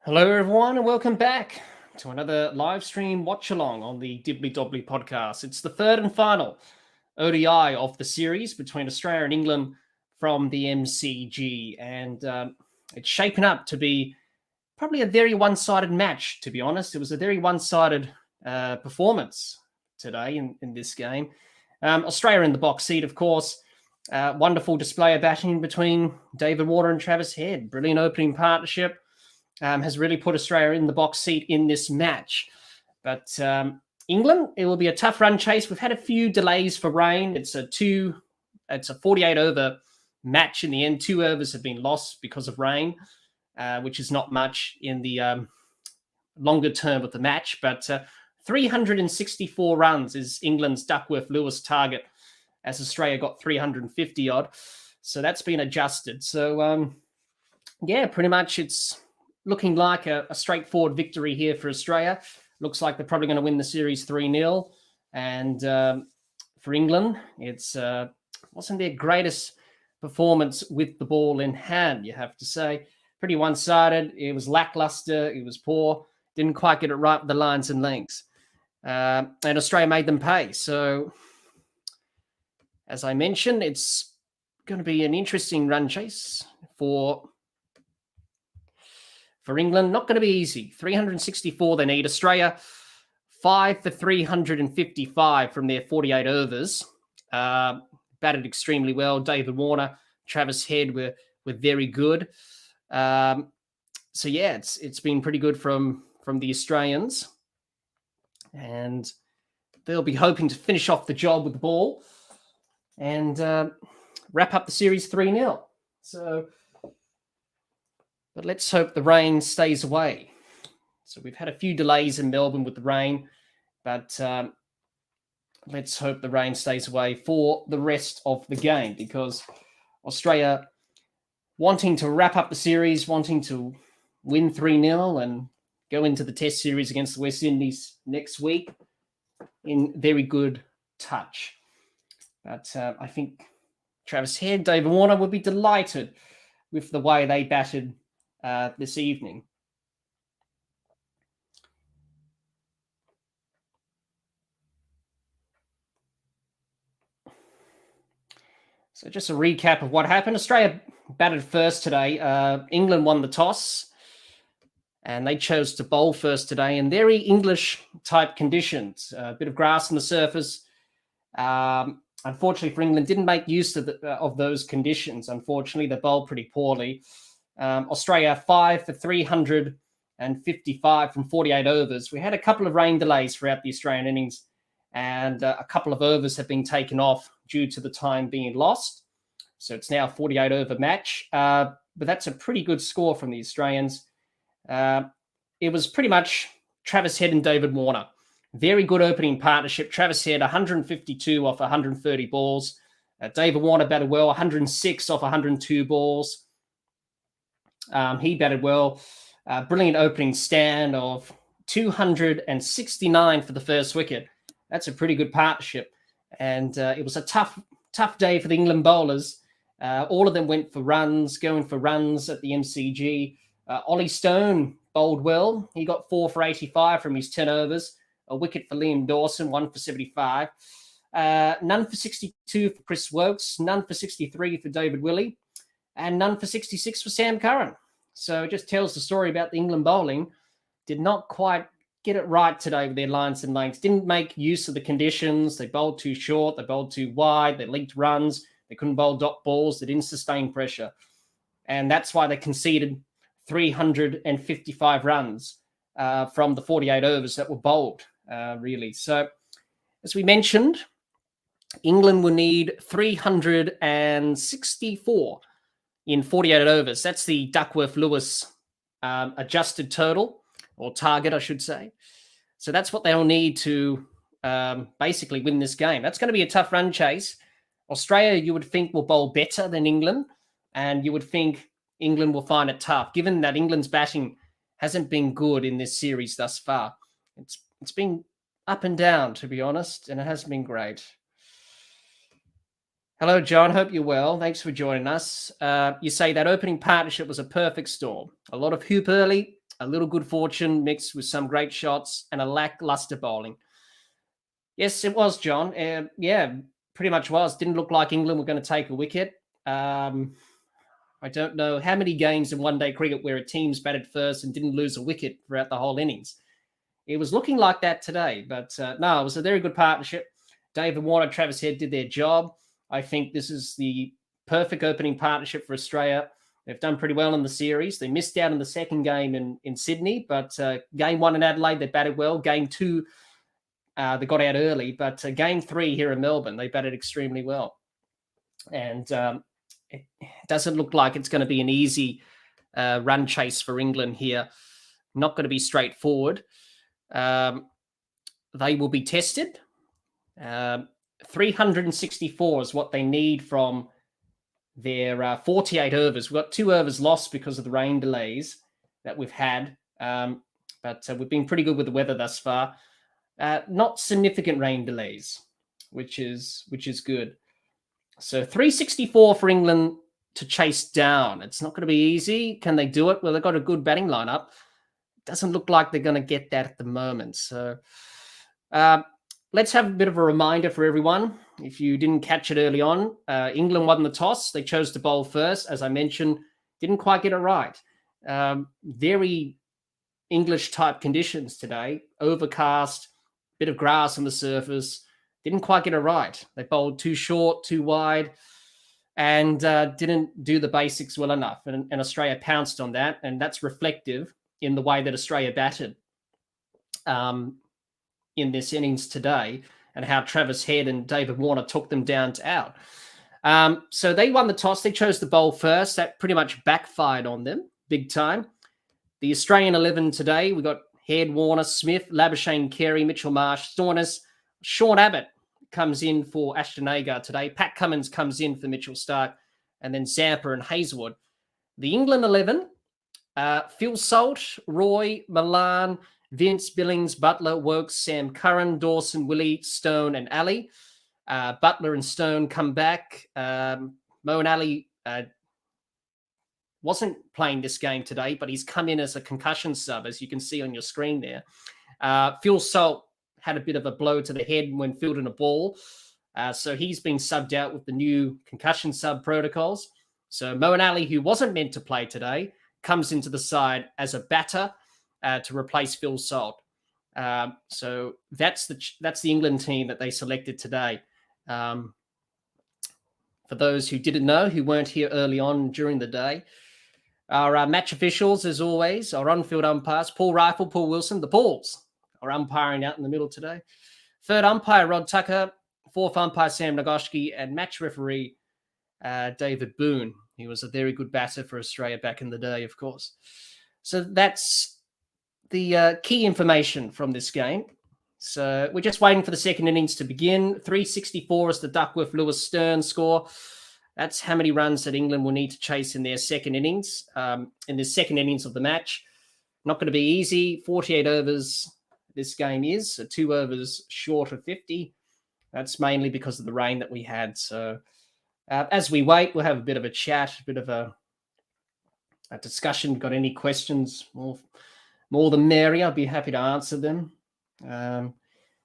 Hello, everyone, and welcome back to another live stream watch along on the Dibbly-Dobbly podcast. It's the third and final ODI of the series between Australia and England from the MCG, and it's shaping up to be probably a very one-sided match, to be honest. It was a very one-sided performance today in this game. Australia in the box seat, of course. Wonderful display of batting between David Warner and Travis Head. Brilliant opening partnership. Has really put Australia in the box seat in this match. But England, it will be a tough run chase. We've had a few delays for rain. It's a 48 over match in the end. 2 overs have been lost because of rain, which is not much in the longer term of the match. But 364 runs is England's Duckworth-Lewis target, as Australia got 350 odd. So that's been adjusted. So yeah, pretty much it's looking like a straightforward victory here for Australia. Looks like they're probably going to win the series 3-0. And for England, it's wasn't their greatest performance with the ball in hand, you have to say. Pretty one-sided. It was lackluster. It was poor. Didn't quite get it right with the lines and lengths. And Australia made them pay. So, as I mentioned, it's going to be an interesting run chase for England. Not going to be easy. 364 they need. Australia, 5 for 355 from their 48 overs. Batted extremely well. David Warner, Travis Head were very good. So yeah, it's been pretty good from the Australians. And they'll be hoping to finish off the job with the ball and wrap up the series 3-0. So, but let's hope the rain stays away. So we've had a few delays in Melbourne with the rain, but let's hope the rain stays away for the rest of the game, because Australia wanting to wrap up the series, wanting to win 3-0 and go into the Test series against the West Indies next week in very good touch. But I think Travis Head, David Warner would be delighted with the way they batted this evening. So just a recap of what happened. Australia batted first today. England won the toss, and they chose to bowl first today in very English-type conditions. A bit of grass on the surface. Unfortunately for England, didn't make use of those conditions. Unfortunately, they bowled pretty poorly. Australia 5 for 355 from 48 overs. We had a couple of rain delays throughout the Australian innings, and a couple of overs have been taken off due to the time being lost. So it's now a 48 over match, but that's a pretty good score from the Australians. It was pretty much Travis Head and David Warner. Very good opening partnership. Travis Head 152 off 130 balls. David Warner batted well, 106 off 102 balls. He batted well. Brilliant opening stand of 269 for the first wicket. That's a pretty good partnership. And it was a tough day for the England bowlers. All of them went for runs, going for runs at the MCG. Ollie Stone bowled well. He got 4 for 85 from his 10 overs. A wicket for Liam Dawson, 1 for 75. None for 62 for Chris Wokes. None for 63 for David Willey. And none for 66 for Sam Curran. So it just tells the story about the England bowling. Did not quite get it right today with their lines and lengths. Didn't make use of the conditions. They bowled too short. They bowled too wide. They leaked runs. They couldn't bowl dot balls. They didn't sustain pressure. And that's why they conceded 355 runs from the 48 overs that were bowled, really. So as we mentioned, England will need 364 in 48 overs. That's the Duckworth-Lewis adjusted total, or target, I should say. So that's what they'll need to basically win this game. That's going to be a tough run chase. Australia, you would think, will bowl better than England, and you would think England will find it tough, given that England's batting hasn't been good in this series thus far. It's been up and down, to be honest, and it hasn't been great. Hello, John. Hope you're well. Thanks for joining us. You say that opening partnership was a perfect storm. A lot of hoop early, a little good fortune mixed with some great shots and a lackluster bowling. Yes, it was, John. Yeah, pretty much was. Didn't look like England were going to take a wicket. I don't know how many games in one-day cricket where a team's batted first and didn't lose a wicket throughout the whole innings. It was looking like that today, but no, it was a very good partnership. David Warner, Travis Head did their job. I think this is the perfect opening partnership for Australia. They've done pretty well in the series. They missed out in the second game in Sydney, but game 1 in Adelaide, they batted well. Game 2, they got out early, but game 3 here in Melbourne, they batted extremely well. And it doesn't look like it's going to be an easy run chase for England here. Not going to be straightforward. They will be tested. 364 is what they need from their 48 overs. We've got 2 overs lost because of the rain delays that we've had, but we've been pretty good with the weather thus far. Not significant rain delays, which is good. So 364 for England to chase down. It's not going to be easy. Can they do it? Well, they've got a good batting lineup. Doesn't look like they're going to get that at the moment. So let's have a bit of a reminder for everyone. If you didn't catch it early on, England won the toss. They chose to bowl first. As I mentioned, didn't quite get it right. Very English-type conditions today. Overcast, bit of grass on the surface. Didn't quite get it right. They bowled too short, too wide, and didn't do the basics well enough. And Australia pounced on that, and that's reflective in the way that Australia batted in this innings today, and how Travis Head and David Warner took them down to out. So they won the toss. They chose to bowl first. That pretty much backfired on them big time. The Australian 11 today, we got Head, Warner, Smith, Labuschagne, Carey, Mitchell Marsh, Stoinis, Sean Abbott comes in for Ashton Agar today. Pat Cummins comes in for Mitchell Starc, and then Zampa and Hazelwood. The England 11, Phil Salt, Roy, Milan, Vince, Billings, Butler, Wokes, Sam Curran, Dawson, Willie, Stone, and Ali. Butler and Stone come back. Mo and Ali wasn't playing this game today, but he's come in as a concussion sub, as you can see on your screen there. Phil Salt had a bit of a blow to the head when fielding a ball. So he's been subbed out with the new concussion sub protocols. So Mo and Ali, who wasn't meant to play today, comes into the side as a batter to replace Phil Salt. So that's the England team that they selected today. For those who didn't know, who weren't here early on during the day, our match officials, as always, our on-field umpires, Paul Rifle, Paul Wilson, the Pauls are umpiring out in the middle today. Third umpire, Rod Tucker. Fourth umpire, Sam Nagoski. And match referee, David Boone. He was a very good batter for Australia back in the day, of course. So that's the key information from this game. So we're just waiting for the second innings to begin. 364 is the Duckworth-Lewis-Stern score. That's how many runs that England will need to chase in their second innings, in the second innings of the match. Not going to be easy. 48 overs this game is, so 2 overs short of 50. That's mainly because of the rain that we had. So as we wait, we'll have a bit of a chat, a bit of a discussion. Got any questions? More the merrier. I'll be happy to answer them.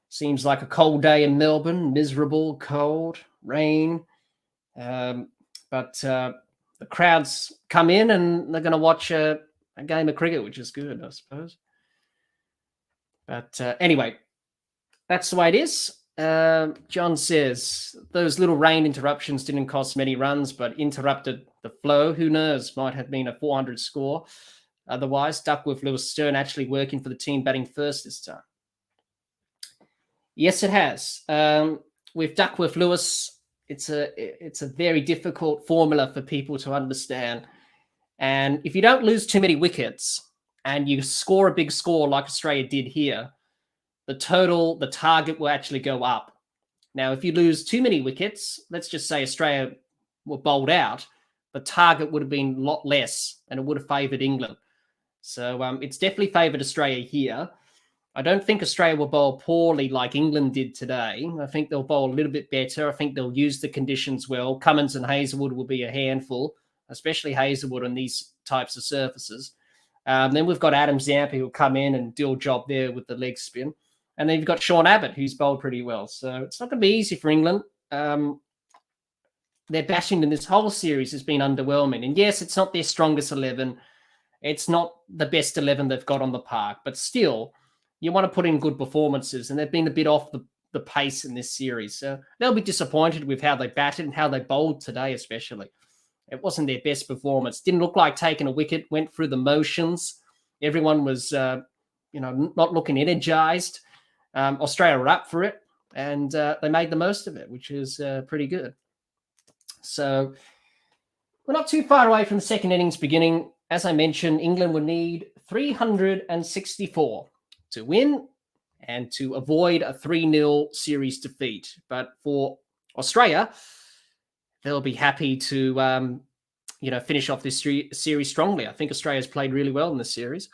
Seems like a cold day in Melbourne, miserable, cold, rain. But the crowds come in and they're going to watch a game of cricket, which is good, I suppose. But anyway, that's the way it is. John says, those little rain interruptions didn't cost many runs, but interrupted the flow. Who knows? Might have been a 400 score. Otherwise, Duckworth-Lewis-Stern actually working for the team batting first this time. Yes, it has. With Duckworth-Lewis, it's a very difficult formula for people to understand. And if you don't lose too many wickets and you score a big score like Australia did here, the target will actually go up. Now, if you lose too many wickets, let's just say Australia were bowled out, the target would have been a lot less and it would have favoured England. So it's definitely favoured Australia here. I don't think Australia will bowl poorly like England did today. I think they'll bowl a little bit better. I think they'll use the conditions well. Cummins and Hazelwood will be a handful, especially Hazelwood on these types of surfaces. Then we've got Adam Zampa who'll come in and do a job there with the leg spin. And then you've got Sean Abbott, who's bowled pretty well. So it's not going to be easy for England. Their batting in this whole series has been underwhelming. And yes, it's not their strongest 11. It's not the best 11 they've got on the park. But still, you want to put in good performances. And they've been a bit off the pace in this series. So they'll be disappointed with how they batted and how they bowled today, especially. It wasn't their best performance. Didn't look like taking a wicket, went through the motions. Everyone was, not looking energized. Australia were up for it, and they made the most of it, which is pretty good. So we're not too far away from the second innings beginning. As I mentioned, England would need 364 to win and to avoid a 3-0 series defeat. But for Australia, they'll be happy to, finish off this series strongly. I think Australia's played really well in this series.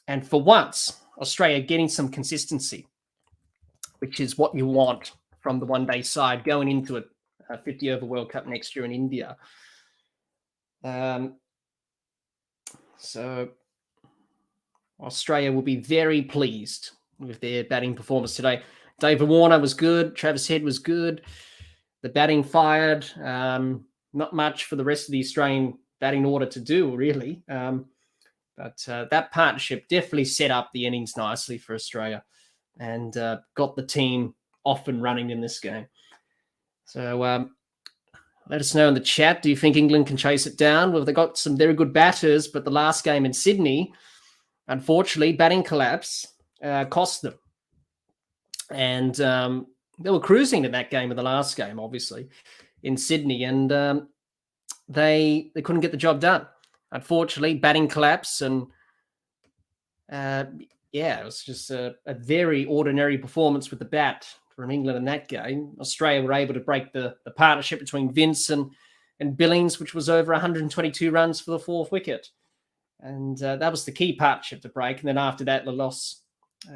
And for once, Australia getting some consistency, which is what you want from the one-day side going into a 50-over World Cup next year in India. So Australia will be very pleased with their batting performance today. David Warner was good. Travis Head was good. The batting fired. Not much for the rest of the Australian batting order to do, really. But that partnership definitely set up the innings nicely for Australia and got the team off and running in this game. So let us know in the chat, do you think England can chase it down? Well, they got some very good batters, but the last game in Sydney, unfortunately, batting collapse cost them. And they were cruising in that game in the last game, obviously, in Sydney, and they couldn't get the job done. Unfortunately, batting collapse, and it was just a very ordinary performance with the bat from England in that game. Australia were able to break the partnership between Vince and Billings, which was over 122 runs for the fourth wicket. And that was the key partnership to break. And then after that, they lost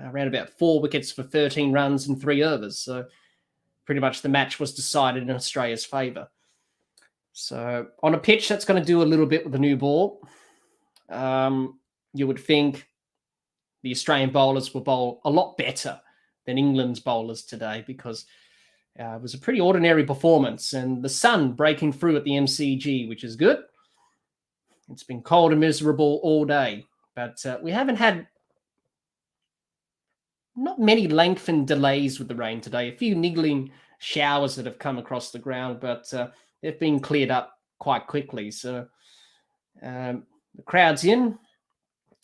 around about 4 wickets for 13 runs in 3 overs. So pretty much the match was decided in Australia's favour. So on a pitch, that's going to do a little bit with the new ball. You would think the Australian bowlers will bowl a lot better than England's bowlers today, because it was a pretty ordinary performance, and the sun breaking through at the MCG, which is good. It's been cold and miserable all day, but we haven't had not many lengthened delays with the rain today. A few niggling showers that have come across the ground, but they've been cleared up quite quickly. So the crowd's in.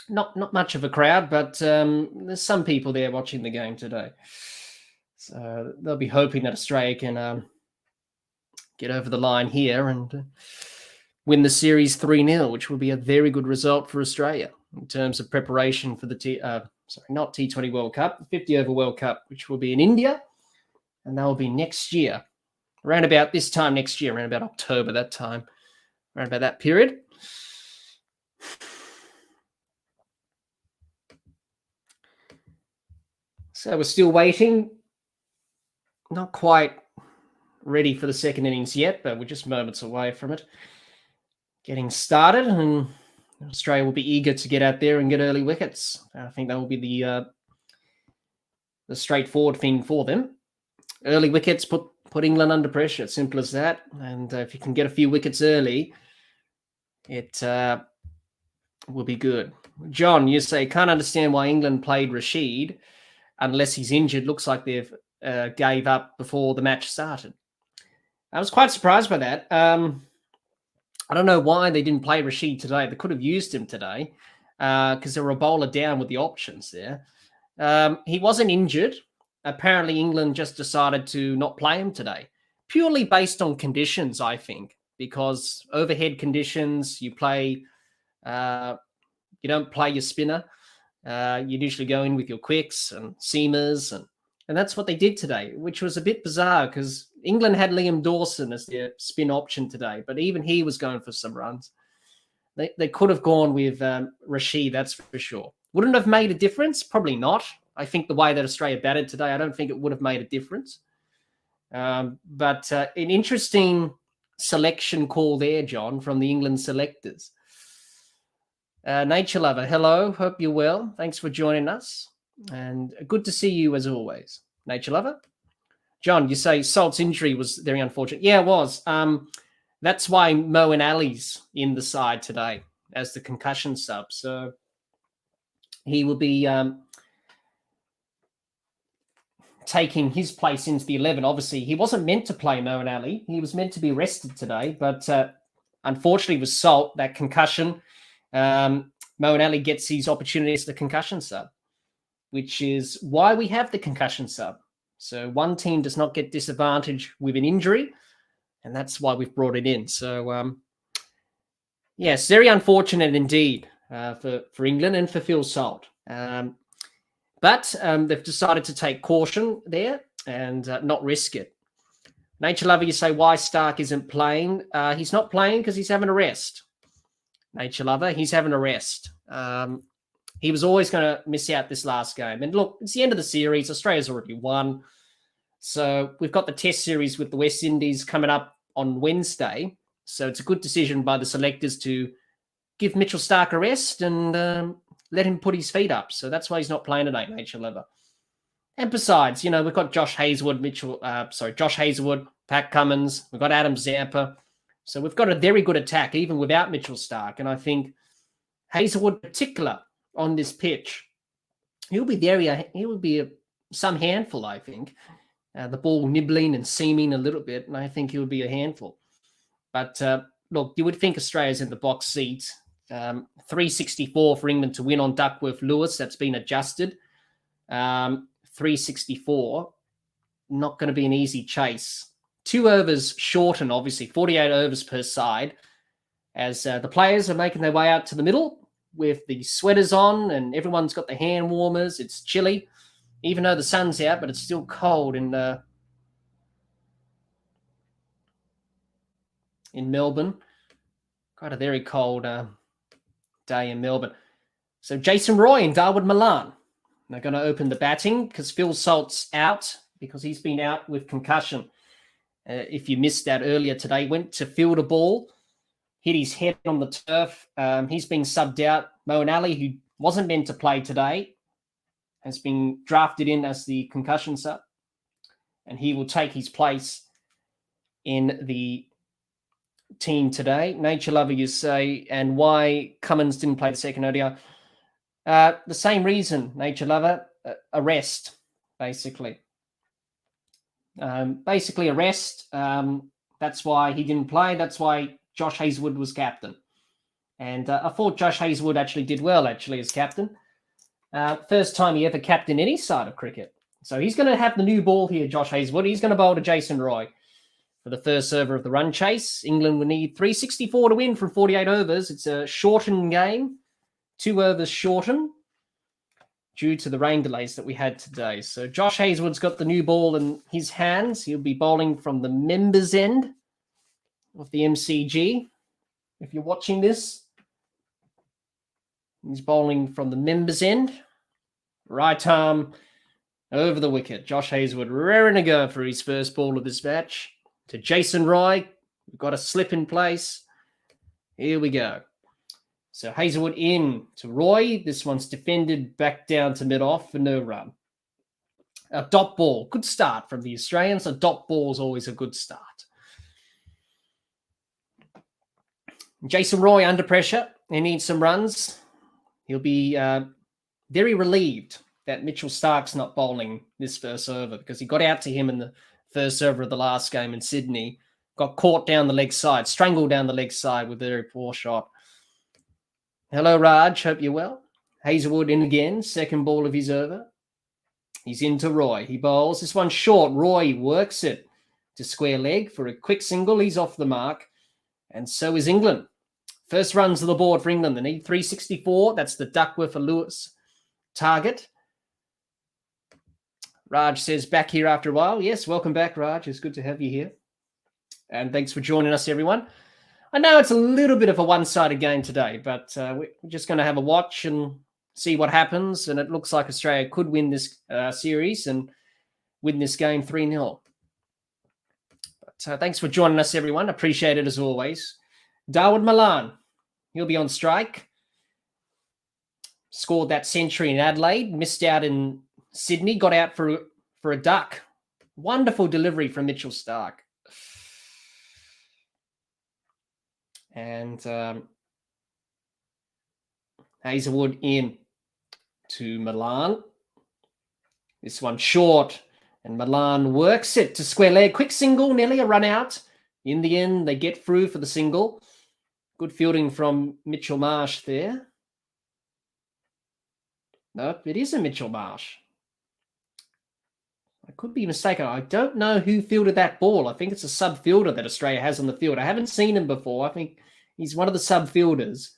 Not much of a crowd, but there's some people there watching the game today. So they'll be hoping that Australia can get over the line here and win the series 3-0, which will be a very good result for Australia in terms of preparation for the not T20 World Cup, the 50-over World Cup, which will be in India, and that will be next year, around about this time next year, around about October, that time, around about that period. So we're still waiting. Not quite ready for the second innings yet, but we're just moments away from it getting started, and Australia will be eager to get out there and get early wickets. I think that will be the straightforward thing for them. Early wickets put England under pressure. Simple as that. And if you can get a few wickets early, it will be good. John, you say, can't understand why England played Rashid unless he's injured. Looks like they've gave up before the match started. I was quite surprised by that. I don't know why they didn't play Rashid today. They could have used him today because they were a bowler down with the options there. He wasn't injured. Apparently, England just decided to not play him today, purely based on conditions, I think, because overhead conditions, you don't play your spinner. You usually go in with your quicks and seamers, and that's what they did today, which was a bit bizarre because England had Liam Dawson as their spin option today, but even he was going for some runs. They could have gone with Rashid, that's for sure. Wouldn't have made a difference? Probably not. I think the way that Australia batted today, I don't think it would have made a difference. But an interesting selection call there, John, from the England selectors. Nature Lover, hello. Hope you're well. Thanks for joining us. And good to see you as always. Nature Lover. John, you say Salt's injury was very unfortunate. Yeah, it was. That's why Moeen Ali's in the side today as the concussion sub. So he will be taking his place into the 11. Obviously, he wasn't meant to play Moeen Ali. He was meant to be rested today, but unfortunately with Salt, that concussion, Moeen Ali gets his opportunity as the concussion sub, which is why we have the concussion sub. So one team does not get disadvantaged with an injury, and that's why we've brought it in. So, yes, very unfortunate indeed for England and for Phil Salt. But they've decided to take caution there and not risk it. Nature Lover, you say, why Stark isn't playing? He's not playing because he's having a rest. Nature Lover, he's having a rest. He was always going to miss out this last game. And look, it's the end of the series. Australia's already won. So we've got the Test series with the West Indies coming up on Wednesday. So it's a good decision by the selectors to give Mitchell Stark a rest and let him put his feet up. So that's why he's not playing tonight, Nature Lover. And besides, we've got Josh Hazelwood, Pat Cummins. We've got Adam Zampa. So we've got a very good attack, even without Mitchell Stark. And I think Hazelwood, in particular, on this pitch, he will be some handful, I think. The ball nibbling and seaming a little bit, and I think he would be a handful. But look, you would think Australia's in the box seat. 364 for England to win on Duckworth-Lewis. That's been adjusted. 364. Not going to be an easy chase. 2 overs shortened, obviously. 48 overs per side. As the players are making their way out to the middle with the sweaters on and everyone's got the hand warmers. It's chilly. Even though the sun's out, but it's still cold in Melbourne. Quite a very cold day in Melbourne. So Jason Roy and Darwood Malan. They're going to open the batting because Phil Salt's out because he's been out with concussion. If you missed that earlier today, went to field a ball, hit his head on the turf. He's been subbed out. Moeen Ali, who wasn't meant to play today, has been drafted in as the concussion sub, and he will take his place in the team today. Nature Lover, you say, and why Cummins didn't play the second ODI? The same reason, Nature Lover, a rest, basically. Basically a rest. That's why he didn't play. That's why Josh Hazelwood was captain. And I thought Josh Hazelwood actually did well, as captain. First time he ever captained any side of cricket. So he's going to have the new ball here, Josh Hazelwood. He's going to bowl to Jason Roy for the first over of the run chase. England will need 364 to win from 48 overs. It's a shortened game. 2 overs shortened due to the rain delays that we had today. So Josh Hazelwood's got the new ball in his hands. He'll be bowling from the members' end of the MCG. If you're watching this, he's bowling from the members' end. Right arm over the wicket. Josh Hazelwood raring to go for his first ball of this match. To Jason Roy. We've got a slip in place. Here we go. So Hazelwood in to Roy. This one's defended back down to mid-off for no run. A dot ball. Good start from the Australians. A dot ball is always a good start. Jason Roy under pressure. He needs some runs. He'll be very relieved that Mitchell Stark's not bowling this first over because he got out to him in the first over of the last game in Sydney, got caught down the leg side, strangled down the leg side with a very poor shot. Hello, Raj. Hope you're well. Hazelwood in again, second ball of his over. He's into Roy. He bowls. This one's short. Roy works it to square leg for a quick single. He's off the mark. And so is England. First runs of the board for England. They need 364. That's the Duckworth-Lewis target. Raj says, back here after a while. Yes, welcome back, Raj. It's good to have you here. And thanks for joining us, everyone. I know it's a little bit of a one-sided game today, but we're just going to have a watch and see what happens. And it looks like Australia could win this series and win this game 3-0. But thanks for joining us, everyone. Appreciate it as always. Darwood Malan, he'll be on strike. scored that century in Adelaide, missed out in Sydney, got out for a duck. Wonderful delivery from Mitchell Starc. And Hazelwood in to Milan. This one short, and Milan works it to square leg. Quick single, nearly a run out. In the end, they get through for the single. Good fielding from Mitchell Marsh there. No, it isn't Mitchell Marsh. I could be mistaken. I don't know who fielded that ball. I think it's a sub fielder that Australia has on the field. I haven't seen him before. I think he's one of the sub fielders.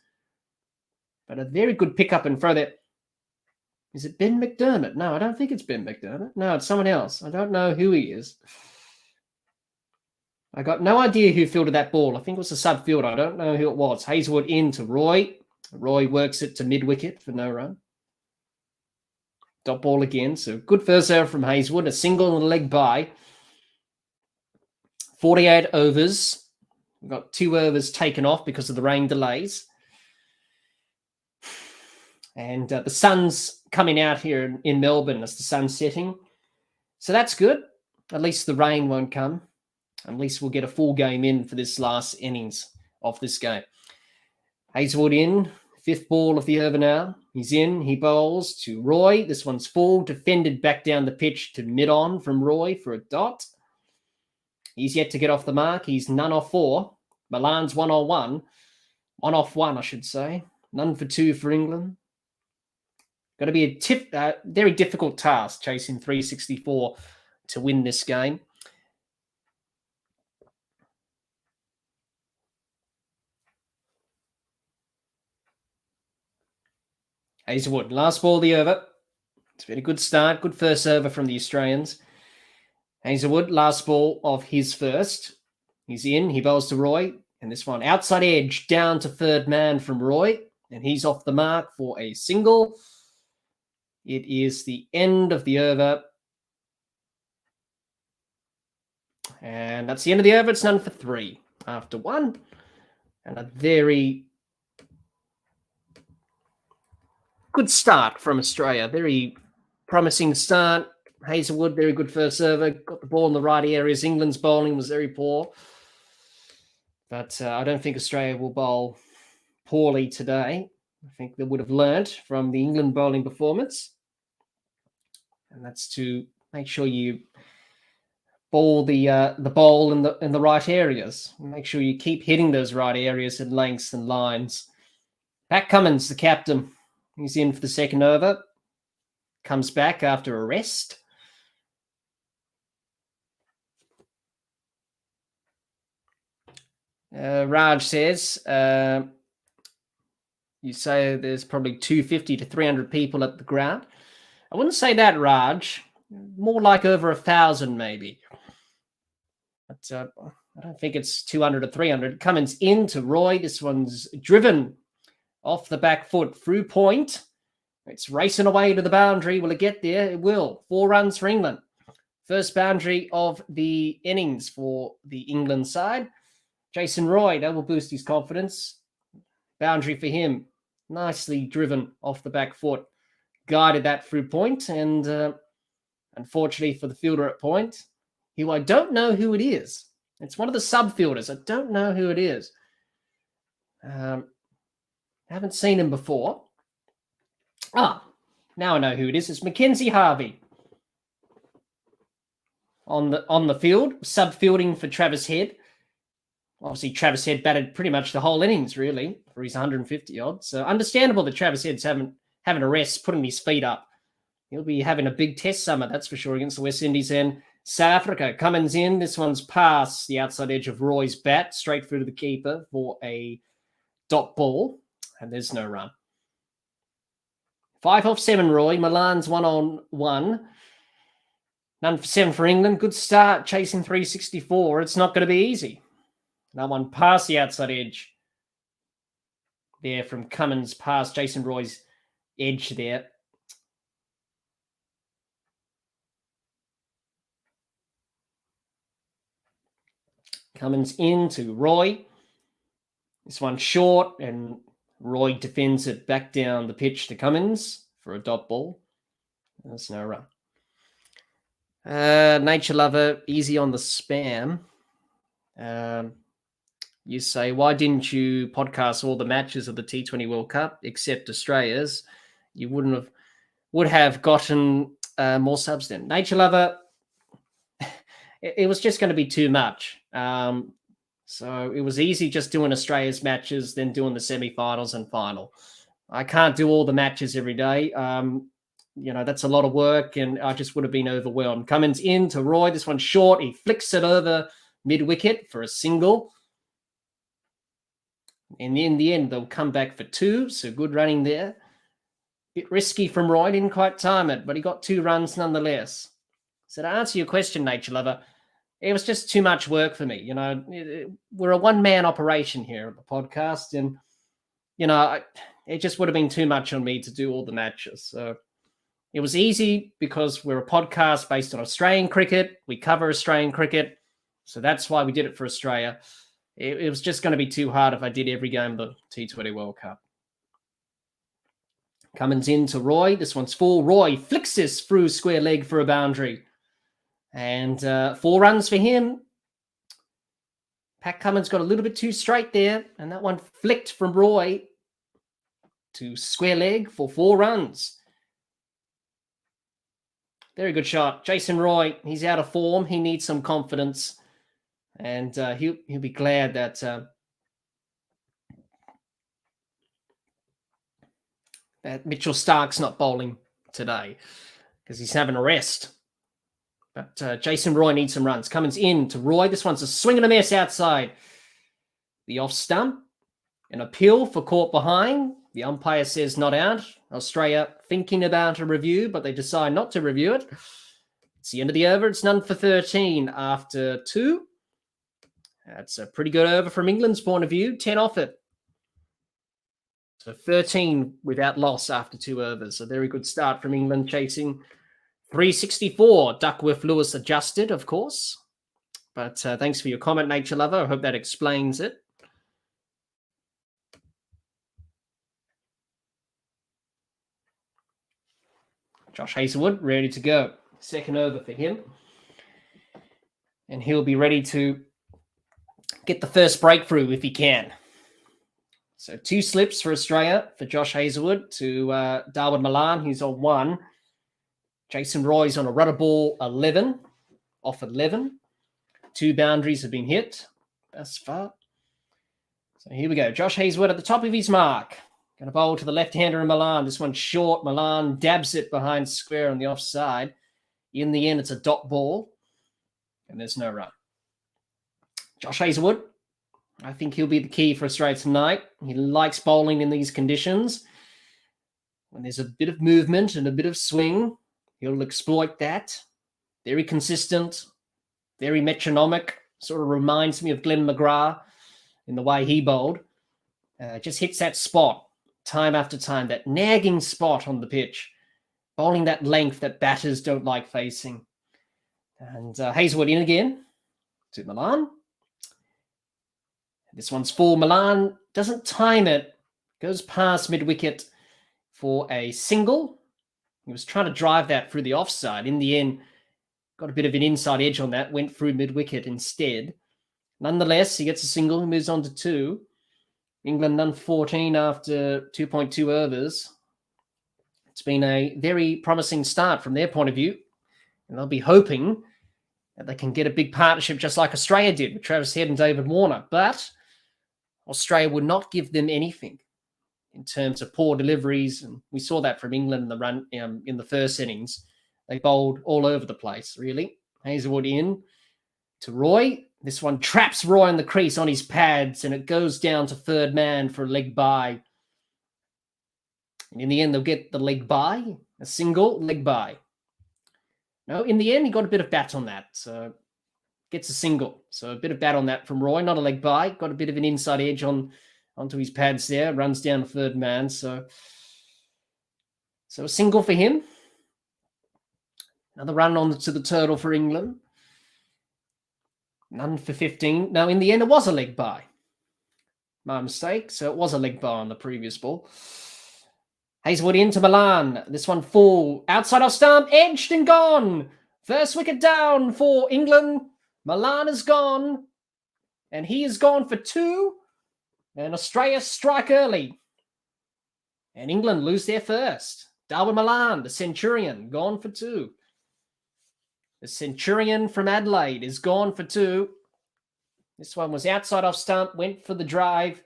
But a very good pickup and throw there. Is it Ben McDermott? No, I don't think it's Ben McDermott. No, it's someone else. I don't know who he is. I got no idea who fielded that ball. I think it was a sub fielder. I don't know who it was. Hazelwood in to Roy. Roy works it to mid-wicket for no run. Dot ball again. So good first over from Hazelwood. A single and a leg by. 48 overs. We've got 2 overs taken off because of the rain delays. And the sun's coming out here in Melbourne as the sun's setting. So that's good. At least the rain won't come. At least we'll get a full game in for this last innings of this game. Hazelwood in. 5th ball of the over now. He's in. He bowls to Roy. This one's full. Defended back down the pitch to mid-on from Roy for a dot. He's yet to get off the mark. He's none off 4. Milan's 1 on 1. 1 off 1, I should say. None for 2 for England. Going to be a very difficult task chasing 364 to win this game. Hazelwood, last ball of the over. It's been a good start, good first over from the Australians. Hazelwood, last ball of his first. He's in, he bowls to Roy, and this one outside edge down to third man from Roy, and he's off the mark for a single. It is the end of the over. And that's the end of the over. It's none for 3 after 1. And a very good start from Australia. Very promising start. Hazelwood, very good first over. Got the ball in the right areas. England's bowling was very poor. But I don't think Australia will bowl poorly today. I think they would have learnt from the England bowling performance. And that's to make sure you bowl the bowl in the right areas. Make sure you keep hitting those right areas and lengths and lines. Pat Cummins, the captain, he's in for the second over. Comes back after a rest. Raj says, you say there's probably 250 to 300 people at the ground. I wouldn't say that, Raj. More like over 1,000 maybe. But I don't think it's 200 or 300. Cummins into Roy. This one's driven off the back foot through point. It's racing away to the boundary. Will it get there? It will. 4 runs for England. First boundary of the innings for the England side. Jason Roy, that will boost his confidence. Boundary for him. Nicely driven off the back foot. Guided that through point, and unfortunately for the fielder at point, who I don't know who it is. It's one of the sub-fielders. I don't know who it is. Haven't seen him before. Now I know who it is. It's Mackenzie Harvey on the field, sub-fielding for Travis Head. Obviously, Travis Head batted pretty much the whole innings, really, for his 150 odd. So understandable that Travis Head's having a rest, putting his feet up. He'll be having a big test summer, that's for sure, against the West Indies and South Africa. Cummins in. This one's past the outside edge of Roy's bat, straight through to the keeper for a dot ball, and there's no run. 5 off 7, Roy. Milan's 1 on 1. None for 7 for England. Good start, chasing 364. It's not going to be easy. That one past the outside edge there from Cummins, past Jason Roy's edge there. Cummins into Roy. This one short, and Roy defends it back down the pitch to Cummins for a dot ball. There's no run. Nature Lover, easy on the spam. You say, why didn't you podcast all the matches of the T20 World Cup except Australia's? You would have gotten more subs then. Nature Lover, it was just going to be too much. So it was easy just doing Australia's matches, then doing the semi-finals and final. I can't do all the matches every day. That's a lot of work, and I just would have been overwhelmed. Cummins in to Roy. This one's short. He flicks it over mid-wicket for a single. And in the end, they'll come back for 2. So good running there. Bit risky from Roy. Didn't quite time it, but he got 2 runs nonetheless. So to answer your question, Nature Lover, it was just too much work for me. We're a one-man operation here at the podcast, and, it just would have been too much on me to do all the matches. So it was easy because we're a podcast based on Australian cricket. We cover Australian cricket. So that's why we did it for Australia. It was just going to be too hard if I did every game of the T20 World Cup. Cummins in to Roy. This one's full. Roy flicks this through square leg for a boundary. And 4 runs for him. Pat Cummins got a little bit too straight there. And that one flicked from Roy to square leg for 4 runs. Very good shot. Jason Roy, he's out of form. He needs some confidence. And he'll be glad that that Mitchell Stark's not bowling today because he's having a rest. But Jason Roy needs some runs. Cummins in to Roy. This one's a swing and a miss outside the off stump. An appeal for caught behind. The umpire says not out. Australia thinking about a review, but they decide not to review it. It's the end of the over. It's none for 13 after 2. That's a pretty good over from England's point of view. 10 off it. So 13 without loss after 2 overs. A very good start from England, chasing 364. Duckworth-Lewis adjusted, of course. But thanks for your comment, Nature Lover. I hope that explains it. Josh Hazelwood, ready to go. Second over for him. And he'll be ready to get the first breakthrough if he can. So 2 slips for Australia for Josh Hazelwood to Darwin Malan, who's on 1. Jason Roy's on a rudder ball 11, off 11. 2 boundaries have been hit thus far. So here we go. Josh Hazelwood at the top of his mark. Going to bowl to the left-hander in Malan. This one's short. Malan dabs it behind square on the offside. In the end, it's a dot ball. And there's no run. Josh Hazelwood, I think he'll be the key for Australia tonight. He likes bowling in these conditions. When there's a bit of movement and a bit of swing, he'll exploit that. Very consistent, very metronomic. Sort of reminds me of Glenn McGrath in the way he bowled. Just hits that spot time after time, that nagging spot on the pitch. Bowling that length that batters don't like facing. And Hazelwood in again to Malan. This one's full. Malan doesn't time it. Goes past mid-wicket for a single. He was trying to drive that through the offside. In the end, got a bit of an inside edge on that. Went through mid-wicket instead. Nonetheless, he gets a single. He moves on to 2. England none 14 after 2.2 overs. It's been a very promising start from their point of view. And they'll be hoping that they can get a big partnership just like Australia did with Travis Head and David Warner. But Australia would not give them anything in terms of poor deliveries. And we saw that from England in the run in the first innings. They bowled all over the place, really. Hazelwood in to Roy. This one traps Roy in the crease on his pads, and it goes down to third man for a leg bye. And in the end, they'll get the leg bye, a single leg bye. No, in the end, he got a bit of bat on that. So gets a single. So a bit of bat on that from Roy, not a leg bye. Got a bit of an inside edge onto his pads there. Runs down to third man. So a single for him. Another run on to the turtle for England. None for 15. No, in the end, it was a leg bye. My mistake. So it was a leg bar on the previous ball. Hazelwood into Milan. This one full. Outside off stump. Edged and gone. First wicket down for England. Milan is gone. And he is gone for 2. And Australia strike early. And England lose their first. Darwin Milan, the Centurion, gone for 2. The Centurion from Adelaide is gone for 2. This one was outside off stump, went for the drive.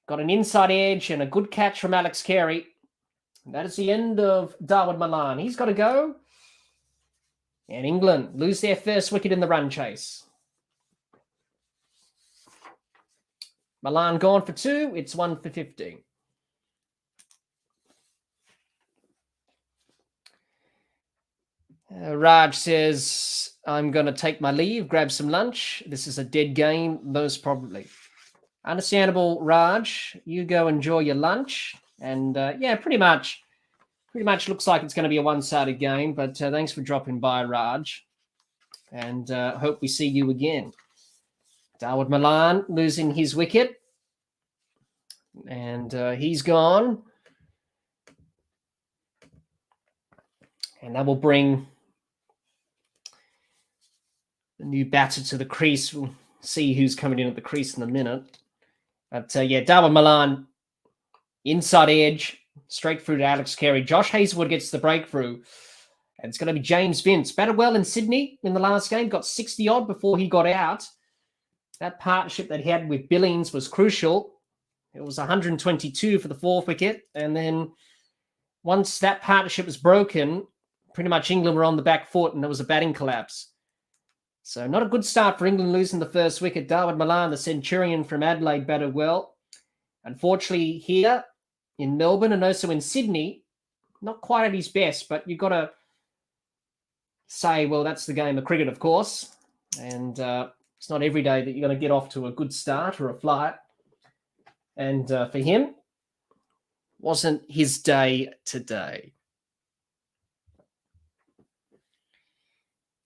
Got an inside edge and a good catch from Alex Carey. And that is the end of Darwin Milan. He's got to go. And England lose their first wicket in the run chase. Milan gone for 2. It's 1 for 15. Raj says, I'm going to take my leave, grab some lunch. This is a dead game, most probably. Understandable, Raj. You go enjoy your lunch. And yeah, pretty much looks like it's going to be a one-sided game. But thanks for dropping by, Raj. And hope we see you again. Darwin Milan losing his wicket. And he's gone. And that will bring the new batter to the crease. We'll see who's coming in at the crease in a minute. But yeah, Darwin Milan, inside edge, straight through to Alex Carey. Josh Hazelwood gets the breakthrough. And it's going to be James Vince. Batted well in Sydney in the last game. Got 60-odd before he got out. That partnership that he had with Billings was crucial. It was 122 for the 4th wicket. And then once that partnership was broken, pretty much England were on the back foot and there was a batting collapse. So not a good start for England losing the first wicket. Darwin Milan, the Centurion from Adelaide, batted well. Unfortunately, here in Melbourne and also in Sydney, not quite at his best, but you've got to say, well, that's the game of cricket, of course. And it's not every day that you're going to get off to a good start or a flight. And for him, wasn't his day today.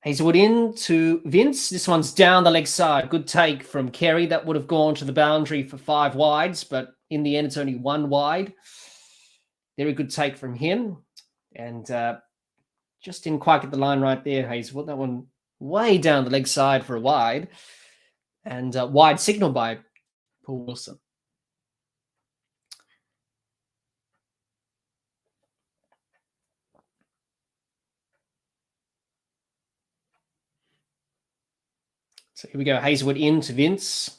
Hazelwood in to Vince. This one's down the leg side. Good take from Carey. That would have gone to the boundary for 5 wides, but in the end, it's only 1 wide. Very good take from him. And just didn't quite get the line right there, Hazelwood. That one way down the leg side for a wide. And wide signal by Paul Wilson. So here we go. Hazelwood in to Vince.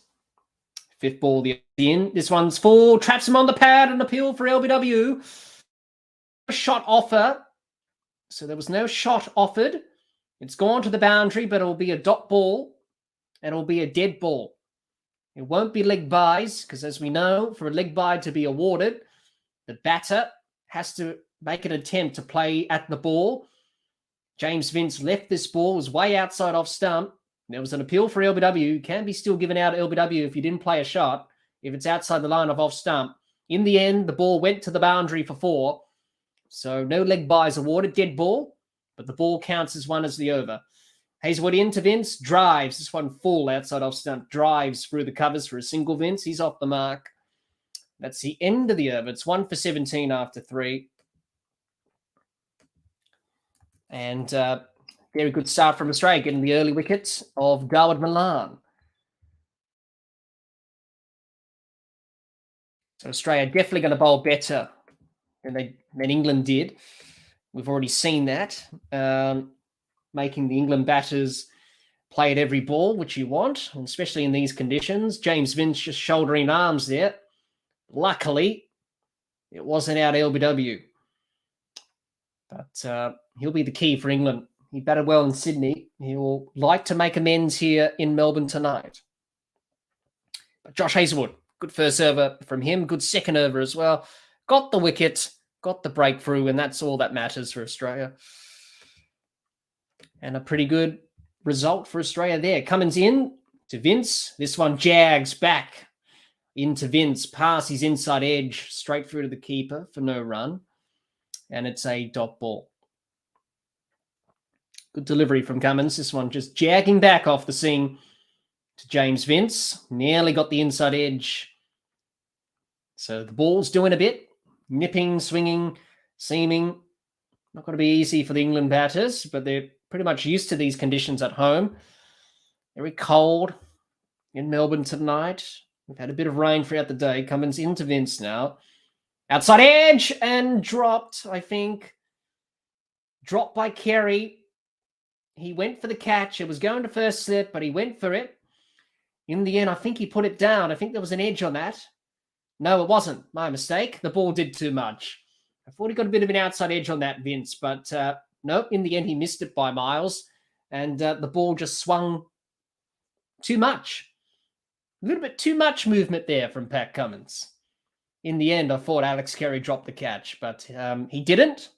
5th ball, the in. This one's full. Traps him on the pad and appeal for LBW. Shot offer. So there was no shot offered. It's gone to the boundary, but it'll be a dot ball and it'll be a dead ball. It won't be leg byes because, as we know, for a leg bye to be awarded, the batter has to make an attempt to play at the ball. James Vince left this ball, was way outside off stump. There was an appeal for LBW. Can be still given out LBW if you didn't play a shot, if it's outside the line of off stump. In the end, the ball went to the boundary for 4. So no leg byes awarded, dead ball, but the ball counts as 1 as the over. Hazelwood into Vince, drives. This one full outside off stump, drives through the covers for a single Vince. He's off the mark. That's the end of the over. It's 1 for 17 after 3. And very good start from Australia, getting the early wickets of Darwin Milan. So Australia definitely going to bowl better than England did. We've already seen that, making the England batters play at every ball, which you want, and especially in these conditions. James Vince just shouldering arms there. Luckily, it wasn't out LBW. But he'll be the key for England. He batted well in Sydney. He will like to make amends here in Melbourne tonight. But Josh Hazelwood, good first over from him. Good second over as well. Got the wicket, got the breakthrough, and that's all that matters for Australia. And a pretty good result for Australia there. Cummins in to Vince. This one jags back into Vince, past his inside edge, straight through to the keeper for no run. And it's a dot ball. Good delivery from Cummins. This one just jagging back off the seam to James Vince. Nearly got the inside edge. So the ball's doing a bit. Nipping, swinging, seaming. Not going to be easy for the England batters, but they're pretty much used to these conditions at home. Very cold in Melbourne tonight. We've had a bit of rain throughout the day. Cummins into Vince now. Outside edge and dropped, I think. Dropped by Carey. He went for the catch. It was going to first slip, but he went for it. In the end, I think he put it down. I think there was an edge on that. No, it wasn't. My mistake. The ball did too much. I thought he got a bit of an outside edge on that, Vince, but nope, in the end, he missed it by miles, and the ball just swung too much. A little bit too much movement there from Pat Cummins. In the end, I thought Alex Carey dropped the catch, but he didn't.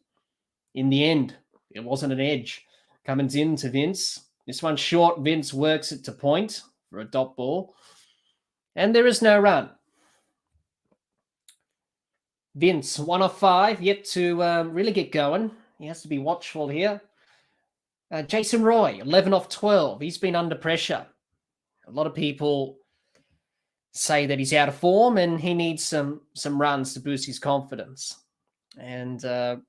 In the end, it wasn't an edge. Cummins in to Vince. This one short. Vince works it to point for a dot ball, and there is no run. Vince, 1 off 5, yet to really get going. He has to be watchful here. Jason Roy, 11 off 12. He's been under pressure. A lot of people say that he's out of form and he needs some runs to boost his confidence. And at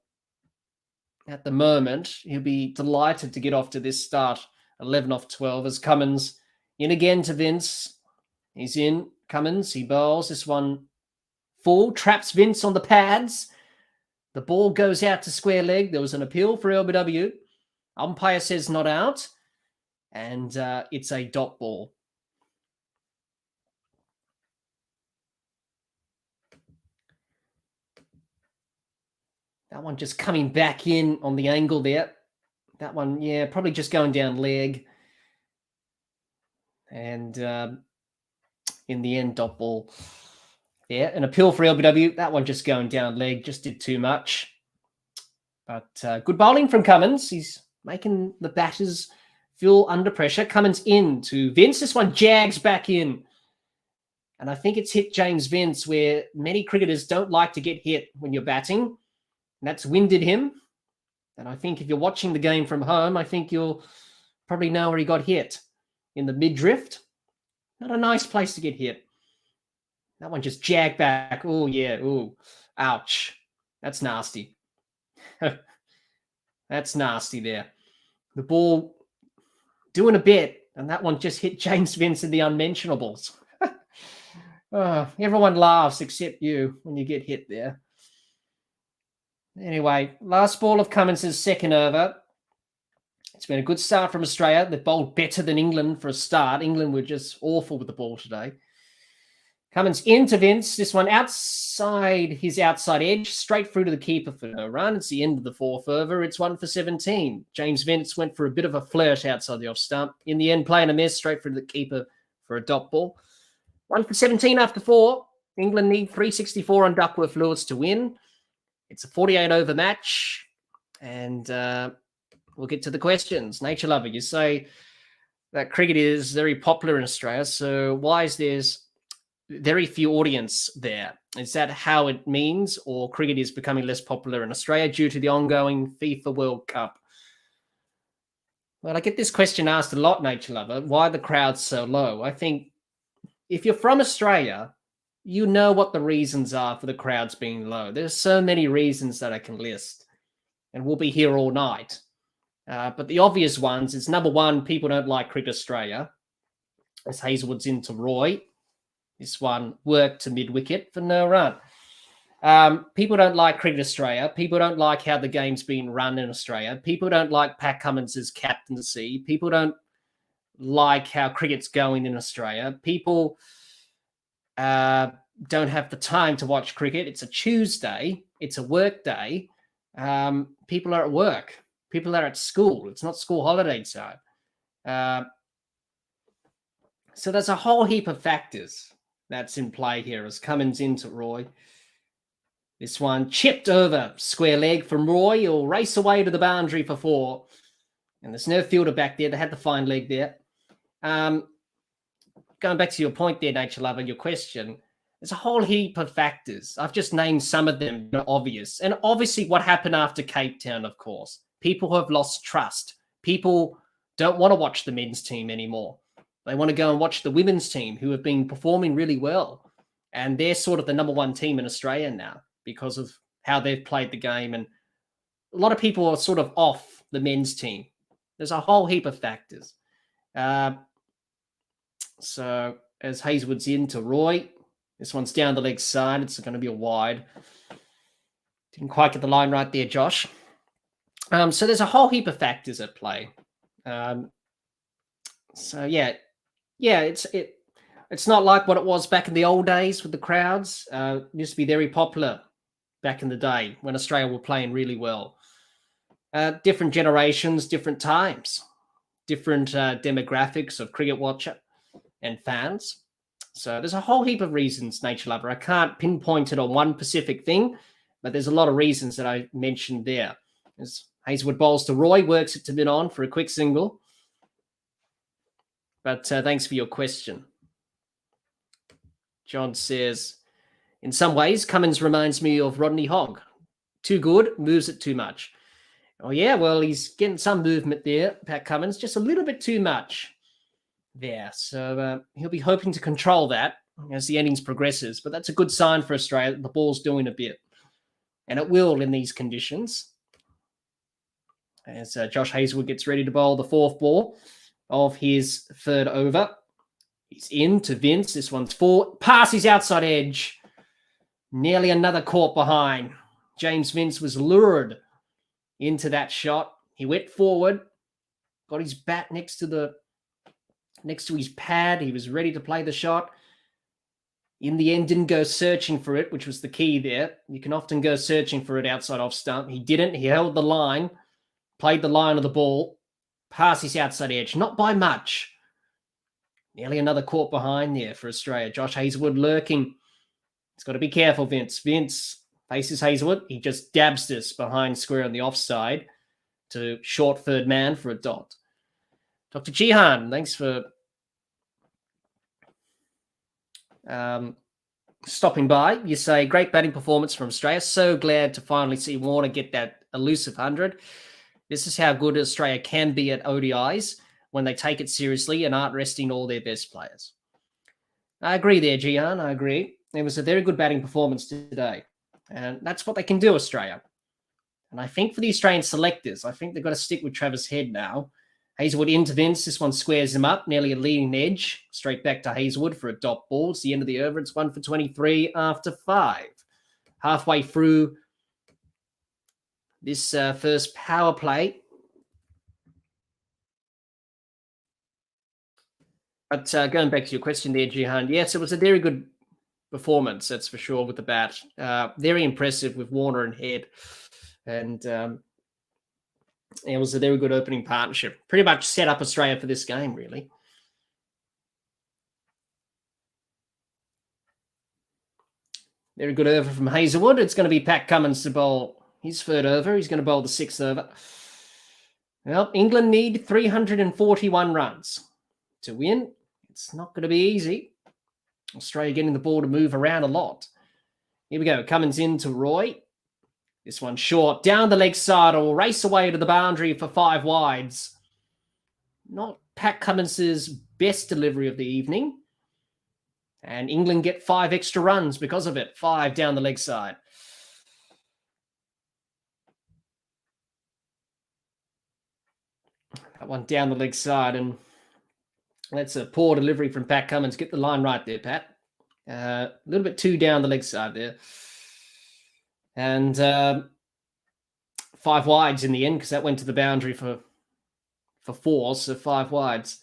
the moment, he'll be delighted to get off to this start, 11 off 12, as Cummins in again to Vince. He's in. Cummins, he bowls this one full, traps Vince on the pads. The ball goes out to square leg. There was an appeal for LBW. Umpire says not out. And it's a dot ball. That one just coming back in on the angle there. That one, yeah, probably just going down leg. And in the end, dot ball. Yeah, an appeal for LBW. That one just going down leg, just did too much. But good bowling from Cummins. He's making the batters feel under pressure. Cummins in to Vince. This one jags back in. And I think it's hit James Vince, where many cricketers don't like to get hit when you're batting. And that's winded him. And I think if you're watching the game from home, I think you'll probably know where he got hit. In the midriff. Not a nice place to get hit. That one just jagged back. Oh, yeah. Oh, ouch. That's nasty. That's nasty there. The ball doing a bit, and that one just hit James Vince in the unmentionables. Everyone laughs except you when you get hit there. Anyway, last ball of Cummins' second over. It's been a good start from Australia. They've bowled better than England for a start. England were just awful with the ball today. Cummins into Vince. This one outside his outside edge, straight through to the keeper for no run. It's the end of the fourth over. It's 1 for 17. James Vince went for a bit of a flirt outside the off stump. In the end, playing a miss, straight through to the keeper for a dot ball. 1 for 17 after 4. England need 364 on Duckworth-Lewis to win. It's a 48-over match. And we'll get to the questions. Nature Lover, you say that cricket is very popular in Australia. So why is there very few audience there? Is that how it means, or cricket is becoming less popular in Australia due to the ongoing FIFA World Cup? Well, I get this question asked a lot, Nature Lover. Why are the crowds so low? I think if you're from Australia, you know what the reasons are for the crowds being low. There's so many reasons that I can list, and we'll be here all night. But the obvious ones is, number one, people don't like Cricket Australia. As Hazelwood's into Roy. This one worked to mid-wicket for no run. People don't like Cricket Australia. People don't like how the game's been run in Australia. People don't like Pat Cummins' captaincy. People don't like how cricket's going in Australia. People don't have the time to watch cricket. It's a Tuesday. It's a work day. People are at work. People are at school. It's not school holiday time. So there's a whole heap of factors that's in play here as Cummins into Roy. This one chipped over square leg from Roy. He'll race away to the boundary for 4. And there's no fielder back there. They had the fine leg there. Going back to your point there, Nature Lover, your question, there's a whole heap of factors. I've just named some of them, obvious. And obviously what happened after Cape Town, of course. People have lost trust. People don't want to watch the men's team anymore. They want to go and watch the women's team who have been performing really well. And they're sort of the number one team in Australia now because of how they've played the game. And a lot of people are sort of off the men's team. There's a whole heap of factors. So as Hazelwood's in to Roy, this one's down the leg side. It's going to be a wide. Didn't quite get the line right there, Josh. So there's a whole heap of factors at play. It's not like what it was back in the old days with the crowds. It used to be very popular back in the day when Australia were playing really well. Different generations, different times, different demographics of cricket watcher and fans. So there's a whole heap of reasons, Nature Lover. I can't pinpoint it on one specific thing, but there's a lot of reasons that I mentioned there. As Hazelwood bowls to Roy, works it to mid-on for a quick single. But thanks for your question. John says, in some ways, Cummins reminds me of Rodney Hogg. Too good, moves it too much. Oh, yeah, well, he's getting some movement there, Pat Cummins, just a little bit too much there. So he'll be hoping to control that as the innings progresses. But that's a good sign for Australia that the ball's doing a bit. And it will in these conditions. As Josh Hazelwood gets ready to bowl the fourth ball of his third over. He's in to Vince. This one's four. Past his outside edge. Nearly another caught behind. James Vince was lured into that shot. He went forward. Got his bat next to his pad. He was ready to play the shot. In the end, didn't go searching for it, which was the key there. You can often go searching for it outside off stump. He didn't. He held the line. Played the line of the ball. Past his outside edge. Not by much. Nearly another caught behind there for Australia. Josh Hazelwood lurking. He's got to be careful, Vince. Vince faces Hazelwood. He just dabs this behind square on the offside to short third man for a dot. Dr. Jihan, thanks for stopping by. You say, great batting performance from Australia. So glad to finally see Warner get that elusive 100. This is how good Australia can be at ODIs when they take it seriously and aren't resting all their best players. I agree there, Jihan. I agree. It was a very good batting performance today. And that's what they can do, Australia. And I think for the Australian selectors, I think they've got to stick with Travis Head now. Hazelwood into Vince. This one squares him up, nearly a leading edge. Straight back to Hazelwood for a dot ball. It's the end of the over. It's 1 for 23 after 5. Halfway through this first power play. But going back to your question there, Jihan, yes, it was a very good performance, that's for sure, with the bat. Very impressive with Warner and Head. And it was a very good opening partnership. Pretty much set up Australia for this game, really. Very good over from Hazelwood. It's going to be Pat Cummins to bowl his third over. He's going to bowl the sixth over. Well, England need 341 runs to win. It's not going to be easy. Australia getting the ball to move around a lot. Here we go. Cummins in to Roy. This one short. Down the leg side. Will race away to the boundary for 5 wides. Not Pat Cummins's best delivery of the evening. And England get 5 extra runs because of it. 5 down the leg side. That one down the leg side, and that's a poor delivery from Pat Cummins. Get the line right there, Pat. A little bit too down the leg side there. And 5 wides in the end, because that went to the boundary for 4, so 5 wides.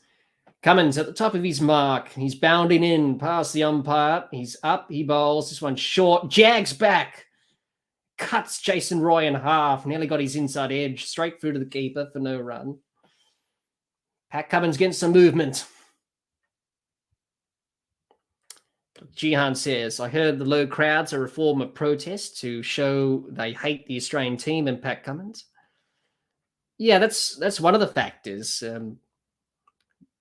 Cummins at the top of his mark. He's bounding in past the umpire. He's up, he bowls. This one short. Jags back. Cuts Jason Roy in half. Nearly got his inside edge. Straight through to the keeper for no run. Pat Cummins getting some movement. Jihan says, I heard the low crowds are a form of protest to show they hate the Australian team and Pat Cummins. Yeah, that's one of the factors.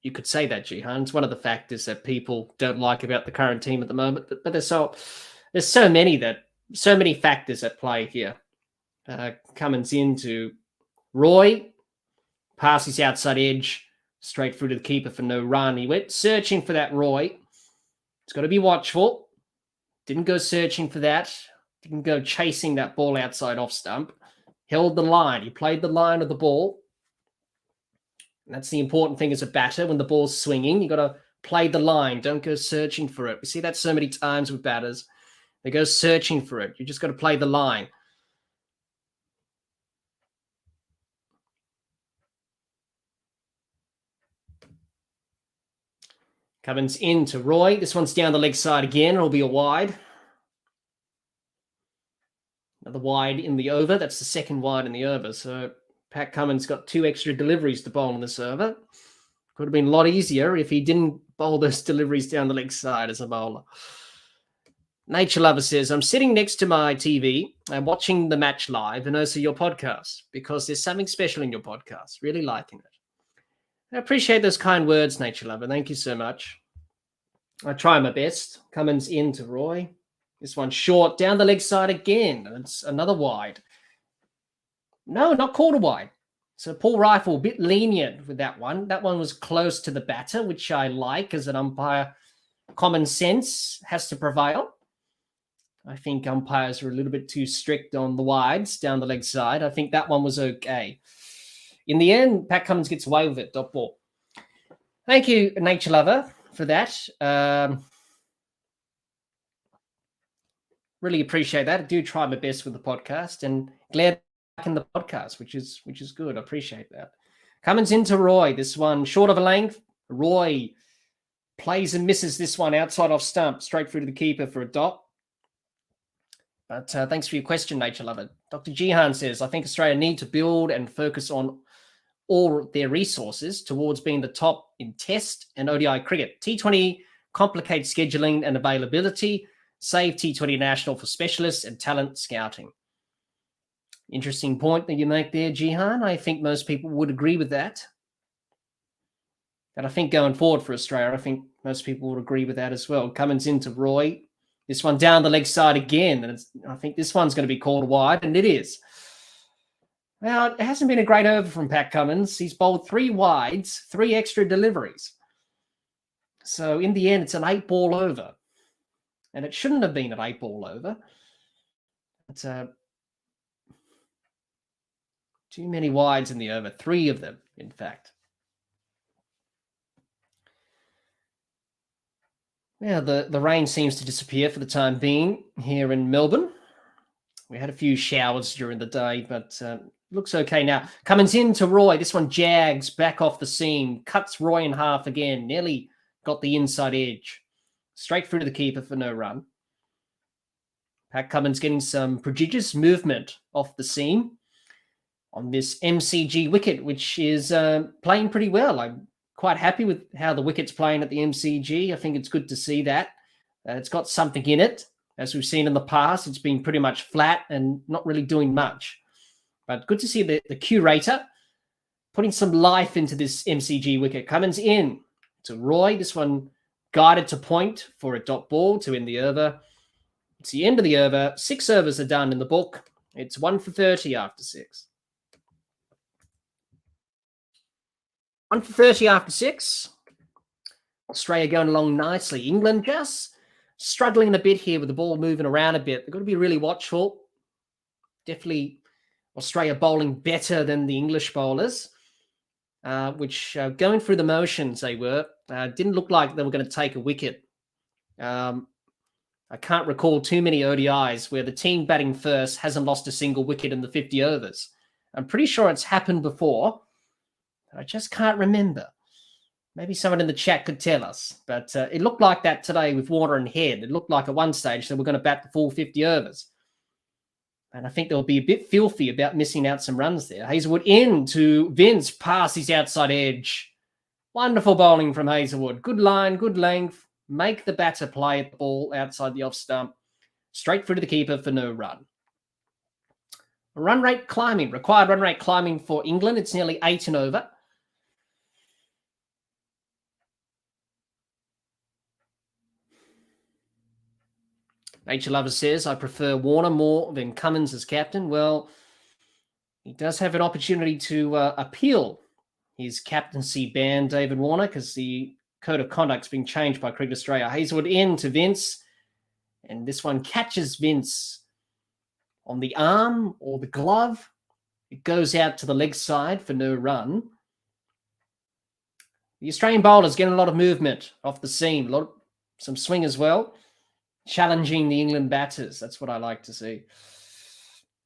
You could say that, Jihan. It's one of the factors that people don't like about the current team at the moment. But there's so many factors at play here. Cummins into Roy, passes outside edge, Straight through to the keeper for no run. He went searching for that Roy. It's got to be watchful. Didn't go searching for that. Didn't go chasing that ball outside off stump. Held the line. He played the line of the ball. And that's the important thing as a batter. When the ball's swinging, you got to play the line. Don't go searching for it. We see that so many times with batters. They go searching for it. You just got to play the line. Cummins in to Roy. This one's down the leg side again. It'll be a wide. Another wide in the over. That's the second wide in the over. So Pat Cummins got 2 extra deliveries to bowl in this over. Could have been a lot easier if he didn't bowl those deliveries down the leg side as a bowler. Nature Lover says, I'm sitting next to my TV and watching the match live and also your podcast because there's something special in your podcast. Really liking it. I appreciate those kind words, Nature Lover. Thank you so much. I try my best. Cummins in to Roy. This one short, down the leg side again. It's another wide. No, not called a wide. So Paul Rifle, a bit lenient with that one. That one was close to the batter, which I like as an umpire. Common sense has to prevail. I think umpires are a little bit too strict on the wides down the leg side. I think that one was okay. In the end, Pat Cummins gets away with it, dot ball. Thank you, Nature Lover, for that. Really appreciate that. I do try my best with the podcast and glad back in the podcast, which is good. I appreciate that. Cummins into Roy. This one short of a length. Roy plays and misses this one outside off stump, straight through to the keeper for a dot. But thanks for your question, Nature Lover. Dr. Jihan says, I think Australia need to build and focus on all their resources towards being the top in Test and ODI cricket. T20 complicates scheduling and availability. Save T20 National for specialists and talent scouting. Interesting point that you make there, Jihan. I think most people would agree with that. And I think going forward for Australia, I think most people would agree with that as well. Cummins into Roy. This one down the leg side again. And I think this one's going to be called wide, and it is. Now, it hasn't been a great over from Pat Cummins. He's bowled 3 wides, 3 extra deliveries. So in the end, it's an 8-ball over. And it shouldn't have been an 8-ball over. It's too many wides in the over. 3 of them, in fact. Yeah, the rain seems to disappear for the time being here in Melbourne. We had a few showers during the day, but looks okay now. Cummins in to Roy. This one jags back off the seam, cuts Roy in half again, nearly got the inside edge. Straight through to the keeper for no run. Pat Cummins getting some prodigious movement off the seam on this MCG wicket, which is playing pretty well. I'm quite happy with how the wicket's playing at the MCG. I think it's good to see that. It's got something in it. As we've seen in the past, it's been pretty much flat and not really doing much. But good to see the curator putting some life into this MCG wicket. Cummins in to Roy. This one guided to point for a dot ball to end the over. It's the end of the over. 6 overs are done in the book. It's 1 for 30 after 6. 1 for 30 after 6. Australia going along nicely. England just struggling a bit here with the ball moving around a bit. They've got to be really watchful. Definitely Australia bowling better than the English bowlers, which going through the motions they were. Didn't look like they were going to take a wicket. I can't recall too many ODIs where the team batting first hasn't lost a single wicket in the 50 overs. I'm pretty sure it's happened before. I just can't remember. Maybe someone in the chat could tell us. But it looked like that today with Warner and Head. It looked like at one stage they were going to bat the full 50 overs. And I think they'll be a bit filthy about missing out some runs there. Hazelwood in to Vince, past his outside edge. Wonderful bowling from Hazelwood. Good line, good length. Make the batter play at the ball outside the off stump. Straight through to the keeper for no run. Run rate climbing. Required run rate climbing for England. It's nearly 8 and over. Nature Lover says, I prefer Warner more than Cummins as captain. Well, he does have an opportunity to appeal his captaincy banned David Warner because the code of conduct's been changed by Cricket Australia. Hazelwood in to Vince, and this one catches Vince on the arm or the glove. It goes out to the leg side for no run. The Australian bowlers getting a lot of movement off the seam, some swing as well, challenging the England batters. That's what I like to see.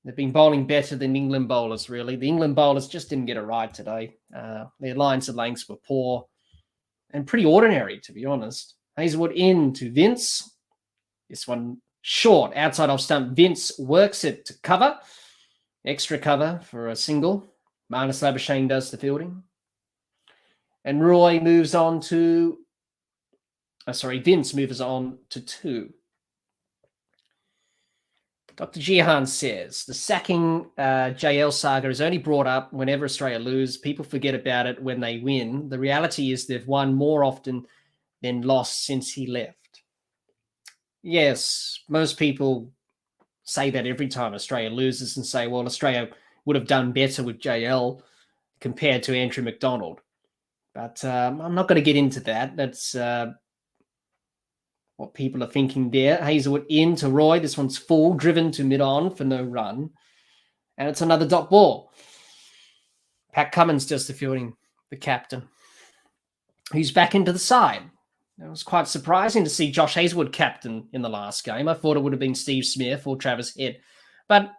They've been bowling better than England bowlers, really. The England bowlers just didn't get it right today. Their lines and lengths were poor and pretty ordinary, to be honest. Hazelwood in to Vince. This one short, outside off stump. Vince works it to cover. Extra cover for a single. Marnus Labuschagne does the fielding. And Roy moves on to... Vince moves on to 2. Dr. Jihan says, the sacking JL saga is only brought up whenever Australia lose. People forget about it when they win. The reality is they've won more often than lost since he left. Yes, most people say that every time Australia loses and say, well, Australia would have done better with JL compared to Andrew McDonald. But I'm not going to get into that. That's what people are thinking there. Hazelwood in to Roy. This one's full, driven to mid-on for no run. And it's another dot ball. Pat Cummins does the fielding, the captain. He's back into the side. It was quite surprising to see Josh Hazelwood captain in the last game. I thought it would have been Steve Smith or Travis Head. But,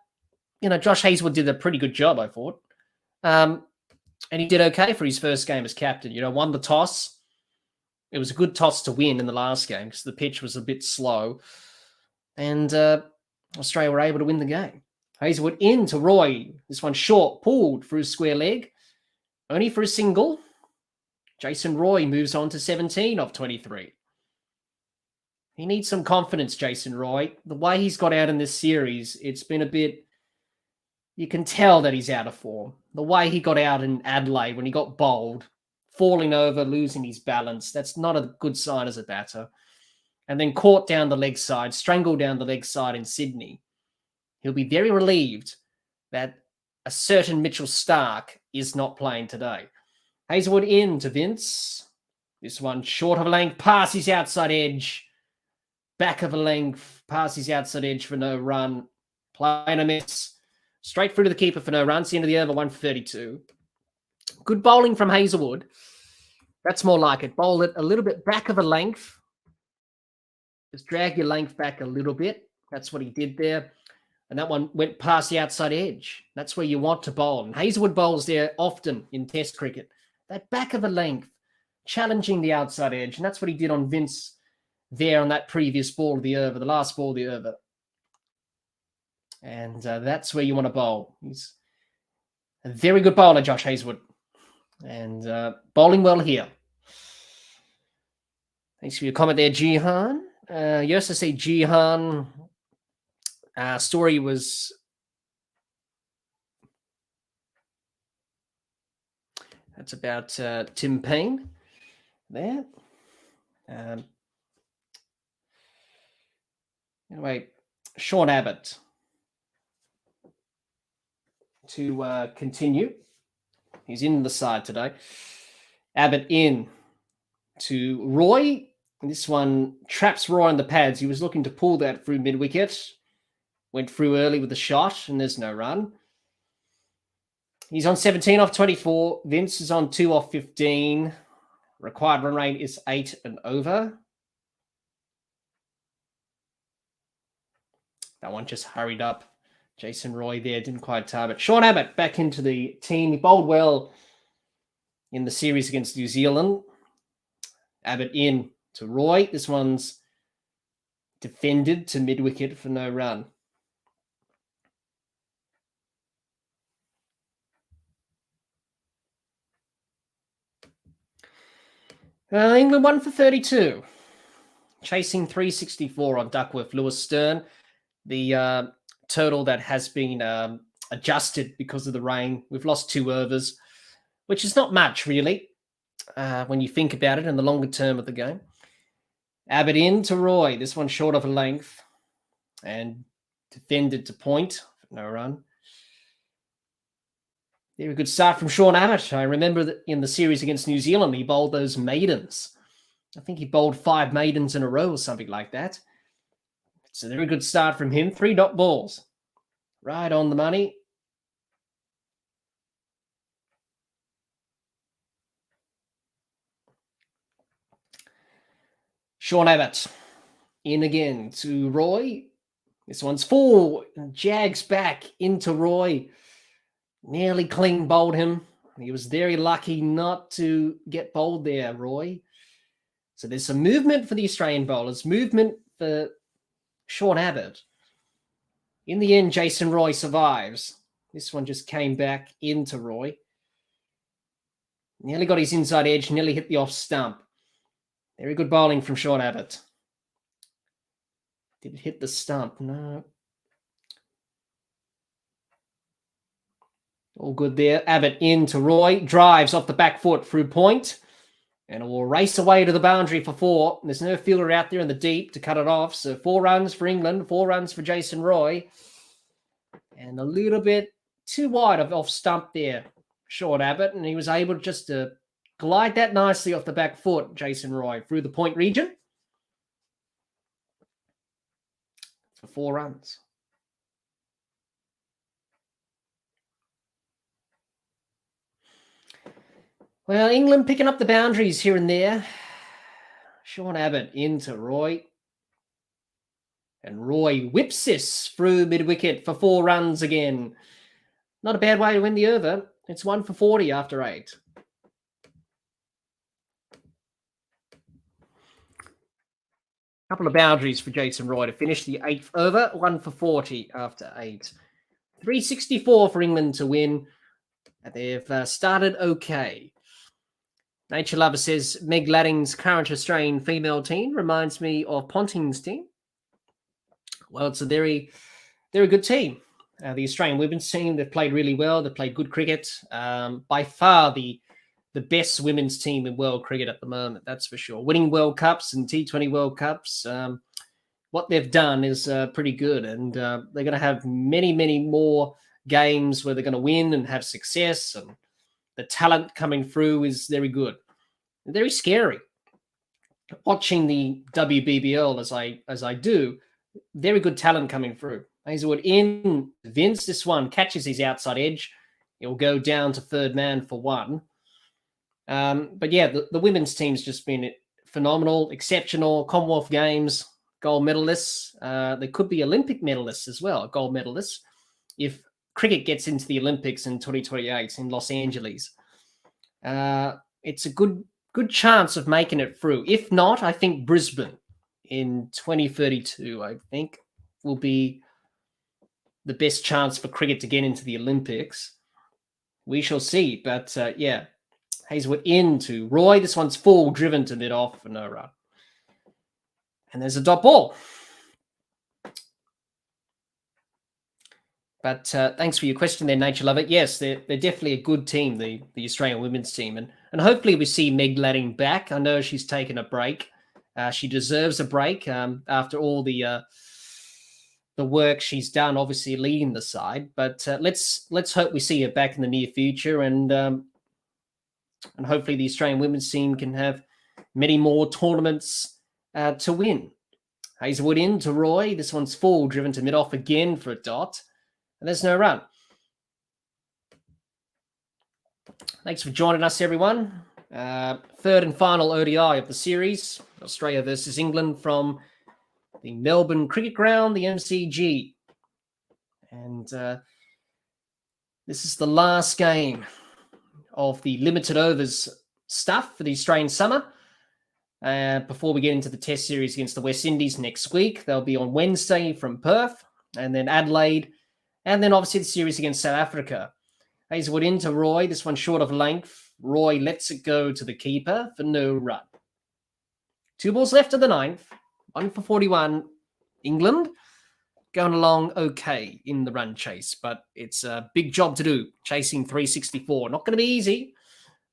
Josh Hazelwood did a pretty good job, I thought. And he did okay for his first game as captain. Won the toss. It was a good toss to win in the last game because the pitch was a bit slow. And Australia were able to win the game. Hazelwood in to Roy. This one short, pulled through square leg. Only for a single. Jason Roy moves on to 17 off 23. He needs some confidence, Jason Roy. The way he's got out in this series, it's been a bit... You can tell that he's out of form. The way he got out in Adelaide when he got bowled, falling over, losing his balance. That's not a good sign as a batter. And then caught down the leg side, strangled down the leg side in Sydney. He'll be very relieved that a certain Mitchell Starc is not playing today. Hazelwood in to Vince. This one short of a length, past his outside edge. Back of a length, past his outside edge for no run. Playing a miss. Straight through to the keeper for no run. It's the end of the over, 132. Good bowling from Hazelwood. That's more like it. Bowl it a little bit back of a length. Just drag your length back a little bit. That's what he did there. And that one went past the outside edge. That's where you want to bowl. And Hazelwood bowls there often in Test cricket. That back of a length, challenging the outside edge. And that's what he did on Vince there on that previous ball of the over, the last ball of the over. And that's where you want to bowl. He's a very good bowler, Josh Hazelwood. And bowling well here. Thanks for your comment there, Jihan. You also say Jihan. Story was... That's about Tim Payne there. Anyway, Sean Abbott to continue. He's in the side today. Abbott in to Roy. This one traps Roy on the pads. He was looking to pull that through mid-wicket. Went through early with a shot, and there's no run. He's on 17 off 24. Vince is on 2 off 15. Required run rate is 8 and over. That one just hurried up. Jason Roy there didn't quite target. Sean Abbott back into the team. He bowled well in the series against New Zealand. Abbott in to Roy. This one's defended to mid-wicket for no run. England 1 for 32. Chasing 364 on Duckworth Lewis Stern. The total that has been adjusted because of the rain. We've lost 2 overs, which is not much, really, when you think about it in the longer term of the game. Abbott in to Roy. This one short of a length and defended to point. No run. Very good start from Sean Abbott. I remember that in the series against New Zealand, he bowled those maidens. I think he bowled 5 maidens in a row or something like that. It's a very good start from him. 3 dot balls. Right on the money. Sean Abbott in again to Roy. This one's full. Jags back into Roy. Nearly clean bowled him. He was very lucky not to get bowled there, Roy. So there's some movement for the Australian bowlers, movement for Sean Abbott. In the end, Jason Roy survives. This one just came back into Roy. Nearly got his inside edge, nearly hit the off stump. Very good bowling from Sean Abbott. Did it hit the stump? No. All good there. Abbott into Roy. Drives off the back foot through point. And it will race away to the boundary for 4. There's no fielder out there in the deep to cut it off. So 4 runs for England, 4 runs for Jason Roy. And a little bit too wide of off stump there, Sean Abbott. And he was able just to glide that nicely off the back foot, Jason Roy, through the point region. For 4 runs. Well, England picking up the boundaries here and there. Sean Abbott into Roy. And Roy whips this through mid-wicket for 4 runs again. Not a bad way to win the over. It's 1 for 40 after 8. Couple of boundaries for Jason Roy to finish the 8th over. 1 for 40 after 8. 364 for England to win. They've started okay. Nature Lover says, Meg Ladding's current Australian female team reminds me of Ponting's team. Well, it's a very, very good team. The Australian women's team, they've played really well. They've played good cricket. By far the best women's team in world cricket at the moment, that's for sure. Winning World Cups and T20 World Cups. What they've done is pretty good. And they're going to have many, many more games where they're going to win and have success. And the talent coming through is very good. Very scary. Watching the WBBL as I do, very good talent coming through. Hazelwood in. Vince, this one catches his outside edge. It'll go down to third man for 1. But yeah, the women's team's just been phenomenal, exceptional. Commonwealth Games, gold medalists. They could be Olympic medalists as well, gold medalists, if cricket gets into the Olympics in 2028 in Los Angeles. It's a good chance of making it through. If not, I think Brisbane in 2032, I think, will be the best chance for cricket to get into the Olympics. We shall see. But yeah, Hazelwood into Roy. This one's full, driven to mid-off for no run. And there's a dot ball. But thanks for your question there, Nature Lover. Yes, they're definitely a good team, the Australian women's team. And hopefully we see Meg Ladding back. I know she's taken a break. She deserves a break after all the work she's done, obviously leading the side. But let's hope we see her back in the near future. And hopefully the Australian women's team can have many more tournaments to win. Hazelwood in to Roy. This one's full, driven to mid-off again for a dot. And there's no run. Thanks for joining us, everyone. Third and final ODI of the series, Australia versus England from the Melbourne Cricket Ground, the MCG. And this is the last game of the limited overs stuff for the Australian summer. Before we get into the Test series against the West Indies next week, they'll be on Wednesday from Perth, and then Adelaide, and then obviously the series against South Africa. Hazelwood into Roy. This one short of length. Roy lets it go to the keeper for no run. 2 balls left of the 9th. 1 for 41. England going along okay in the run chase, but it's a big job to do, chasing 364. Not going to be easy.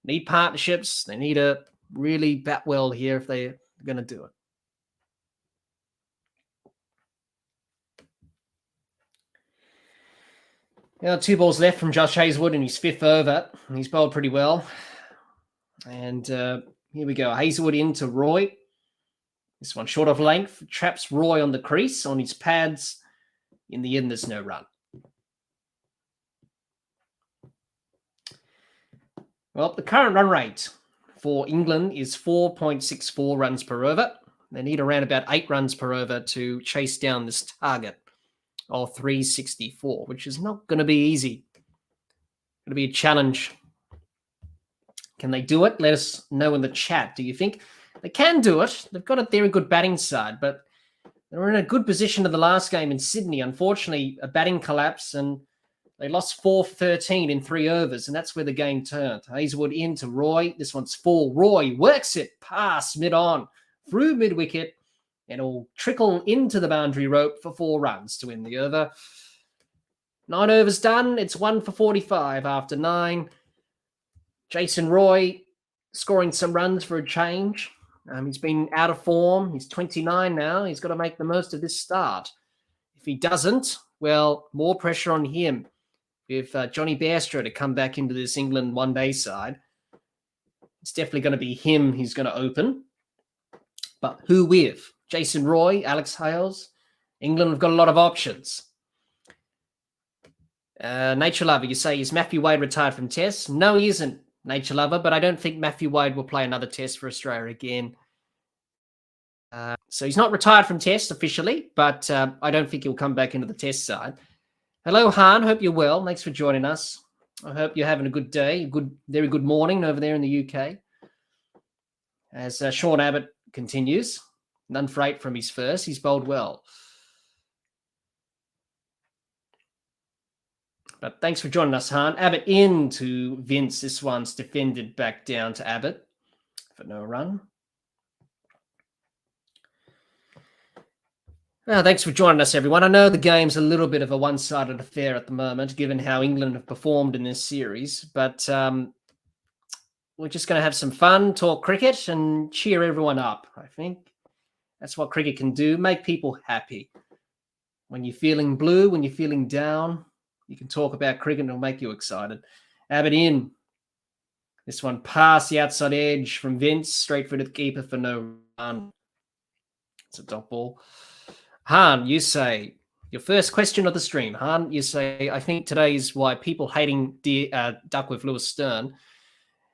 Need partnerships. They need to really bat well here if they're going to do it. 2 balls left from Josh Hazelwood in his 5th over. He's bowled pretty well. And here we go. Hazelwood into Roy. This one short of length. Traps Roy on the crease on his pads. In the end, there's no run. Well, the current run rate for England is 4.64 runs per over. They need around about 8 runs per over to chase down this target of 364, which is not going to be easy. Going to be a challenge. Can they do it? Let us know in the chat. Do you think they can do it? They've got a very good batting side, but they were in a good position in the last game in Sydney. Unfortunately, a batting collapse, and they lost 4-13 in 3 overs, and that's where the game turned. Hazelwood into Roy. This one's full. Roy works it past mid-on, through mid-wicket, and it'll trickle into the boundary rope for 4 runs to win the over. 9 overs done. It's 1 for 45 after 9. Jason Roy scoring some runs for a change. He's been out of form. He's 29 now. He's got to make the most of this start. If he doesn't, well, more pressure on him. If Johnny Bairstow to come back into this England one-day side, it's definitely going to be him who's going to open. But who with? Jason Roy, Alex Hales. England have got a lot of options. Nature Lover, you say, is Matthew Wade retired from Tests? No, he isn't, Nature Lover, but I don't think Matthew Wade will play another Test for Australia again. So he's not retired from Test officially, but I don't think he'll come back into the Test side. Hello, Han. Hope you're well. Thanks for joining us. I hope you're having a good day, very good morning over there in the UK. As Sean Abbott continues, none for 8 from his first. He's bowled well. But thanks for joining us, Han. Abbott into Vince. This one's defended back down to Abbott for no run. Well, thanks for joining us, everyone. I know the game's a little bit of a one-sided affair at the moment, given how England have performed in this series. But we're just going to have some fun, talk cricket, and cheer everyone up, I think. That's what cricket can do, make people happy. When you're feeling blue, when you're feeling down, you can talk about cricket and it'll make you excited. Abbott in. This one past the outside edge from Vince, straight for the keeper for no run. It's a dot ball. Han, you say, your first question of the stream. Han, you say, I think today is why people hating Duckworth Lewis Stern.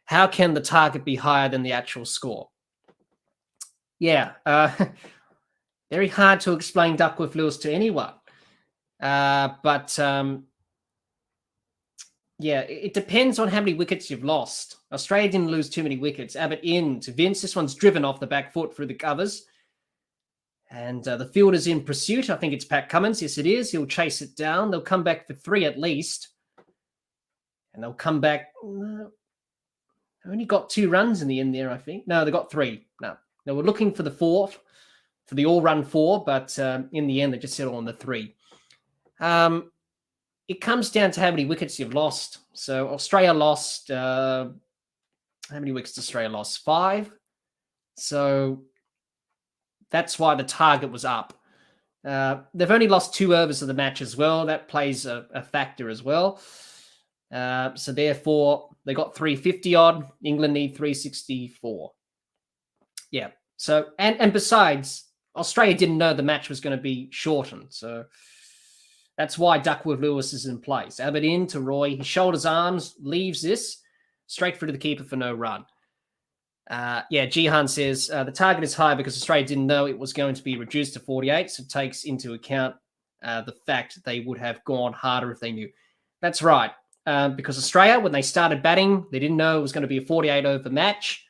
How can the target be higher than the actual score? Yeah, very hard to explain Duckworth Lewis to anyone. But yeah, it depends on how many wickets you've lost. Australia didn't lose too many wickets. Abbott in to Vince. This one's driven off the back foot through the covers. And the fielder's in pursuit. I think it's Pat Cummins. Yes, it is. He'll chase it down. They'll come back for 3 at least. And they'll come back. Only got 2 runs in the end there, I think. No, they got 3. No, they were looking for the 4th, for the all-run 4, but in the end, they just settled on the 3. It comes down to how many wickets you've lost. So Australia lost, how many wickets did Australia lost? 5. So that's why the target was up. They've only lost 2 overs of the match as well. That plays a factor as well. So therefore, they got 350 odd. England need 364. Yeah. So, and besides, Australia didn't know the match was going to be shortened. So that's why Duckworth Lewis is in place. Abbott in to Roy. He shoulders arms, leaves this straight through to the keeper for no run. Yeah, Jihan says the target is high because Australia didn't know it was going to be reduced to 48. So it takes into account the fact they would have gone harder if they knew. That's right. Because Australia, when they started batting, they didn't know it was going to be a 48-over match.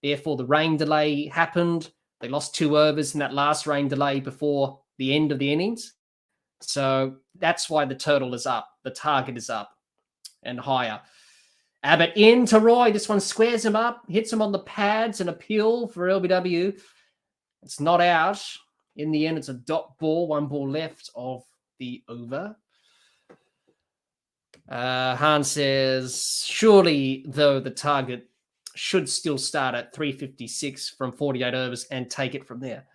Therefore, the rain delay happened. They lost 2 overs in that last rain delay before the end of the innings. So that's why the total is up. The target is up and higher. Abbott in to Roy. This one squares him up, hits him on the pads, and appeal for LBW. It's not out. In the end, it's a dot ball. 1 ball left of the over. Han says, surely, though, the target should still start at 356 from 48 overs and take it from there.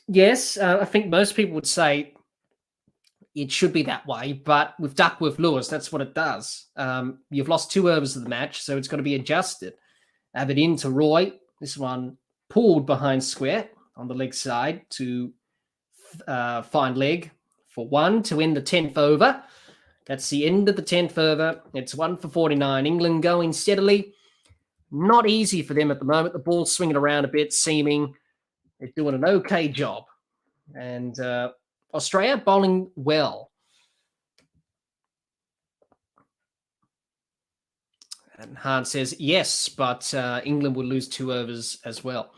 Yes, I think most people would say it should be that way. But with Duckworth-Lewis, that's what it does. You've lost 2 overs of the match, so it's got to be adjusted. Abbott into Roy. This one pulled behind square on the leg side to find leg for 1 to end the 10th over. That's the end of the 10th over. It's 1 for 49. England going steadily. Not easy for them at the moment. The ball's swinging around a bit, seeming they're doing an okay job. And Australia bowling well. And Hahn says, yes, but England will lose 2 overs as well.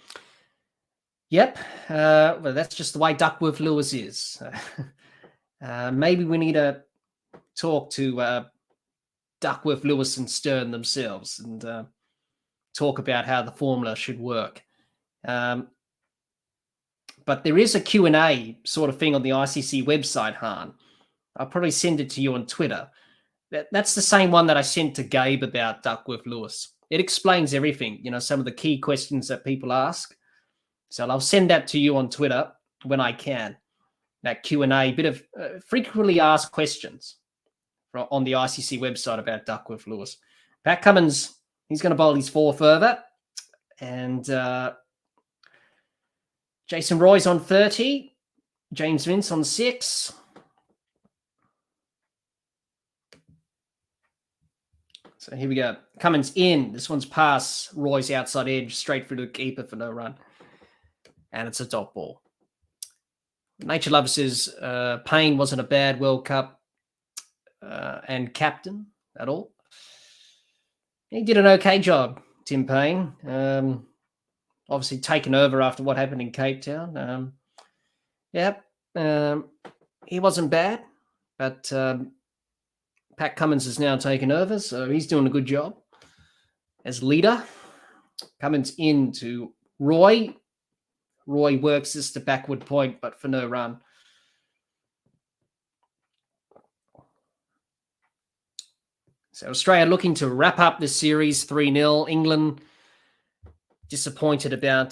Yep, well, that's just the way Duckworth-Lewis is. Maybe we need to talk to Duckworth-Lewis and Stern themselves and talk about how the formula should work. But there is a Q&A sort of thing on the ICC website, Hahn. I'll probably send it to you on Twitter. That's the same one that I sent to Gabe about Duckworth-Lewis. It explains everything, some of the key questions that people ask. So I'll send that to you on Twitter when I can. That Q&A, bit of frequently asked questions on the ICC website about Duckworth-Lewis. Pat Cummins, he's going to bowl his 4th over. And Jason Roy's on 30. James Vince on 6. So here we go. Cummins in. This one's past Roy's outside edge, straight through the keeper for no run. And it's a dot ball. Nature Lover says Payne wasn't a bad World Cup and captain at all. He did an okay job, Tim Payne. Obviously taken over after what happened in Cape Town. He wasn't bad, but Pat Cummins has now taken over, so he's doing a good job as leader. Cummins into Roy. Roy works this to backward point, but for no run. So Australia looking to wrap up this series 3-0. England disappointed about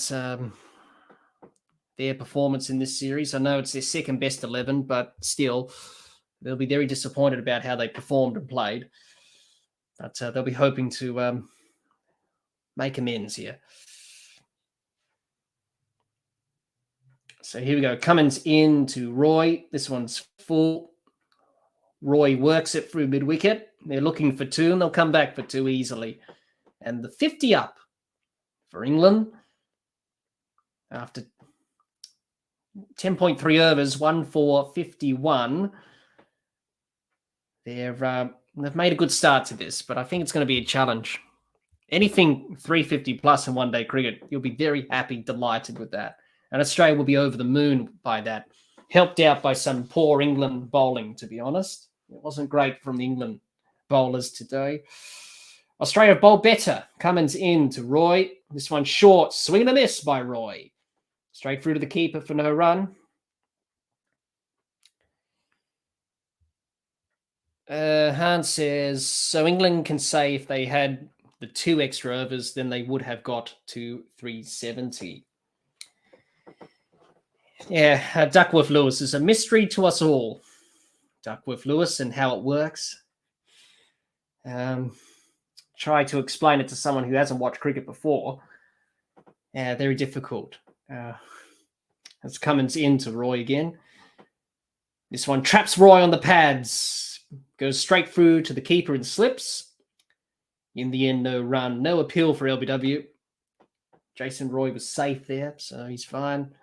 their performance in this series. I know it's their second best 11, but still, they'll be very disappointed about how they performed and played. But they'll be hoping to make amends here. So here we go. Cummins into Roy. This one's full. Roy works it through mid-wicket. They're looking for 2, and they'll come back for 2 easily. And the 50 up for England after 10.3 overs, 1 for 51. They've made a good start to this, but I think it's going to be a challenge. Anything 350 plus in one-day cricket, you'll be very happy, delighted with that. And Australia will be over the moon by that. Helped out by some poor England bowling, to be honest. It wasn't great from the England bowlers today. Australia bowled better. Cummins in to Roy. This one short. Swing and a miss by Roy. Straight through to the keeper for no run. Hans says, so England can say if they had the 2 extra overs, then they would have got to 370. Yeah, Duckworth-Lewis is a mystery to us all. Duckworth-Lewis and how it works. Try to explain it to someone who hasn't watched cricket before. Very difficult. As Cummins into Roy again. This one traps Roy on the pads. Goes straight through to the keeper and slips. In the end, no run. No appeal for LBW. Jason Roy was safe there, so he's fine.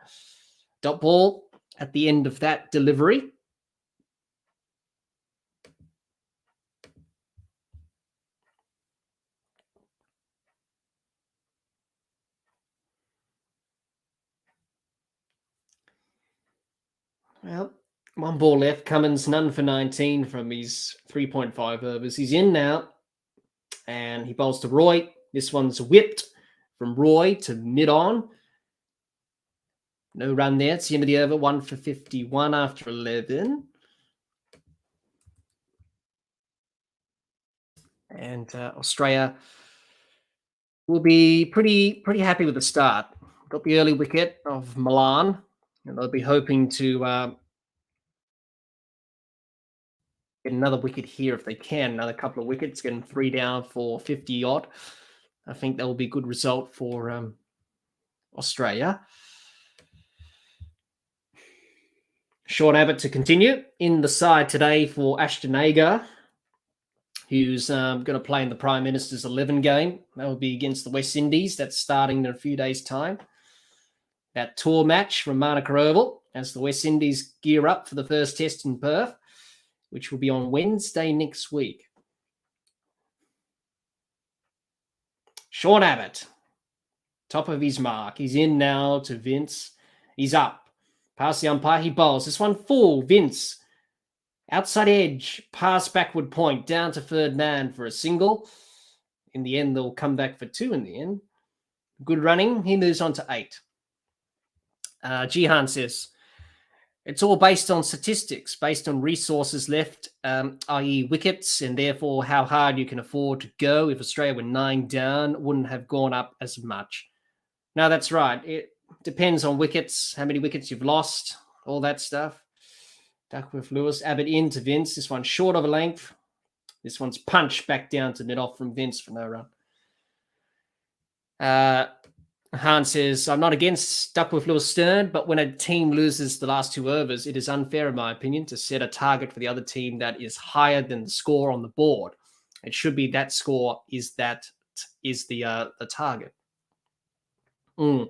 Dot ball at the end of that delivery. Well, 1 ball left. Cummins, none for 19 from his 3.5 overs. He's in now, and he bowls to Roy. This one's whipped from Roy to mid-on. No run there. It's the end of the over. 1 for 51 after 11. And Australia will be pretty happy with the start. Got the early wicket of Milan, and they'll be hoping to get another wicket here if they can. Another couple of wickets, getting 3 down for 50 odd. I think that will be a good result for Australia. Sean Abbott to continue in the side today for Ashton Agar, who's going to play in the Prime Minister's 11 game. That will be against the West Indies. That's starting in a few days' time. That tour match from Manuka Oval as the West Indies gear up for the first test in Perth, which will be on Wednesday next week. Sean Abbott, top of his mark. He's in now to Vince. He's up. Past the umpire, he bowls. This one full. Vince. Outside edge. Pass backward point. Down to third man for a single. In the end, they'll come back for 2 in the end. Good running. He moves on to 8. Jihan says, it's all based on statistics, based on resources left, i.e. wickets, and therefore how hard you can afford to go. If Australia were 9 down, wouldn't have gone up as much. No, that's right. It depends on wickets, how many wickets you've lost, all that stuff. Duckworth-Lewis, Abbott in to Vince. This one's short of a length. This one's punched back down to mid-off from Vince for no run. Han says, I'm not against Duckworth-Lewis Stern, but when a team loses the last 2 overs, it is unfair, in my opinion, to set a target for the other team that is higher than the score on the board. It should be that score is the target. Well,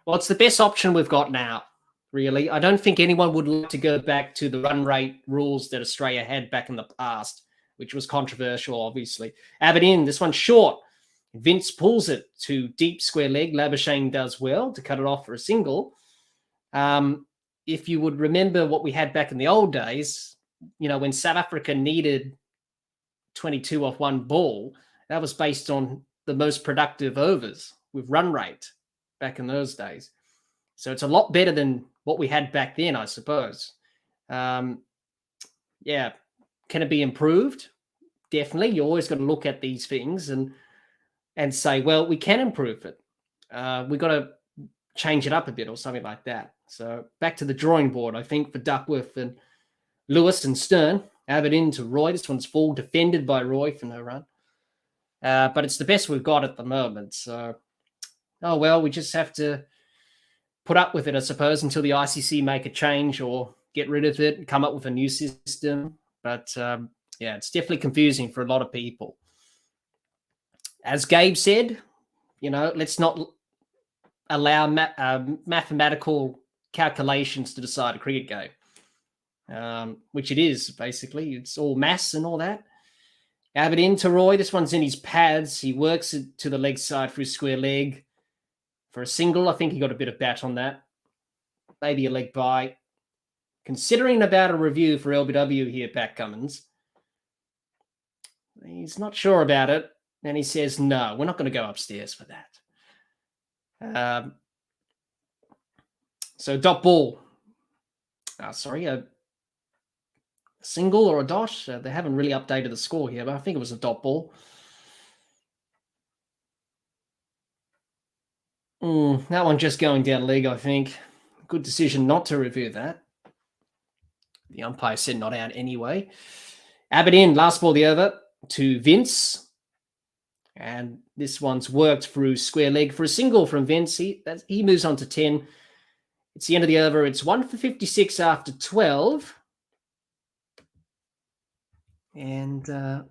it's the best option we've got now, really. I don't think anyone would like to go back to the run rate rules that Australia had back in the past, which was controversial, obviously. Abbott in, this one's short. Vince pulls it to deep square leg. Labuschagne does well to cut it off for a single. If you would remember what we had back in the old days, when South Africa needed 22 off 1 ball, that was based on the most productive overs with run rate back in those days. So it's a lot better than what we had back then, I suppose. Can it be improved? Definitely. You always got to look at these things and say, well, we can improve it. We've got to change it up a bit or something like that. So back to the drawing board, I think, for Duckworth and Lewis and Stern. Abbott in to Roy. This one's full, defended by Roy for no run. But it's the best we've got at the moment. So, we just have to put up with it, I suppose, until the ICC make a change or get rid of it and come up with a new system. But, it's definitely confusing for a lot of people. As Gabe said, let's not allow mathematical calculations to decide a cricket game, which it is, basically. It's all maths and all that. Abbott in to Roy. This one's in his pads. He works it to the leg side for his square leg for a single. I think he got a bit of bat on that. Maybe a leg by. Considering about a review for LBW here, Pat Cummins. He's not sure about it. And he says, no, we're not going to go upstairs for that. So dot ball. A single or a dot. They haven't really updated the score here, but I think it was a dot ball. That one just going down leg, I think. Good decision not to review that. The umpire said not out anyway. Abbott in, last ball of the over to Vince. And this one's worked through square leg for a single from Vince. He moves on to 10. It's the end of the over. It's 1 for 56 after 12. And have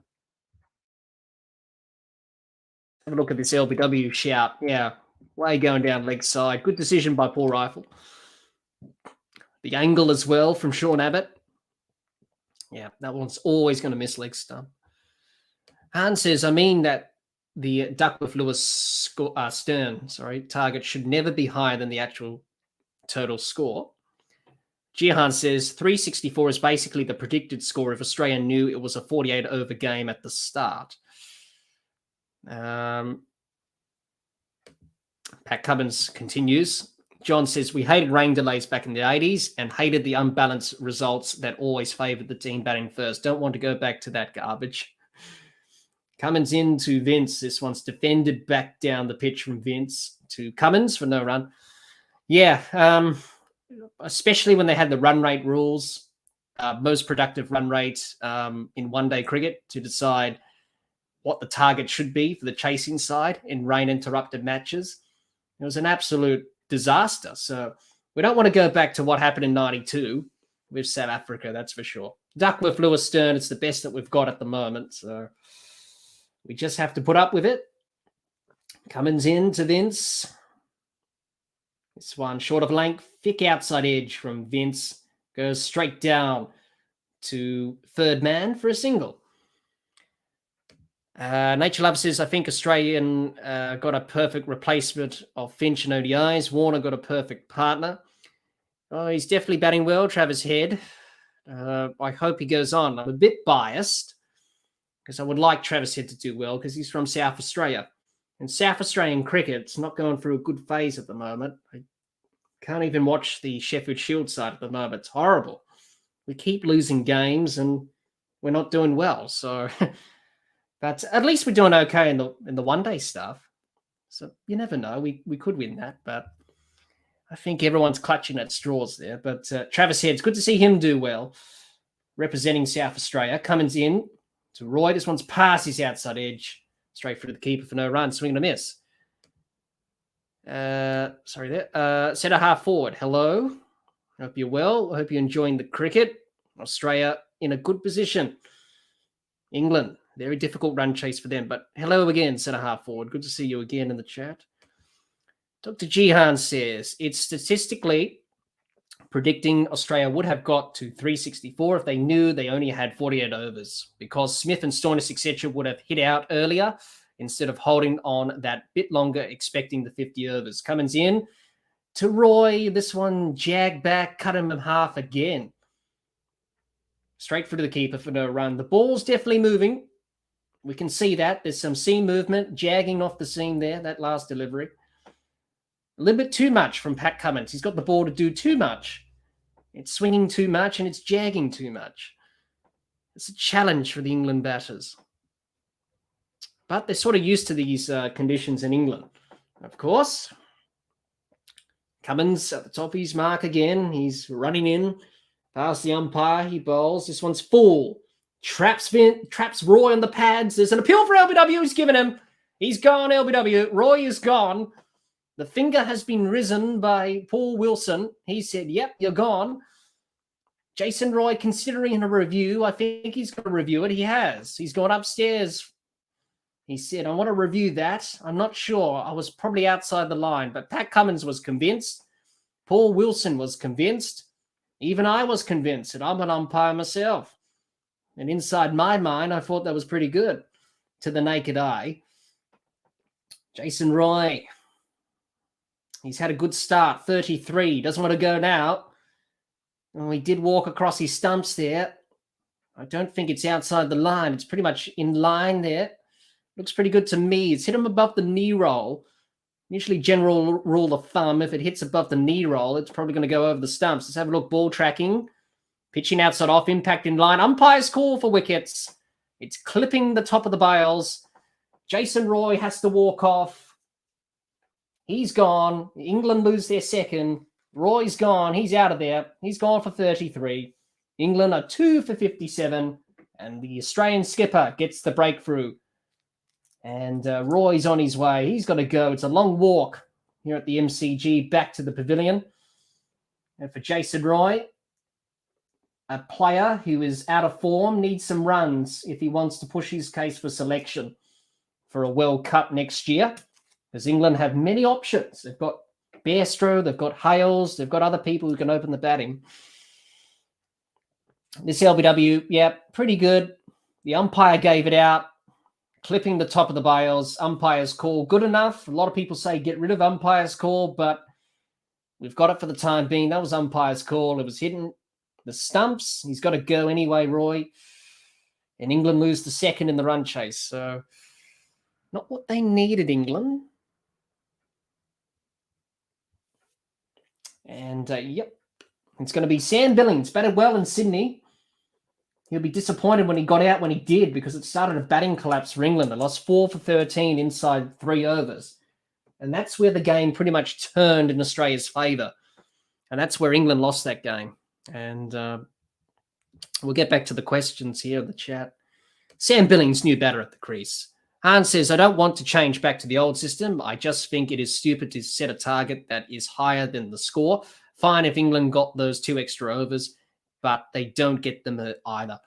a look at this LBW shout. Yeah, way going down leg side. Good decision by Paul Rifle. The angle as well from Sean Abbott. Yeah, that one's always going to miss leg stump. Han says, that the Duckworth-Lewis Stern target should never be higher than the actual total score. Jihan says 364 is basically the predicted score if Australia knew it was a 48-over game at the start. Pat Cummins continues. John says, we hated rain delays back in the 80s and hated the unbalanced results that always favoured the team batting first. Don't want to go back to that garbage. Cummins in to Vince. This one's defended back down the pitch from Vince to Cummins for no run. Yeah, especially when they had the run rate rules. most productive run rate in one-day cricket to decide what the target should be for the chasing side in rain-interrupted matches. It was an absolute disaster. So we don't want to go back to what happened in 92 with South Africa, that's for sure. Duckworth, Lewis, Stern, it's the best that we've got at the moment. So we just have to put up with it. Cummins in to Vince. This one short of length, thick outside edge from Vince. Goes straight down to third man for a single. Nature Love says, I think Australian got a perfect replacement of Finch and ODIs. Warner got a perfect partner. Oh, he's definitely batting well, Travis Head. I hope he goes on. I'm a bit biased because I would like Travis Head to do well because he's from South Australia. And South Australian cricket's not going through a good phase at the moment. I can't even watch the Sheffield Shield side at the moment. It's horrible. We keep losing games and we're not doing well. So, but at least we're doing okay in the one-day stuff. So you never know. We could win that, but I think everyone's clutching at straws there. But Travis Head, it's good to see him do well, representing South Australia. Cummins in to Roy. This one's past his outside edge. Straight through to the keeper for no run. Swing and a miss. Sorry there. Centre half forward. Hello. Hope you're well. I hope you're enjoying the cricket. Australia in a good position. England, very difficult run chase for them. But hello again, centre half forward. Good to see you again in the chat. Dr. Jihan says, it's statistically predicting Australia would have got to 364 if they knew they only had 48 overs because Smith and Stoinis, etc., would have hit out earlier instead of holding on that bit longer, expecting the 50 overs. Cummins in to Roy. This one jagged back, cut him in half again. Straight through to the keeper for no run. The ball's definitely moving. We can see that. There's some seam movement, jagging off the seam there, that last delivery. A little bit too much from Pat Cummins. He's got the ball to do too much. It's swinging too much and it's jagging too much. It's a challenge for the England batters. But they're sort of used to these conditions in England. Of course, Cummins at the top of his mark again. He's running in past the umpire. He bowls. This one's full. Traps Roy on the pads. There's an appeal for LBW. He's given him. He's gone, LBW. Roy is gone. The finger has been risen by Paul Wilson. He said, yep, you're gone. Jason Roy considering a review. I think he's going to review it. He has. He's gone upstairs. He said, I want to review that. I'm not sure. I was probably outside the line. But Pat Cummins was convinced. Paul Wilson was convinced. Even I was convinced. And I'm an umpire myself. And inside my mind, I thought that was pretty good to the naked eye. Jason Roy. He's had a good start, 33. Doesn't want to go now. Oh, he did walk across his stumps there. I don't think it's outside the line. It's pretty much in line there. Looks pretty good to me. It's hit him above the knee roll. Usually general rule of thumb, if it hits above the knee roll, it's probably going to go over the stumps. Let's have a look. Ball tracking. Pitching outside off, impact in line. Umpire's call for wickets. It's clipping the top of the bails. Jason Roy has to walk off. He's gone. England lose their second. Roy's gone. He's out of there. He's gone for 33. England are 2 for 57. And the Australian skipper gets the breakthrough. And Roy's on his way. He's got to go. It's a long walk here at the MCG back to the pavilion. And for Jason Roy, a player who is out of form, needs some runs if he wants to push his case for selection for a World Cup next year. Because England have many options. They've got Bairstow, they've got Hales, they've got other people who can open the batting. This LBW, yeah, pretty good. The umpire gave it out, clipping the top of the bails. Umpire's call, good enough. A lot of people say get rid of umpire's call, but we've got it for the time being. That was umpire's call. It was hitting the stumps. He's got to go anyway, Roy. And England lose the second in the run chase. So not what they needed, England. And, yep, it's going to be Sam Billings. Batted well in Sydney. He'll be disappointed when he got out when he did because it started a batting collapse for England. They lost 4 for 13 inside 3 overs. And that's where the game pretty much turned in Australia's favour. And that's where England lost that game. And We'll get back to the questions here in the chat. Sam Billings knew better at the crease. Hans says, I don't want to change back to the old system. I just think it is stupid to set a target that is higher than the score. Fine if England got those 2 extra overs, but they don't get them either.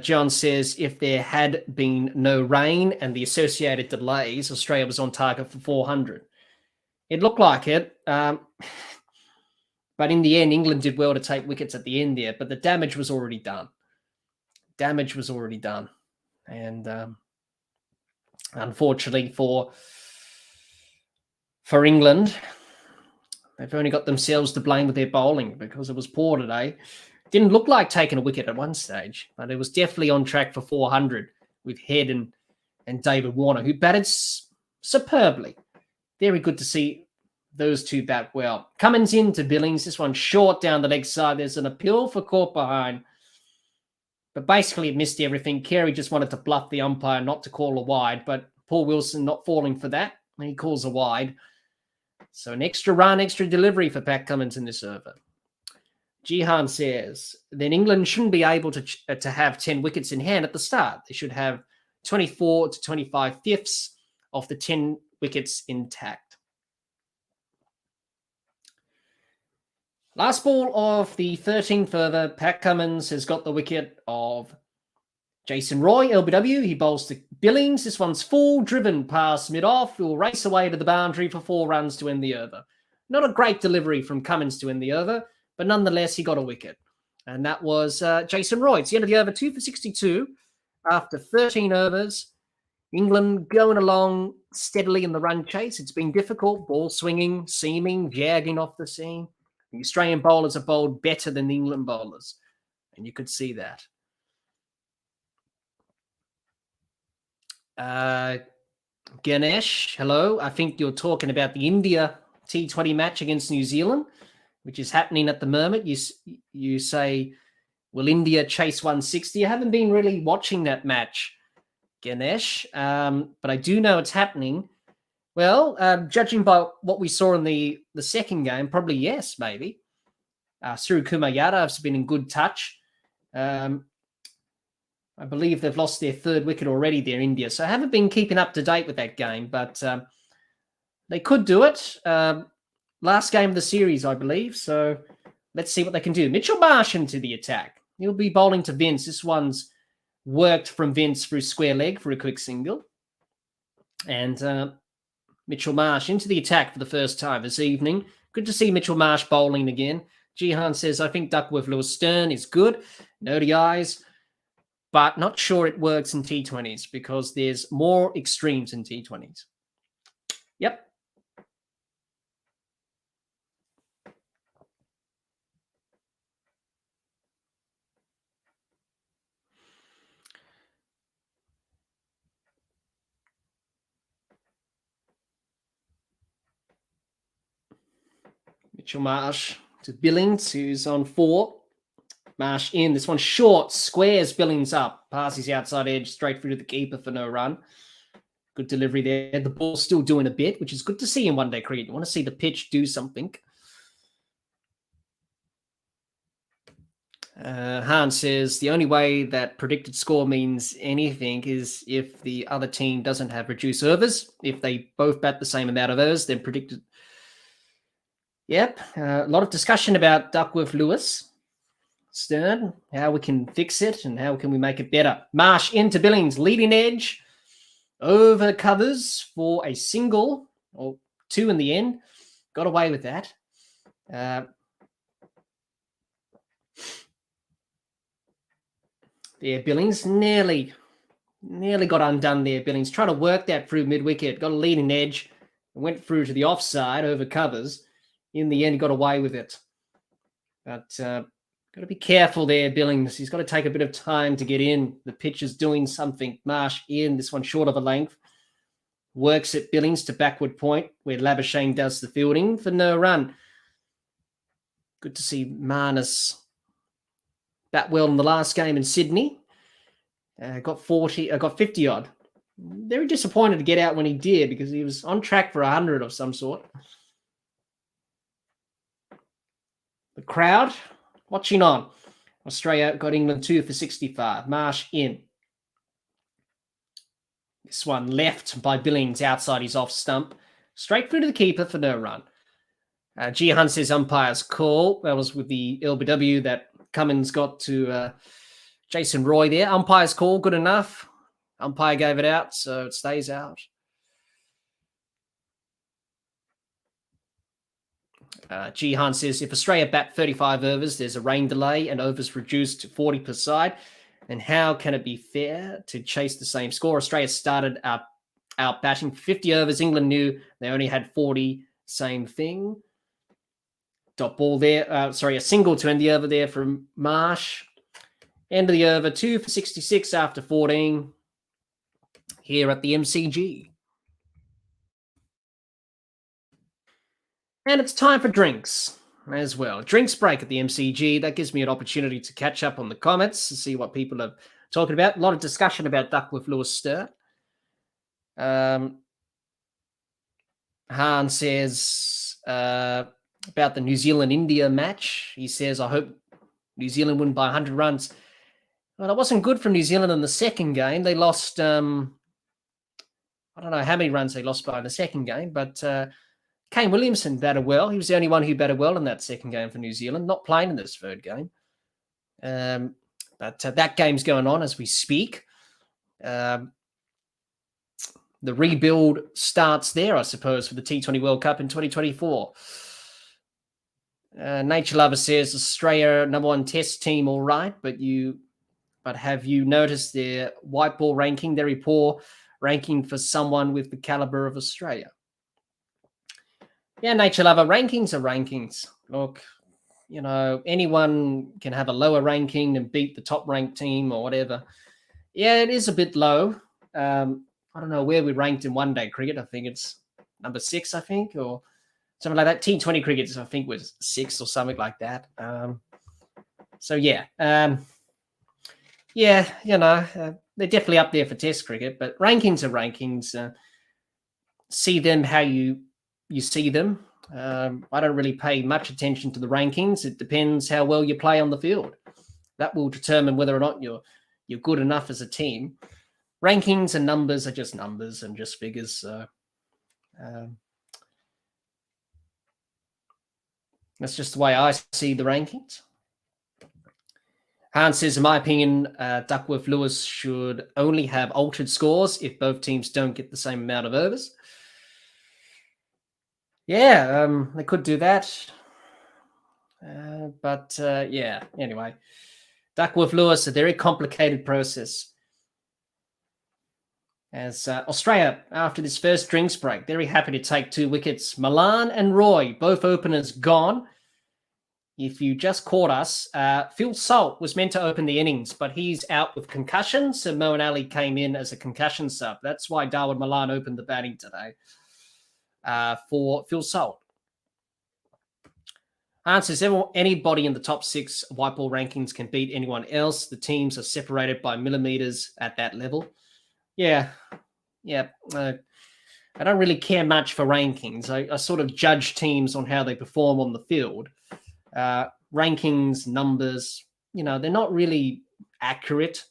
John says, if there had been no rain and the associated delays, Australia was on target for 400. It looked like it. But in the end, England did well to take wickets at the end there, but the damage was already done. And unfortunately for England, they've only got themselves to blame with their bowling because it was poor today. Didn't look like taking a wicket at one stage, but it was definitely on track for 400 with Head and David Warner, who batted superbly. Very good to see those two bat well. Cummins into Billings. This one short down the leg side. There's an appeal for caught behind. But basically it missed everything. Carey just wanted to bluff the umpire not to call a wide, but Paul Wilson not falling for that. And he calls a wide. So an extra run, extra delivery for Pat Cummins in this over. Jihan says, then England shouldn't be able to have 10 wickets in hand at the start. They should have 24 to 25 fifths of the 10 wickets intact. Last ball of the 13th over, Pat Cummins has got the wicket of Jason Roy, LBW. He bowls to Billings. This one's full, driven past mid-off. He'll race away to the boundary for 4 runs to end the over. Not a great delivery from Cummins to end the over, but nonetheless, he got a wicket. And that was Jason Roy. It's the end of the over, 2 for 62 after 13 overs. England going along steadily in the run chase. It's been difficult, ball swinging, seaming, jagging off the seam. The Australian bowlers are bowled better than the England bowlers, and you could see that. Ganesh, hello. I think you're talking about the India T20 match against New Zealand, which is happening at the moment. You say, will India chase 160? I haven't been really watching that match, Ganesh, but I do know it's happening. Well, judging by what we saw in the second game, probably yes, maybe. Suru Kumar Yadav's been in good touch. I believe they've lost their 3rd wicket already there, India. So I haven't been keeping up to date with that game, but they could do it. Last game of the series, I believe. So let's see what they can do. Mitchell Marsh into the attack. He'll be bowling to Vince. This one's worked from Vince through square leg for a quick single. And Mitchell Marsh into the attack for the first time this evening. Good to see Mitchell Marsh bowling again. Jihan says, I think Duckworth-Lewis-Stern is good in ODIs, but not sure it works in T20s because there's more extremes in T20s. Yep. Mitchell Marsh to Billings, who's on 4. Marsh in. This one short, squares Billings up, passes the outside edge straight through to the keeper for no run. Good delivery there. The ball's still doing a bit, which is good to see in one-day cricket. You want to see the pitch do something. Han says, the only way that predicted score means anything is if the other team doesn't have reduced overs. If they both bat the same amount of overs, then predicted... Yep, a lot of discussion about Duckworth-Lewis, Stern, how we can fix it and how can we make it better. Marsh into Billings, leading edge, over covers for a single, or 2 in the end. Got away with that. There, Billings nearly got undone there. Billings trying to work that through mid-wicket, got a leading edge, went through to the offside, over covers. In the end, he got away with it. But got to be careful there, Billings. He's got to take a bit of time to get in. The pitch is doing something. Marsh in, this one short of a length. Works at Billings to backward point, where Labuschagne does the fielding for no run. Good to see Marnus bat well in the last game in Sydney. Got 50 odd. Very disappointed to get out when he did because he was on track for 100 of some sort. The crowd watching on. Australia got England 2 for 65. Marsh in. This one left by Billings outside his off stump. Straight through to the keeper for no run. G. Hunt says umpire's call. That was with the LBW that Cummins got to Jason Roy there. Umpire's call, good enough. Umpire gave it out, so it stays out. G. Hunt says, if Australia bat 35 overs, there's a rain delay and overs reduced to 40 per side. And how can it be fair to chase the same score? Australia started out batting 50 overs. England knew they only had 40. Same thing. Dot ball there. A single to end the over there from Marsh. End of the over, 2 for 66 after 14 here at the MCG. And it's time for drinks as well. Drinks break at the MCG. That gives me an opportunity to catch up on the comments and see what people are talking about. A lot of discussion about Duckworth-Lewis Sturt. Han says about the New Zealand-India match. He says, I hope New Zealand win by 100 runs. Well, it wasn't good from New Zealand in the second game. They lost, I don't know how many runs they lost by in the second game, but Kane Williamson batted well. He was the only one who batted well in that second game for New Zealand, not playing in this third game. But that game's going on as we speak. The rebuild starts there, I suppose, for the T20 World Cup in 2024. Nature Lover says Australia #1 test team, all right, but have you noticed their white ball ranking? Very poor ranking for someone with the caliber of Australia. Yeah, Nature Lover, rankings are rankings. Look, anyone can have a lower ranking and beat the top ranked team or whatever. Yeah, it is a bit low. I don't know where we ranked in one-day cricket. I think it's number 6, I think, or something like that. T20 cricket, I think, was 6 or something like that. They're definitely up there for Test cricket, but rankings are rankings. See them how you see them. I don't really pay much attention to the rankings. It depends how well you play on the field. That will determine whether or not you're good enough as a team. Rankings and numbers are just numbers and just figures. So that's just the way I see the rankings. Hans says, in my opinion, Duckworth-Lewis should only have altered scores if both teams don't get the same amount of overs. Yeah, they could do that. Anyway. Duckworth-Lewis, a very complicated process. As Australia, after this first drinks break, very happy to take 2 wickets. Malan and Roy, both openers gone. If you just caught us, Phil Salt was meant to open the innings, but he's out with concussion, so Moeen Ali came in as a concussion sub. That's why Darwin Malan opened the batting today for Phil Salt. Answers, anybody in the top 6 white ball rankings can beat anyone else. The teams are separated by millimeters at that level. Yeah. I don't really care much for rankings. I sort of judge teams on how they perform on the field. Rankings, numbers, they're not really accurate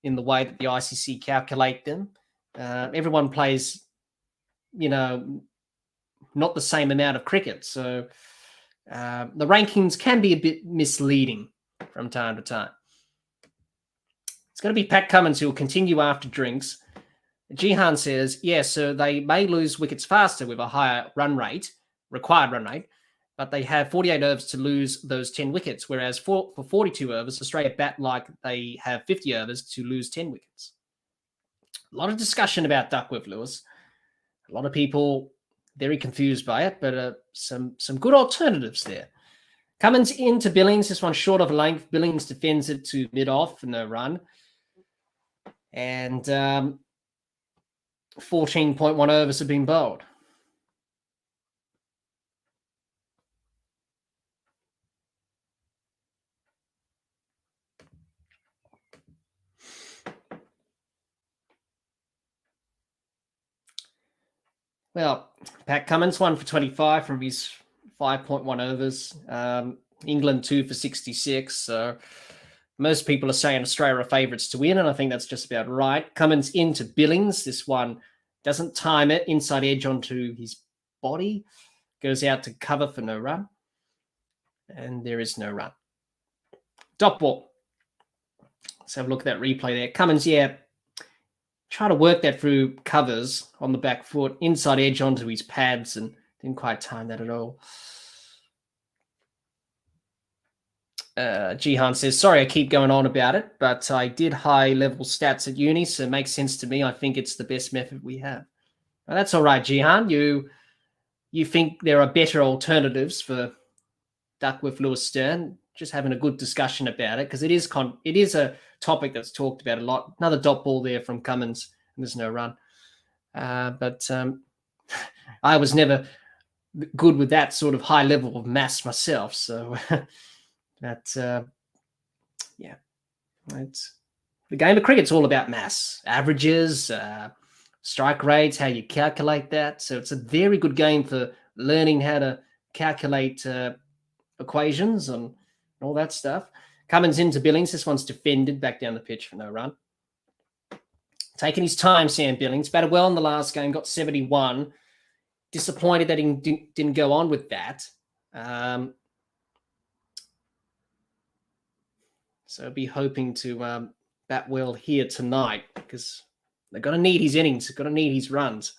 in the way that the ICC calculate them. Everyone plays, not the same amount of cricket. So the rankings can be a bit misleading from time to time. It's going to be Pat Cummins who will continue after drinks. Jihan says, so they may lose wickets faster with a higher required run rate, but they have 48 overs to lose those 10 wickets, whereas for 42 overs, Australia bat like they have 50 overs to lose 10 wickets. A lot of discussion about Duckworth-Lewis. A lot of people very confused by it, but some good alternatives there. Cummins into Billings, this one short of length. Billings defends it to mid-off for no run. And 14.1 overs have been bowled. Well, Pat Cummins, 1 for 25 from his 5.1 overs. England 2 for 66. So most people are saying Australia are favourites to win, and I think that's just about right. Cummins into Billings. This one doesn't time it. Inside edge onto his body. Goes out to cover for no run. And there is no run. Dot ball. Let's have a look at that replay there. Cummins, try to work that through covers on the back foot. Inside edge onto his pads and didn't quite time that at all. Jihan says, sorry I keep going on about it, but I did high-level stats at uni, so it makes sense to me. I think it's the best method we have. Well, that's all right, Jihan. You think there are better alternatives for Duckworth Lewis Stern. Just having a good discussion about it, because it is a topic that's talked about a lot. Another dot ball there from Cummins, and there's no run. But I was never good with that sort of high level of mass myself, so it's the game of cricket's all about mass, averages, strike rates, how you calculate that. So it's a very good game for learning how to calculate equations and all that stuff. Cummins into Billings. This one's defended back down the pitch for no run. Taking his time, Sam Billings. Batted well in the last game, got 71. Disappointed that he didn't go on with that. So be hoping to bat well here tonight, because they're going to need his innings. They're going to need his runs.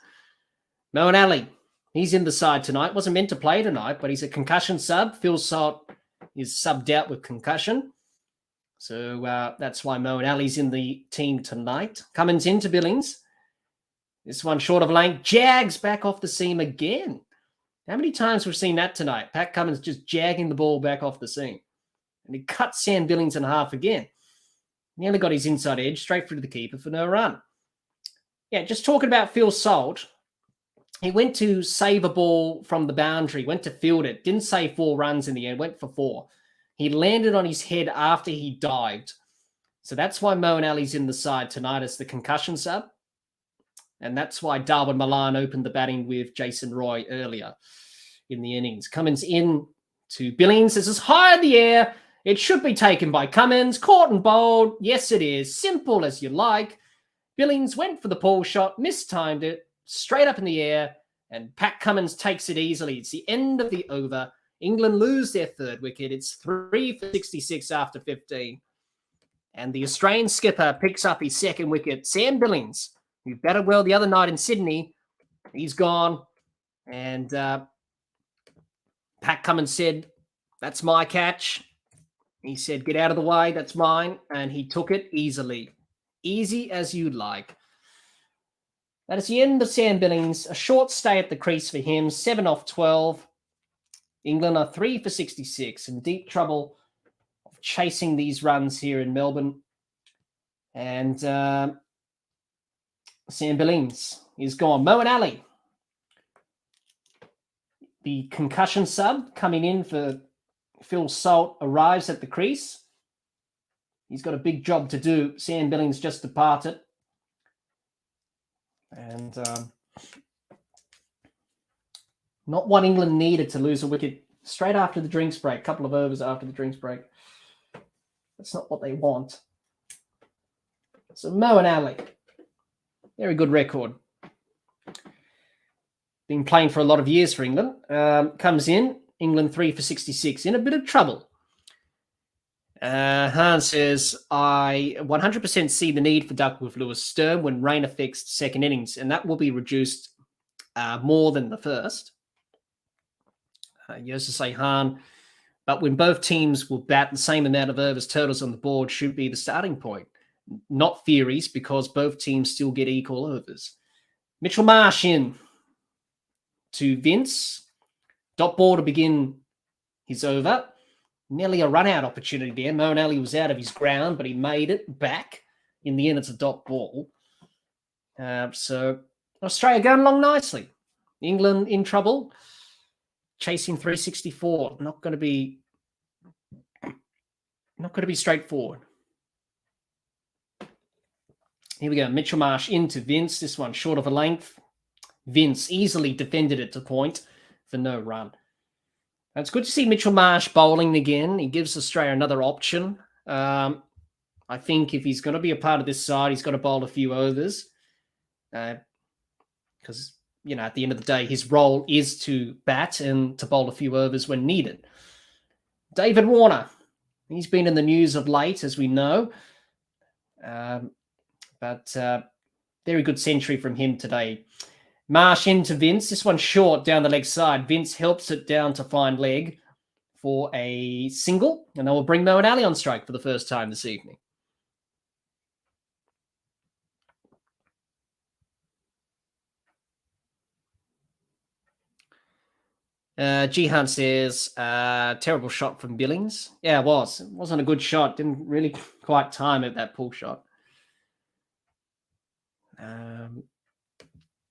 Moeen Ali, he's in the side tonight. Wasn't meant to play tonight, but he's a concussion sub. Phil Salt is subbed out with concussion. So that's why Moeen Ali's in the team tonight. Cummins into Billings. This one short of length. Jags back off the seam again. How many times we've seen that tonight? Pat Cummins just jagging the ball back off the seam. And he cut Sam Billings in half again. Nearly got his inside edge straight through to the keeper for no run. Yeah, just talking about Phil Salt. He went to save a ball from the boundary, went to field it, didn't save 4 runs in the end, went for 4. He landed on his head after he dived. So that's why Moeen Ali's in the side tonight as the concussion sub. And that's why Darwin Milan opened the batting with Jason Roy earlier in the innings. Cummins in to Billings. This is high in the air. It should be taken by Cummins. Caught and bowled. Yes, it is. Simple as you like. Billings went for the pull shot, mistimed it, straight up in the air, and Pat Cummins takes it easily. It's the end of the over. England lose their third wicket. It's 3 for 66 after 15. And the Australian skipper picks up his second wicket. Sam Billings, who batted well the other night in Sydney, he's gone. And Pat Cummins said, that's my catch. He said, get out of the way, that's mine. And he took it easily. Easy as you like. That is the end of Sam Billings. A short stay at the crease for him. 7 off 12. England are 3 for 66. In deep trouble of chasing these runs here in Melbourne. And Sam Billings is gone. Moeen Ali, the concussion sub coming in for Phil Salt, arrives at the crease. He's got a big job to do. Sam Billings just departed. And not what England needed to lose a wicket straight after the drinks break, a couple of overs after the drinks break. That's not what they want. So Moeen Ali, very good record. Been playing for a lot of years for England. Comes in, England 3 for 66, in a bit of trouble. Han says, I 100% see the need for Duckworth Lewis Stern when rain affects the second innings, and that will be reduced more than the first. You also say, Han, but when both teams will bat the same amount of overs, totals on the board should be the starting point, not theories, because both teams still get equal overs. Mitchell Marsh in to Vince. Dot ball to begin his over. Nearly a run-out opportunity there. Moeen Ali was out of his ground, but he made it back. In the end, it's a dot ball. So Australia going along nicely. England in trouble. Chasing 364. Not going to be straightforward. Here we go. Mitchell Marsh into Vince. This one short of a length. Vince easily defended it to point for no run. It's good to see Mitchell Marsh bowling again. He gives Australia another option. I think if he's going to be a part of this side, he's got to bowl a few overs. Because, at the end of the day, his role is to bat and to bowl a few overs when needed. David Warner. He's been in the news of late, as we know. But very good century from him today. Marsh into Vince. This one's short down the leg side. Vince helps it down to fine leg for a single. And they will bring Moeen Ali on strike for the first time this evening. Jihan says, terrible shot from Billings. Yeah, it was. It wasn't a good shot. Didn't really quite time it, that pull shot.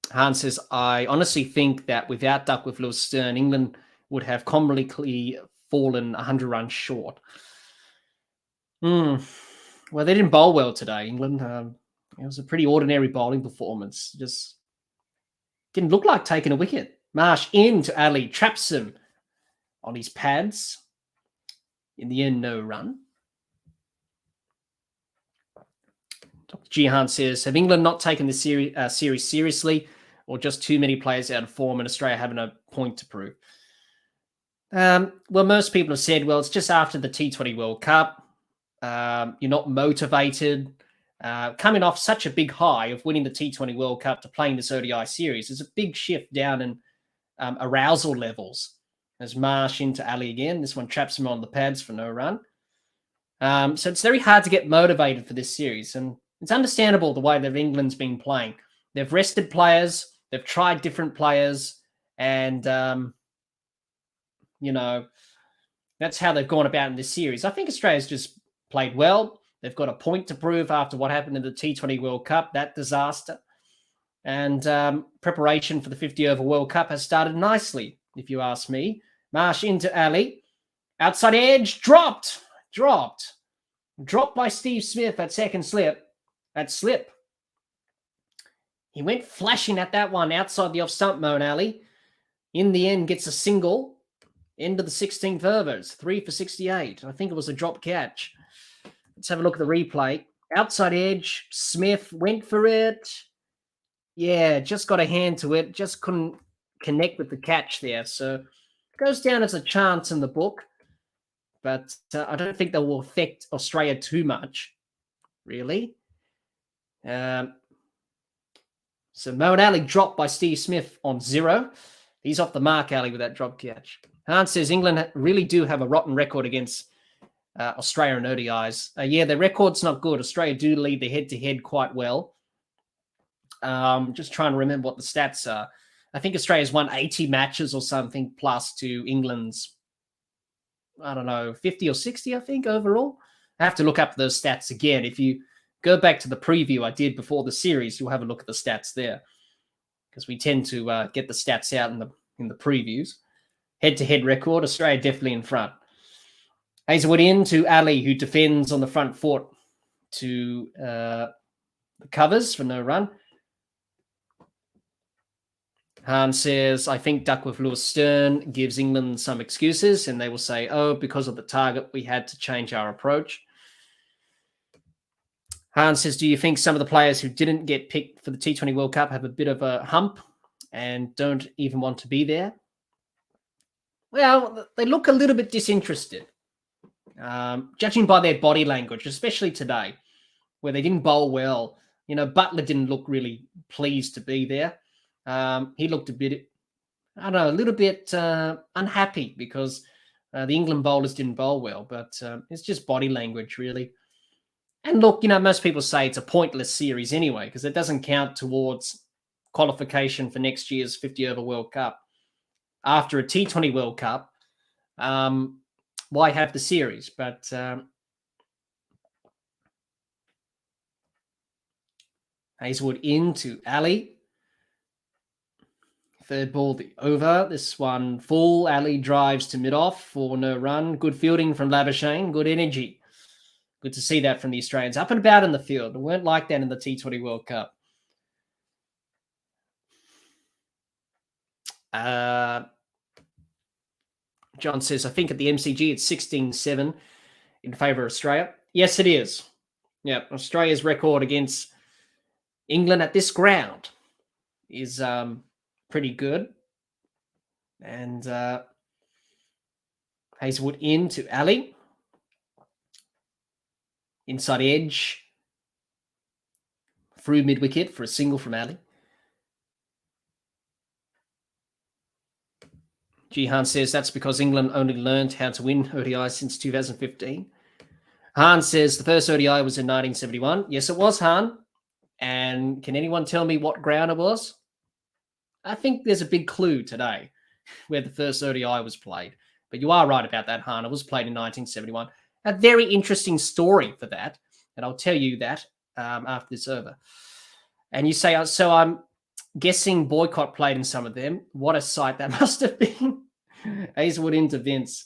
Hans says, I honestly think that without Duckworth Lewis Stern, England would have comically fallen 100 runs short. Well, they didn't bowl well today, England. It was a pretty ordinary bowling performance. Just didn't look like taking a wicket. Marsh into Ali, traps him on his pads. In the end, no run. Dr. Jihan says, have England not taken this series seriously, or just too many players out of form and Australia having a point to prove? Well, most people have said, well, it's just after the T20 World Cup. You're not motivated. Coming off such a big high of winning the T20 World Cup to playing this ODI series is a big shift down in arousal levels. There's Marsh into Ali again. This one traps him on the pads for no run. So it's very hard to get motivated for this series. And it's understandable the way that England's been playing. They've rested players. They've tried different players. And, that's how they've gone about in this series. I think Australia's just played well. They've got a point to prove after what happened in the T20 World Cup, that disaster. And preparation for the 50-over World Cup has started nicely, if you ask me. Marsh into Ali. Outside edge, dropped by Steve Smith at second slip. That slip. He went flashing at that one outside the off-stump, Moeen Ali. In the end, gets a single. End of the 16th overs, 3 for 68. I think it was a drop catch. Let's have a look at the replay. Outside edge, Smith went for it. Yeah, just got a hand to it. Just couldn't connect with the catch there. So it goes down as a chance in the book. But I don't think that will affect Australia too much, really. So Moeen Ali dropped by Steve Smith on 0. He's off the mark, Ali, with that drop catch. Hans says England really do have a rotten record against Australia and ODIs. Yeah, their record's not good. Australia do lead the head-to-head quite well. Just trying to remember what the stats are. I think Australia's won 80 matches or something plus to England's, 50 or 60, I think, overall. I have to look up those stats again. If you go back to the preview I did before the series, you'll have a look at the stats there. Because we tend to get the stats out in the previews. Head-to-head record, Australia definitely in front. Hazelwood in to Ali, who defends on the front foot to the covers for no run. Han says, I think Duckworth Lewis Stern gives England some excuses, and they will say, because of the target, we had to change our approach. Han says, do you think some of the players who didn't get picked for the T20 World Cup have a bit of a hump and don't even want to be there? Well, they look a little bit disinterested, judging by their body language, especially today, where they didn't bowl well. Butler didn't look really pleased to be there. He looked a little bit unhappy because the England bowlers didn't bowl well, but it's just body language, really. And look, most people say it's a pointless series anyway, because it doesn't count towards qualification for next year's 50-over World Cup. After a T20 World Cup, why have the series? But Hazelwood into Ali. Third ball, the over. This one full. Ali drives to mid-off for no run. Good fielding from Labuschagne. Good energy. Good to see that from the Australians. Up and about in the field. They weren't like that in the T20 World Cup. John says, I think at the MCG it's 16-7 in favour of Australia. Yes, it is. Yeah, Australia's record against England at this ground is pretty good. And Hazelwood in to Ali. Inside edge. Through mid-wicket for a single from Ali. Jihan says that's because England only learned how to win ODI since 2015. Han says the first ODI was in 1971. Yes, it was, Han. And can anyone tell me what ground it was? I think there's a big clue today where the first ODI was played. But you are right about that, Han. It was played in 1971. A very interesting story for that. And I'll tell you that after this over. And you say, so I'm guessing Boycott played in some of them. What a sight that must have been. Hazelwood into Vince.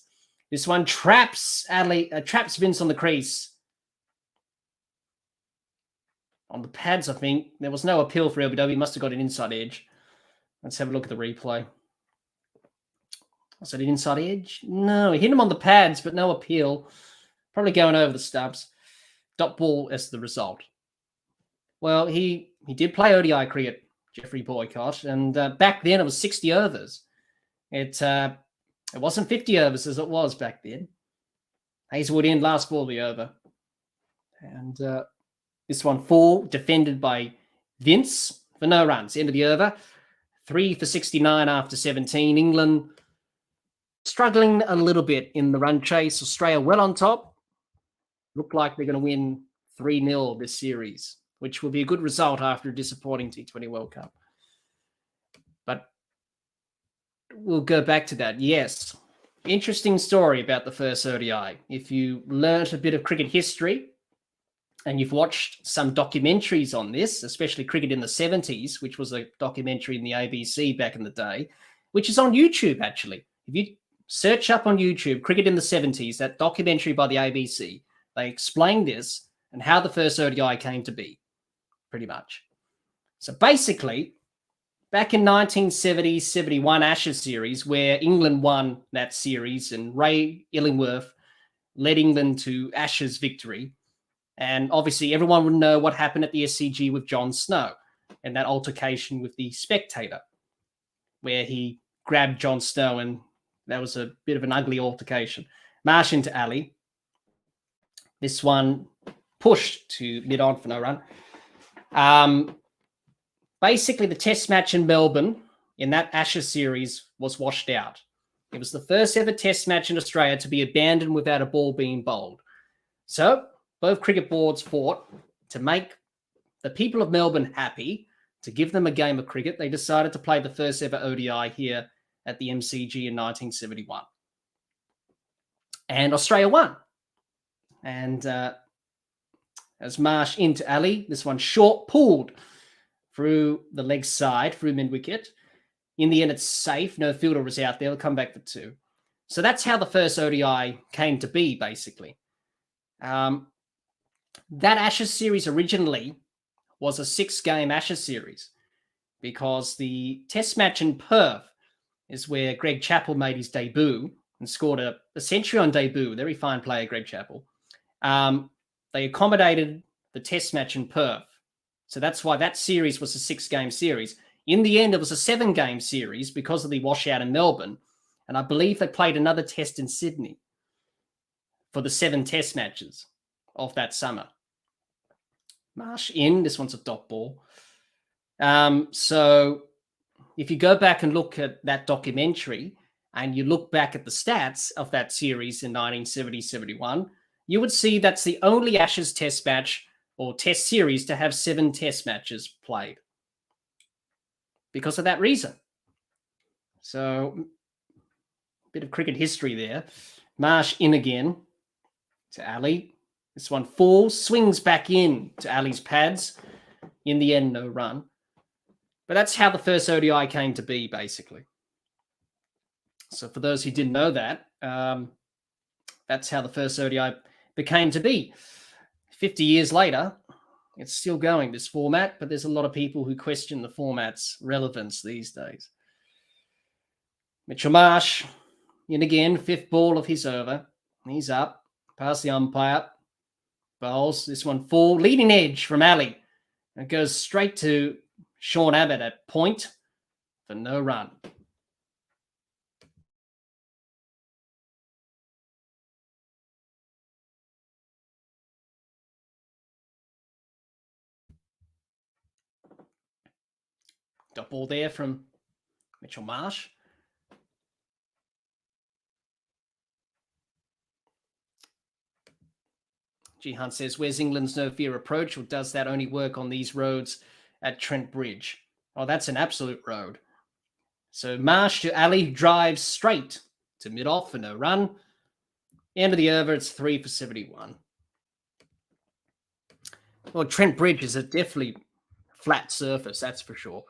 This one traps Vince on the crease. On the pads, I think. There was no appeal for LBW. He must have got an inside edge. Let's have a look at the replay. Was it an inside edge? No, he hit him on the pads, but no appeal. Probably going over the stubs. Dot ball as the result. Well, he did play ODI cricket, Jeffrey Boycott, and back then it was 60 overs. It wasn't 50 overs as it was back then. Hazelwood in, last ball of the over. And this one full, defended by Vince for no runs. End of the over. 3 for 69 after 17. England struggling a little bit in the run chase. Australia well on top. Look like they're going to win 3-0 this series, which will be a good result after a disappointing T20 World Cup. But we'll go back to that. Yes, interesting story about the first ODI. If you learnt a bit of cricket history and you've watched some documentaries on this, especially Cricket in the 70s, which was a documentary in the ABC back in the day, which is on YouTube, actually. If you search up on YouTube, Cricket in the 70s, that documentary by the ABC, they explain this and how the first ODI came to be, pretty much. So basically, back in 1970-71 Ashes series, where England won that series and Ray Illingworth led England to Ashes victory, and obviously everyone would know what happened at the SCG with Jon Snow and that altercation with the Spectator, where he grabbed Jon Snow, and that was a bit of an ugly altercation. Marsh into Ali. This one pushed to mid-on for no run. Basically, the test match in Melbourne in that Ashes series was washed out. It was the first ever test match in Australia to be abandoned without a ball being bowled. So both cricket boards fought to make the people of Melbourne happy, to give them a game of cricket. They decided to play the first ever ODI here at the MCG in 1971. And Australia won. And as Marsh into Ali, this one short pulled through the leg side, through mid-wicket. In the end, it's safe. No fielder was out there. They'll come back for 2. So that's how the first ODI came to be, basically. That Ashes series originally was a 6-game Ashes series because the test match in Perth is where Greg Chappell made his debut and scored a century on debut. Very fine player, Greg Chappell. They accommodated the test match in Perth. So that's why that series was a 6-game series. In the end, it was a 7-game series because of the washout in Melbourne. And I believe they played another test in Sydney for the 7 test matches of that summer. Marsh in. This one's a dot ball. So if you go back and look at that documentary and you look back at the stats of that series in 1970-71, you would see that's the only Ashes test match or test series to have 7 test matches played because of that reason. So a bit of cricket history there. Marsh in again to Ali. This one falls, swings back in to Ali's pads. In the end, no run. But that's how the first ODI came to be, basically. So for those who didn't know that, that's how the first ODI became to be. 50 years later, it's still going, this format, but there's a lot of people who question the format's relevance these days. Mitchell Marsh In again, 5th ball of his over. He's up, past the umpire. Bowls this one full, leading edge from Ali. It goes straight to Sean Abbott at point for no run. Dot ball there from Mitchell Marsh. Jihan says, where's England's no fear approach, or does that only work on these roads at Trent Bridge? Oh, that's an absolute road. So Marsh to Ali, drives straight to mid-off for no run. End of the over, it's 3 for 71. Well, Trent Bridge is a definitely flat surface, that's for sure.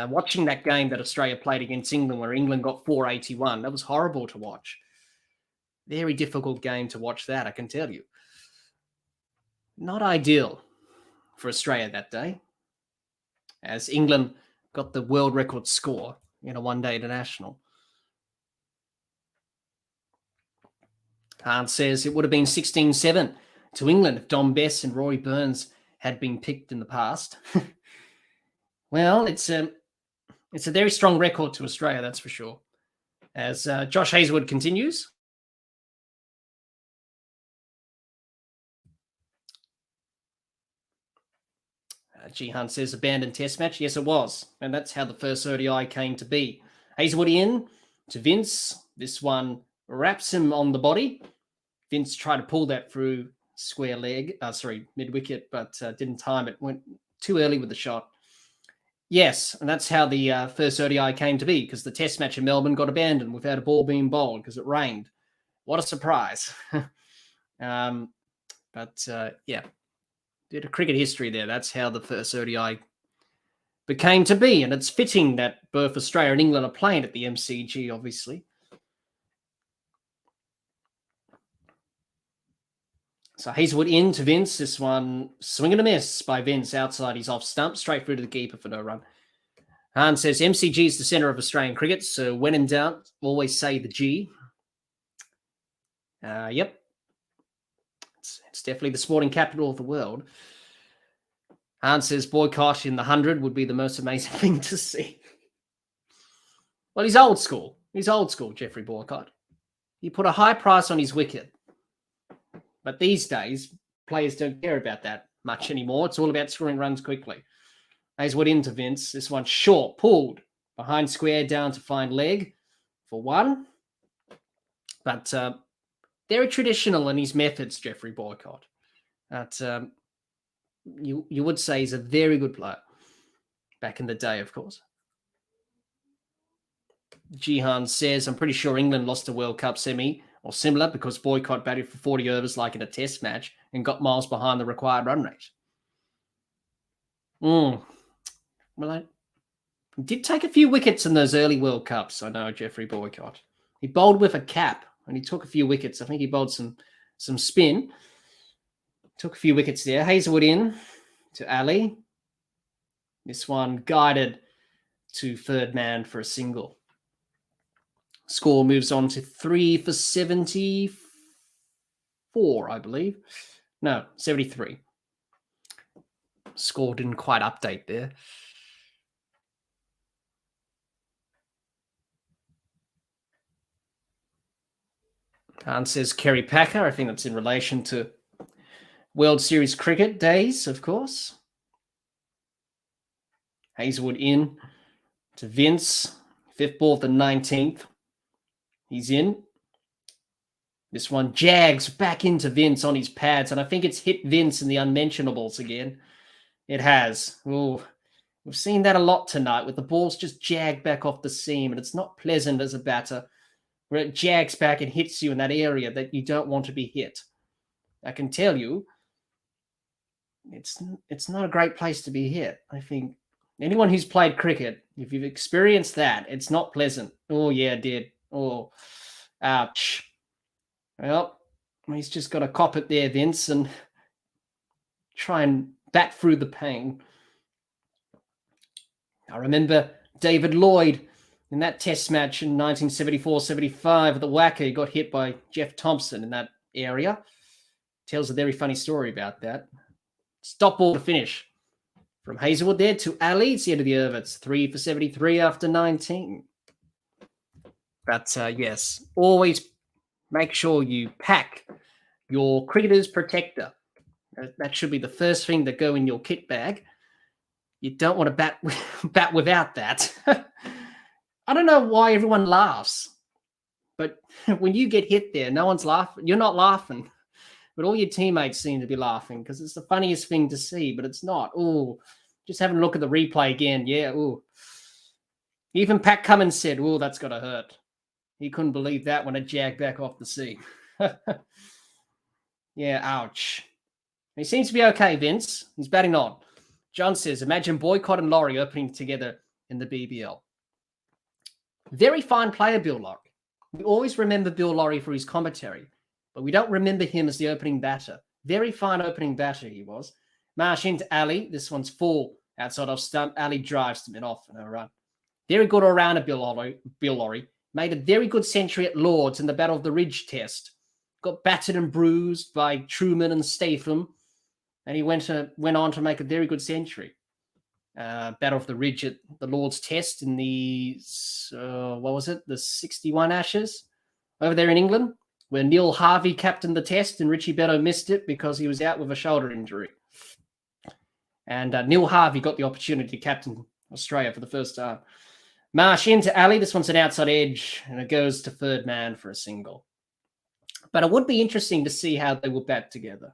Watching that game that Australia played against England, where England got 481, that was horrible to watch. Very difficult game to watch that, I can tell you. Not ideal for Australia that day, as England got the world record score in a one-day international. Hart says it would have been 16-7 to England if Dom Bess and Rory Burns had been picked in the past. Well, it's a very strong record to Australia, that's for sure. As Josh Hazelwood continues. Jihan says abandoned test match. Yes, it was. And that's how the first ODI came to be. Hazelwood in to Vince. This one wraps him on the body. Vince tried to pull that through square leg, mid-wicket, but didn't time it. Went too early with the shot. Yes, and that's how the first ODI came to be, because the test match in Melbourne got abandoned without a ball being bowled because it rained. What a surprise. Yeah. Bit of cricket history there. That's how the first ODI became to be. And it's fitting that both Australia and England are playing at the MCG, obviously. So Hazelwood in to Vince. This one, swing and a miss by Vince outside his off stump, straight through to the keeper for no run. Han says MCG is the centre of Australian cricket, so when in doubt, always say the G. Yep. It's definitely the sporting capital of the world. Han says boycott in the 100 would be the most amazing thing to see. Well, he's old school. He's old school, Jeffrey Boycott. He put a high price on his wicket. But these days, players don't care about that much anymore. It's all about scoring runs quickly. Hazelwood into Vince. This one short, pulled. Behind square, down to find leg for one. But very traditional in his methods, Jeffrey Boycott. But you would say he's a very good player. Back in the day, of course. Jihan says, I'm pretty sure England lost a World Cup semi or similar because Boycott batted for 40 overs like in a test match and got miles behind the required run rate. Well, I did take a few wickets in those early World Cups, I know, Jeffrey Boycott. He bowled with a cap and he took a few wickets. I think he bowled some spin. Took a few wickets there. Hazelwood in to Ali. This one guided to third man for a single. Score moves on to 3 for 74, I believe. No, 73. Score didn't quite update there. Khan says Kerry Packer. I think that's in relation to World Series cricket days, of course. Hazelwood in to Vince. 5th ball of the 19th. He's in. This one jags back into Vince on his pads, and I think it's hit Vince in the unmentionables again. It has. Ooh, we've seen that a lot tonight, with the balls just jagged back off the seam, and it's not pleasant as a batter, where it jags back and hits you in that area that you don't want to be hit. I can tell you, it's not a great place to be hit. I think anyone who's played cricket, if you've experienced that, it's not pleasant. Oh, yeah, it did. Oh, ouch. Well, he's just got to cop it there, Vince, and try and bat through the pain. I remember David Lloyd in that test match in 1974-75 at the Wacker, he got hit by Jeff Thompson in that area. Tells a very funny story about that. Stop ball to finish. From Hazelwood there to Ali. It's the end of the over. It's 3 for 73 after 19. But yes, always make sure you pack your cricketer's protector. That should be the first thing that go in your kit bag. You don't want to bat without that. I don't know why everyone laughs, but when you get hit there, no one's laughing. You're not laughing, but all your teammates seem to be laughing because it's the funniest thing to see, but it's not. Oh, just having a look at the replay again. Yeah, oh. Even Pat Cummins said, oh, that's got to hurt. He couldn't believe that when it jagged back off the sea. Yeah, ouch. He seems to be okay, Vince. He's batting on. John says, imagine Boycott and Laurie opening together in the BBL. Very fine player, Bill Laurie. We always remember Bill Laurie for his commentary, but we don't remember him as the opening batter. Very fine opening batter he was. Marsh into Ali. This one's full outside off stump. Ali drives him off and a run. Very good all-rounder, Bill Laurie. Made a very good century at Lords in the Battle of the Ridge Test. Got battered and bruised by Truman and Statham, and he went on to make a very good century. Battle of the Ridge at the Lord's Test in the, the 61 Ashes over there in England, where Neil Harvey captained the test and Richie Benaud missed it because he was out with a shoulder injury. And Neil Harvey got the opportunity to captain Australia for the first time. Marsh into Ali. This one's an outside edge, and it goes to third man for a single. But it would be interesting to see how they will bat together.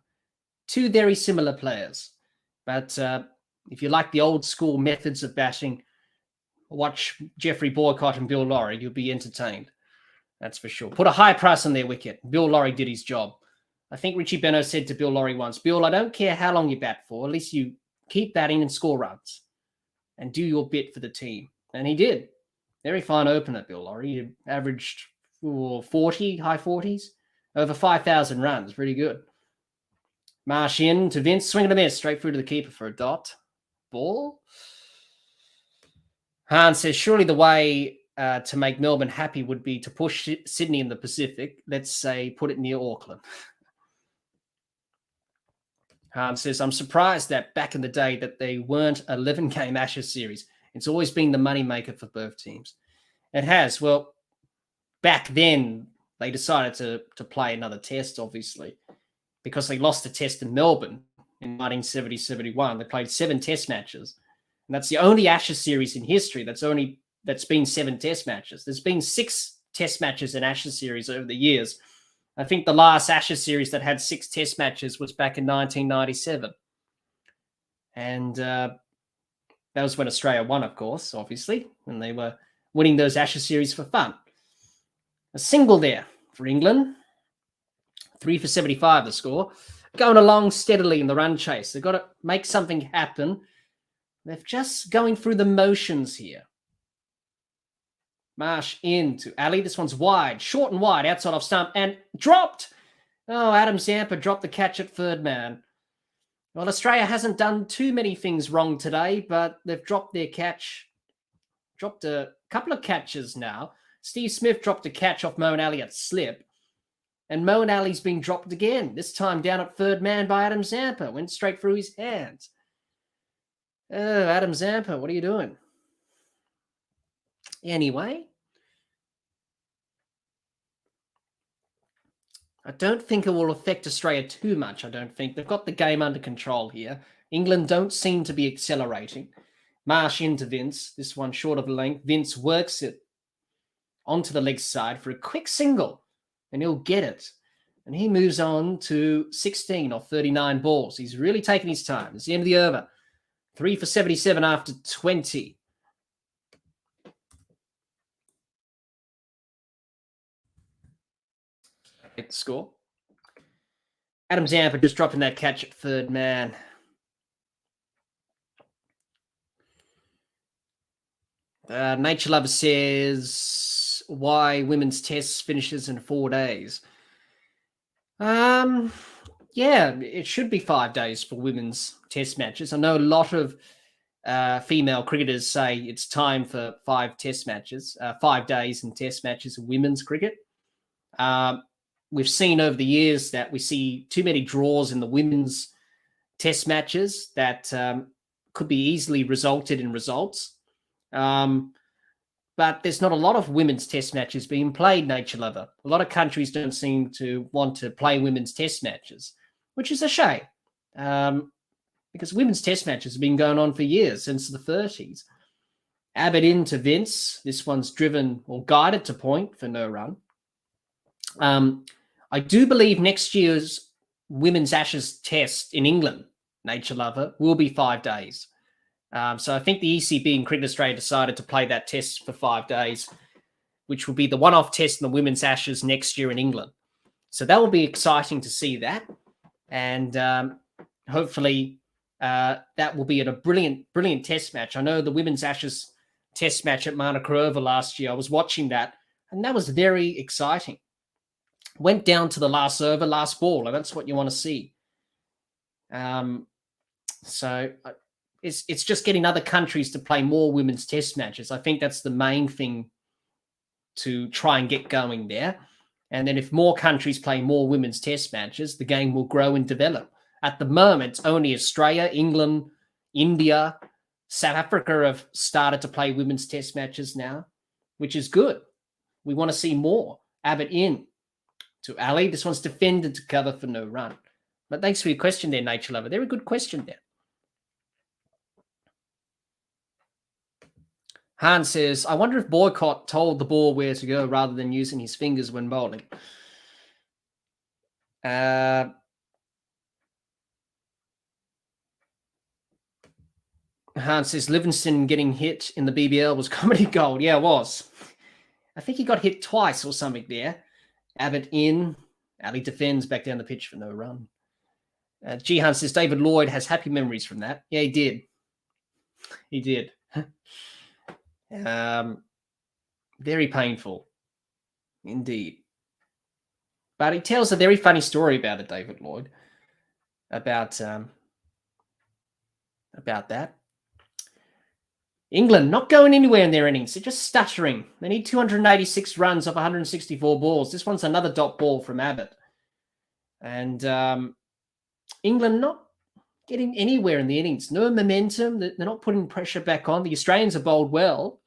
Two very similar players. But if you like the old school methods of batting, watch Jeffrey Boycott and Bill Laurie. You'll be entertained. That's for sure. Put a high price on their wicket. Bill Laurie did his job. I think Richie Benaud said to Bill Laurie once, Bill, I don't care how long you bat for. At least you keep batting and score runs and do your bit for the team. And he did. Very fine opener, Bill Laurie. He averaged 40, high 40s, over 5,000 runs. Pretty good. Marsh in to Vince. Swing and a miss. Straight through to the keeper for a dot. Ball. Hahn says, surely the way to make Melbourne happy would be to push Sydney in the Pacific. Let's say put it near Auckland. Hahn says, I'm surprised that back in the day that they weren't 11-game Ashes series. It's always been the moneymaker for both teams. It has. Well, back then, they decided to play another test, obviously, because they lost a test in Melbourne in 1970-71. They played 7 test matches. And that's the only Ashes series in history that's been 7 test matches. There's been 6 test matches in Ashes series over the years. I think the last Ashes series that had 6 test matches was back in 1997. And that was when Australia won, of course, obviously, and they were winning those Ashes series for fun. A single there for England. 3 for 75, the score. Going along steadily in the run chase. They've got to make something happen. They're just going through the motions here. Marsh into Ali. This one's wide, short and wide, outside off stump, and dropped. Oh, Adam Zampa dropped the catch at third man. Well, Australia hasn't done too many things wrong today, but they've dropped their catch. Dropped a couple of catches now. Steve Smith dropped a catch off Moeen Ali at slip. And Moeen Ali's been dropped again, this time down at third man by Adam Zampa. Went straight through his hands. Oh, Adam Zampa, what are you doing? Anyway, I don't think it will affect Australia too much, I don't think. They've got the game under control here. England don't seem to be accelerating. Marsh into Vince. This one short of the length. Vince works it onto the leg side for a quick single, and he'll get it. And he moves on to 16 off 39 balls. He's really taking his time. It's the end of the over. 3 for 77 after 20. Hit the score. Adam Zampa just dropping that catch at third man. Nature Lover says, why women's tests finishes in 4 days? Yeah, it should be 5 days for women's test matches. I know a lot of female cricketers say it's time for 5 test matches, 5 days and test matches of women's cricket. We've seen over the years that we see too many draws in the women's test matches that could be easily resulted in results. But there's not a lot of women's test matches being played, Nature Lover. A lot of countries don't seem to want to play women's test matches, which is a shame. Because women's test matches have been going on for years, since the 30s. Abbott into Vince. This one's driven or guided to point for no run. I do believe next year's Women's Ashes test in England, Nature Lover, will be 5 days. So I think the ECB and Cricket Australia decided to play that test for 5 days, which will be the one-off test in the Women's Ashes next year in England. So that will be exciting to see that. And hopefully that will be a brilliant test match. I know the Women's Ashes test match at Manukarova last year, I was watching that, and that was very exciting. Went down to the last over, last ball, and that's what you want to see. So it's just getting other countries to play more women's test matches. I think that's the main thing to try and get going there. And then if more countries play more women's test matches, the game will grow and develop. At the moment, only Australia, England, India, South Africa have started to play women's test matches now, which is good. We want to see more. Abbott in to Ali. This one's defended to cover for no run. But thanks for your question there, Nature Lover. Very good question there. Han says, I wonder if Boycott told the ball where to go rather than using his fingers when bowling. Han says, Livingston getting hit in the BBL was comedy gold. Yeah, it was. I think he got hit twice or something there. Abbott in. Ali defends back down the pitch for no run. Jihan says, David Lloyd has happy memories from that. Yeah, he did. He did. Very painful indeed. But he tells a very funny story about it, David Lloyd, about that. England not going anywhere in their innings. They're just stuttering. They need 286 runs off 164 balls. This one's another dot ball from Abbott. And England not getting anywhere in the innings. No momentum. They're not putting pressure back on. The Australians have bowled well.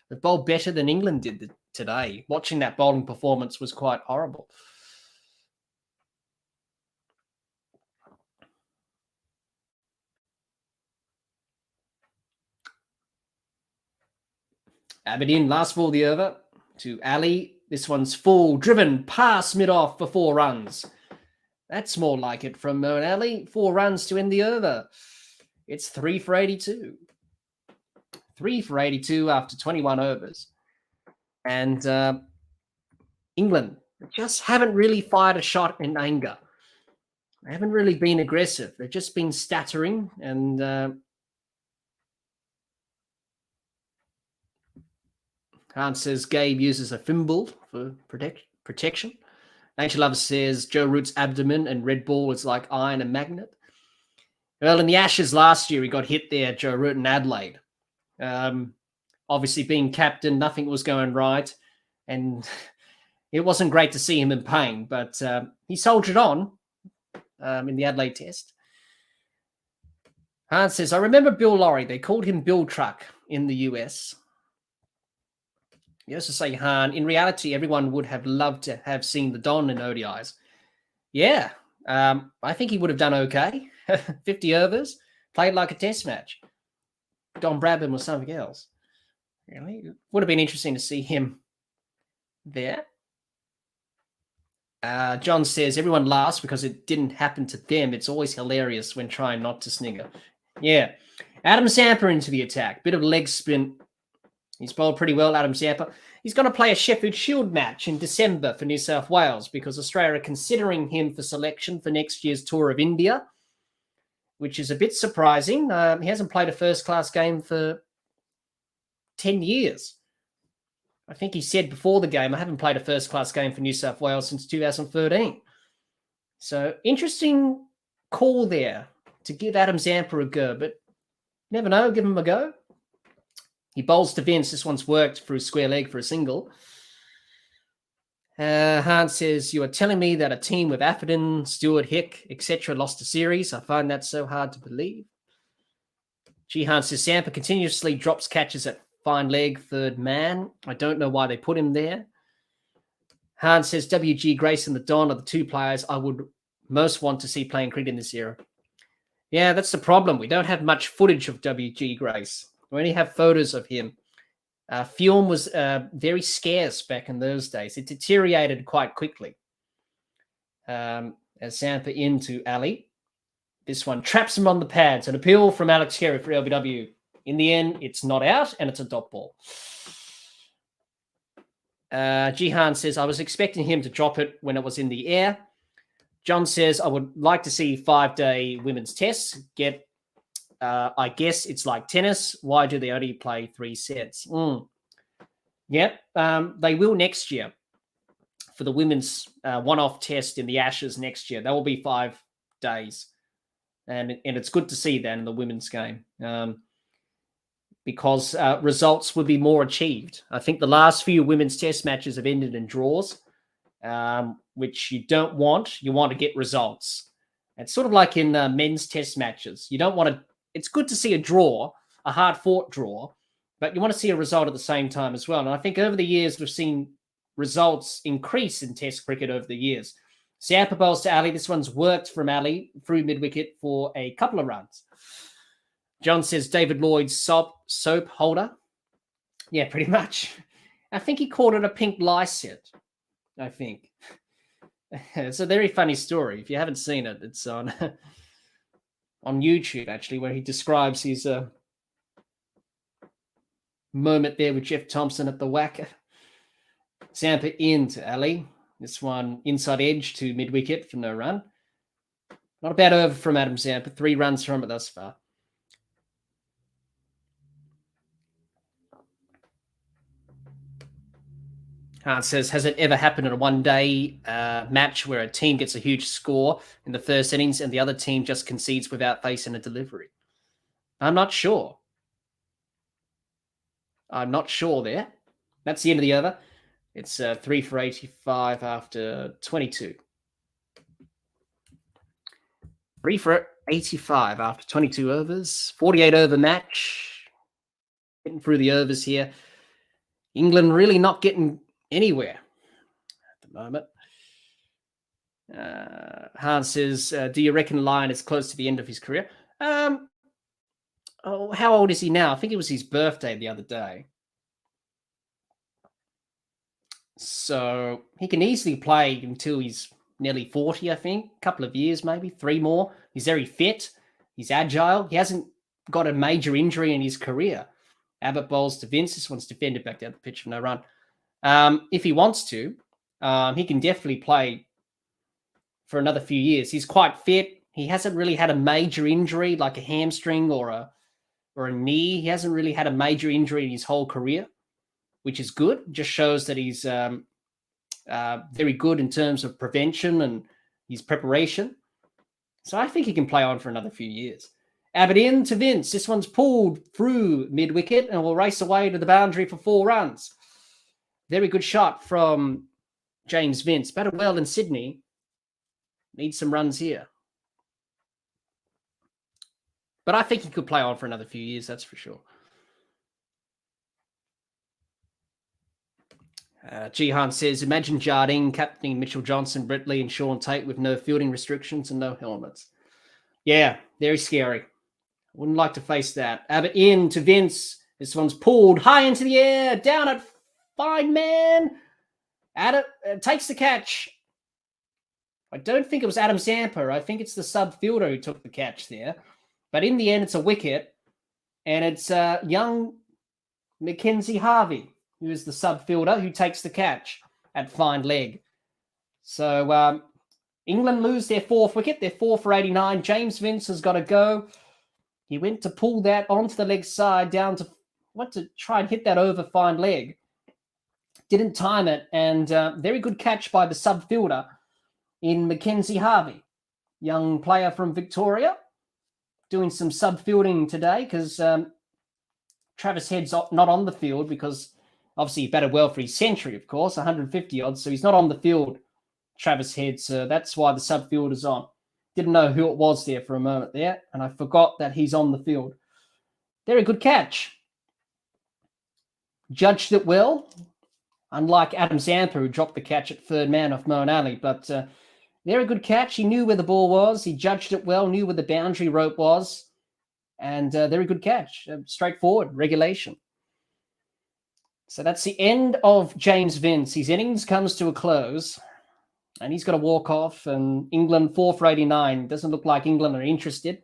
They've bowled better than England did today. Watching that bowling performance was quite horrible. Abbott in, last ball of the over to Ali. This one's full, driven, pass mid-off for 4 runs. That's more like it from Ali. 4 runs to end the over. It's 3 for 82. 3 for 82 after 21 overs. And England just haven't really fired a shot in anger. They haven't really been aggressive. They've just been stuttering. And Hans says Gabe uses a thimble for protection. Nature Lover says Joe Root's abdomen and red ball is like iron and magnet. Well, in the Ashes last year, he got hit there, Joe Root in Adelaide. Obviously, being captain, nothing was going right. And it wasn't great to see him in pain, but he soldiered on in the Adelaide Test. Hans says, I remember Bill Lorry. They called him Bill Truck in the US. He used to say, Han, in reality, everyone would have loved to have seen the Don in ODIs. Yeah, I think he would have done okay. 50 overs, played like a test match. Don Bradman was something else. Really? It would have been interesting to see him there. John says, everyone laughs because it didn't happen to them. It's always hilarious when trying not to snigger. Yeah. Adam Zampa into the attack. Bit of leg spin. He's bowled pretty well, Adam Zampa. He's going to play a Sheffield Shield match in December for New South Wales because Australia are considering him for selection for next year's tour of India, which is a bit surprising. He hasn't played a first-class game for 10 years. I think he said before the game, I haven't played a first-class game for New South Wales since 2013. So interesting call there to give Adam Zampa a go, but Never know. Give him a go. He bowls to Vince. This one's worked for a square leg for a single. Hans says, you are telling me that a team with Atherton, Stewart, Hick, etc. lost a series. I find that so hard to believe. Hans says, Zampa continuously drops catches at fine leg, third man. I don't know why they put him there. Hans says, WG Grace and the Don are the two players I would most want to see playing cricket in this era. Yeah, that's the problem. We don't have much footage of WG Grace. We only have photos of him. Film was very scarce back in those days. It deteriorated quite quickly. As Zampa into Ali. This one traps him on the pads. An appeal from Alex Carey for LBW. In the end, it's not out and it's a dot ball. Jihan says, I was expecting him to drop it when it was in the air. John says, I would like to see 5-day women's tests. I guess it's like tennis. Why do they only play 3 sets? Yep, they will next year for the women's one-off test in the Ashes next year. That will be 5 days. And it's good to see that in the women's game. Because results would be more achieved. I think the last few women's test matches have ended in draws, which you don't want. You want to get results. It's sort of like in men's test matches. You don't want to. It's good to see a draw, a hard-fought draw, but you want to see a result at the same time as well. And I think over the years, we've seen results increase in test cricket over the years. Zampa bowls to Ali. This one's worked from Ali through mid-wicket for a couple of runs. John says David Lloyd's soap holder. Yeah, pretty much. I think he called it a pink lice set, I think. It's a very funny story. If you haven't seen it, it's on YouTube, actually, where he describes his moment there with Jeff Thompson at the whacker. Zampa into Ali. This one inside edge to mid-wicket for no run. Not a bad over from Adam Zampa. 3 runs from it thus far. Hart says, has it ever happened in a one-day match where a team gets a huge score in the first innings and the other team just concedes without facing a delivery? I'm not sure. I'm not sure there. That's the end of the over. It's 3 for 85 after 22. 3 for 85 after 22 overs. 48-over match. Getting through the overs here. England really not getting anywhere at the moment. Hans says, do you reckon Lyon is close to the end of his career? How old is he now? I think it was his birthday the other day. So he can easily play until he's nearly 40, I think. A couple of years, maybe 3 more. He's very fit. He's agile. He hasn't got a major injury in his career. Abbott bowls to Vince. This one's defended back down the pitch for no run. If he wants to, he can definitely play for another few years. He's quite fit. He hasn't really had a major injury like a hamstring or a knee. He hasn't really had a major injury in his whole career, which is good. Just shows that he's very good in terms of prevention and his preparation. So I think he can play on for another few years. Abbott in to Vince. This one's pulled through mid-wicket and will race away to the boundary for 4 runs. Very good shot from James Vince. Batted well in Sydney. Needs some runs here. But I think he could play on for another few years, that's for sure. Jihan says, imagine Jardine captaining Mitchell Johnson, Brett Lee and Sean Tate with no fielding restrictions and no helmets. Yeah, very scary. Wouldn't like to face that. Abbott in to Vince. This one's pulled high into the air. Down at fine man. Abbott takes the catch. I don't think it was Adam Zampa. I think it's the sub fielder who took the catch there. But in the end, it's a wicket. And it's young Mackenzie Harvey, who is the sub fielder, who takes the catch at fine leg. So England lose their 4th wicket. They're 4 for 89. James Vince has got to go. He went to pull that onto the leg side down to went to try and hit that over fine leg. Didn't time it. And very good catch by the sub fielder in Mackenzie Harvey, young player from Victoria. doing some sub-fielding today because Travis Head's not on the field because obviously he batted well for his century, of course, 150 odds. So he's not on the field, Travis Head. So that's why the sub-field is on. Didn't know who it was there for a moment there, and I forgot that he's on the field. Very good catch. Judged it well, unlike Adam Zampa, who dropped the catch at third man off Moeen Ali. But very good catch. He knew where the ball was. He judged it well, knew where the boundary rope was. And very good catch. Straightforward, regulation. So that's the end of James Vince. His innings comes to a close. And he's got to walk off. And England 4 for 89. Doesn't look like England are interested.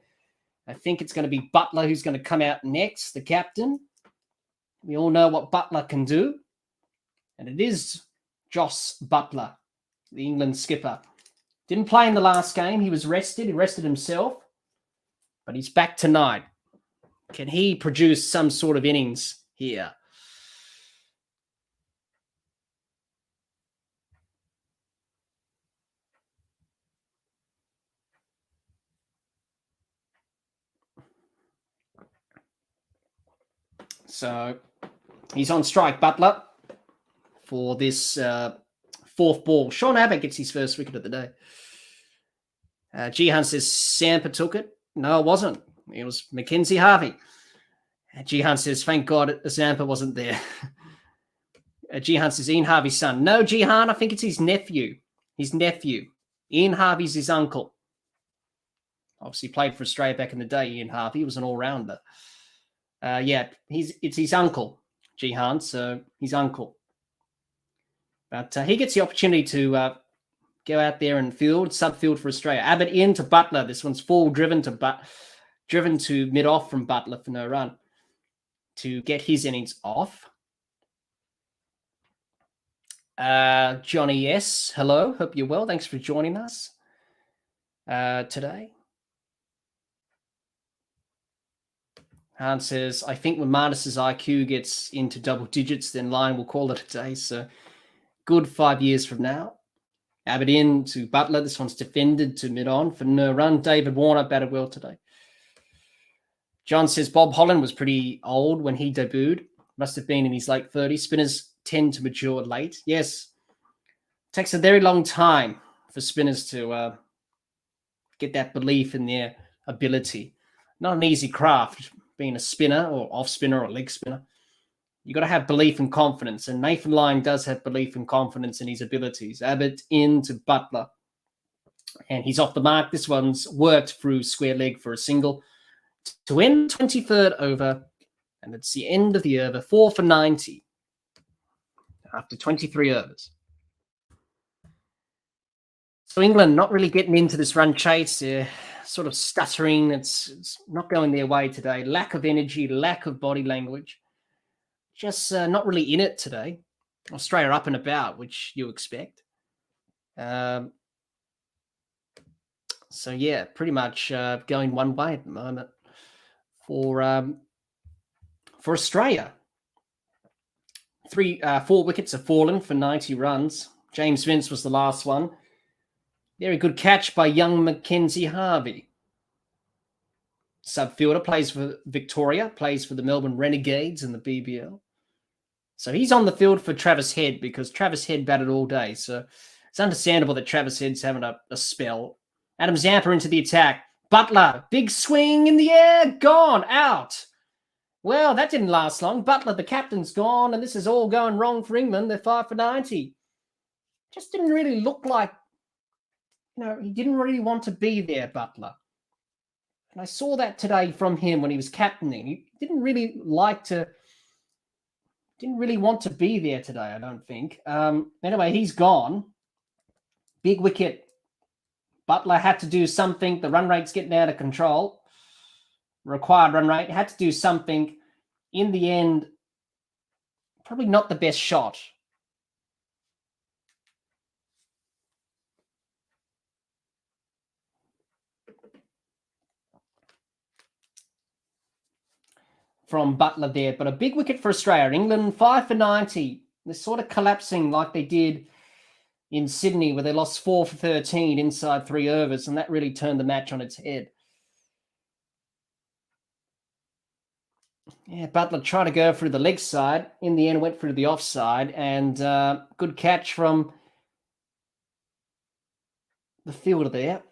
I think it's going to be Buttler who's going to come out next, the captain. We all know what Buttler can do. And it is Jos Buttler, the England skipper. Didn't play in the last game. He was rested. He rested himself. But he's back tonight. Can he produce some sort of innings here? So he's on strike, Buttler, for this fourth ball. Sean Abbott gets his first wicket of the day. Jihan says Zampa took it. No, it wasn't. It was Mackenzie Harvey. Jihan says, thank God Zampa wasn't there. Jihan says, Ian Harvey's son. No, Jihan, I think it's his nephew. Ian Harvey's his uncle. Obviously played for Australia back in the day, Ian Harvey. He was an all-rounder. It's his uncle, Jihan, so his uncle. But he gets the opportunity to go out there and sub-field for Australia. Abbott into Buttler. This one's full driven to mid-off from Buttler for no run to get his innings off. Johnny S., hello. Hope you're well. Thanks for joining us today. Hans says, I think when Marnus's IQ gets into double digits, then Lyon will call it a day. So good 5 years from now. Abbott in to Buttler. This one's defended to mid-on for no run. David Warner batted well today. John says Bob Holland was pretty old when he debuted. Must have been in his late 30s. Spinners tend to mature late. Yes. It takes a very long time for spinners to get that belief in their ability. Not an easy craft, being a spinner or off spinner or leg spinner. You got to have belief and confidence. And Nathan Lyon does have belief and confidence in his abilities. Abbott into Buttler. And he's off the mark. This one's worked through square leg for a single to end 23rd over. And it's the end of the over. 4 for 90 after 23 overs. So England not really getting into this run chase. They're sort of stuttering. It's not going their way today. Lack of energy, lack of body language. Just not really in it today. Australia up and about, which you expect. So, yeah, pretty much going one way at the moment for Australia. 4 wickets have fallen for 90 runs. James Vince was the last one. Very good catch by young Mackenzie Harvey. Subfielder, plays for Victoria, plays for the Melbourne Renegades in the BBL. So he's on the field for Travis Head because Travis Head batted all day. So it's understandable that Travis Head's having a spell. Adam Zampa into the attack. Buttler, big swing in the air, gone, out. Well, that didn't last long. Buttler, the captain's gone, and this is all going wrong for England. They're 5 for 90. Just didn't really look like, he didn't really want to be there, Buttler. And I saw that today from him when he was captaining. He didn't really want to be there today, I don't think. Anyway, he's gone. Big wicket. Buttler had to do something. The run rate's getting out of control. Required run rate. Had to do something. In the end, probably not the best shot. From Buttler there, but a big wicket for Australia. England 5 for 90. They're sort of collapsing like they did in Sydney, where they lost 4 for 13 inside 3 overs, and that really turned the match on its head. Yeah, Butler tried to go through the leg side. In the end, went through the offside, and good catch from the fielder there.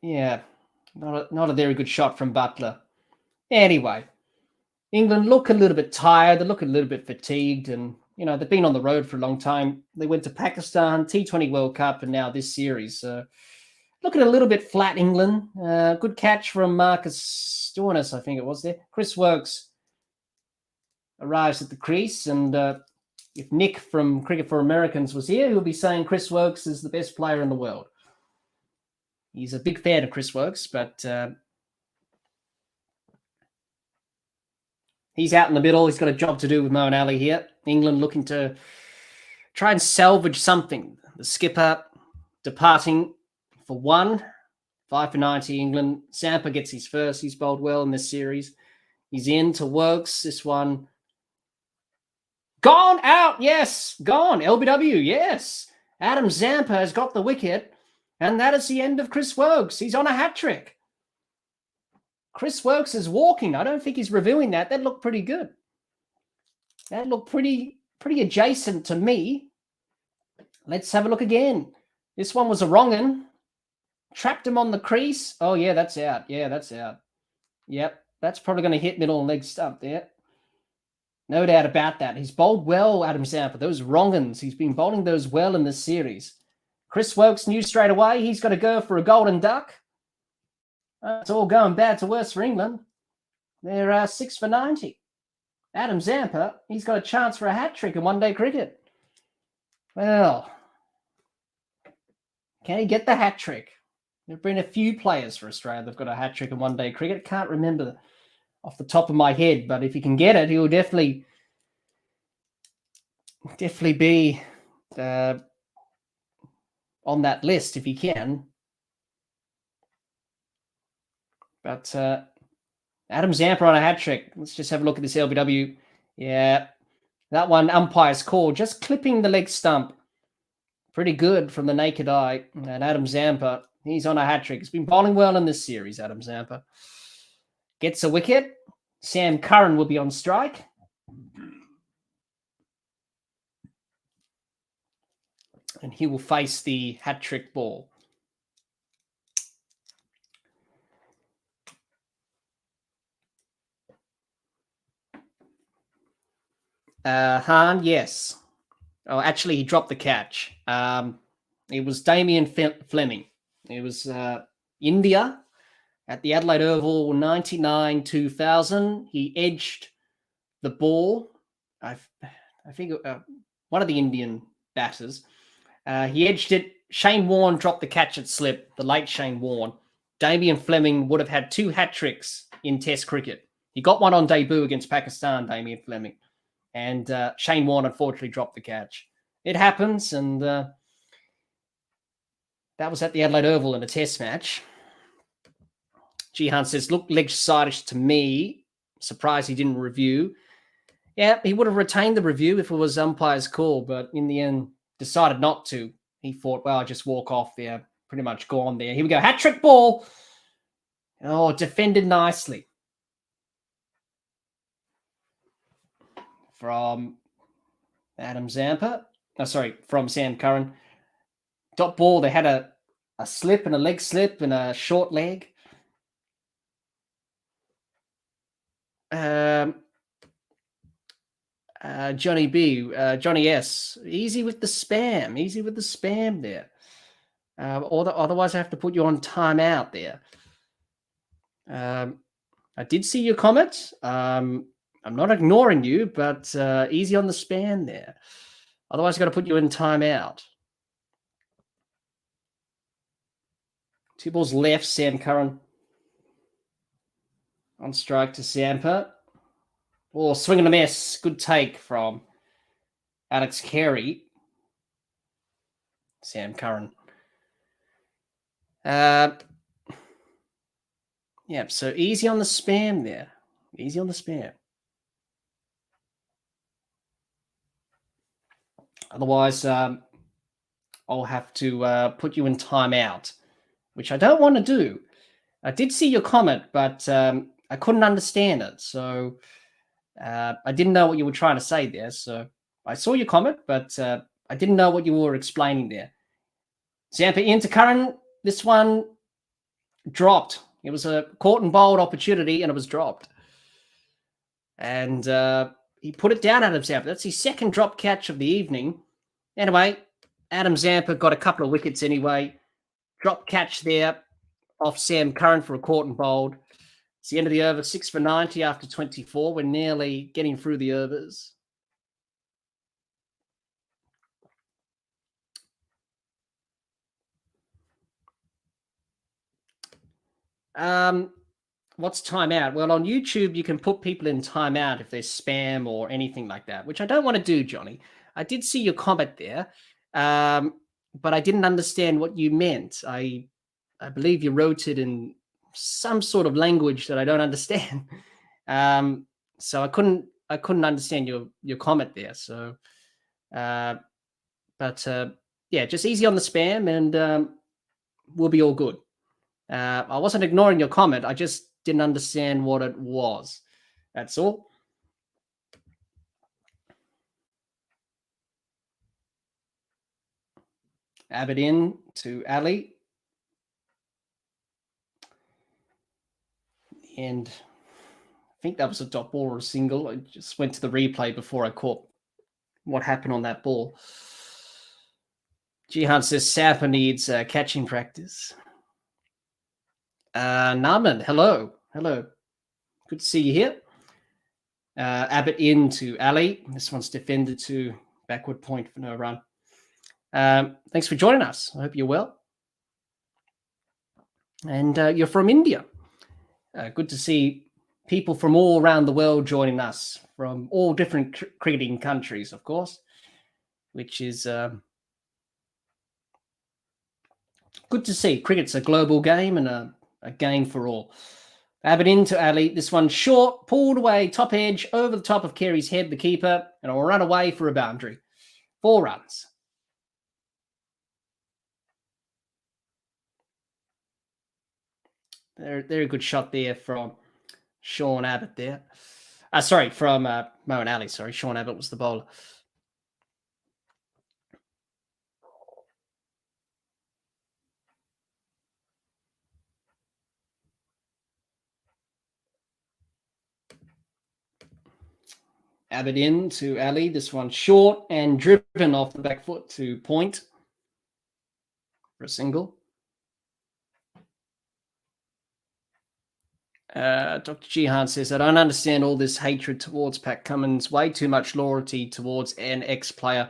Yeah, not a very good shot from Butler. Anyway, England look a little bit tired. They look a little bit fatigued, and they've been on the road for a long time. They went to Pakistan, T20 World Cup, and now this series. So looking a little bit flat, England. Good catch from Marcus Stoinis, I think it was there. Chris Woakes arrives at the crease, and if Nick from Cricket for Americans was here, he would be saying Chris Woakes is the best player in the world. He's a big fan of Chris Woakes, but he's out in the middle. He's got a job to do with Moeen Ali here. England looking to try and salvage something. The skipper departing for 1, 5 for 90 England. Zampa gets his first. He's bowled well in this series. He's in to Woakes. This one gone out. Yes, gone. LBW. Yes. Adam Zampa has got the wicket, and that is the end of Chris Woakes. He's on a hat trick. Chris Woakes is walking. I don't think he's reviewing that. That looked pretty good. That looked pretty adjacent to me. Let's have a look again. This one was a wrong-un. Trapped him on the crease. Oh, yeah, that's out. Yeah, that's out. Yep, that's probably going to hit middle leg stump there. No doubt about that. He's bowled well, Adam Zampa. Those wrong-uns, he's been bowling those well in this series. Chris Woakes knew straight away he's got to go for a golden duck. It's all going bad to worse for England. They're 6 for 90. Adam Zampa, he's got a chance for a hat-trick in one-day cricket. Well, can he get the hat-trick? There have been a few players for Australia that have got a hat-trick in one-day cricket. Can't remember off the top of my head, but if he can get it, he will definitely be on that list if he can. But Adam Zampa on a hat-trick. Let's just have a look at this LBW. Yeah, that one, umpire's call, just clipping the leg stump. Pretty good from the naked eye. And Adam Zampa, he's on a hat-trick. He's been bowling well in this series, Adam Zampa. Gets a wicket. Sam Curran will be on strike. And he will face the hat-trick ball. Hahn, yes. Oh, actually, he dropped the catch. It was Damien Fleming. It was India at the Adelaide Oval, 99-2000. He edged the ball. I think one of the Indian batters. He edged it. Shane Warne dropped the catch at slip, the late Shane Warne. Damien Fleming would have had 2 hat-tricks in Test cricket. He got one on debut against Pakistan, Damien Fleming. And Shane Warne unfortunately dropped the catch. It happens, and that was at the Adelaide Oval in a Test match. Jihan says, look leg-side-ish to me. Surprised he didn't review. Yeah, he would have retained the review if it was umpire's call, but in the end, decided not to. He thought, well, I'll just walk off there. Pretty much gone there. Here we go. Hat-trick ball. Oh, defended nicely. From Adam Zampa. Oh, sorry, from Sam Curran. Dot ball, they had a slip and a leg slip and a short leg. Johnny B, Johnny S. Easy with the spam. Easy with the spam there. Otherwise, I have to put you on timeout there. I did see your comment. I'm not ignoring you, but easy on the span there. Otherwise, I've got to put you in timeout. 2 balls left, Sam Curran. On strike to Zampa. Oh, swing and a miss. Good take from Alex Carey. Sam Curran. Yeah, so easy on the spam there. Easy on the spam. Otherwise, I'll have to put you in timeout, which I don't want to do. I did see your comment, but I couldn't understand it. So I didn't know what you were trying to say there. So I saw your comment, but I didn't know what you were explaining there. Zampa into Curran. This one dropped. It was a caught and bowled opportunity, and it was dropped. And he put it down, Adam Zampa. That's his second drop catch of the evening. Anyway, Adam Zampa got a couple of wickets anyway. Drop catch there off Sam Curran for a caught and bowled. It's the end of the over, 6 for 90 after 24. We're nearly getting through the overs. What's timeout? Well, on YouTube, you can put people in timeout if there's spam or anything like that, which I don't want to do, Johnny. I did see your comment there, but I didn't understand what you meant. I believe you wrote it in some sort of language that I don't understand. So I couldn't understand your comment there. So, but yeah, just easy on the spam, and we'll be all good. I wasn't ignoring your comment. I just didn't understand what it was. That's all. Abbott in to Ali. And I think that was a dot ball or a single. I just went to the replay before I caught what happened on that ball. Jihan says Zampa needs catching practice. Naman, hello. Good to see you here. Abbott in to Ali. This one's defended to backward point for no run. Thanks for joining us. I hope you're well. And you're from India. Good to see people from all around the world joining us, from all different cricketing countries, of course, which is good to see. Cricket's a global game and a game for all. Abbott into Ali. This one short, pulled away, top edge, over the top of Carey's head, the keeper, and it'll run away for a boundary. 4 runs. Very good shot there from Sean Abbott there. Sorry, from Moeen Ali. Sorry, Sean Abbott was the bowler. Abbott in to Ali. This one short and driven off the back foot to point for a single. Dr. Jihan says, I don't understand all this hatred towards Pat Cummins. Way too much loyalty towards an ex-player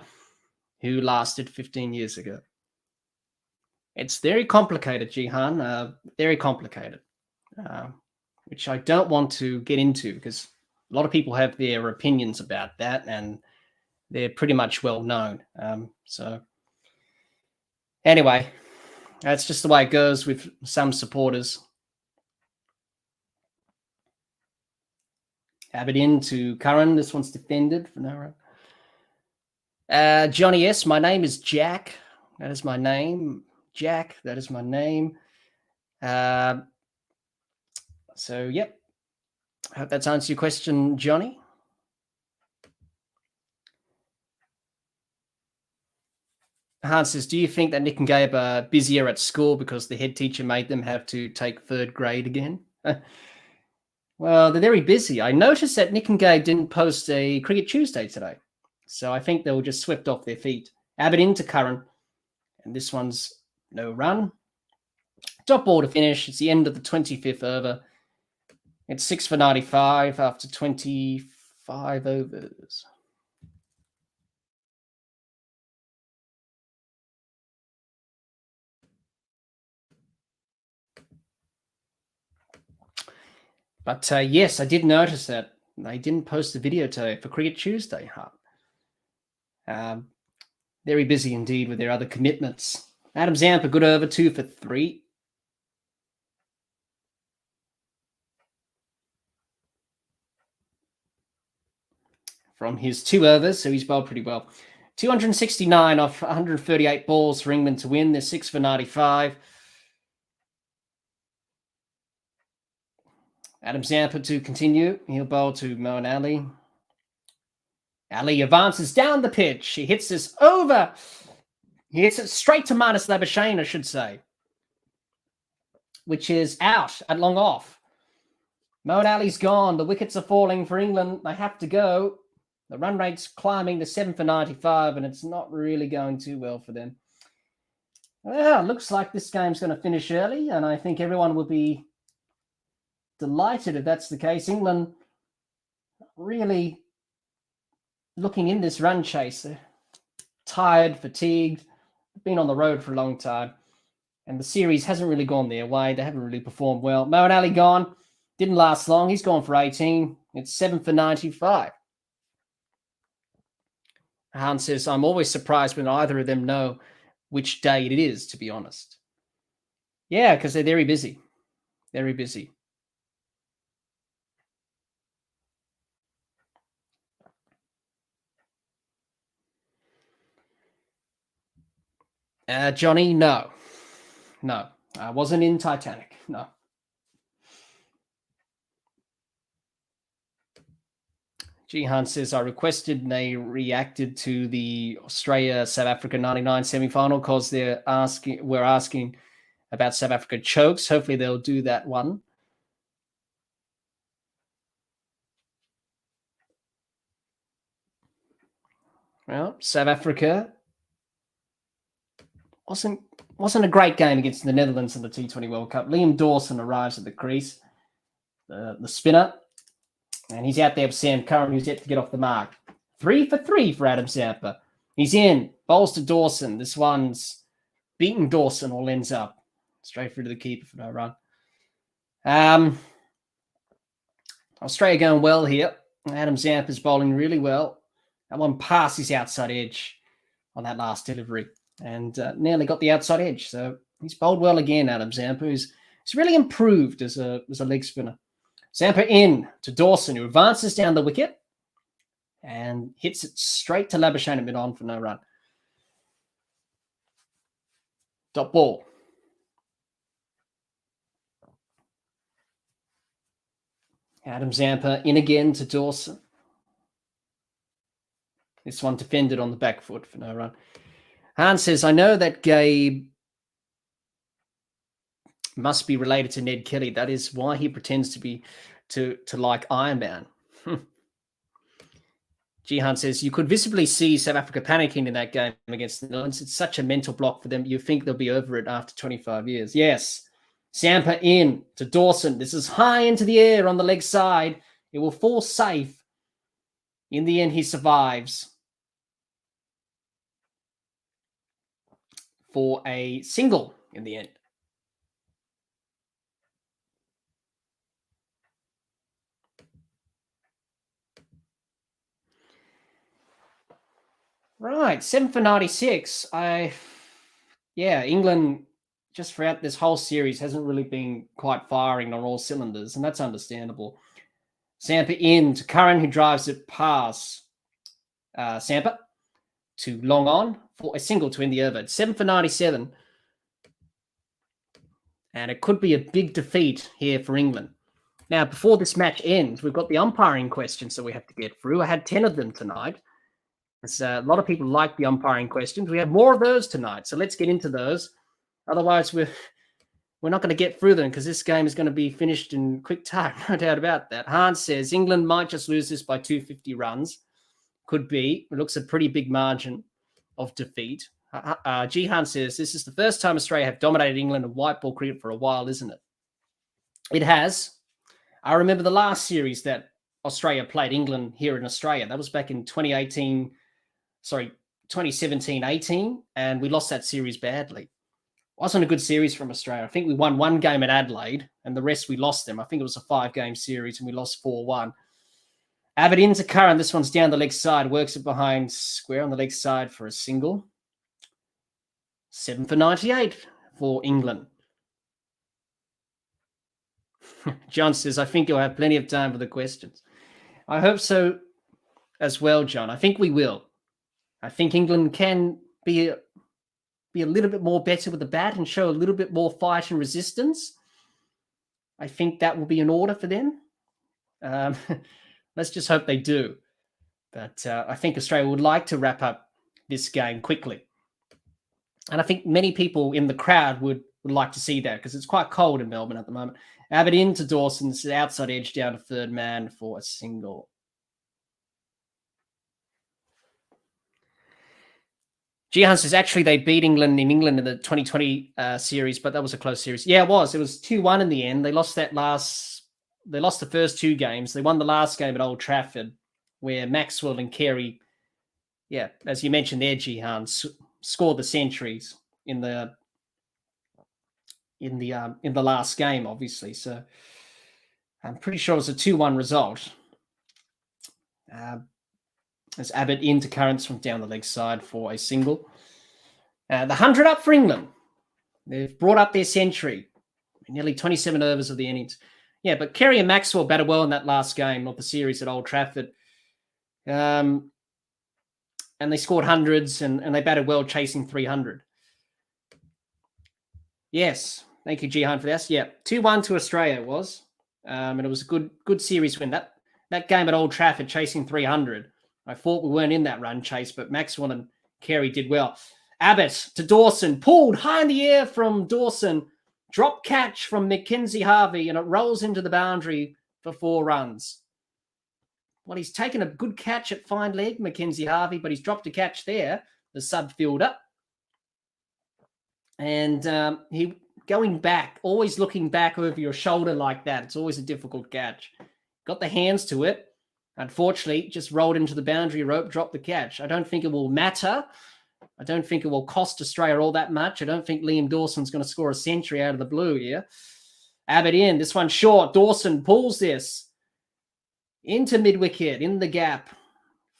who lasted 15 years ago. It's very complicated, Jihan. Very complicated, which I don't want to get into because a lot of people have their opinions about that, and they're pretty much well known. So anyway, that's just the way it goes with some supporters. Abbott in to Curran. This one's defended for no run. Johnny S. My name is Jack. That is my name. Jack. That is my name. So, yep. I hope that's answered your question, Johnny. Hans says, do you think that Nick and Gabe are busier at school because the head teacher made them have to take 3rd grade again? Well, they're very busy. I noticed that Nick and Gabe didn't post a Cricket Tuesday today. So I think they were just swept off their feet. Abbott into Curran. And this one's no run. Top ball to finish. It's the end of the 25th over. It's 6 for 95 after 25 overs. But yes, I did notice that they didn't post a video today for Cricket Tuesday. Very busy indeed with their other commitments. Adam Zampa, good over, 2 for 3. From his 2 overs, so he's bowled pretty well. 269 off 138 balls for England to win. They're 6 for 95. Adam Zampa to continue. He'll bowl to Moeen Ali. Ali advances down the pitch. He hits this over. He hits it straight to Marnus Labuschagne, I should say, which is out at long off. Moeen Ali's gone. The wickets are falling for England. They have to go. The run rate's climbing to 7 for 95, and it's not really going too well for them. Well, looks like this game's going to finish early, and I think everyone will be delighted if that's the case. England really looking in this run chase. They're tired, fatigued, been on the road for a long time, and the series hasn't really gone their way. They haven't really performed well. Moeen Ali gone. Didn't last long. He's gone for 18. It's 7 for 95. Hans says, I'm always surprised when either of them know which day it is, to be honest. Yeah, because they're very busy. Very busy. Johnny, no. No, I wasn't in Titanic. No. Jihan says, I requested and they reacted to the Australia-South Africa 99 semi-final because we're asking about South Africa chokes. Hopefully they'll do that one. Well, South Africa wasn't a great game against the Netherlands in the T20 World Cup. Liam Dawson arrives at the crease, the spinner. And he's out there with Sam Curran, who's yet to get off the mark. 3 for 3 for Adam Zampa. He's in. Bowls to Dawson. This one's beaten Dawson, all ends up. Straight through to the keeper for no run. Australia going well here. Adam Zampa's bowling really well. That one passed his outside edge on that last delivery. And nearly got the outside edge. So he's bowled well again, Adam Zampa. He's really improved as a leg spinner. Zampa in to Dawson, who advances down the wicket and hits it straight to Labuschagne at mid-on for no run. Dot ball. Adam Zampa in again to Dawson. This one defended on the back foot for no run. Hans says, I know that Gabe must be related to Ned Kelly. That is why he pretends to be to like Iron Man. Jihan says, you could visibly see South Africa panicking in that game against the Netherlands. It's such a mental block for them. You think they'll be over it after 25 years. Yes. Zampa in to Dawson. This is high into the air on the leg side. It will fall safe. In the end, he survives for a single in the end. Right, 7 for 96. England just throughout this whole series hasn't really been quite firing on all cylinders, and that's understandable. Zampa in to Curran, who drives it past Zampa to long on for a single to end the over. It's 7 for 97. And it could be a big defeat here for England. Now, before this match ends, we've got the umpiring questions that we have to get through. I had 10 of them tonight. A lot of people like the umpiring questions. We have more of those tonight, so let's get into those. Otherwise, we're not going to get through them because this game is going to be finished in quick time. No doubt about that. Hans says England might just lose this by 250 runs. Could be. It looks a pretty big margin of defeat. Jihan says this is the first time Australia have dominated England in white ball cricket for a while, isn't it? It has. I remember the last series that Australia played England here in Australia. That was back in 2017-18, and we lost that series badly. Wasn't a good series from Australia. I think we won one game at Adelaide, and the rest we lost them. I think it was a 5-game series, and we lost 4-1. Abbott into Curran. This one's down the leg side. Works it behind square on the leg side for a single. 7 for 98 for England. John says, I think you'll have plenty of time for the questions. I hope so as well, John. I think we will. I think England can be a little bit more better with the bat and show a little bit more fight and resistance. I think that will be in order for them. Let's just hope they do. But I think Australia would like to wrap up this game quickly. And I think many people in the crowd would like to see that because it's quite cold in Melbourne at the moment. Abbott into Dawson's outside edge down to third man for a single. Jihan says, actually, they beat England in the 2020 series, but that was a close series. Yeah, it was. It was 2-1 in the end. They lost they lost the first two games. They won the last game at Old Trafford, where Maxwell and Carey, yeah, as you mentioned there, Jihan, scored the centuries in the last game, obviously. So I'm pretty sure it was a 2-1 result. As Abbott into Currans from down the leg side for a single. The 100 up for England. They've brought up their century. Nearly 27 overs of the innings. Yeah, but Carey and Maxwell batted well in that last game of the series at Old Trafford. And they scored hundreds and they batted well chasing 300. Yes. Thank you, Jihan, for this. Yeah, 2-1 to Australia it was. And it was a good series win. That game at Old Trafford chasing 300. I thought we weren't in that run chase, but Maxwell and Carey did well. Abbott to Dawson, pulled high in the air from Dawson, drop catch from Mackenzie Harvey, and it rolls into the boundary for 4 runs. Well, he's taken a good catch at fine leg, Mackenzie Harvey, but he's dropped a catch there, the sub fielder. And he going back, always looking back over your shoulder like that. It's always a difficult catch. Got the hands to it. Unfortunately, just rolled into the boundary rope, dropped the catch. I don't think it will matter. I don't think it will cost Australia all that much. I don't think Liam Dawson's going to score a century out of the blue here. Abbott in. This one short. Dawson pulls this into mid-wicket, in the gap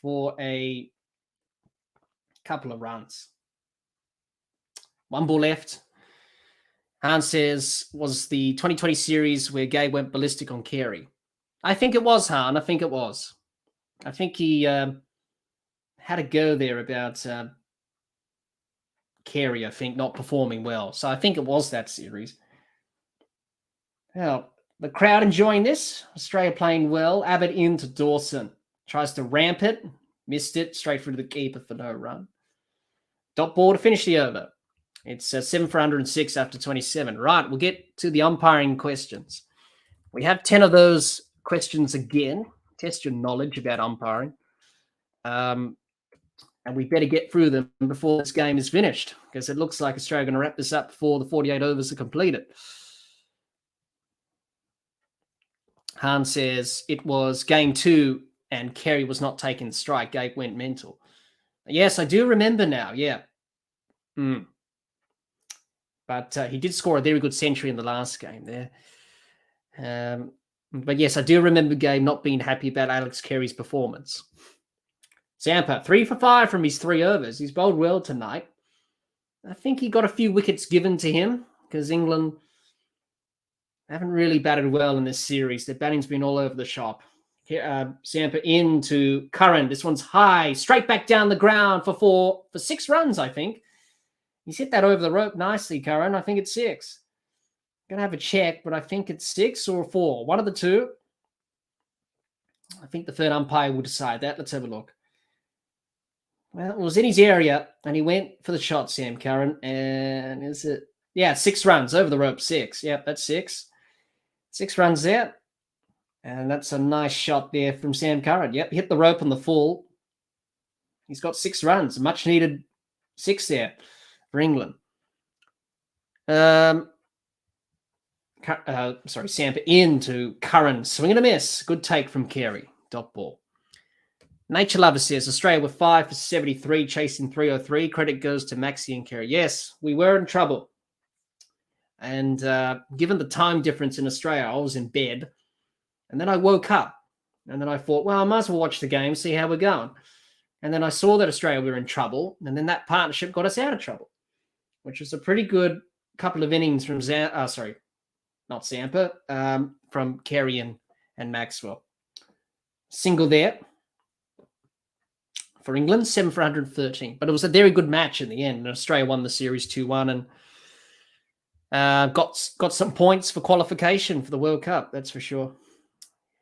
for a couple of runs. 1 ball left. Hans says, was the 2020 series where Gabe went ballistic on Carey? I think it was, Han. I think it was. I think he had a go there about Carey, I think, not performing well. So I think it was that series. Now, the crowd enjoying this. Australia playing well. Abbott into Dawson. Tries to ramp it. Missed it. Straight through to the keeper for no run. Dot ball to finish the over. It's 7 for 106 after 27. Right, we'll get to the umpiring questions. We have 10 of those questions again. Test your knowledge about umpiring. And we better get through them before this game is finished, because it looks like Australia are going to wrap this up before the 48 overs are completed. Han says it was game 2 and Carey was not taking the strike. Gabe went mental. Yes, I do remember now. Yeah. But he did score a very good century in the last game there. But yes, I do remember Gabe not being happy about Alex Carey's performance. Zampa, 3 for 5 from his 3 overs. He's bowled well tonight. I think he got a few wickets given to him because England haven't really batted well in this series. Their batting's been all over the shop. Zampa into Curran. This one's high, straight back down the ground for 6 runs, I think. He's hit that over the rope nicely, Curran. I think it's 6. I'm going to have a check, but I think it's 6 or 4. One of the two. I think the third umpire will decide that. Let's have a look. Well, it was in his area, and he went for the shot, Sam Curran. And is it? Yeah, 6 runs over the rope. 6. Yep, that's 6. 6 runs there. And that's a nice shot there from Sam Curran. Yep, hit the rope on the full. He's got 6 runs. Much needed 6 there for England. Zampa into Curran. Swing and a miss. Good take from Carey. Dot ball. Nature Lover says, Australia were 5 for 73, chasing 303. Credit goes to Maxi and Carey. Yes, we were in trouble. And given the time difference in Australia, I was in bed. And then I woke up. And then I thought, well, I might as well watch the game, see how we're going. And then I saw that Australia were in trouble. And then that partnership got us out of trouble, which was a pretty good couple of innings from from Carey and Maxwell. Single there for England, 7 for 113. But it was a very good match in the end. And Australia won the series 2-1 and got some points for qualification for the World Cup, that's for sure,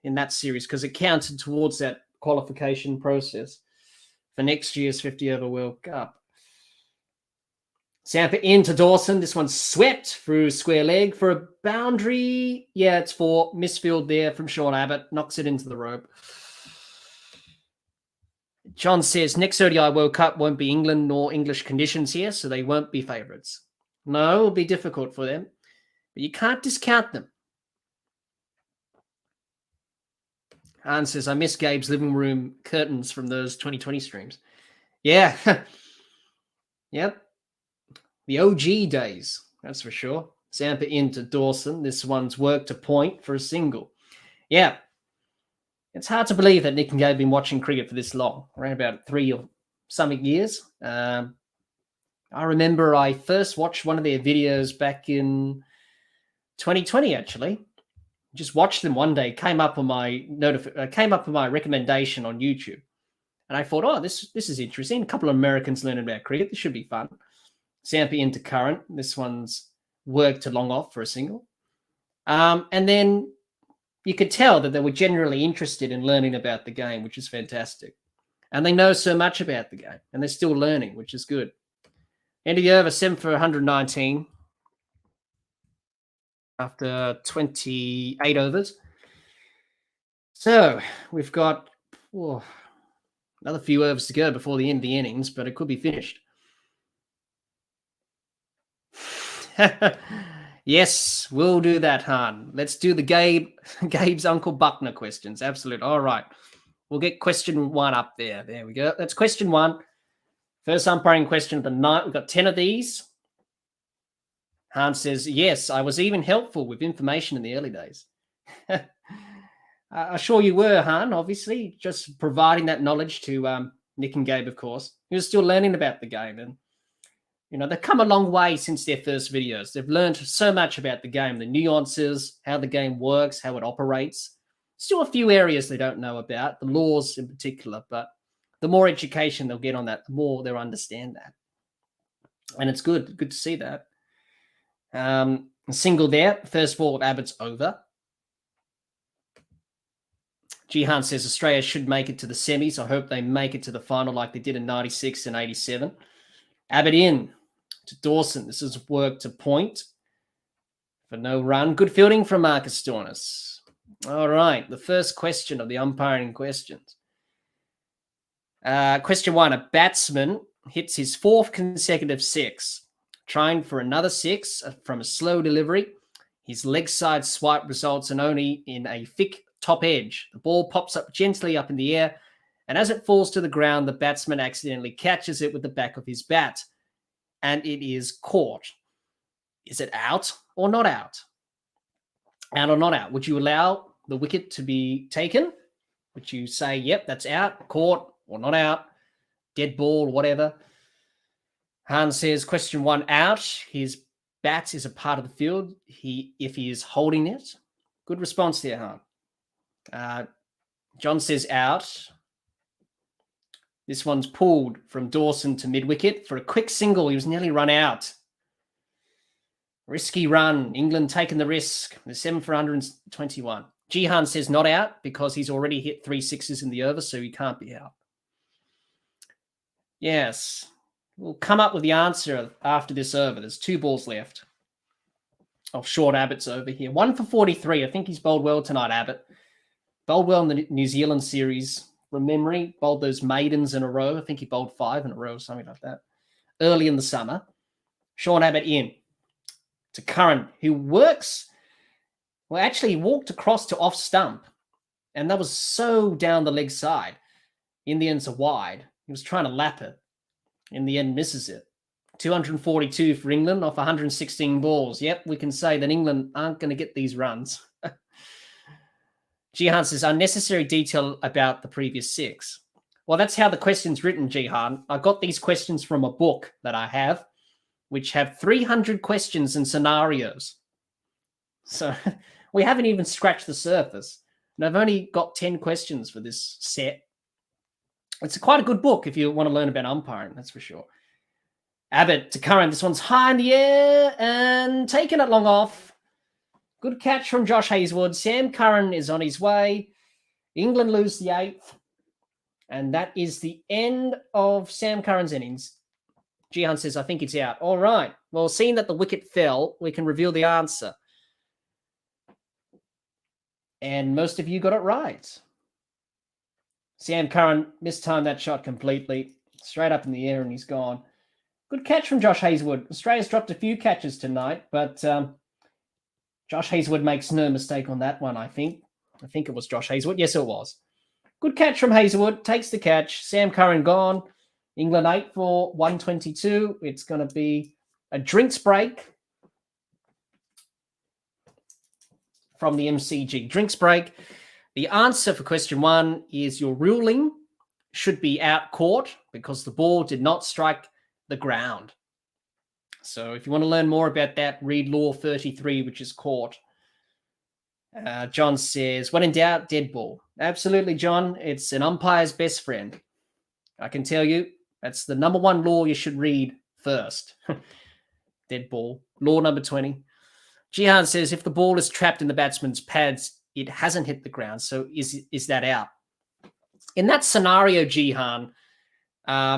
in that series, because it counted towards that qualification process for next year's 50-over World Cup. Zampa into Dawson. This one's swept through square leg for a boundary. Yeah, it's for misfield there from Sean Abbott. Knocks it into the rope. John says, next ODI World Cup won't be England nor English conditions here, so they won't be favourites. No, it'll be difficult for them, but you can't discount them. Anne says, I miss Gabe's living room curtains from those 2020 streams. Yeah. Yep. The OG days, that's for sure. Zampa into Dawson. This one's worked to point for a single. Yeah. It's hard to believe that Nick and Gabe have been watching cricket for this long, around about 3 or something years. I remember I first watched one of their videos back in 2020, actually. Just watched them one day, came up on my recommendation on YouTube. And I thought, oh, this is interesting. A couple of Americans learning about cricket. This should be fun. Zampa into Curran. This one's worked to long off for a single. And then you could tell that they were generally interested in learning about the game, which is fantastic. And they know so much about the game, and they're still learning, which is good. End of the over, 7 for 119 after 28 overs. So we've got another few overs to go before the end of the innings, but it could be finished. Yes, we'll do that, Han. Let's do the Gabe's Uncle Buckner questions. Absolutely. All right. We'll get question 1 up there. There we go. That's question 1. First umpiring question of the night. We've got 10 of these. Han says, yes, I was even helpful with information in the early days. I'm sure you were, Han, obviously, just providing that knowledge to Nick and Gabe, of course. He was still learning about the game. And, you know, they've come a long way since their first videos. They've learned so much about the game, the nuances, how the game works, how it operates. Still a few areas they don't know about, the laws in particular, but the more education they'll get on that, the more they'll understand that. And it's good to see that. A single there. First ball of Abbott's over. Jihan says Australia should make it to the semis. I hope they make it to the final like they did in 96 and 87. Abbott in to Dawson. This is work to point for no run. Good fielding from Marcus Stoinis. All right. The first question of the umpiring questions. Question 1. A batsman hits his 4th consecutive 6. Trying for another 6 from a slow delivery. His leg side swipe results in only in a thick top edge. The ball pops up gently up in the air, and as it falls to the ground, the batsman accidentally catches it with the back of his bat, and it is caught. Is it out or not out? Out or not out? Would you allow the wicket to be taken? Would you say, yep, that's out, caught or not out, dead ball, whatever? Han says, question 1, out. His bat is a part of the field. If he is holding it. Good response there, Han. John says out. This one's pulled from Dawson to mid-wicket for a quick single. He was nearly run out. Risky run. England taking the risk. The 7 for 121. Jihan says not out because he's already hit 3 sixes in the over, so he can't be out. Yes. We'll come up with the answer after this over. There's 2 balls left. Oh, short Abbott's over here. 1 for 43. I think he's bowled well tonight, Abbott. Bowled well in the New Zealand series. From memory, bowled those maidens in a row. I think he bowled 5 in a row, something like that. Early in the summer. Sean Abbott in to Curran, who works. Well, actually, he walked across to off stump, and that was so down the leg side. In the end, it's a wide. He was trying to lap it. In the end, misses it. 242 for England off 116 balls. Yep, we can say that England aren't going to get these runs. Jihan says, unnecessary detail about the previous 6. Well, that's how the question's written, Jihan. I got these questions from a book that I have, which have 300 questions and scenarios. So we haven't even scratched the surface. And I've only got 10 questions for this set. It's quite a good book if you want to learn about umpiring, that's for sure. Abbott to Curran. This one's high in the air and taking it long off. Good catch from Josh Hazelwood. Sam Curran is on his way. England lose the 8th. And that is the end of Sam Curran's innings. Jihan says, I think it's out. All right. Well, seeing that the wicket fell, we can reveal the answer. And most of you got it right. Sam Curran mistimed that shot completely. Straight up in the air and he's gone. Good catch from Josh Hazelwood. Australia's dropped a few catches tonight, but Josh Hazelwood makes no mistake on that one, I think. I think it was Josh Hazelwood. Yes, it was. Good catch from Hazelwood. Takes the catch. Sam Curran gone. England 8 for 122. It's going to be a drinks break from the MCG. Drinks break. The answer for question 1 is your ruling should be out court because the ball did not strike the ground. So if you want to learn more about that, read Law 33, which is court. John says, when in doubt, dead ball. Absolutely, John. It's an umpire's best friend. I can tell you that's the number 1 law you should read first. Dead ball. Law number 20. Jihan says, if the ball is trapped in the batsman's pads, it hasn't hit the ground. So is that out? In that scenario, Jihan,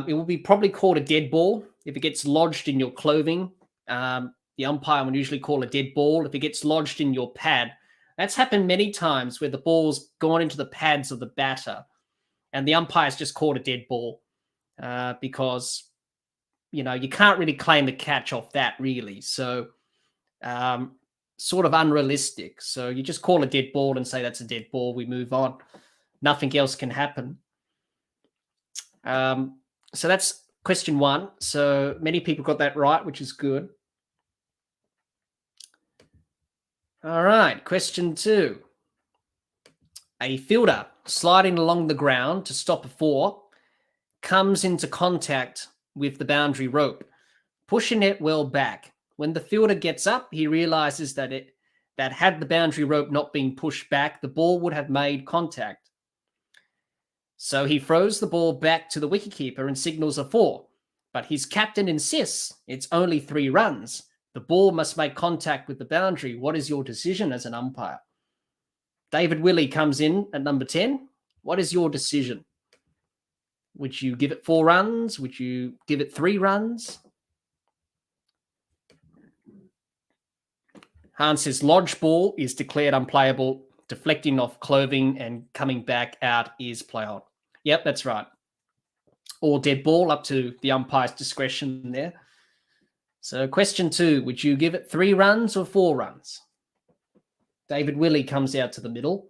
it will be probably called a dead ball. If it gets lodged in your clothing, the umpire will usually call a dead ball. If it gets lodged in your pad, that's happened many times where the ball's gone into the pads of the batter and the umpire's just called a dead ball because, you know, you can't really claim the catch off that really. So sort of unrealistic. So you just call a dead ball and say that's a dead ball. We move on. Nothing else can happen. So that's question 1. So many people got that right, which is good. All right, question 2. A fielder sliding along the ground to stop a 4 comes into contact with the boundary rope, pushing it well back. When the fielder gets up, he realizes that had the boundary rope not been pushed back, the ball would have made contact. So he throws the ball back to the wicketkeeper and signals a 4. But his captain insists it's only 3 runs. The ball must make contact with the boundary. What is your decision as an umpire? David Willey comes in at number 10. What is your decision? Would you give it 4 runs? Would you give it 3 runs? Hans says lodge ball is declared unplayable. Deflecting off clothing and coming back out is play on. Yep, that's right. Or dead ball, up to the umpire's discretion there. So question 2, would you give it 3 runs or 4 runs? David Willey comes out to the middle.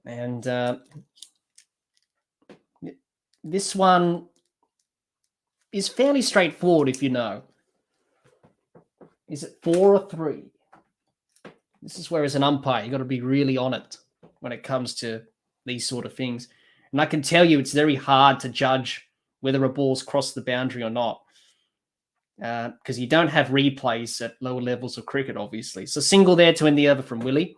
And this one is fairly straightforward if you know. Is it 4 or 3? This is where, as an umpire, you've got to be really on it when it comes to these sort of things. And I can tell you it's very hard to judge whether a ball's crossed the boundary or not because you don't have replays at lower levels of cricket, obviously. So single there to end the over from Willie.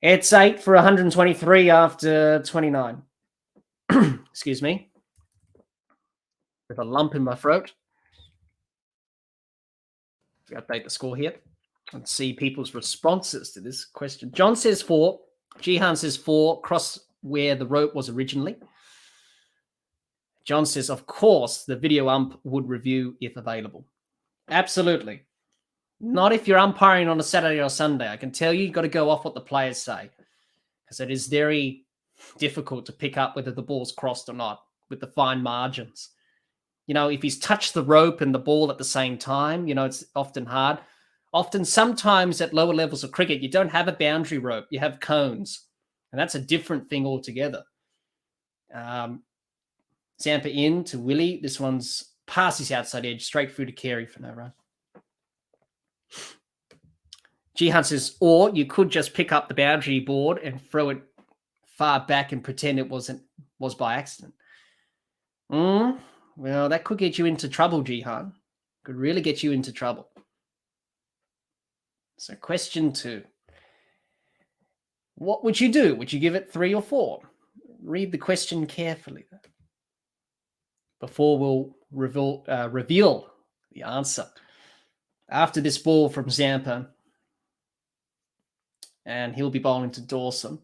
It's 8 for 123 after 29. Excuse me. With a lump in my throat. Update the score here and see people's responses to this question. John says 4. Jihan says 4. Cross where the rope was originally. John says, of course, the video ump would review if available. Absolutely. Not if you're umpiring on a Saturday or Sunday. I can tell you, you've got to go off what the players say because it is very difficult to pick up whether the ball's crossed or not with the fine margins. You know, if he's touched the rope and the ball at the same time, you know, it's often hard. Sometimes at lower levels of cricket, you don't have a boundary rope. You have cones. And that's a different thing altogether. Zampa in to Willie. This one's past his outside edge, straight through to Carey for no run. Jihan says, or you could just pick up the boundary board and throw it far back and pretend it was by accident. Well, that could get you into trouble, Jihan. Could really get you into trouble. So question 2. What would you do? Would you give it 3 or 4? read the question carefully before we'll reveal the answer. After this ball from Zampa, and he'll be bowling to Dawson.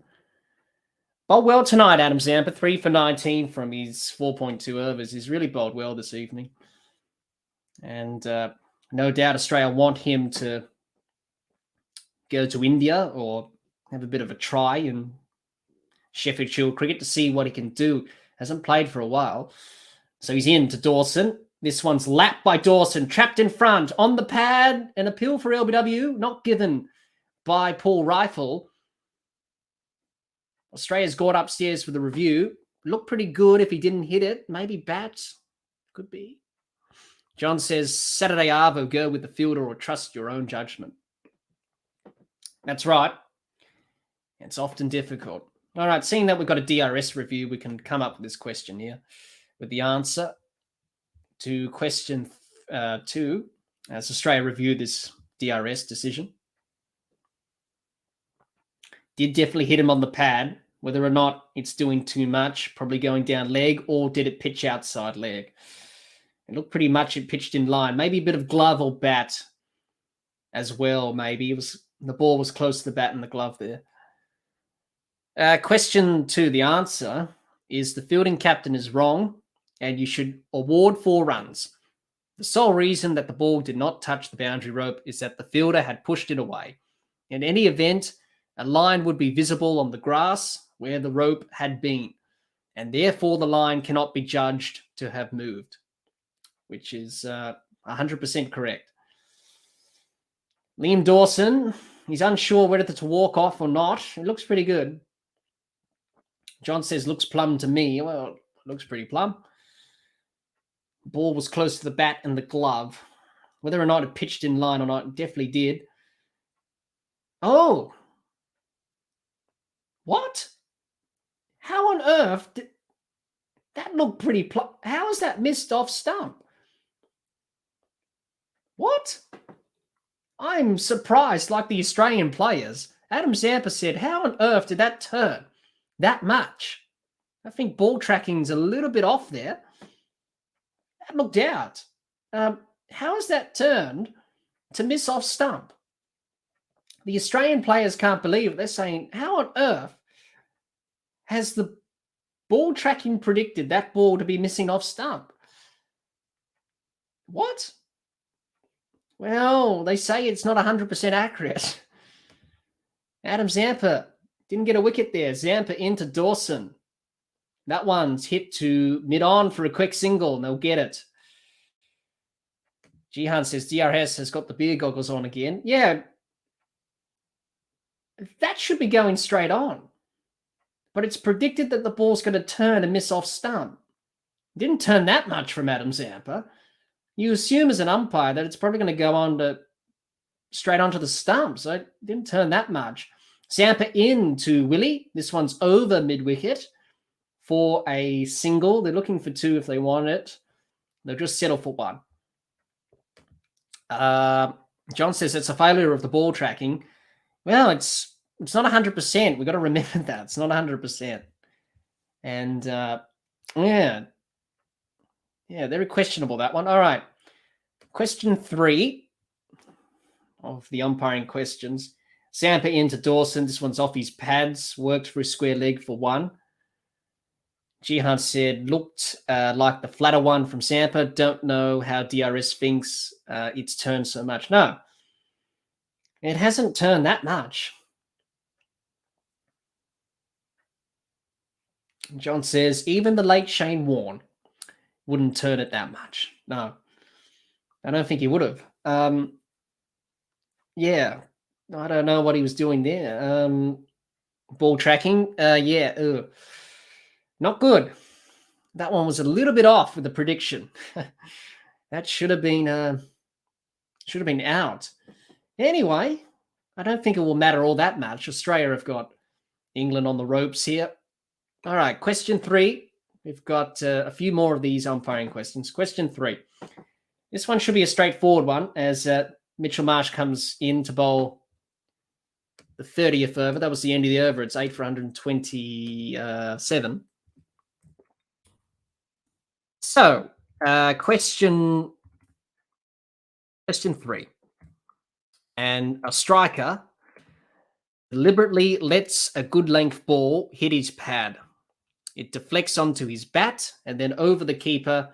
Bowled well tonight, Adam Zampa, 3 for 19 from his 4.2 overs. He's really bowled well this evening. And no doubt Australia want him to go to India or have a bit of a try in Sheffield Shield cricket to see what he can do. Hasn't played for a while. So he's in to Dawson. This one's lapped by Dawson, trapped in front, on the pad, an appeal for LBW, not given by Paul Rifle. Australia's gone upstairs for the review. Looked pretty good if he didn't hit it. Maybe bats. Could be. John says, Saturday Arvo, go with the fielder or trust your own judgment. That's right. It's often difficult. All right, seeing that we've got a DRS review, we can come up with this question here with the answer to question 2 as Australia reviewed this DRS decision. Did definitely hit him on the pad. Whether or not it's doing too much, probably going down leg, or did it pitch outside leg? It looked pretty much it pitched in line. Maybe a bit of glove or bat as well, maybe. The ball was close to the bat and the glove there. Question 2, the answer is the fielding captain is wrong and you should award 4 runs. The sole reason that the ball did not touch the boundary rope is that the fielder had pushed it away. In any event, a line would be visible on the grass where the rope had been, and therefore the line cannot be judged to have moved, which is 100% correct. Liam Dawson, he's unsure whether to walk off or not. It looks pretty good. John says, looks plumb to me. Well, it looks pretty plumb. Ball was close to the bat and the glove. Whether or not it pitched in line or not, it definitely did. Oh. What? How on earth did that look pretty plumb? How is that missed off stump? What? I'm surprised, like the Australian players. Adam Zampa said, how on earth did that turn that much? I think ball tracking's a little bit off there. That looked out. How is that turned to miss off stump? The Australian players can't believe it. They're saying, how on earth has the ball tracking predicted that ball to be missing off stump? What? Well, they say it's not 100% accurate. Adam Zampa didn't get a wicket there. Zampa into Dawson. That one's hit to mid-on for a quick single, and they'll get it. Jihan says DRS has got the beer goggles on again. Yeah, that should be going straight on. But it's predicted that the ball's going to turn and miss off stump. It didn't turn that much from Adam Zampa. You assume as an umpire that it's probably going to go on to straight onto the stump, so it didn't turn that much. Zampa into Willie. This one's over mid-wicket for a single. They're looking for 2 if they want it. They'll just settle for 1. John says it's a failure of the ball tracking. Well, it's not 100%. We've got to remember that. It's not 100%. And, yeah, very questionable, that one. All right. Question 3 of the umpiring questions. Zampa into Dawson. This one's off his pads. Worked for a square leg for 1. Jihan said, looked like the flatter one from Zampa. Don't know how DRS thinks it's turned so much. No, it hasn't turned that much. John says, even the late Shane Warne wouldn't turn it that much. No, I don't think he would have. Yeah, I don't know what he was doing there. Ball tracking, not good. That one was a little bit off with the prediction. That should have been out. Anyway, I don't think it will matter all that much. Australia have got England on the ropes here. All right, question 3. We've got a few more of these umpiring questions. Question 3. This one should be a straightforward one as Mitchell Marsh comes in to bowl the 30th over. That was the end of the over. It's 8 for 127. So, question 3. And a striker deliberately lets a good length ball hit his pad. It deflects onto his bat and then over the keeper.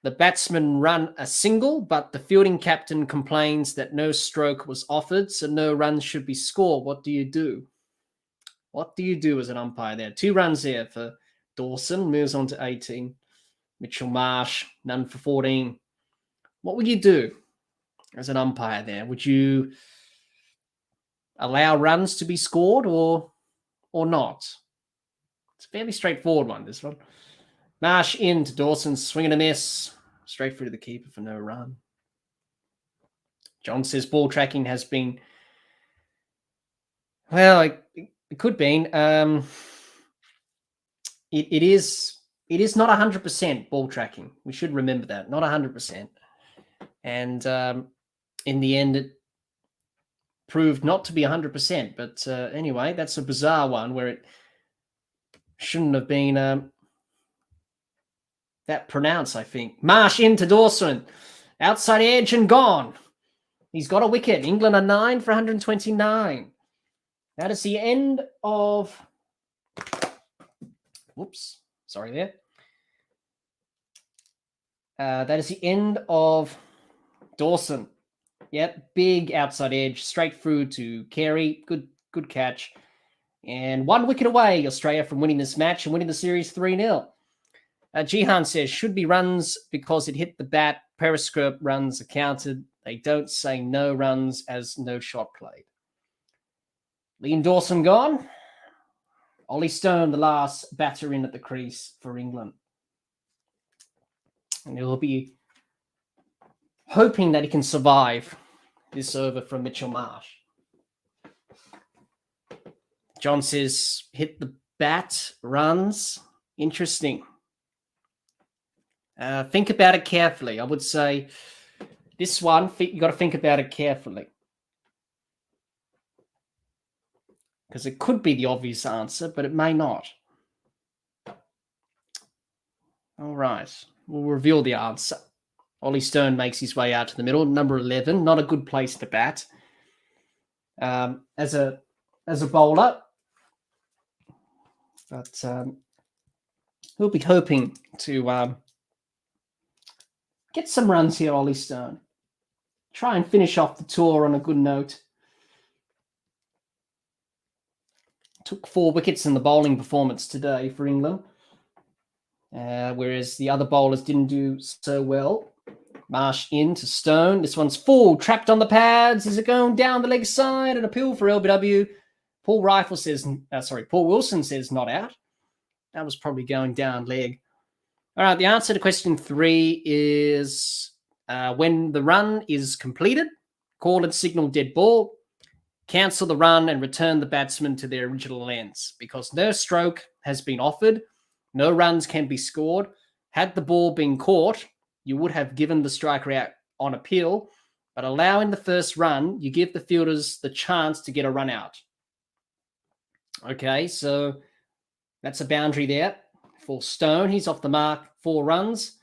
The batsmen run a single, but the fielding captain complains that no stroke was offered, so no runs should be scored. What do you do? What do you do as an umpire there? 2 runs there for Dawson, moves on to 18. Mitchell Marsh, none for 14. What would you do as an umpire there? Would you allow runs to be scored or not? It's a fairly straightforward one, this one. Marsh in to Dawson, swing and a miss. Straight through to the keeper for no run. John says ball tracking has been... Well, it could be. It is not 100% ball tracking. We should remember that. Not 100%. And in the end, it proved not to be 100%. But anyway, that's a bizarre one where it shouldn't have been that pronounced, I think. Marsh into Dawson. Outside edge and gone. He's got a wicket. England are 9 for 129. That is the end of... Whoops. Sorry there. That is the end of Dawson. Yep, big outside edge, straight through to Carey. Good catch. And 1 wicket away, Australia, from winning this match and winning the series 3-0. Jihan says, should be runs because it hit the bat. Periscope runs are counted. They don't say no runs as no shot played. Liam Dawson gone. Ollie Stone, the last batter in at the crease for England. And he'll be hoping that he can survive this over from Mitchell Marsh. John says, hit the bat, runs. Interesting. Think about it carefully. I would say this one, you got to think about it carefully. Because it could be the obvious answer, but it may not. All right. We'll reveal the answer. Ollie Stone makes his way out to the middle. Number 11, not a good place to bat. As a bowler. But he'll be hoping to get some runs here, Ollie Stone. Try and finish off the tour on a good note. Took 4 wickets in the bowling performance today for England. Whereas the other bowlers didn't do so well. Marsh in to Stone. This one's full, trapped on the pads. Is it going down the leg side? An appeal for LBW. Paul Wilson says not out. That was probably going down leg. All right, the answer to question 3 is when the run is completed, call and signal dead ball, cancel the run and return the batsman to their original ends because no stroke has been offered, no runs can be scored. Had the ball been caught, you would have given the striker out on appeal, but allowing the first run, you give the fielders the chance to get a run out. Okay, so that's a boundary there for Stone. He's off the mark, 4 runs.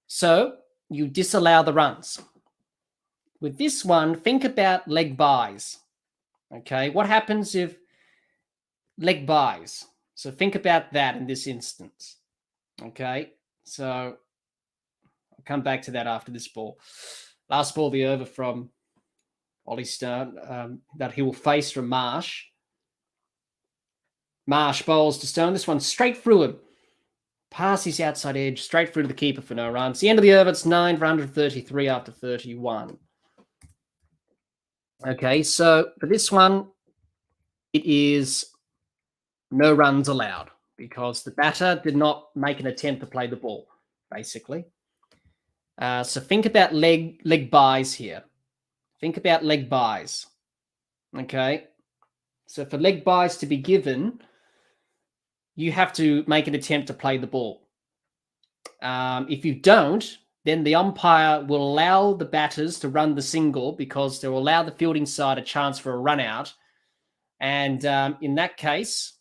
So you disallow the runs. With this one, think about leg byes. Okay, what happens if leg byes? So think about that in this instance. Okay, so I'll come back to that after this ball. Last ball of the over from Ollie Stone that he will face from Marsh. Marsh bowls to Stone. This one straight through him. Past his outside edge, straight through to the keeper for no runs. The end of the over, it's 9 for 133 after 31. Okay, so for this one, it is no runs allowed because the batter did not make an attempt to play the ball, basically. So think about leg byes here. Think about leg byes. Okay, so for leg byes to be given, you have to make an attempt to play the ball. If you don't, then the umpire will allow the batters to run the single because they will allow the fielding side a chance for a run out. And in that case,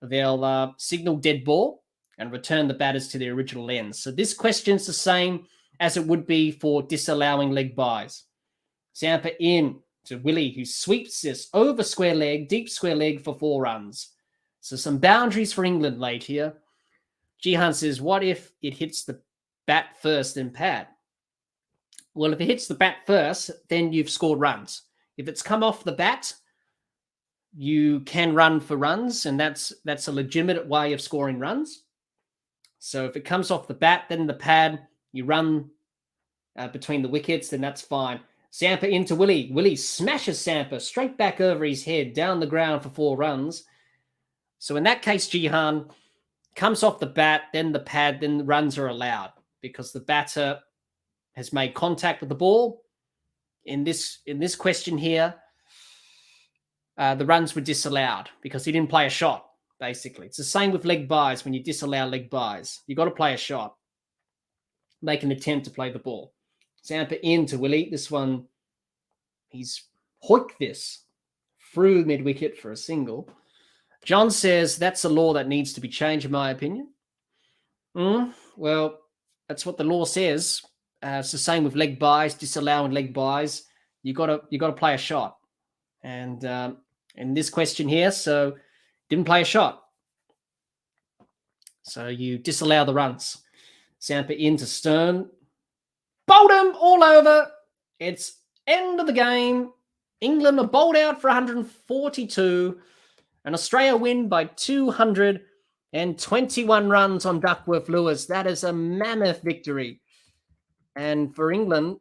they'll signal dead ball and return the batters to their original ends. So this question's the same as it would be for disallowing leg byes. Zampa in to Willie, who sweeps this over square leg, deep square leg for 4 runs. So some boundaries for England late here. Jihan says, what if it hits the bat first, then pad? Well, if it hits the bat first, then you've scored runs. If it's come off the bat, you can run for runs, and that's a legitimate way of scoring runs. So if it comes off the bat, then the pad, you run between the wickets, then that's fine. Zampa into Willie. Willie smashes Zampa straight back over his head, down the ground for 4 runs. So in that case, Jihan comes off the bat, then the pad, then the runs are allowed because the batter has made contact with the ball. In this question here, the runs were disallowed because he didn't play a shot, basically. It's the same with leg byes. When you disallow leg byes, you got to play a shot, make an attempt to play the ball. Zampa into Willie. This one, he's hoiked this through mid-wicket for a single. John says that's a law that needs to be changed, in my opinion. Well, that's what the law says. It's the same with leg byes, disallowing leg byes. You got to play a shot. And in this question here, so didn't play a shot. So you disallow the runs. Zampa into Stern. Bowled him all over. It's end of the game. England are bowled out for 142. And Australia win by 221 runs on Duckworth-Lewis. That is a mammoth victory. And for England,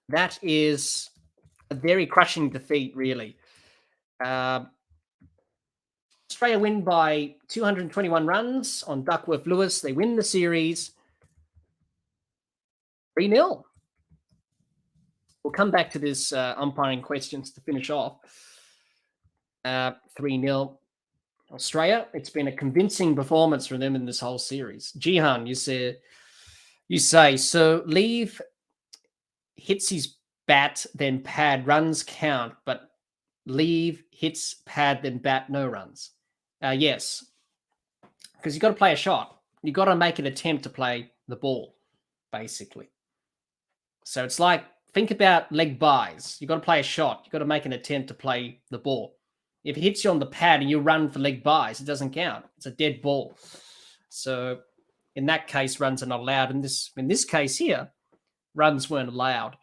that is a very crushing defeat, really. Australia win by 221 runs on Duckworth-Lewis. They win the series 3-0. We'll come back to this umpiring questions to finish off. 3-0 Australia. It's been a convincing performance from them in this whole series. Jihan, you say, so Leave hits his bat, then pad, runs count, but Leave hits pad, then bat, no runs. Yes, because you've got to play a shot. You've got to make an attempt to play the ball, basically. So it's like, think about leg byes. You've got to play a shot. You've got to make an attempt to play the ball. If it hits you on the pad and you run for leg byes, it doesn't count. It's a dead ball. So in that case, runs are not allowed. In this case here, runs weren't allowed.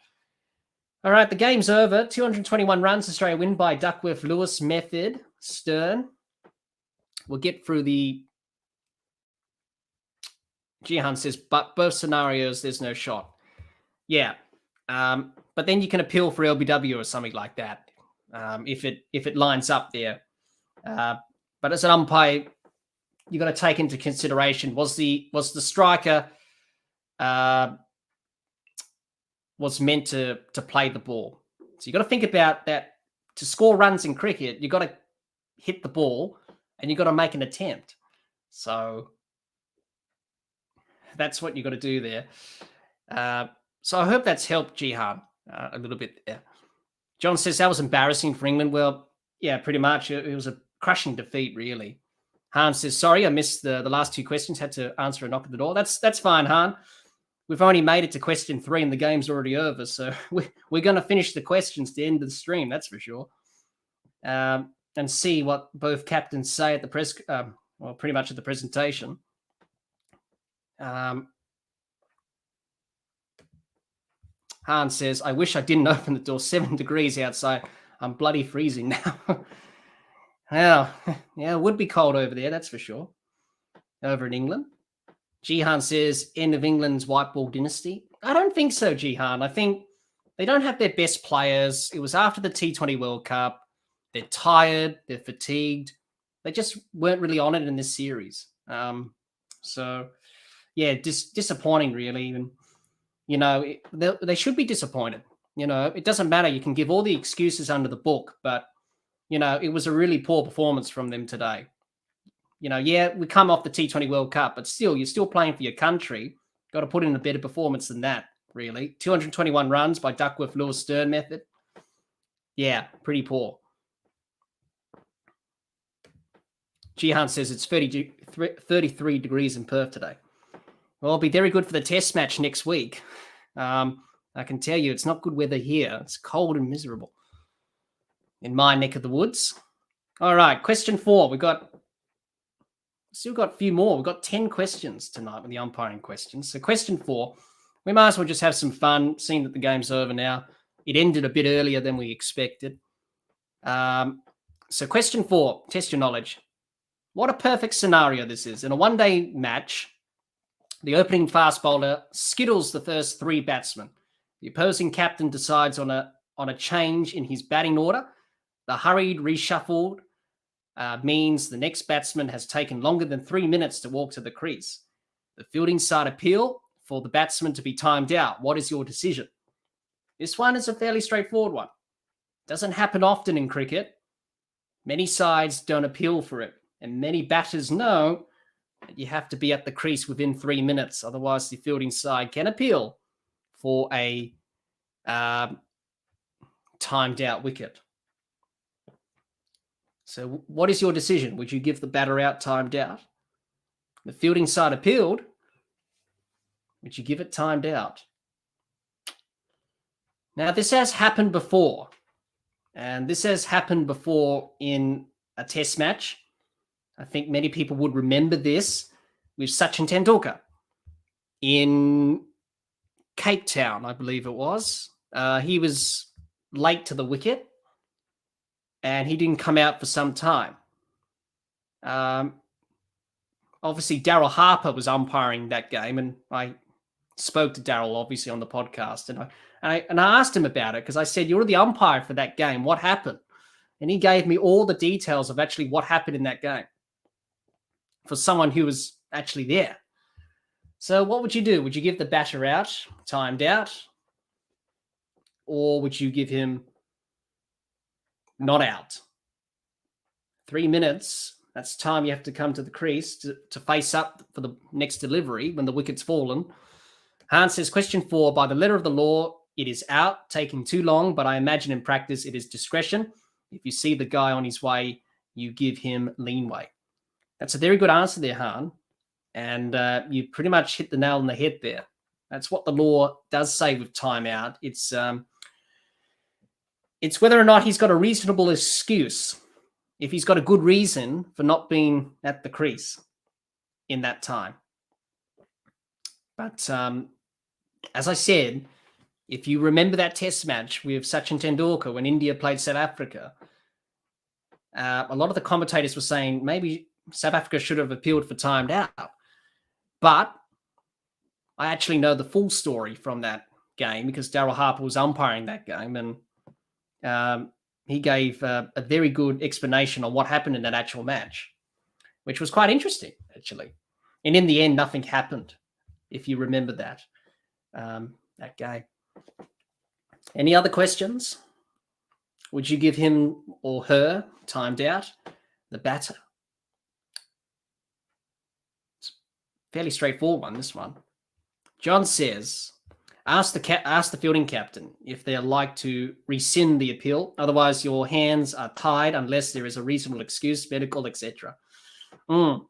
All right, the game's over. 221 runs. Australia win by Duckworth-Lewis method. Stern. We'll get through the... Jihan says, but both scenarios, there's no shot. Yeah. But then you can appeal for LBW or something like that. If it lines up there. But as an umpire, you've got to take into consideration, was the striker was meant to play the ball. So you've got to think about that. To score runs in cricket, you've got to hit the ball and you've got to make an attempt. So that's what you've got to do there. So I hope that's helped Jihan a little bit there. John says that was embarrassing for England. Well, yeah, pretty much. It was a crushing defeat, really. Han says, sorry, I missed the last 2 questions. Had to answer a knock at the door. That's fine, Han. We've only made it to question 3 and the game's already over. So we're going to finish the questions to the end of the stream, that's for sure. And see what both captains say at the press, well, pretty much at the presentation. Han says, I wish I didn't open the door. 7 degrees outside. I'm bloody freezing now. Well, yeah, it would be cold over there, that's for sure. Over in England. Jihan says, end of England's white ball dynasty. I don't think so, Jihan. I think they don't have their best players. It was after the T20 World Cup. They're tired. They're fatigued. They just weren't really on it in this series. So, yeah, disappointing, really. And, you know, they should be disappointed. You know, it doesn't matter. You can give all the excuses under the book, but, you know, it was a really poor performance from them today. You know, yeah, we come off the T20 World Cup, but still, you're still playing for your country. Got to put in a better performance than that, really. 221 runs by Duckworth-Lewis Stern method. Yeah, pretty poor. Jihan says it's 33 degrees in Perth today. Well, it'll be very good for the test match next week. I can tell you it's not good weather here. It's cold and miserable in my neck of the woods. All right, question 4. Still got a few more. We've got 10 questions tonight with the umpiring questions. So question 4, we might as well just have some fun, seeing that the game's over now. It ended a bit earlier than we expected. So question 4, test your knowledge. What a perfect scenario this is. In a one-day match, the opening fast bowler skittles the first 3 batsmen. The opposing captain decides on a change in his batting order. The hurried reshuffle means the next batsman has taken longer than 3 minutes to walk to the crease. The fielding side appeal for the batsman to be timed out. What is your decision? This one is a fairly straightforward one. Doesn't happen often in cricket. Many sides don't appeal for it, and many batters know that you have to be at the crease within 3 minutes. Otherwise, the fielding side can appeal for a timed out wicket. So what is your decision? Would you give the batter out timed out? The fielding side appealed. Would you give it timed out? Now, this has happened before. And this has happened before in a test match. I think many people would remember this with Sachin Tendulkar in Cape Town, I believe it was. He was late to the wicket and he didn't come out for some time. Obviously, Daryl Harper was umpiring that game, and I spoke to Daryl, obviously, on the podcast, and I asked him about it because I said, "You're the umpire for that game. What happened?" And he gave me all the details of actually what happened in that game for someone who was actually there. So what would you do? Would you give the batter out, timed out? Or would you give him not out? 3 minutes, that's time you have to come to the crease to face up for the next delivery when the wicket's fallen. Hans says, question 4, by the letter of the law, it is out, taking too long, but I imagine in practice it is discretion. If you see the guy on his way, you give him leanway. That's a very good answer there, Han. And you pretty much hit the nail on the head there. That's what the law does say with timeout. It's whether or not he's got a reasonable excuse. If he's got a good reason for not being at the crease in that time. But as I said, if you remember that test match with Sachin Tendulkar when India played South Africa, a lot of the commentators were saying maybe South Africa should have appealed for timed out. But I actually know the full story from that game because Daryl Harper was umpiring that game, and he gave a very good explanation on what happened in that actual match, which was quite interesting, actually. And in the end, nothing happened, if you remember that game. Any other questions? Would you give him or her timed out, the batter? It's a fairly straightforward one, this one. John says, ask the fielding captain if they'd like to rescind the appeal. Otherwise, your hands are tied unless there is a reasonable excuse, medical, etc. And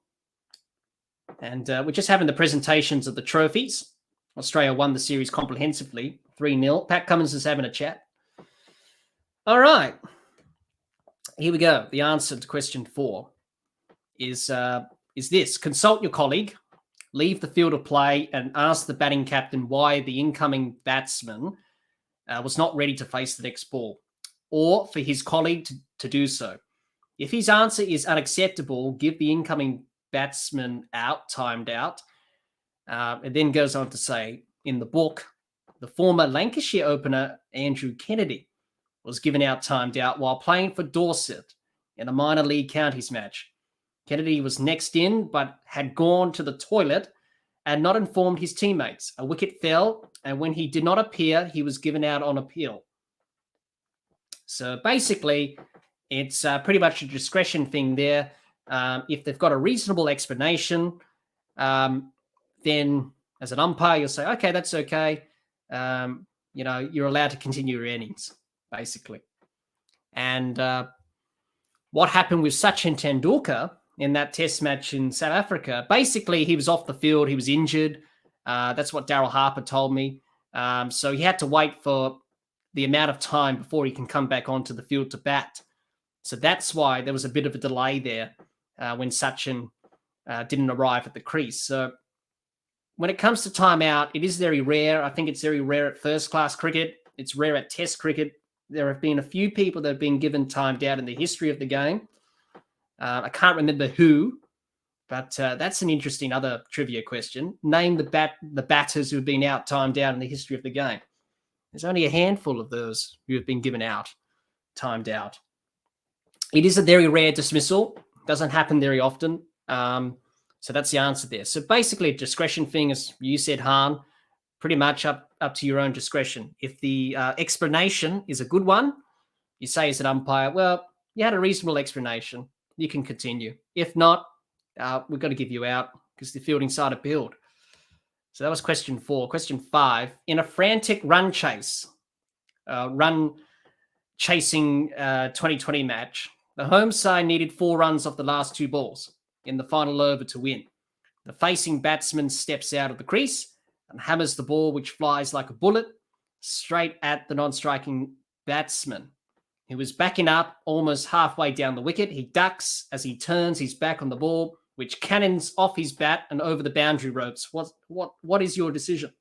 we're just having the presentations of the trophies. Australia won the series comprehensively, 3-0. Pat Cummins is having a chat. All right. Here we go. The answer to question 4 is this. Consult your colleague, leave the field of play, and ask the batting captain why the incoming batsman was not ready to face the next ball, or for his colleague to do so. If his answer is unacceptable, give the incoming batsman out, timed out. It then goes on to say, in the book, the former Lancashire opener, Andrew Kennedy, was given out timed out while playing for Dorset in a minor league counties match. Kennedy was next in, but had gone to the toilet and not informed his teammates. A wicket fell, and when he did not appear, he was given out on appeal. So basically, it's pretty much a discretion thing there. If they've got a reasonable explanation, then as an umpire, you'll say, okay, that's okay. You're allowed to continue your innings, basically. And what happened with Sachin Tendulkar in that test match in South Africa. Basically, he was off the field. He was injured. That's what Daryl Harper told me. So he had to wait for the amount of time before he can come back onto the field to bat. So that's why there was a bit of a delay there when Sachin didn't arrive at the crease. So when it comes to timeout, it is very rare. I think it's very rare at first-class cricket. It's rare at test cricket. There have been a few people that have been given timed out in the history of the game. I can't remember who, but that's an interesting other trivia question. Name the batters who have been timed out in the history of the game. There's only a handful of those who have been given timed out. It is a very rare dismissal. Doesn't happen very often. So that's the answer there. So basically a discretion thing, as you said, Han, pretty much up to your own discretion. If the explanation is a good one, you say as an umpire, well, you had a reasonable explanation. You can continue. If not, we've got to give you out because the fielding side appealed. So that was question 4. Question 5. In a frantic run chasing 2020 match, the home side needed 4 runs off the last 2 balls in the final over to win. The facing batsman steps out of the crease and hammers the ball, which flies like a bullet, straight at the non-striking batsman. He was backing up almost halfway down the wicket. He ducks as he turns his back on the ball, which cannons off his bat and over the boundary ropes. What is your decision?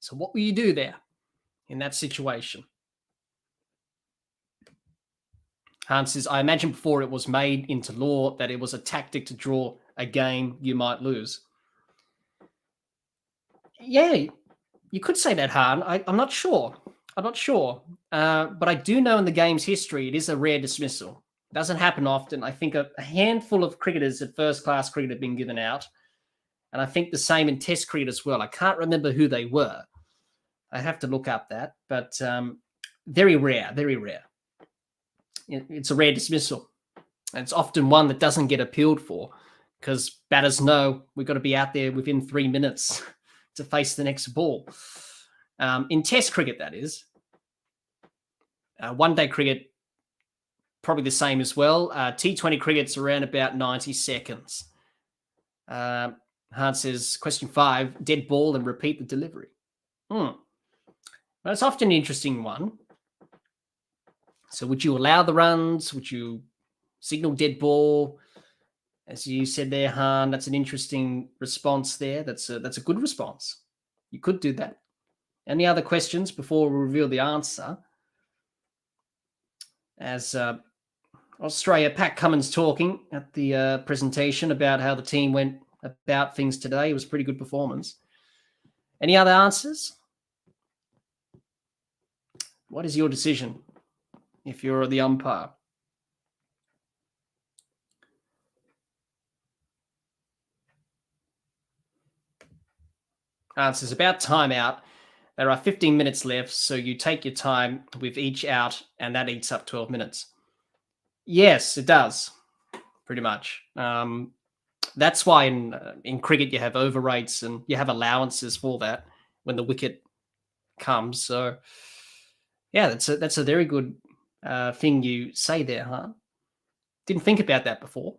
So what will you do there in that situation? Hans says, I imagine before it was made into law that it was a tactic to draw a game you might lose. Yeah, you could say that, Han. I'm not sure. But I do know in the game's history, it is a rare dismissal. It doesn't happen often. I think a handful of cricketers at first-class cricket have been given out. And I think the same in test cricket as well. I can't remember who they were. I have to look up that. But very rare, very rare. It's a rare dismissal. And it's often one that doesn't get appealed for because batters know we've got to be out there within 3 minutes to face the next ball. In test cricket, that is. One-day cricket, probably the same as well. T20 cricket's around about 90 seconds. Hart says, question 5, dead ball and repeat the delivery. Well, it's often an interesting one. So would you allow the runs? Would you signal dead ball? As you said there, Han, that's an interesting response there. That's a good response. You could do that. Any other questions before we reveal the answer? As Australia, Pat Cummins talking at the presentation about how the team went about things today. It was a pretty good performance. Any other answers? What is your decision if you're the umpire? Answers about timeout. There are 15 minutes left, so you take your time with each out, and that eats up 12 minutes. Yes, it does, pretty much. That's why in cricket you have over rates and you have allowances for that when the wicket comes. So, yeah, that's a very good thing you say there, huh? Didn't think about that before.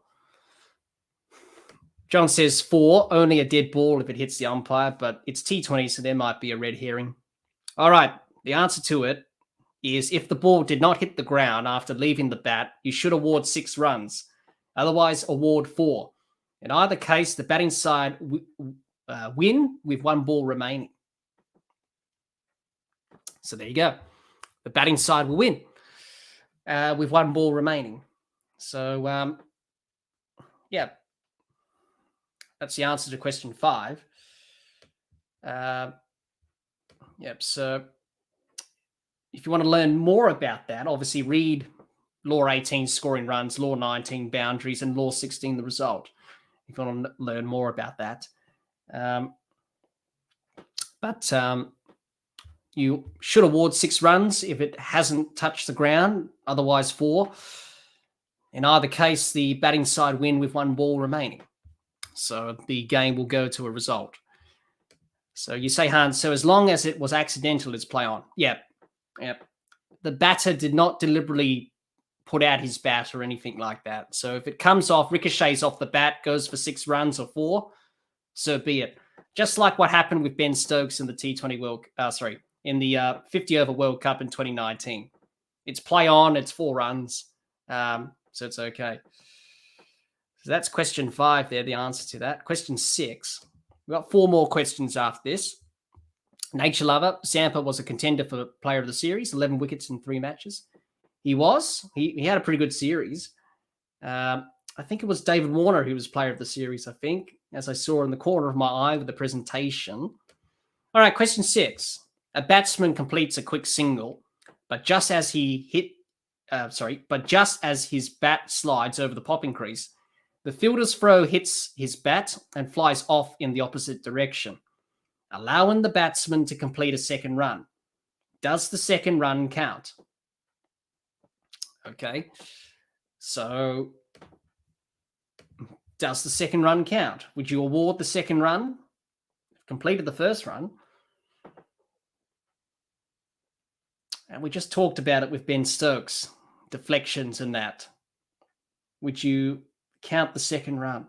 John says 4, only a dead ball if it hits the umpire, but it's T20, so there might be a red herring. All right, the answer to it is if the ball did not hit the ground after leaving the bat, you should award 6 runs. Otherwise, award 4. In either case, the batting side win with 1 ball remaining. So there you go. The batting side will win with 1 ball remaining. So, yeah. That's the answer to question 5. So if you want to learn more about that, obviously read Law 18, scoring runs, Law 19, boundaries, and Law 16, the result, if you want to learn more about that. But you should award 6 runs if it hasn't touched the ground, otherwise 4. In either case, the batting side win with 1 ball remaining. So the game will go to a result. So you say, Hans, so as long as it was accidental, it's play on. Yep. The batter did not deliberately put out his bat or anything like that. So if it comes off, ricochets off the bat, goes for 6 runs or 4, so be it. Just like what happened with Ben Stokes in the T20 in the 50 over World Cup in 2019. It's play on, it's 4 runs, so it's okay. So that's question 5 there, the answer to that. Question 6. We've got 4 more questions after this. Nature Lover, Zampa was a contender for Player of the Series, 11 wickets in 3 matches. He was. He had a pretty good series. I think it was David Warner who was Player of the Series, I think, as I saw in the corner of my eye with the presentation. All right, question 6. A batsman completes a quick single, but just as his bat slides over the popping crease, the fielder's throw hits his bat and flies off in the opposite direction, allowing the batsman to complete a second run. Does the second run count? Okay, so does the second run count? Would you award the second run? Completed the first run. And we just talked about it with Ben Stokes, deflections and that. Would you count the second run?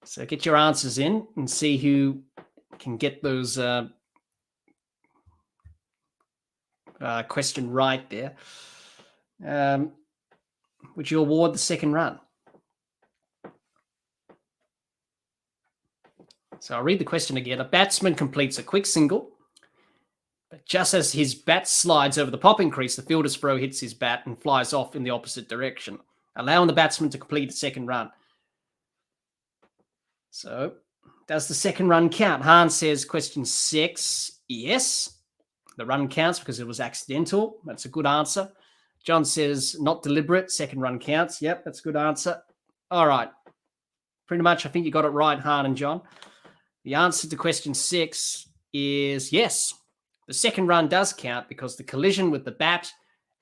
So get your answers in and see who can get those question right there. Would you award the second run? So I'll read the question again. A batsman completes a quick single, but just as his bat slides over the popping crease, the fielder's throw hits his bat and flies off in the opposite direction, allowing the batsman to complete the second run. So does the second run count? Hans says question 6, yes. The run counts because it was accidental. That's a good answer. John says not deliberate. Second run counts. Yep, that's a good answer. All right. Pretty much, I think you got it right, Han and John. The answer to question 6 is yes. The second run does count because the collision with the bat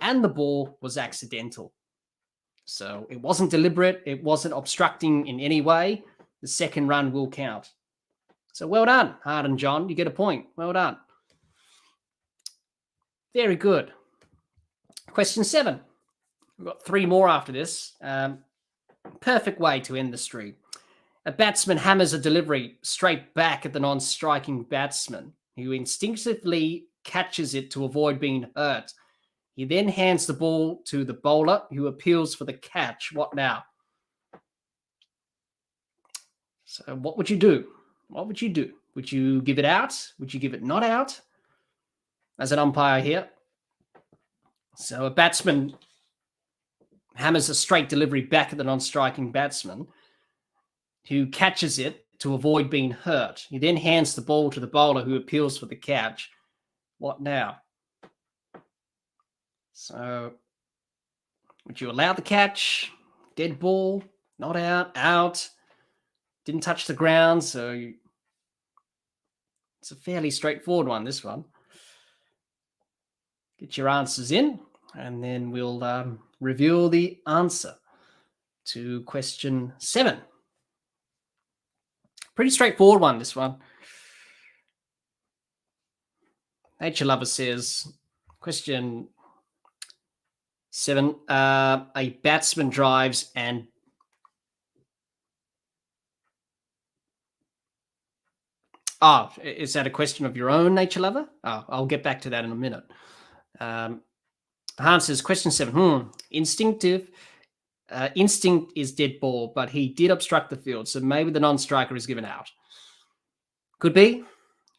and the ball was accidental. So it wasn't deliberate. It wasn't obstructing in any way. The second run will count. So well done, Han and John. You get a point. Well done. Very good. Question 7. We've got 3 more after this. Perfect way to end the stream. A batsman hammers a delivery straight back at the non-striking batsman, who instinctively catches it to avoid being hurt. He then hands the ball to the bowler, who appeals for the catch. What now? So what would you do? What would you do? Would you give it out? Would you give it not out? As an umpire here. So a batsman hammers a straight delivery back at the non-striking batsman, who catches it to avoid being hurt. He then hands the ball to the bowler, who appeals for the catch. What now? So would you allow the catch? Dead ball? Not out? Out? Didn't touch the ground, so it's a fairly straightforward one, this one. Get your answers in, and then we'll reveal the answer to question 7. Pretty straightforward one, this one. Nature Lover says, question 7, a batsman drives and is that a question of your own, Nature Lover? I'll get back to that in a minute. Hans says, question 7. Instinct is dead ball, but he did obstruct the field, so maybe the non-striker is given out. Could be.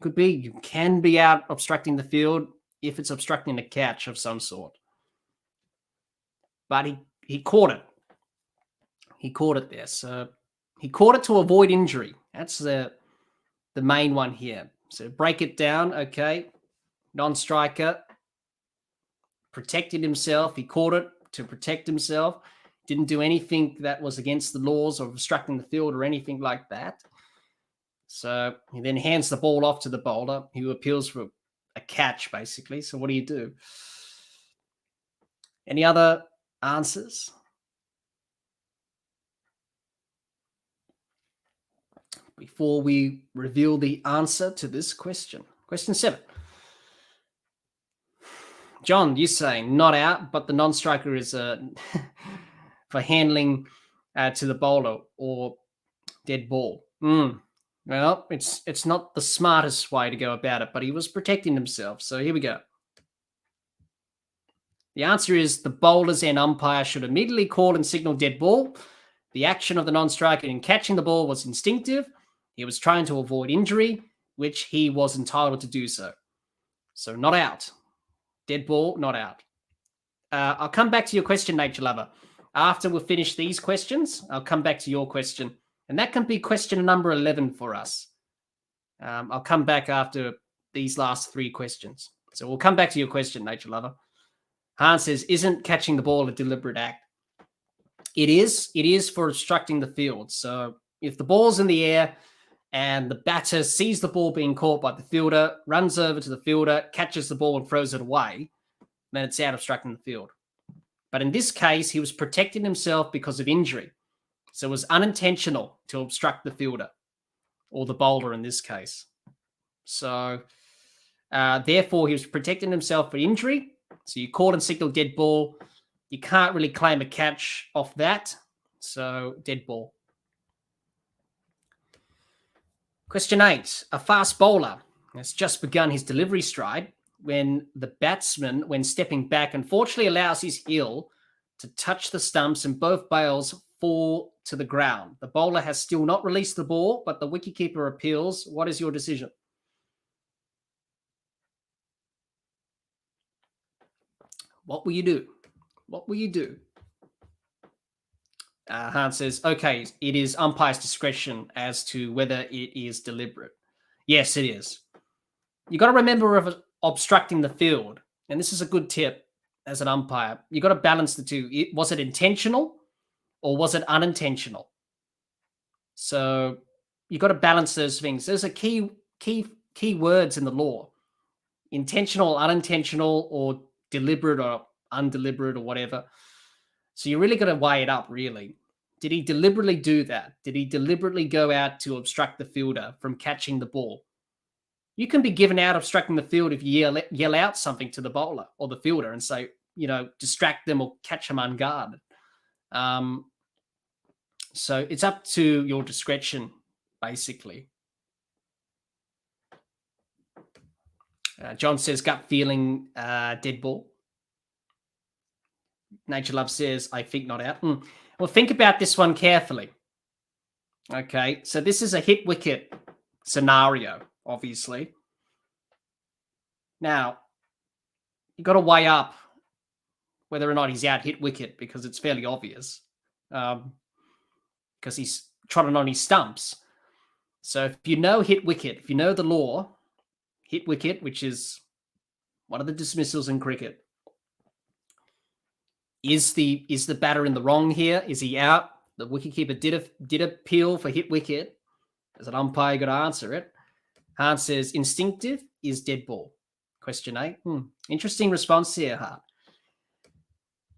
Could be. You can be out obstructing the field if it's obstructing a catch of some sort. But he caught it. He caught it there. So he caught it to avoid injury. That's the main one here. So break it down. Okay. Non-striker protected himself. He caught it to protect himself. Didn't do anything that was against the laws or obstructing the field or anything like that. So he then hands the ball off to the bowler, who appeals for a catch, basically. So what do you do? Any other answers? Before we reveal the answer to this question. Question 7. John, you say not out, but the non-striker is for handling to the bowler or dead ball. Well, it's not the smartest way to go about it, but he was protecting himself. So here we go. The answer is the bowlers and umpire should immediately call and signal dead ball. The action of the non-striker in catching the ball was instinctive. He was trying to avoid injury, which he was entitled to do so. So not out. Dead ball, not out. I'll come back to your question, Nature Lover. After we finish these questions, I'll come back to your question. And that can be question number 11 for us. I'll come back after these last 3 questions. So we'll come back to your question, Nature Lover. Hans says, isn't catching the ball a deliberate act? It is. It is for obstructing the field. So if the ball's in the air and the batter sees the ball being caught by the fielder, runs over to the fielder, catches the ball and throws it away, then it's out obstructing the field. But in this case, he was protecting himself because of injury. So it was unintentional to obstruct the fielder or the bowler in this case. So therefore, he was protecting himself for injury. So you call and signal dead ball. You can't really claim a catch off that. So dead ball. Question 8. A fast bowler has just begun his delivery stride when the batsman, when stepping back, unfortunately allows his heel to touch the stumps and both bails fall to the ground. The bowler has still not released the ball, but the wicketkeeper appeals. What is your decision? What will you do? What will you do? Hans says, okay, it is umpire's discretion as to whether it is deliberate. Yes, it is. You got to remember of obstructing the field, and this is a good tip as an umpire. You got to balance the two. Was it intentional or was it unintentional? So you got to balance those things. There's a key words in the law: intentional, unintentional, or deliberate or undeliberate or whatever. So you really got to weigh it up, really. Did he deliberately do that? Did he deliberately go out to obstruct the fielder from catching the ball? You can be given out obstructing the field if you yell out something to the bowler or the fielder and say, distract them or catch them unguarded. So it's up to your discretion, basically. John says, gut feeling, dead ball. Nature Love says, I think not out. Well, think about this one carefully. Okay, so this is a hit wicket scenario, obviously. Now, you've got to weigh up whether or not he's out hit wicket because it's fairly obvious because he's trotting on his stumps. So if you know hit wicket, if you know the law, hit wicket, which is one of the dismissals in cricket, is the batter in the wrong here? Is he out? The wicketkeeper did appeal for hit wicket. As an umpire, you got to answer it. Hart says instinctive is dead ball. Question 8. Interesting response here, Hart.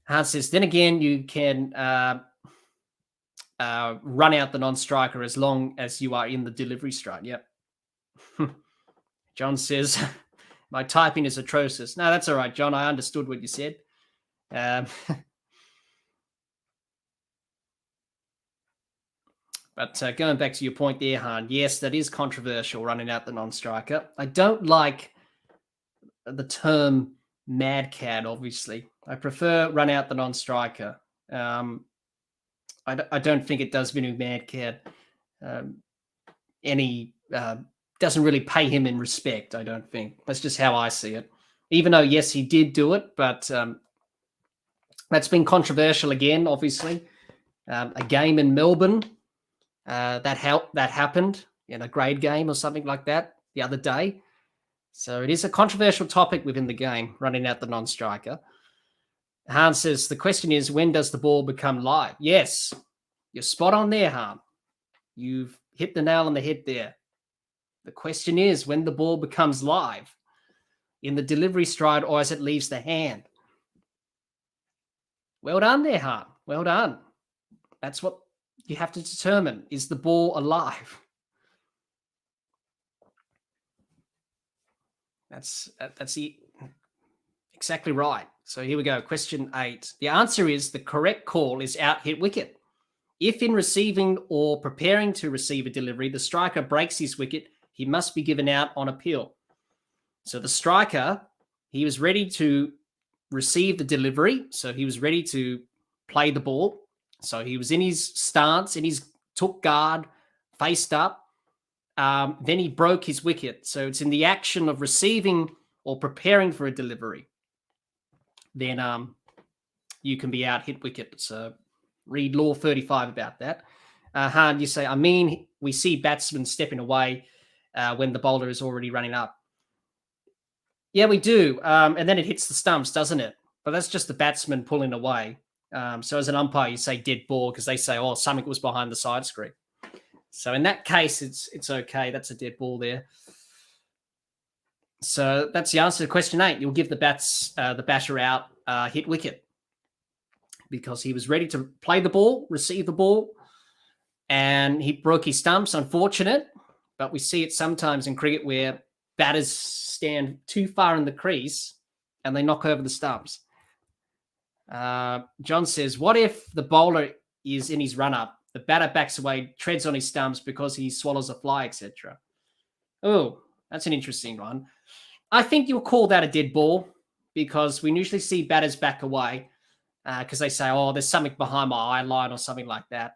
Hart says, then again, you can run out the non-striker as long as you are in the delivery stride. Yep. John says, my typing is atrocious. No, that's all right, John. I understood what you said. But going back to your point there, Han, yes, that is controversial, running out the non-striker. I don't like the term mad cat, obviously. I prefer run out the non-striker. I don't think it does Vinu mad cat doesn't really pay him in respect, I don't think. That's just how I see it. Even though, yes, he did do it, but that's been controversial again, obviously. A game in Melbourne, that happened in a grade game or something like that the other day. So it is a controversial topic within the game, running out the non-striker. Han says, the question is, when does the ball become live? Yes, you're spot on there, Han. You've hit the nail on the head there. The question is when the ball becomes live, in the delivery stride or as it leaves the hand. Well done there, Han. Well done. That's what you have to determine. Is the ball alive? That's the Exactly right. So here we go. Question 8. The answer is the correct call is out hit wicket. If in receiving or preparing to receive a delivery, the striker breaks his wicket, he must be given out on appeal. So the striker, he was ready to receive the delivery. So he was ready to play the ball. So he was in his stance, took guard, faced up. Then he broke his wicket. So it's in the action of receiving or preparing for a delivery. Then you can be out hit wicket. So read Law 35 about that. Han, you say, we see batsmen stepping away when the bowler is already running up. Yeah, we do. And then it hits the stumps, doesn't it? But that's just the batsman pulling away. So as an umpire, you say dead ball because they say, oh, something was behind the side screen. So in that case, it's okay. That's a dead ball there. So that's the answer to question 8. You'll give the batter out hit wicket because he was ready to play the ball, receive the ball, and he broke his stumps. Unfortunate, but we see it sometimes in cricket where batters stand too far in the crease and they knock over the stumps. John says, what if the bowler is in his run-up, the batter backs away, treads on his stumps because he swallows a fly, etc.? Oh, that's an interesting one. I think you'll call that a dead ball because we usually see batters back away because they say, oh, there's something behind my eye line or something like that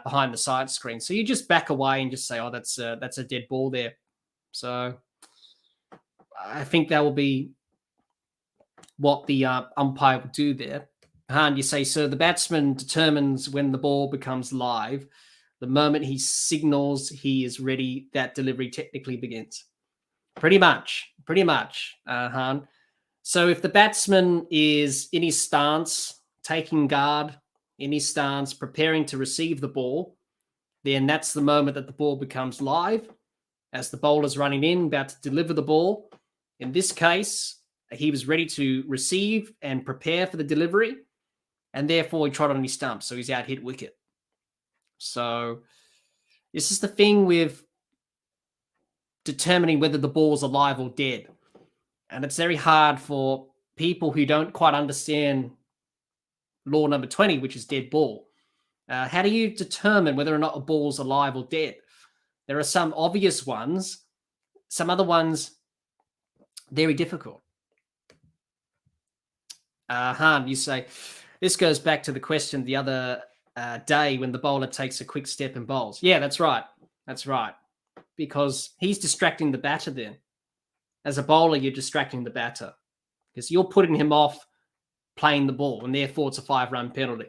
behind the side screen. So you just back away and just say, oh, that's a dead ball there. So I think that will be what the umpire will do there. Han, you say, so the batsman determines when the ball becomes live. The moment he signals he is ready, that delivery technically begins. Pretty much, Han. So if the batsman is in his stance, taking guard, in his stance, preparing to receive the ball, then that's the moment that the ball becomes live as the bowler's running in, about to deliver the ball. In this case, he was ready to receive and prepare for the delivery, and therefore he trod on his stump, so he's out hit wicket. So this is the thing with determining whether the ball's alive or dead. And it's very hard for people who don't quite understand law number 20, which is dead ball. How do you determine whether or not a ball's alive or dead? There are some obvious ones, some other ones very difficult. Han, you say, this goes back to the question the other day when the bowler takes a quick step and bowls. Yeah, that's right. Because he's distracting the batter then. As a bowler, you're distracting the batter because you're putting him off playing the ball, and therefore it's a 5-run penalty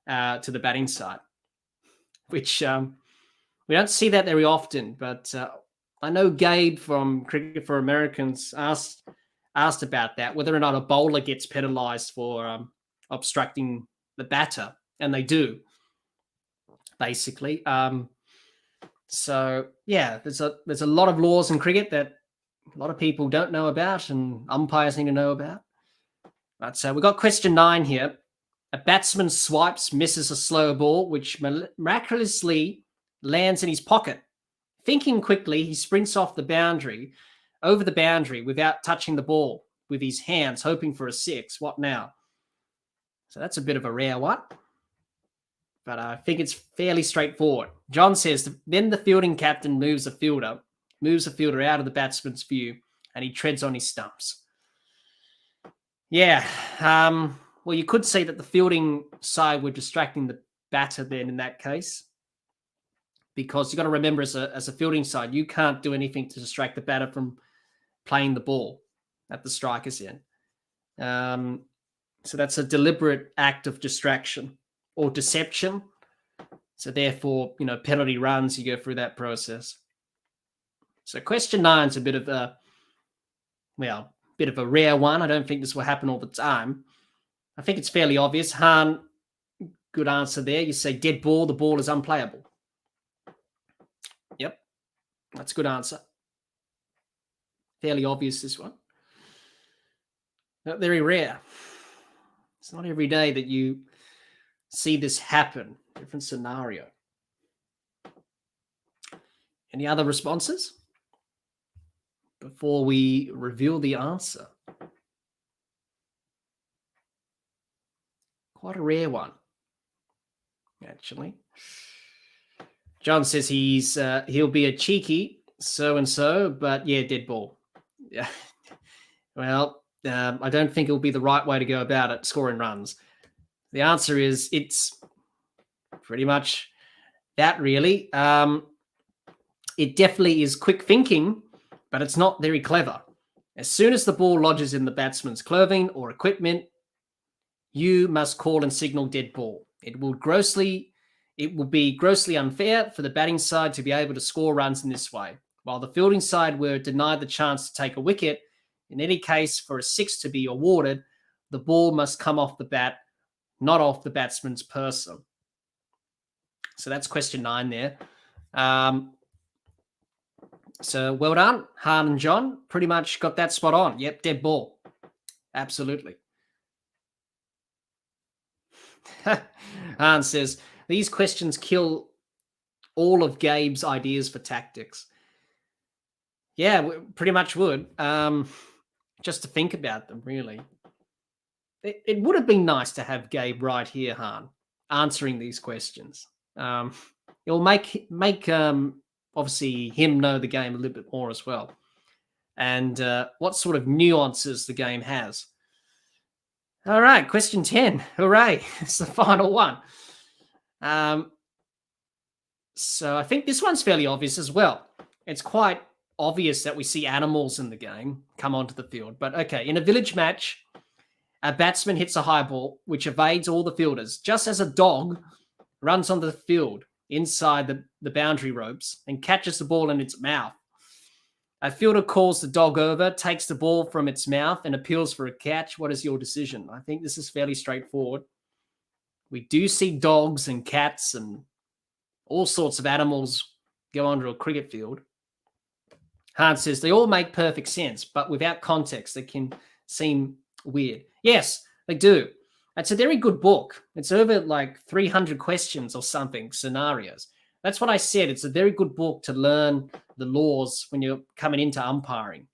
to the batting side, which we don't see that very often. But I know Gabe from Cricket for Americans asked about that, whether or not a bowler gets penalised for obstructing the batter, and they do, basically. So yeah, there's a lot of laws in cricket that a lot of people don't know about and umpires need to know about. Right, so we've got question 9 here. A batsman swipes, misses a slow ball, which miraculously lands in his pocket. Thinking quickly, he sprints over the boundary without touching the ball with his hands, hoping for a 6. What now? So that's a bit of a rare one, but I think it's fairly straightforward. John says, then the fielding captain moves a fielder out of the batsman's view, and he treads on his stumps. Yeah, well, you could say that the fielding side were distracting the batter then in that case, because you've got to remember as a fielding side, you can't do anything to distract the batter from playing the ball at the striker's end. So that's a deliberate act of distraction or deception. So therefore, penalty runs, you go through that process. So question 9 is a bit of a rare one. I don't think this will happen all the time. I think it's fairly obvious. Han, good answer there. You say dead ball, the ball is unplayable. Yep, that's a good answer. Fairly obvious, this one. Not very rare. It's not every day that you see this happen. Different scenario. Any other responses before we reveal the answer? Quite a rare one, actually. John says he'll be a cheeky so-and-so, but yeah, dead ball. Yeah. Well, I don't think it'll be the right way to go about it, scoring runs. The answer is it's pretty much that, really. It definitely is quick thinking, but it's not very clever. As soon as the ball lodges in the batsman's clothing or equipment, you must call and signal dead ball. It will be grossly unfair for the batting side to be able to score runs in this way, while the fielding side were denied the chance to take a wicket. In any case, for a 6 to be awarded, the ball must come off the bat, not off the batsman's person. So that's question 9 there. So well done, Han and John. Pretty much got that spot on. Yep, dead ball. Absolutely. Han says, these questions kill all of Gabe's ideas for tactics. Yeah, pretty much would. Just to think about them, really. It would have been nice to have Gabe right here, Han, answering these questions. It'll make obviously him know the game a little bit more as well, and what sort of nuances the game has. All right, question 10. Hooray! It's the final one. So I think this one's fairly obvious as well. It's quite obvious that we see animals in the game come onto the field. But okay, in a village match, a batsman hits a high ball, which evades all the fielders, just as a dog runs onto the field inside the boundary ropes and catches the ball in its mouth. A fielder calls the dog over, takes the ball from its mouth and appeals for a catch. What is your decision? I think this is fairly straightforward. We do see dogs and cats and all sorts of animals go onto a cricket field. Hart says they all make perfect sense, but without context, they can seem weird. Yes, they do. It's a very good book. It's over like 300 questions or something, scenarios. That's what I said. It's a very good book to learn the laws when you're coming into umpiring,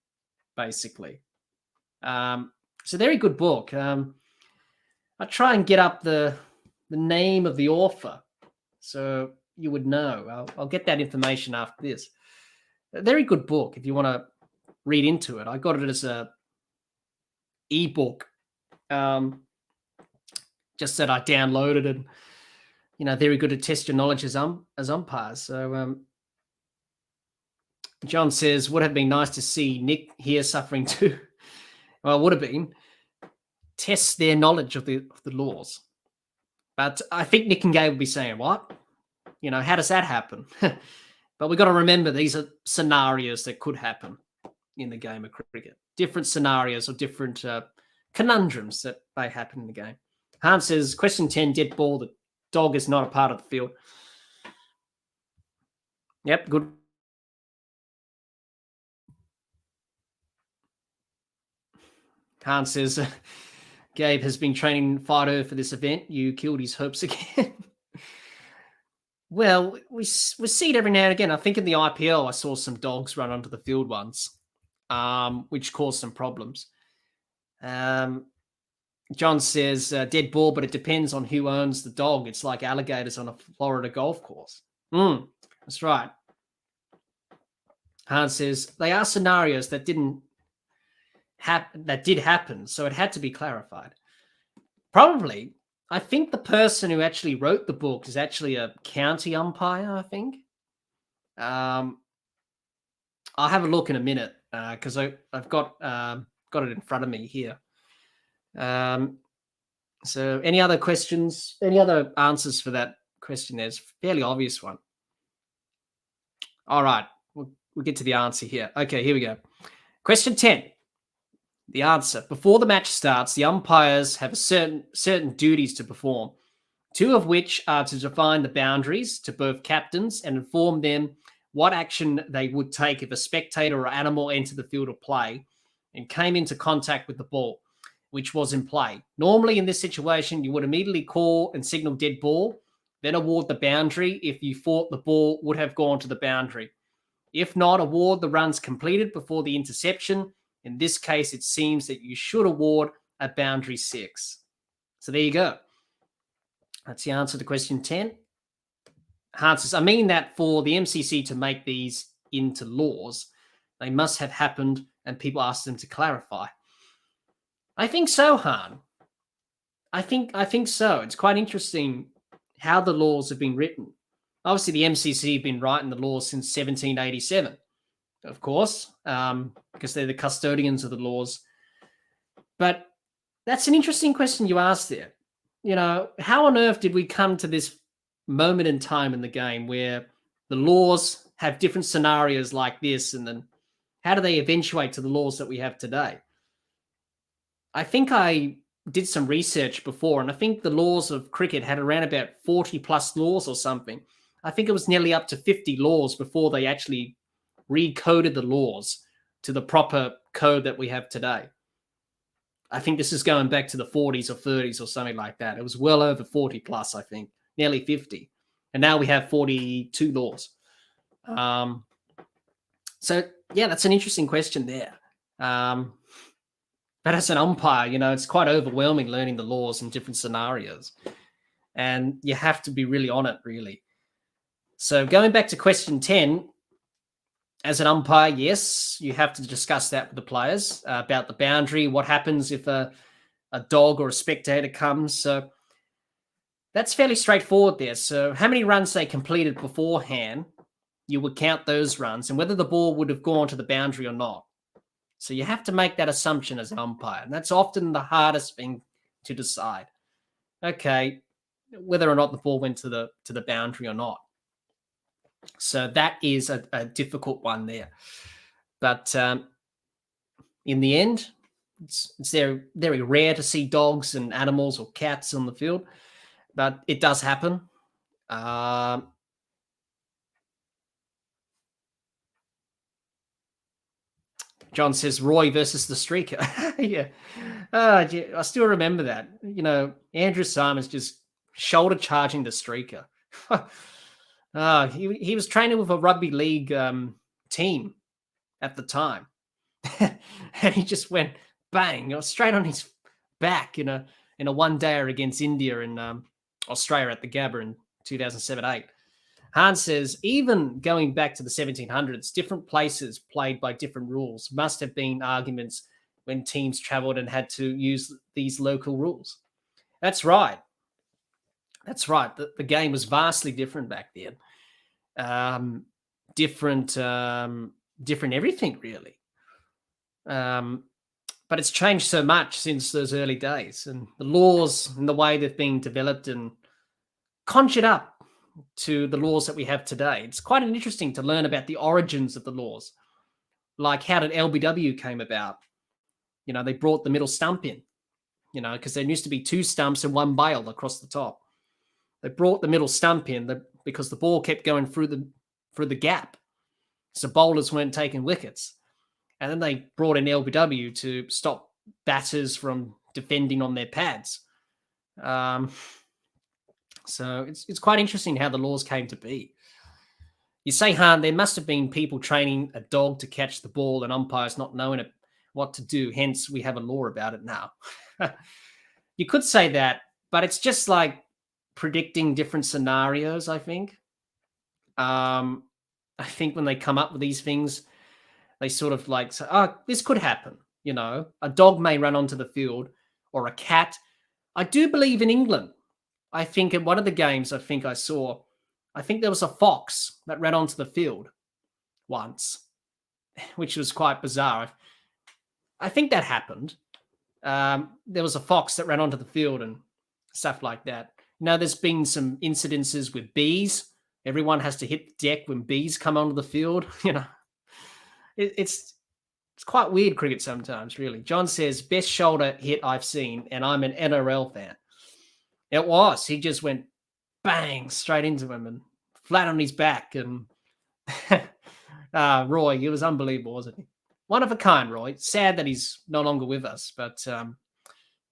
basically. It's a very good book. I'll try and get up the name of the author so you would know. I'll get that information after this. A very good book if you want to read into it. I got it as a ebook. Just that I downloaded and, very good to test your knowledge as umpires. So John says, would have been nice to see Nick here suffering too. Well, it would have been. Test their knowledge of the laws. But I think Nick and Gabe would be saying, what? How does that happen? But we've got to remember these are scenarios that could happen in the game of cricket. Different scenarios or different conundrums that may happen in the game. Hans says, question 10, dead ball. The dog is not a part of the field. Yep, good. Hans says, Gabe has been training Fido for this event. You killed his hopes again. Well, we see it every now and again. I think in the IPL, I saw some dogs run onto the field once, which caused some problems. John says, dead ball, but it depends on who owns the dog. It's like alligators on a Florida golf course. That's right. Hans says, they are scenarios that did happen, so it had to be clarified. Probably. I think the person who actually wrote the book is actually a county umpire, I think. I'll have a look in a minute because I've got it in front of me here. So any other questions, any other answers for that question? There's a fairly obvious one. All right, we'll get to the answer here. Okay, here we go. Question 10. The answer. Before the match starts, the umpires have certain duties to perform, 2 of which are to define the boundaries to both captains and inform them what action they would take if a spectator or animal entered the field of play and came into contact with the ball, which was in play. Normally in this situation, you would immediately call and signal dead ball, then award the boundary if you thought the ball would have gone to the boundary. If not, award the runs completed before the interception. In this case, it seems that you should award a boundary 6. So there you go. That's the answer to question 10. Hans says, I mean that for the MCC to make these into laws, they must have happened and people asked them to clarify. I think so, Han. I think so. It's quite interesting how the laws have been written. Obviously, the MCC have been writing the laws since 1787, of course, because they're the custodians of the laws. But that's an interesting question you asked there. You know, how on earth did we come to this moment in time in the game where the laws have different scenarios like this, and then how do they eventuate to the laws that we have today? I think I did some research before, and I think the laws of cricket had around about 40 plus laws or something. I think it was nearly up to 50 laws before they actually recoded the laws to the proper code that we have today. I think this is going back to the 40s or 30s or something like that. It was well over 40 plus, I think, nearly 50. And now we have 42 laws. So, yeah, that's an interesting question there. But as an umpire, you know, it's quite overwhelming learning the laws in different scenarios. And you have to be really on it, really. So going back to question 10, as an umpire, yes, you have to discuss that with the players about the boundary, what happens if a dog or a spectator comes. So that's fairly straightforward there. So how many runs they completed beforehand, you would count those runs and whether the ball would have gone to the boundary or not. So you have to make that assumption as an umpire. And that's often the hardest thing to decide. Okay, whether or not the ball went to the boundary or not. So that is a difficult one there. But in the end, it's very rare to see dogs and animals or cats on the field. But it does happen. John says Roy versus the streaker. Yeah. I still remember that. You know, Andrew Simons just shoulder charging the streaker. He was training with a rugby league team at the time. And he just went bang, straight on his back in a one-dayer against India in Australia at the Gabba in 2007-8. Hans says, even going back to the 1700s, different places played by different rules. Must have been arguments when teams travelled and had to use these local rules. That's right. That's right. The game was vastly different back then. Different everything, really. But it's changed so much since those early days. And the laws and the way they've been developed and conjured up to the laws that we have today. It's quite interesting to learn about the origins of the laws. Like how did LBW came about? You know, they brought the middle stump in, you know, because there used to be two stumps and one bail across the top. They brought the middle stump in because the ball kept going through the gap. So bowlers weren't taking wickets. And then they brought in LBW to stop batters from defending on their pads. So it's quite interesting how the laws came to be. You say, Han, there must have been people training a dog to catch the ball and umpires not knowing what to do. Hence, we have a law about it now. You could say that, but it's just like predicting different scenarios, I think. I think when they come up with these things, they sort of like say, oh, this could happen. You know, a dog may run onto the field or a cat. I do believe in England. I think in one of the games I think there was a fox that ran onto the field once, which was quite bizarre. I think that happened. There was a fox that ran onto the field and stuff like that. Now, there's been some incidences with bees. Everyone has to hit the deck when bees come onto the field. You know, it's quite weird cricket sometimes, really. John says, best shoulder hit I've seen, and I'm an NRL fan. It was. He just went bang straight into him and flat on his back. And Roy, he was unbelievable, wasn't he? One of a kind, Roy. Sad that he's no longer with us. But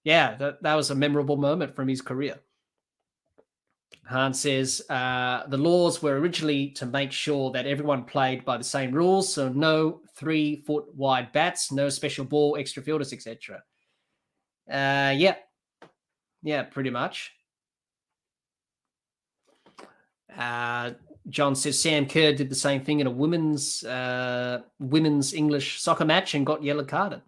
yeah, that was a memorable moment from his career. Hans says, the laws were originally to make sure that everyone played by the same rules. So no 3-foot wide bats, no special ball, extra fielders, etc. Yeah, pretty much. John says Sam Kerr did the same thing in a women's English soccer match and got yellow carded.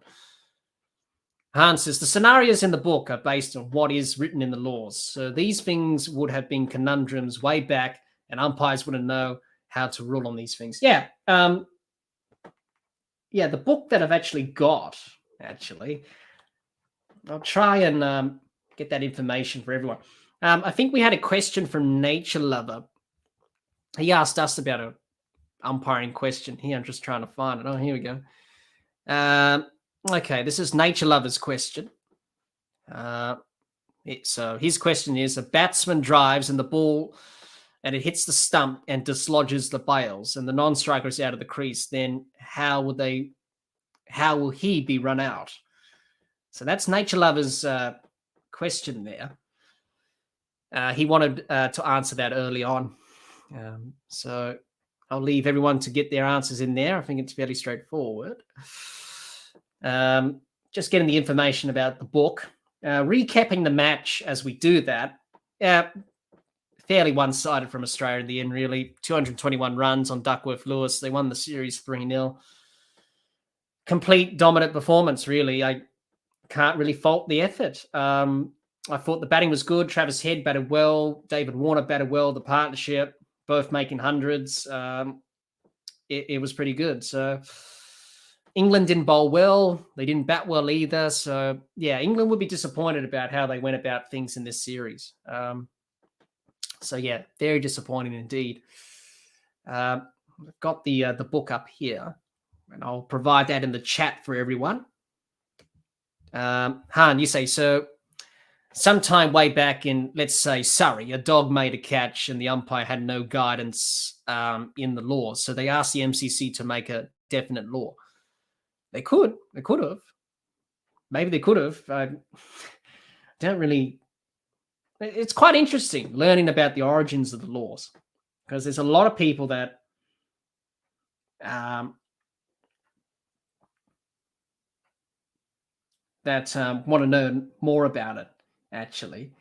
Hans says the scenarios in the book are based on what is written in the laws. So these things would have been conundrums way back, and umpires wouldn't know how to rule on these things. Yeah. The book that I've actually got, I'll try and get that information for everyone. I think we had a question from Nature Lover. He asked us about an umpiring question. Here, I'm just trying to find it. Oh, here we go. Okay, this is Nature Lover's question. So his question is, a batsman drives and the ball and it hits the stump and dislodges the bails and the non-striker is out of the crease, then how will he be run out? So that's Nature Lover's question there. He wanted to answer that early on. So I'll leave everyone to get their answers in there. I think it's fairly straightforward. Just getting the information about the book. Recapping the match as we do that. Fairly one-sided from Australia in the end, really. 221 runs on Duckworth-Lewis. They won the series 3-0. Complete dominant performance, really. I can't really fault the effort. I thought the batting was good. Travis Head batted well. David Warner batted well. The partnership, both making hundreds. It was pretty good. So England didn't bowl well. They didn't bat well either. So, yeah, England would be disappointed about how they went about things in this series. So, yeah, very disappointing indeed. I've got the book up here, and I'll provide that in the chat for everyone. Han, you say, so sometime way back in, let's say, Surrey, a dog made a catch and the umpire had no guidance in the law. So they asked the MCC to make a definite law. They could have. Maybe they could have. I don't really. It's quite interesting learning about the origins of the laws, because there's a lot of people that want to know more about it, actually.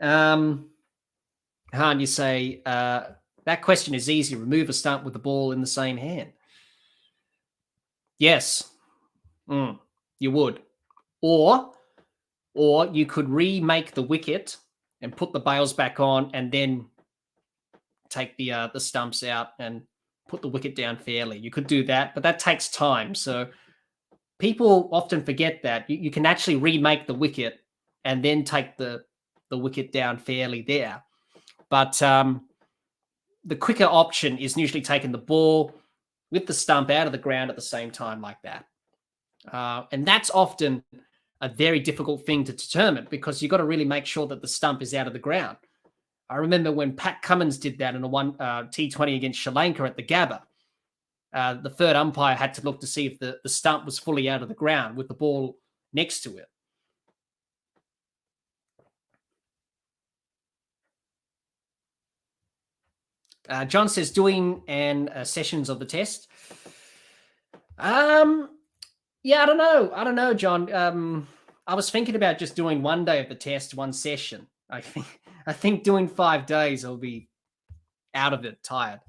Han, you say, that question is easy. Remove a stump with the ball in the same hand. Yes, you would. Or you could remake the wicket and put the bails back on and then take the stumps out and put the wicket down fairly. You could do that, but that takes time. So people often forget that. You can actually remake the wicket and then take the wicket down fairly there. But the quicker option is usually taking the ball with the stump out of the ground at the same time like that. And that's often a very difficult thing to determine, because you've got to really make sure that the stump is out of the ground. I remember when Pat Cummins did that in a T20 against Sri Lanka at the Gabba. The third umpire had to look to see if the stump was fully out of the ground with the ball next to it. John says, doing sessions of the test. Yeah, I don't know, John. I was thinking about just doing one day of the test, one session. I think doing 5 days, I'll be out of it, tired.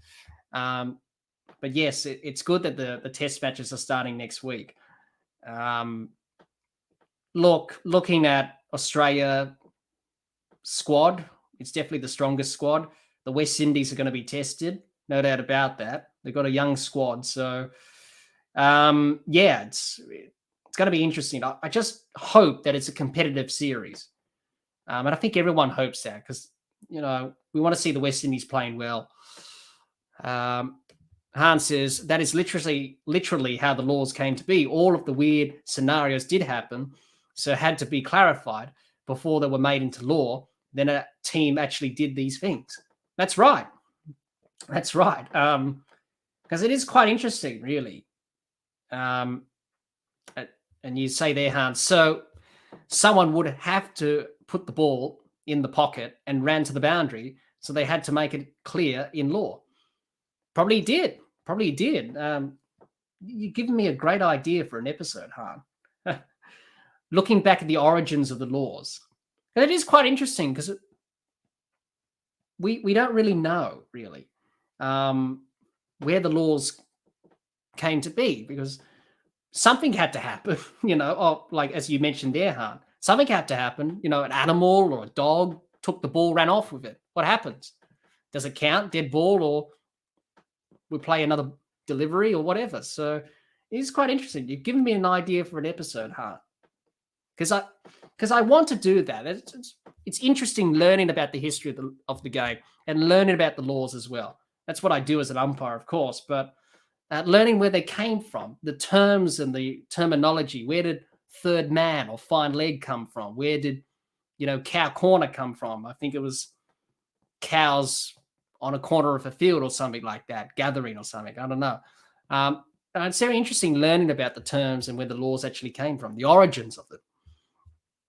But yes, it's good that the test matches are starting next week. Looking at Australia squad, it's definitely the strongest squad. The West Indies are going to be tested, no doubt about that. They've got a young squad, so yeah, it's going to be interesting. I just hope that it's a competitive series, and I think everyone hopes that, because we want to see the West Indies playing well. Han says that is literally how the laws came to be. All of the weird scenarios did happen, so it had to be clarified before they were made into law. Then a team actually did these things. That's right. Because it is quite interesting, really. And you say there, Hans, so someone would have to put the ball in the pocket and ran to the boundary, so they had to make it clear in law. Probably did. You've given me a great idea for an episode, Han. Looking back at the origins of the laws. And it is quite interesting, because we don't really know, where the laws came to be, because something had to happen, like as you mentioned there, Han. Something had to happen, an animal or a dog took the ball, ran off with it. What happens? Does it count, dead ball, or we play another delivery or whatever? So it's quite interesting. You've given me an idea for an episode, Han. Because I want to do that. It's interesting learning about the history of the game and learning about the laws as well. That's what I do as an umpire, of course, but learning where they came from, the terms and the terminology. Where did third man or fine leg come from? Where did, cow corner come from? I think it was cows on a corner of a field or something like that, gathering or something. I don't know. And it's very interesting learning about the terms and where the laws actually came from, the origins of it.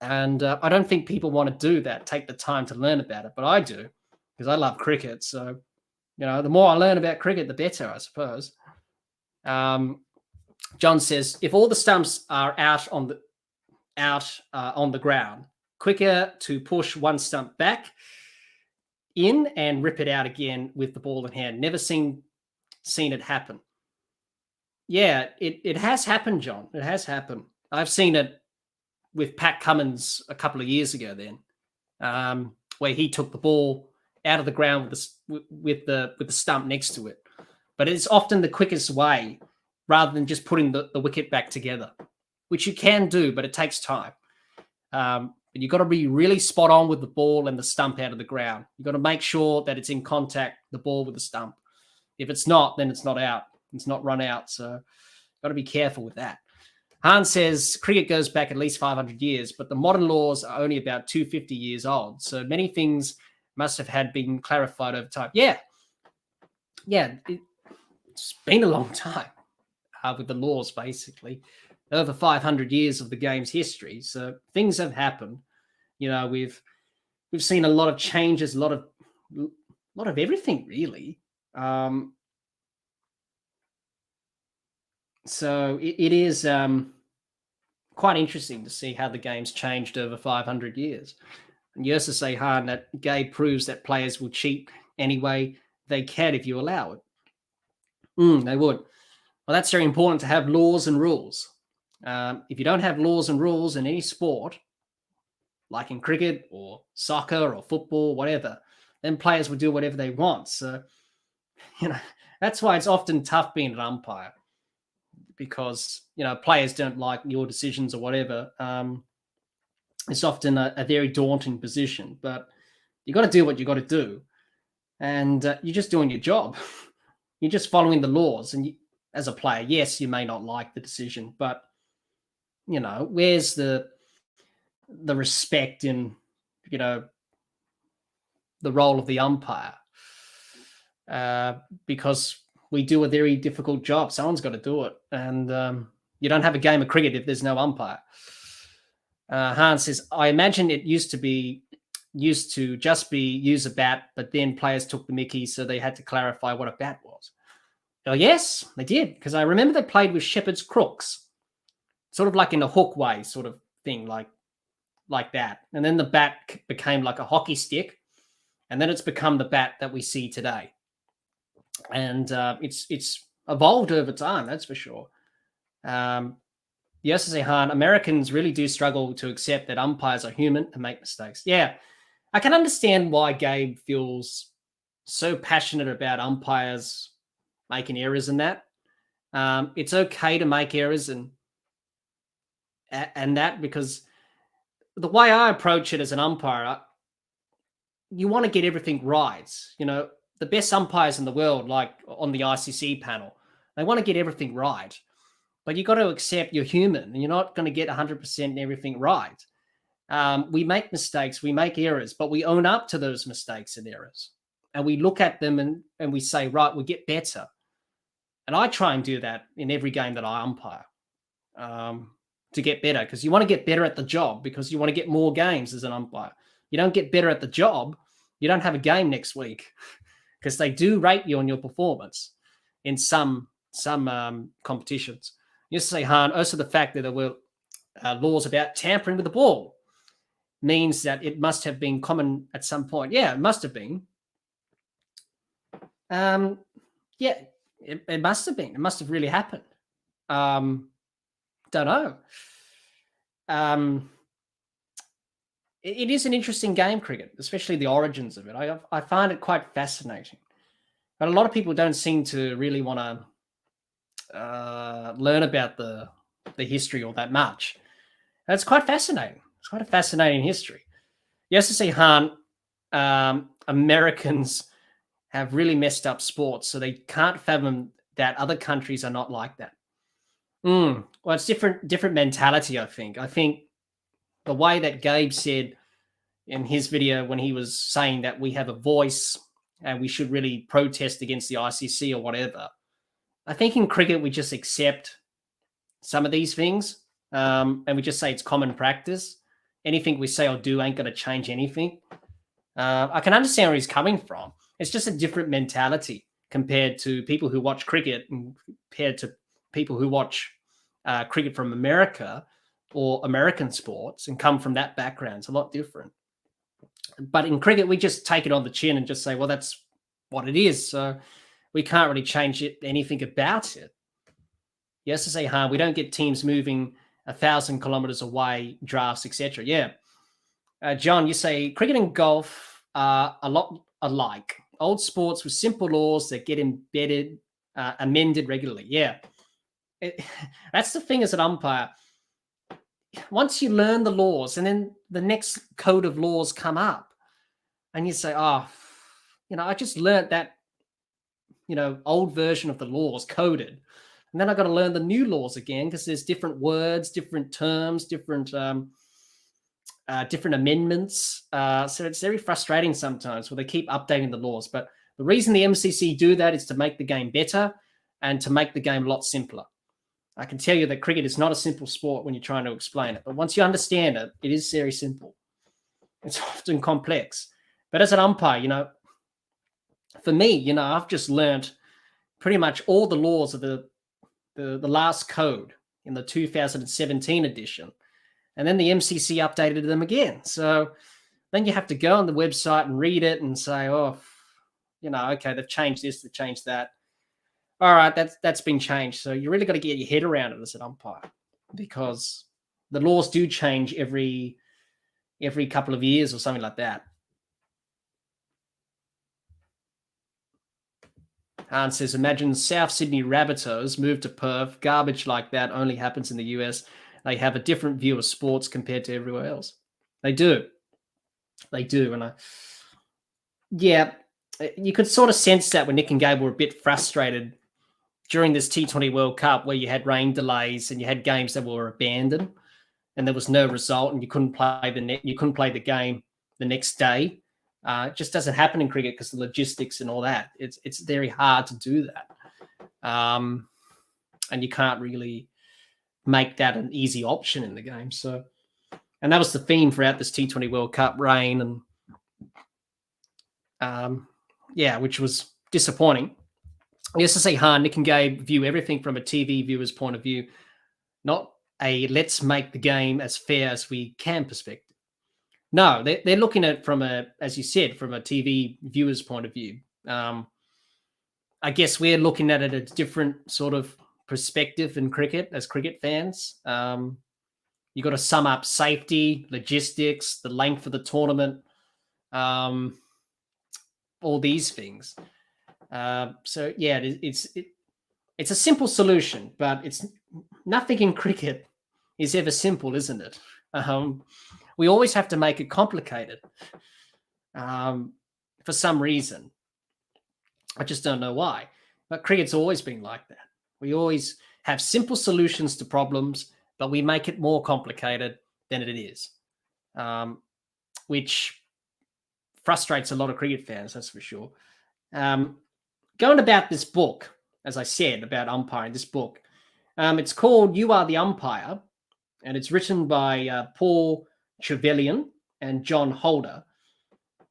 And I don't think people want to do that, take the time to learn about it, but I do, because I love cricket. So, the more I learn about cricket, the better, I suppose. John says, if all the stumps are out on the ground, quicker to push one stump back in and rip it out again with the ball in hand. Never seen it happen. Yeah, it has happened, John. It has happened. I've seen it with Pat Cummins a couple of years ago then, where he took the ball out of the ground with the stump next to it. But it's often the quickest way, rather than just putting the wicket back together, which you can do, but it takes time. But you've got to be really spot on with the ball and the stump out of the ground. You've got to make sure that it's in contact, the ball with the stump. If it's not, then it's not out. It's not run out. So got to be careful with that. Han says, cricket goes back at least 500 years, but the modern laws are only about 250 years old. So many things must have had been clarified over time. Yeah, it's been a long time with the laws, basically. Over 500 years of the game's history. So things have happened. We've seen a lot of changes, a lot of everything, really. So it is quite interesting to see how the game's changed over 500 years. And you also say, Han, that Gabe proves that players will cheat anyway they can if you allow it. They would. Well, that's very important to have laws and rules. If you don't have laws and rules in any sport, like in cricket or soccer or football, whatever, then players will do whatever they want. So, that's why it's often tough being an umpire, because, players don't like your decisions or whatever. It's often a very daunting position, but you got to do what you got to do. And you're just doing your job. You're just following the laws. And as a player, yes, you may not like the decision, but, where's the respect in, the role of the umpire? Because we do a very difficult job. Someone's got to do it. And you don't have a game of cricket if there's no umpire. Hans says, I imagine it used to just use a bat, but then players took the mickey, so they had to clarify what a bat was. Oh, yes, they did, because I remember they played with shepherd's crooks, sort of like in a hook way sort of thing, like that. And then the bat became like a hockey stick, and then it's become the bat that we see today. And it's evolved over time, that's for sure. Yes, say Han, Americans really do struggle to accept that umpires are human and make mistakes. Yeah, I can understand why Gabe feels so passionate about umpires making errors in that. It's okay to make errors and that, because the way I approach it as an umpire, you want to get everything right. The best umpires in the world, like on the ICC panel, they want to get everything right. But you got to accept you're human and you're not going to get 100% everything right. We make mistakes, we make errors, but we own up to those mistakes and errors. And we look at them and we say, right, we get better. And I try and do that in every game that I umpire to get better, because you want to get better at the job, because you want to get more games as an umpire. You don't get better at the job, you don't have a game next week, because they do rate you on your performance in some competitions. You say, Han, also the fact that there were laws about tampering with the ball means that it must have been common at some point. Yeah, it must have been. Yeah, it must have been. It must have really happened. Don't know. It is an interesting game, cricket, especially the origins of it. I find it quite fascinating. But a lot of people don't seem to really want to learn about the history all that much. And it's quite fascinating. It's quite a fascinating history. Yes, to say, Hunt, Americans have really messed up sports, so they can't fathom that other countries are not like that. Well, it's different mentality, I think. I think the way that Gabe said in his video when he was saying that we have a voice and we should really protest against the ICC or whatever. I think in cricket, we just accept some of these things and we just say it's common practice. Anything we say or do ain't going to change anything. I can understand where he's coming from. It's just a different mentality compared to people who watch cricket and compared to people who watch cricket from America or American sports and come from that background. It's a lot different. But in cricket, we just take it on the chin and just say, well, that's what it is. So we can't really change anything about it. Yes, to say, we don't get teams moving 1,000 kilometers away, drafts, etc. Yeah. John, you say cricket and golf are a lot alike. Old sports with simple laws that get amended regularly. Yeah. That's the thing as an umpire. Once you learn the laws and then the next code of laws come up and you say, I just learned that, old version of the laws coded. And then I got to learn the new laws again because there's different words, different terms, different amendments. So it's very frustrating sometimes where they keep updating the laws. But the reason the MCC do that is to make the game better and to make the game a lot simpler. I can tell you that cricket is not a simple sport when you're trying to explain it. But once you understand it, it is very simple. It's often complex. But as an umpire, for me, I've just learned pretty much all the laws of the last code in the 2017 edition. And then the MCC updated them again. So then you have to go on the website and read it and say, okay, they've changed this, they've changed that. All right, that's been changed. So you really got to get your head around it as an umpire because the laws do change every couple of years or something like that. Hans says, imagine South Sydney Rabbitohs move to Perth. Garbage like that only happens in the US. They have a different view of sports compared to everywhere else. They do. And you could sort of sense that when Nick and Gabe were a bit frustrated during this T20 World Cup where you had rain delays and you had games that were abandoned and there was no result and you couldn't play the game the next day. It just doesn't happen in cricket because the logistics and all that. It's very hard to do that. And you can't really make that an easy option in the game. So, and that was the theme throughout this T20 World Cup, rain and which was disappointing. Yes, to say, Nick and Gabe view everything from a TV viewer's point of view, not a let's make the game as fair as we can perspective. No, they're looking at it from as you said, from a TV viewer's point of view. I guess we're looking at it at a different sort of perspective in cricket as cricket fans. You got to sum up safety, logistics, the length of the tournament, all these things. So yeah, it's a simple solution, but it's nothing in cricket is ever simple, isn't it? We always have to make it complicated for some reason. I just don't know why. But cricket's always been like that. We always have simple solutions to problems, but we make it more complicated than it is, which frustrates a lot of cricket fans, that's for sure. Going about this book, as I said, about umpiring, this book, it's called You Are the Umpire, and it's written by Paul Trevelyan and John Holder.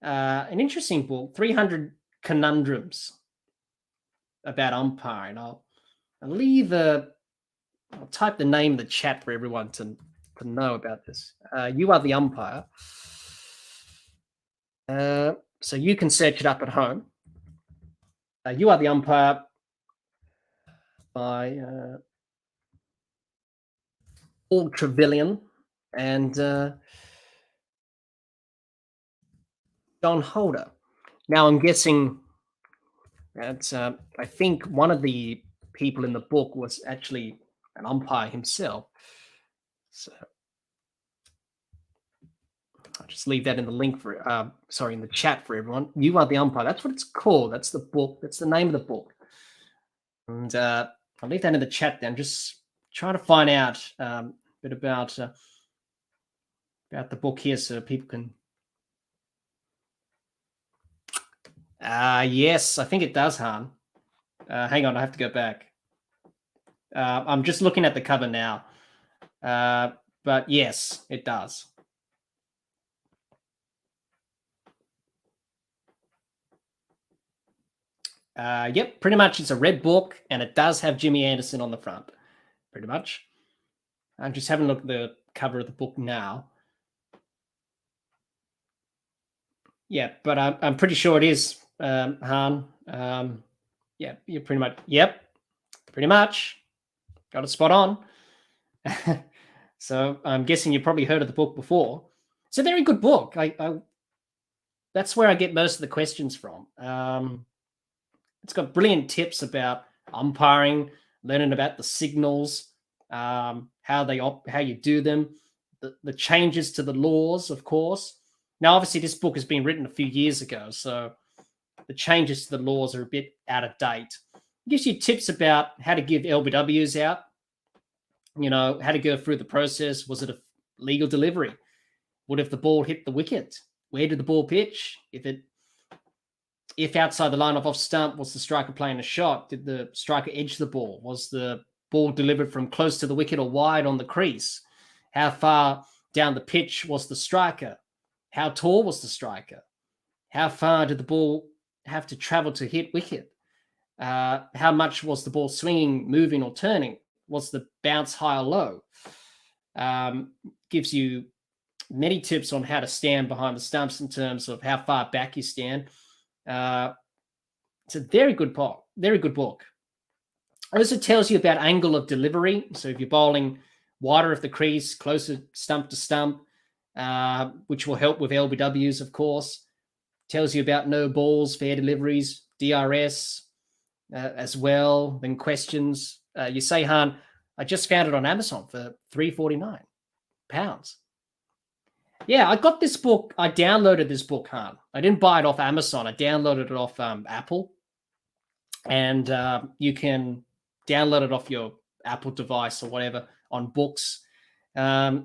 An interesting book, 300 conundrums about umpiring. I'll type the name in the chat for everyone to know about this. You Are the Umpire. So you can search it up at home. You Are the Umpire by Paul Trevelyan and John Holder. Now, I'm guessing that I think one of the people in the book was actually an umpire himself. So I'll just leave that in the link for, in the chat for everyone. You Are the Umpire. That's what it's called. That's the book. That's the name of the book. And I'll leave that in the chat then. Just try to find out a bit about the book here so people can. Yes, I think it does, Han. Hang on, I have to go back. I'm just looking at the cover now. But yes, it does. Yep, pretty much it's a red book, and it does have Jimmy Anderson on the front, pretty much. I'm just having a look at the cover of the book now. Yeah, but I'm pretty sure it is, Han. Yeah, you're pretty much, yep, pretty much. Got it spot on. So I'm guessing you probably heard of the book before. It's a very good book. That's where I get most of the questions from. It's got brilliant tips about umpiring, learning about the signals, how you do them, the changes to the laws, of course. Now, obviously, this book has been written a few years ago, so the changes to the laws are a bit out of date. It gives you tips about how to give LBWs out, how to go through the process. Was it a legal delivery? What if the ball hit the wicket? Where did the ball pitch? If outside the line of off stump, was the striker playing a shot? Did the striker edge the ball? Was the ball delivered from close to the wicket or wide on the crease? How far down the pitch was the striker? How tall was the striker? How far did the ball have to travel to hit wicket? How much was the ball swinging, moving, or turning? Was the bounce high or low? Gives you many tips on how to stand behind the stumps in terms of how far back you stand. It's a very good book. Very good book. It also tells you about angle of delivery. So if you're bowling wider of the crease, closer stump to stump, which will help with LBWs, of course. Tells you about no balls, fair deliveries, DRS as well. Then questions. You say, Han, I just found it on Amazon for £3.49. Yeah, I got this book. I downloaded this book, Han. I didn't buy it off Amazon. I downloaded it off Apple. And you can download it off your Apple device or whatever on books. I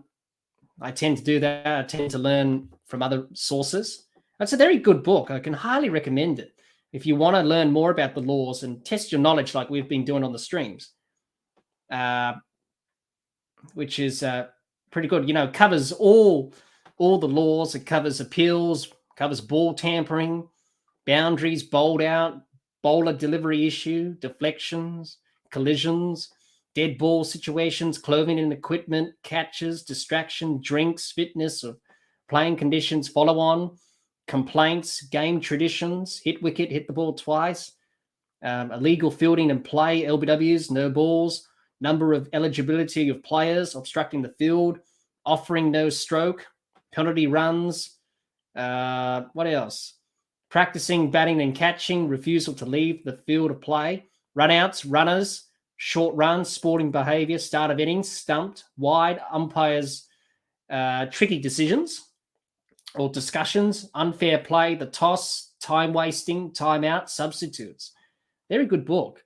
tend to do that. I tend to learn from other sources. It's a very good book. I can highly recommend it if you want to learn more about the laws and test your knowledge like we've been doing on the streams, which is pretty good. It covers all the laws. It covers appeals, covers ball tampering, boundaries, bowled out, bowler delivery issue, deflections, collisions, dead ball situations, clothing and equipment, catches, distraction, drinks, fitness of playing conditions, follow on, complaints, game traditions, hit wicket, hit the ball twice, illegal fielding and play, LBWs, no balls, number of eligibility of players, obstructing the field, offering no stroke, penalty runs, what else? Practicing batting and catching, refusal to leave the field of play, runouts, runners, short runs, sporting behaviour, start of innings, stumped, wide, umpires, tricky decisions or discussions, unfair play, the toss, time wasting, timeout, substitutes. Very good book.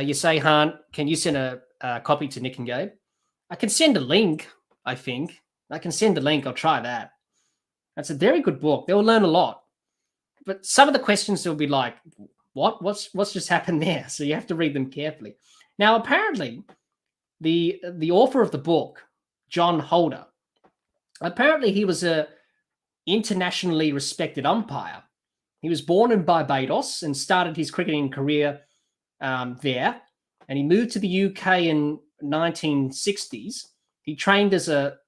You say, Han, can you send a copy to Nick and Gabe? I can send a link, I think. I can send a link. I'll try that. That's a very good book. They'll learn a lot. But some of the questions will be like, what's just happened there? So you have to read them carefully. Now, apparently, the author of the book, John Holder, apparently he was a internationally respected umpire. He was born in Barbados and started his cricketing career there. And he moved to the UK in 1960s. He trained as a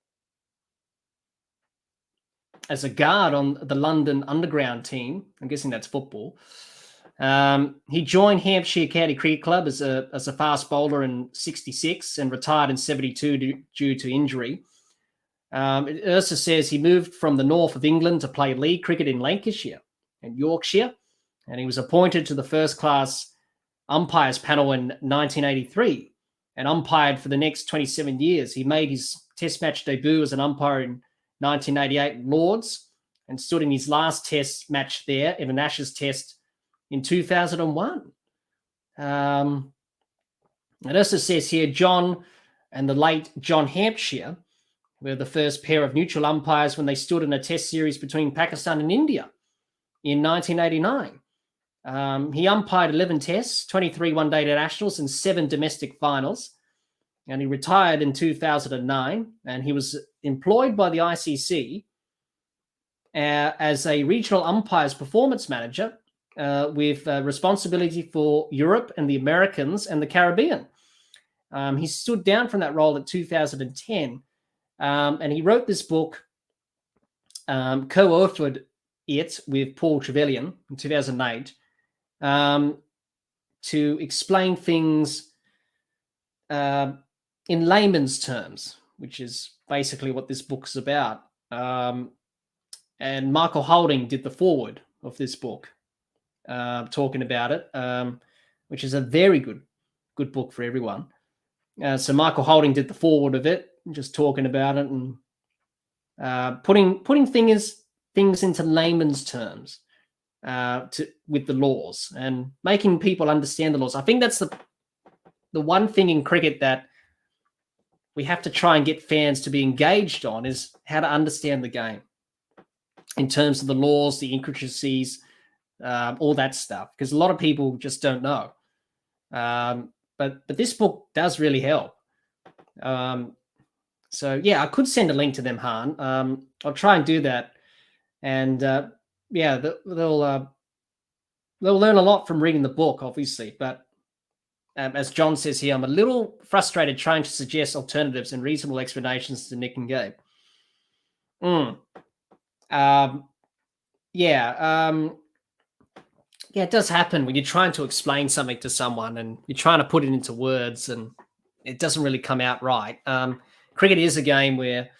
guard on the London Underground team. I'm guessing that's football. He joined Hampshire County Cricket Club as a fast bowler in '66 and retired in '72 due to injury. It also says he moved from the north of England to play league cricket in Lancashire and Yorkshire, and he was appointed to the first-class umpires panel in 1983 and umpired for the next 27 years. He made his Test match debut as an umpire in 1988 in Lords and stood in his last Test match there in an Ashes Test in 2001. It also says here, John and the late John Hampshire were the first pair of neutral umpires when they stood in a Test series between Pakistan and India in 1989. He umpired 11 Tests, 23 one-day internationals, and 7 domestic finals. And he retired in 2009. And he was employed by the ICC as a regional umpires performance manager with responsibility for Europe and the Americans and the Caribbean. He stood down from that role in 2010. And he wrote this book, co-authored it with Paul Trevelyan in 2008, to explain things in layman's terms, which is basically what this book's about. And Michael Holding did the foreword of this book, talking about it, which is a very good book for everyone. So Michael Holding did the foreword of it, just talking about it and putting things into layman's terms with the laws and making people understand the laws. I think that's the one thing in cricket that we have to try and get fans to be engaged on, is how to understand the game in terms of the laws, the intricacies, all that stuff, because a lot of people just don't know. But this book does really help. So yeah, I could send a link to them, Han. I'll try and do that, and yeah, they'll learn a lot from reading the book, obviously. But as John says here, I'm a little frustrated trying to suggest alternatives and reasonable explanations to Nick and Gabe. Yeah, it does happen when you're trying to explain something to someone and you're trying to put it into words and it doesn't really come out right. Cricket is a game where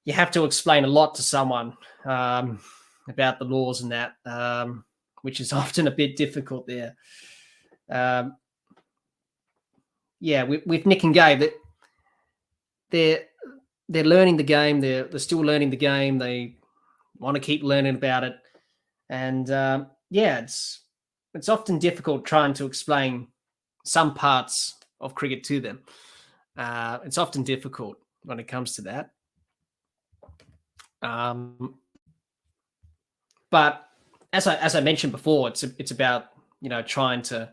you have to explain a lot to someone about the laws and that, which is often a bit difficult there. Yeah, with Nick and Gabe, they're learning the game. They're still learning the game. They want to keep learning about it, and yeah, it's often difficult trying to explain some parts of cricket to them. It's often difficult when it comes to that. But as I mentioned before, it's about, trying to,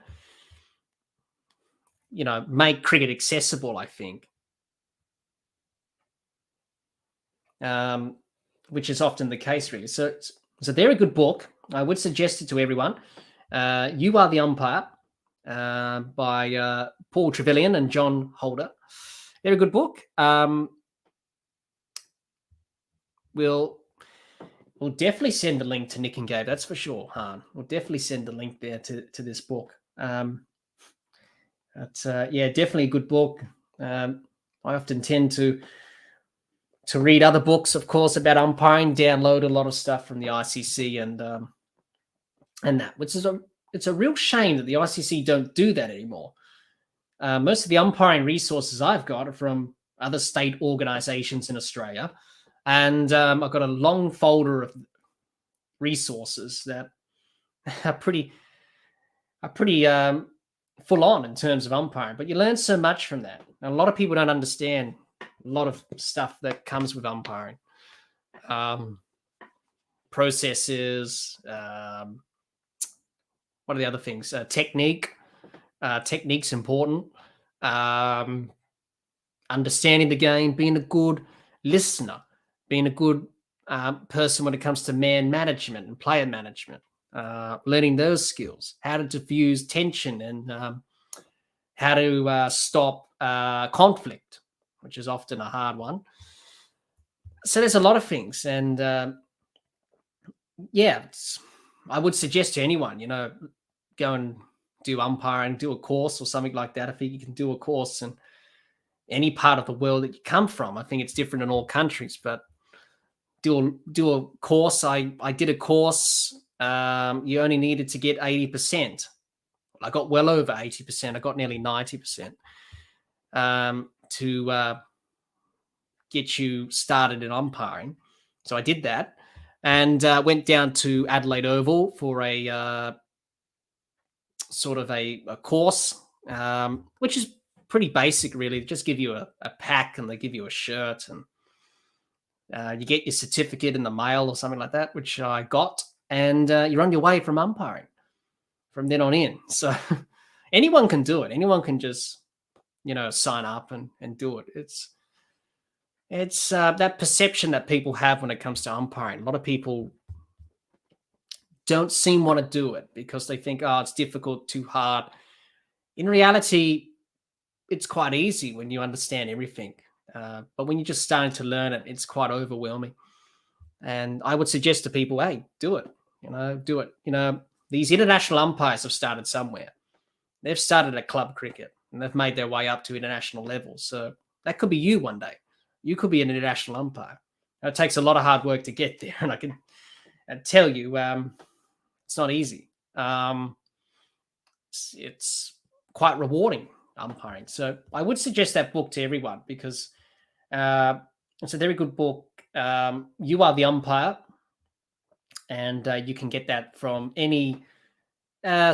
make cricket accessible, I think. Which is often the case, really. So they're a good book. I would suggest it to everyone. You Are the Umpire by Paul Trevelyan and John Holder. They're a good book. We'll definitely send a link to Nick and Gabe. That's for sure, Han. We'll definitely send a link there to this book. Yeah, definitely a good book. I often tend to read other books, of course, about umpiring. Download a lot of stuff from the ICC and that, which is it's a real shame that the ICC don't do that anymore. Most of the umpiring resources I've got are from other state organizations in Australia. And I've got a long folder of resources that are pretty full on in terms of umpiring. But you learn so much from that. And a lot of people don't understand a lot of stuff that comes with umpiring. Processes, what are the other things? Technique. Technique's important. Understanding the game, being a good listener, being a good person when it comes to man management and player management, learning those skills, how to diffuse tension and how to stop conflict, which is often a hard one. So there's a lot of things. And yeah, I would suggest to anyone, go and do umpiring, do a course or something like that. I think you can do a course in any part of the world that you come from. I think it's different in all countries, but do a course. I did a course. You only needed to get 80%. I got well over 80%. I got nearly 90% to get you started in umpiring. So I did that and went down to Adelaide Oval for a sort of a course, which is pretty basic, really. They just give you a pack and they give you a shirt and you get your certificate in the mail or something like that, which I got. And you're on your way from umpiring from then on in. So anyone can do it. Anyone can just, sign up and do it. It's that perception that people have when it comes to umpiring. A lot of people don't seem want to do it because they think, it's difficult, too hard. In reality, it's quite easy when you understand everything. But when you're just starting to learn it, it's quite overwhelming. And I would suggest to people, hey, do it. Do it. These international umpires have started somewhere. They've started at club cricket and they've made their way up to international levels. So that could be you one day. You could be an international umpire. It takes a lot of hard work to get there. And I can tell you, it's not easy. It's quite rewarding, umpiring. So I would suggest that book to everyone because it's a very good book. You Are the Umpire. And you can get that from any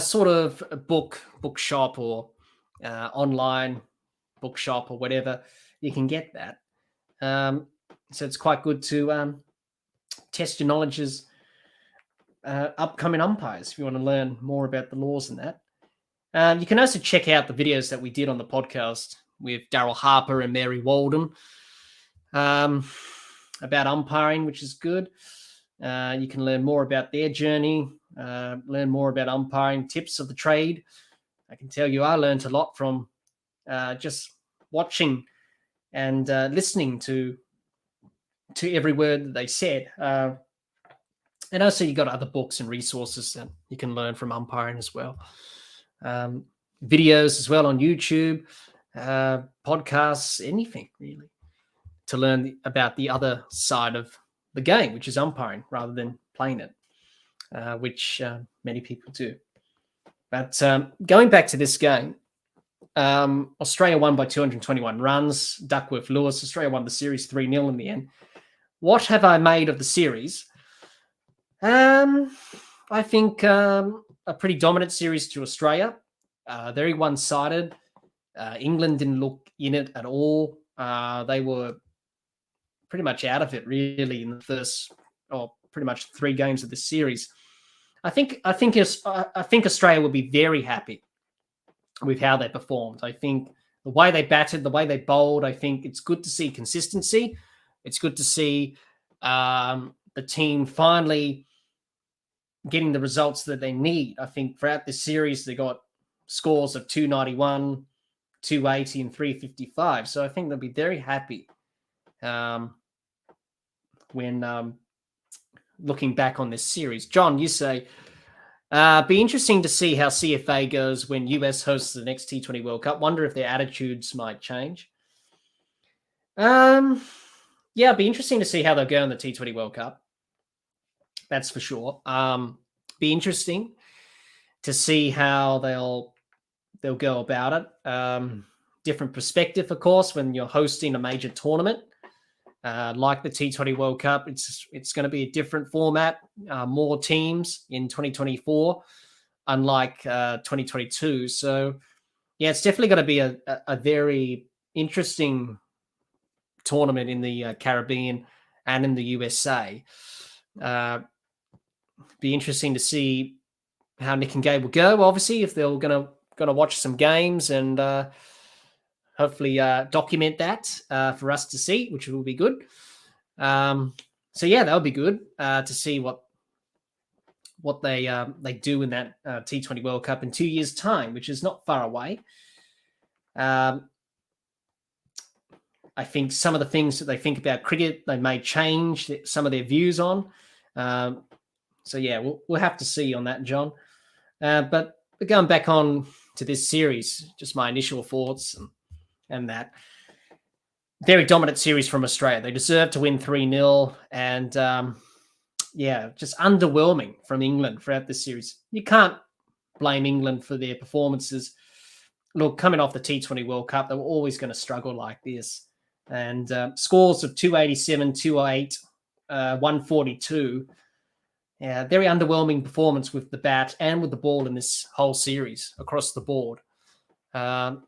sort of bookshop or online bookshop or whatever. You can get that. So it's quite good to test your knowledge as upcoming umpires if you want to learn more about the laws and that. You can also check out the videos that we did on the podcast with Daryl Harper and Mary Walden about umpiring, which is good. You can learn more about their journey, learn more about umpiring, tips of the trade. I can tell you I learned a lot from just watching and listening to every word that they said. And also you got other books and resources that you can learn from umpiring as well. Videos as well on YouTube, podcasts, anything really, to learn about the other side of the game, which is umpiring rather than playing it, which many people do. But going back to this game, Australia won by 221 runs. Duckworth-Lewis. Australia won the series 3-0 in the end. What have I made of the series? I think a pretty dominant series to Australia. Very one-sided. England didn't look in it at all. They were pretty much out of it, really, in the first, pretty much 3 games of the series. I think Australia will be very happy with how they performed. I think the way they batted, the way they bowled, I think it's good to see consistency. It's good to see the team finally getting the results that they need. I think throughout this series, they got scores of 291, 280, and 355. So I think they'll be very happy when looking back on this series. John, you say, be interesting to see how CFA goes when US hosts the next T20 World Cup. Wonder if their attitudes might change. Yeah, it'd be interesting to see how they'll go in the T20 World Cup. That's for sure. Be interesting to see how they'll go about it. Different perspective, of course, when you're hosting a major tournament like the T20 World Cup. It's going to be a different format, more teams in 2024, unlike 2022. So, yeah, it's definitely going to be a very interesting tournament in the Caribbean and in the USA. Be interesting to see how Nick and Gabe will go. Obviously, if they're going to watch some games and hopefully document that for us to see, which will be good. So yeah, that'll be good to see what they do in that T20 World Cup in 2 years' time, which is not far away. I think some of the things that they think about cricket, they may change some of their views on. So yeah, we'll have to see on that, John. But going back on to this series, just my initial thoughts and that. Very dominant series from Australia. They deserve to win 3-0. And just underwhelming from England throughout this series. You can't blame England for their performances. Look, coming off the T20 World Cup, they were always going to struggle like this. And scores of 287, 208, 142. Yeah, very underwhelming performance with the bat and with the ball in this whole series across the board. So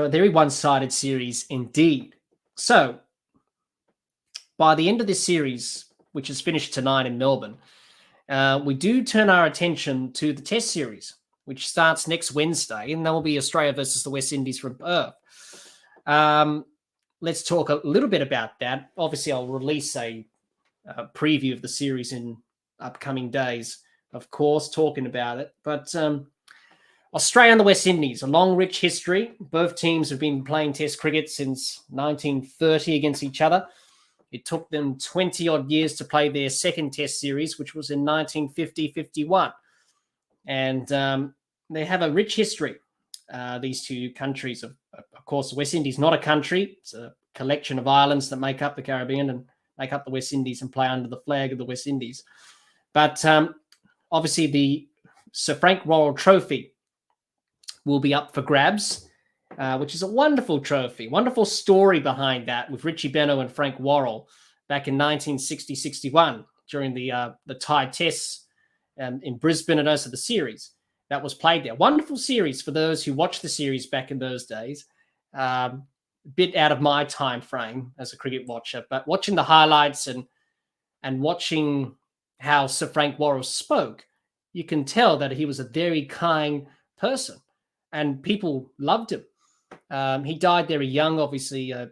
a very one-sided series indeed. So by the end of this series, which is finished tonight in Melbourne, we do turn our attention to the Test series, which starts next Wednesday, and that will be Australia versus the West Indies from Perth. Let's talk a little bit about that. Obviously, I'll release a preview of the series in upcoming days, of course, talking about it. But Australia and the West Indies, a long, rich history. Both teams have been playing Test cricket since 1930 against each other. It took them 20-odd years to play their second Test series, which was in 1950-51. And they have a rich history, these two countries. Of course, the West Indies, not a country. It's a collection of islands that make up the Caribbean and make up the West Indies and play under the flag of the West Indies. But obviously the Sir Frank Worrell Trophy will be up for grabs, which is a wonderful trophy, wonderful story behind that with Richie Benaud and Frank Worrell back in 1960-61 during the Thai Tests in Brisbane and also the series that was played there. Wonderful series for those who watched the series back in those days. A bit out of my time frame as a cricket watcher, but watching the highlights and watching how Sir Frank Worrell spoke, you can tell that he was a very kind person. And people loved him. He died very young, obviously. I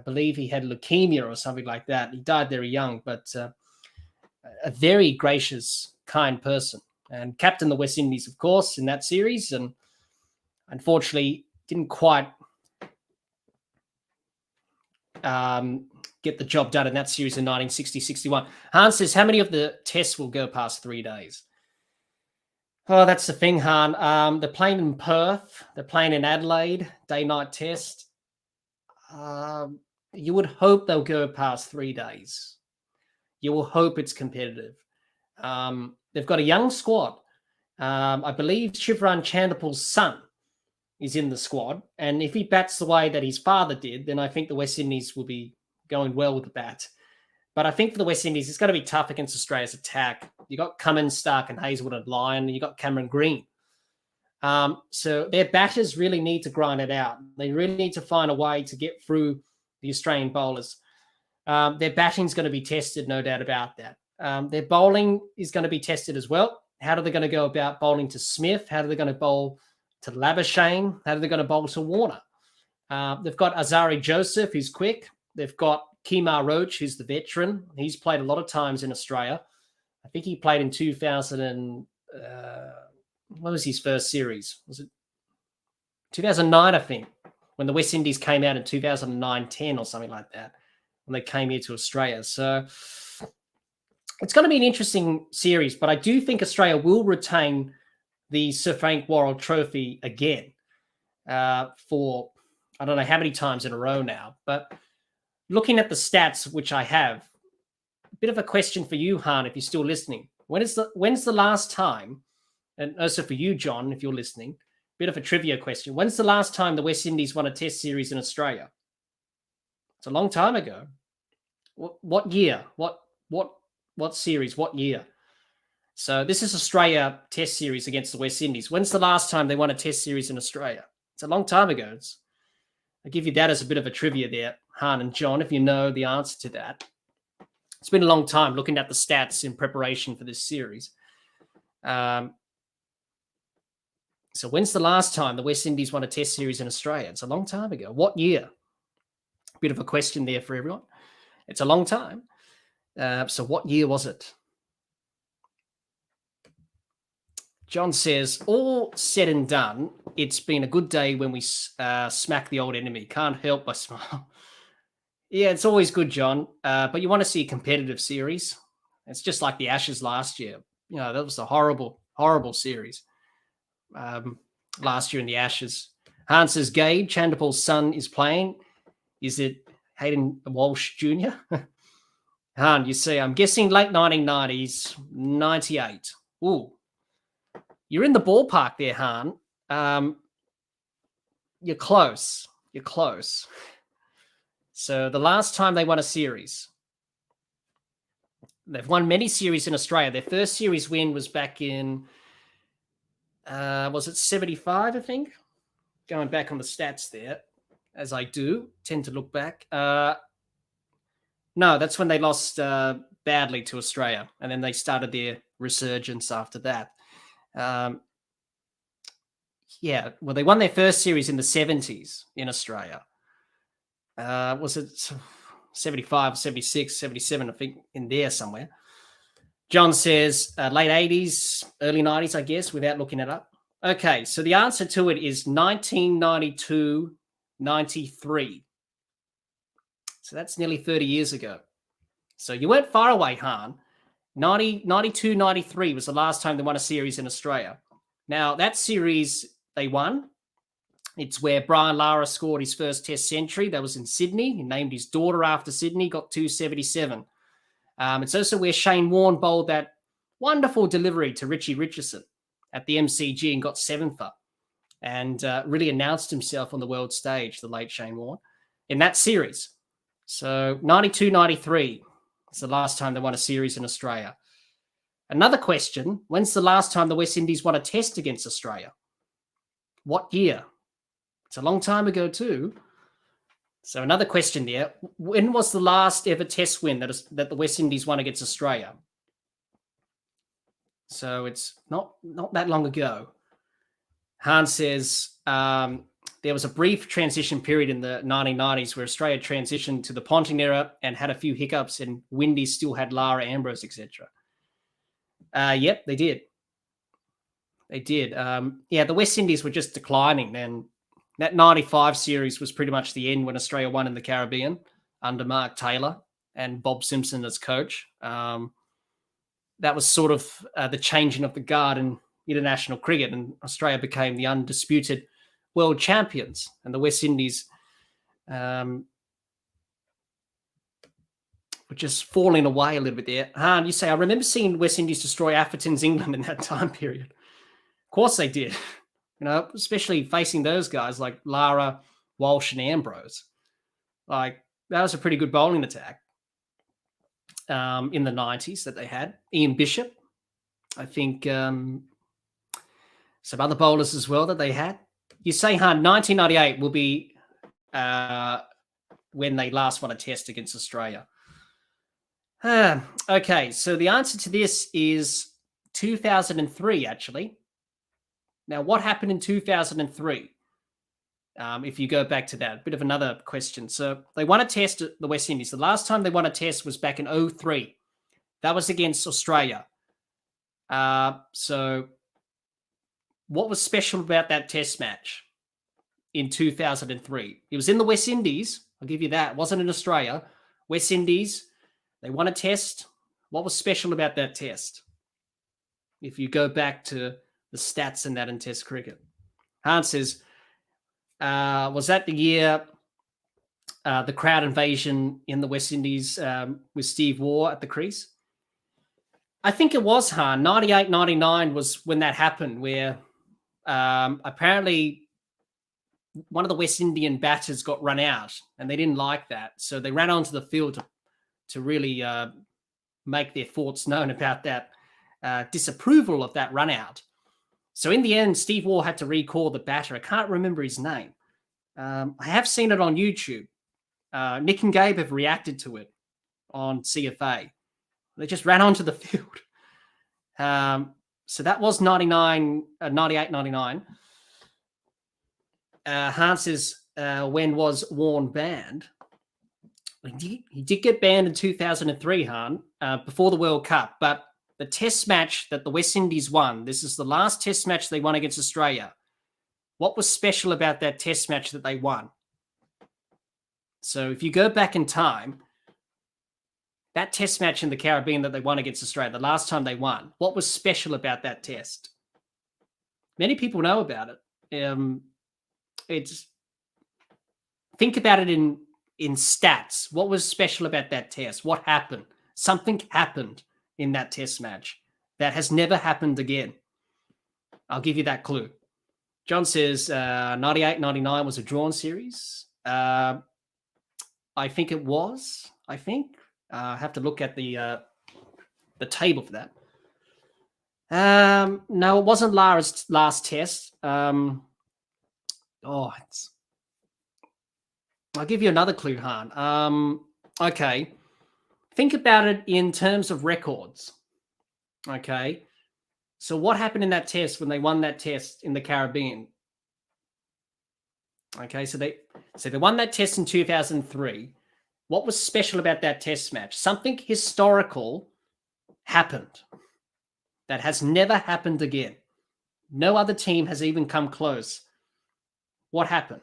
believe he had leukemia or something like that. He died very young, but a very gracious, kind person. And captained the West Indies, of course, in that series. And unfortunately, didn't quite get the job done in that series in 1960-61. Hans says, how many of the tests will go past 3 days? Oh, that's the thing, Han. They're playing in Perth. They're playing in Adelaide, day-night test. You would hope they'll go past 3 days. You will hope it's competitive. They've got a young squad. I believe Shivran Chanderpaul's son is in the squad. And if he bats the way that his father did, then I think the West Indies will be going well with the bat. But I think for the West Indies, it's going to be tough against Australia's attack. You got Cummins, Stark, and Hazelwood and Lyon, and you got Cameron Green. So their batters really need to grind it out. They really need to find a way to get through the Australian bowlers. Their batting's going to be tested, no doubt about that. Their bowling is going to be tested as well. How are they going to go about bowling to Smith? How are they going to bowl to Labuschagne? How are they going to bowl to Warner? They've got Azari Joseph, who's quick. They've got Kemar Roach, who's the veteran. He's played a lot of times in Australia. I think he played in 2000 and what was his first series? Was it 2009, I think, when the West Indies came out in 2009-10 or something like that, when they came here to Australia. So it's going to be an interesting series, but I do think Australia will retain the Sir Frank Worrell Trophy again for I don't know how many times in a row now. But looking at the stats, which I have, a bit of a question for you, Han, if you're still listening. When's the last time, and also for you, John, if you're listening, bit of a trivia question. When's the last time the West Indies won a Test series in Australia? It's a long time ago. What year? What series? What year? So this is Australia Test series against the West Indies. When's the last time they won a Test series in Australia? It's a long time ago. I'll give you that as a bit of a trivia there, Han and John, if you know the answer to that. It's been a long time looking at the stats in preparation for this series. So when's the last time the West Indies won a Test series in Australia? It's a long time ago. What year? Bit of a question there for everyone. It's a long time. So what year was it? John says, all said and done, it's been a good day when we smack the old enemy. Can't help but smile. Yeah, it's always good, John. But you want to see a competitive series. It's just like the Ashes last year. That was a horrible, horrible series last year in the Ashes. Hans says, Gabe, Chandapal's son is playing. Is it Hayden Walsh Jr.? Han, you see, I'm guessing late 1990s, 98. Ooh. You're in the ballpark there, Han. You're close. You're close. So the last time they won a series, they've won many series in Australia. Their first series win was back in, was it 75, I think? Going back on the stats there, as I do, tend to look back. No, that's when they lost badly to Australia, and then they started their resurgence after that. Yeah, well, they won their first series in the 70s in Australia. Was it 75, 76, 77, I think, in there somewhere. John says late 80s, early 90s, I guess, without looking it up. Okay, so the answer to it is 1992, 93. So that's nearly 30 years ago. So you weren't far away, Han. 92, 93 was the last time they won a series in Australia. Now, that series they won. It's where Brian Lara scored his first Test century. That was in Sydney. He named his daughter after Sydney, got 277. It's also where Shane Warne bowled that wonderful delivery to Richie Richardson at the MCG and got 7th, and really announced himself on the world stage, the late Shane Warne, in that series. So 92, 93 is the last time they won a series in Australia. Another question, when's the last time the West Indies won a Test against Australia? What year? It's a long time ago too. So another question there. When was the last ever Test win that the West Indies won against Australia? So it's not that long ago. Hans says there was a brief transition period in the 1990s where Australia transitioned to the Ponting era and had a few hiccups, and Windies still had Lara, Ambrose, etc. Yep, they did. They did. Yeah, the West Indies were just declining then. That 95 series was pretty much the end when Australia won in the Caribbean under Mark Taylor and Bob Simpson as coach. That was sort of the changing of the guard in international cricket, and Australia became the undisputed world champions, and the West Indies were just falling away a little bit there. Han, you say, I remember seeing West Indies destroy Atherton's England in that time period. Of course they did. Especially facing those guys like Lara, Walsh, and Ambrose. Like, that was a pretty good bowling attack in the 90s that they had. Ian Bishop, I think some other bowlers as well that they had. You say, Han, 1998 will be when they last won a Test against Australia. Okay, so the answer to this is 2003, actually. Now, what happened in 2003? If you go back to that, a bit of another question. So they won a Test at the West Indies. The last time they won a Test was back in 2003. That was against Australia. So what was special about that Test match in 2003? It was in the West Indies. I'll give you that. It wasn't in Australia. West Indies, they won a Test. What was special about that Test? If you go back to the stats in that in Test cricket. Hans says, was that the year the crowd invasion in the West Indies with Steve Waugh at the crease? I think it was, Han. 98, 99 was when that happened, where apparently one of the West Indian batters got run out, and they didn't like that. So they ran onto the field to really make their thoughts known about that disapproval of that run out. So in the end, Steve Waugh had to recall the batter. I can't remember his name. I have seen it on YouTube. Nick and Gabe have reacted to it on CFA. They just ran onto the field. So that was 98, 99. Hans says, when was Warne banned? He did get banned in 2003, Han, before the World Cup. But the Test match that the West Indies won, this is the last Test match they won against Australia. What was special about that Test match that they won? So if you go back in time, that test match in the Caribbean that they won against Australia, the last time they won, what was special about that test? Many people know about it. Think about it in stats. What was special about that test? What happened? Something happened in that test match that has never happened again. I'll give you that clue. John says 98-99 was a drawn series. I think it was. I have to look at the table for that. No, it wasn't Lara's last test. I'll give you another clue, Han. Okay. Think about it in terms of records. Okay. So what happened in that test when they won that test in the Caribbean? Okay, so they won that test in 2003. What was special about that test match? Something historical happened that has never happened again. No other team has even come close. What happened?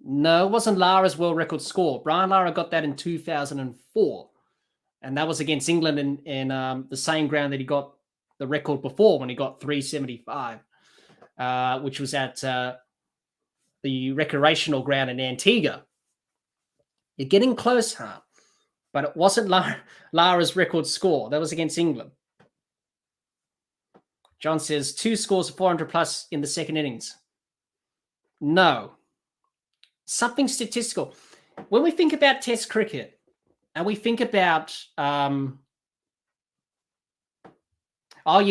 No, it wasn't Lara's world record score. Brian Lara got that in 2004. And that was against England in the same ground that he got the record before when he got 375, which was at the recreational ground in Antigua. You're getting close, huh? But it wasn't Lara's record score. That was against England. John says 2 scores of 400 plus in the second innings. No. Something statistical. When we think about Test cricket, and we think about, you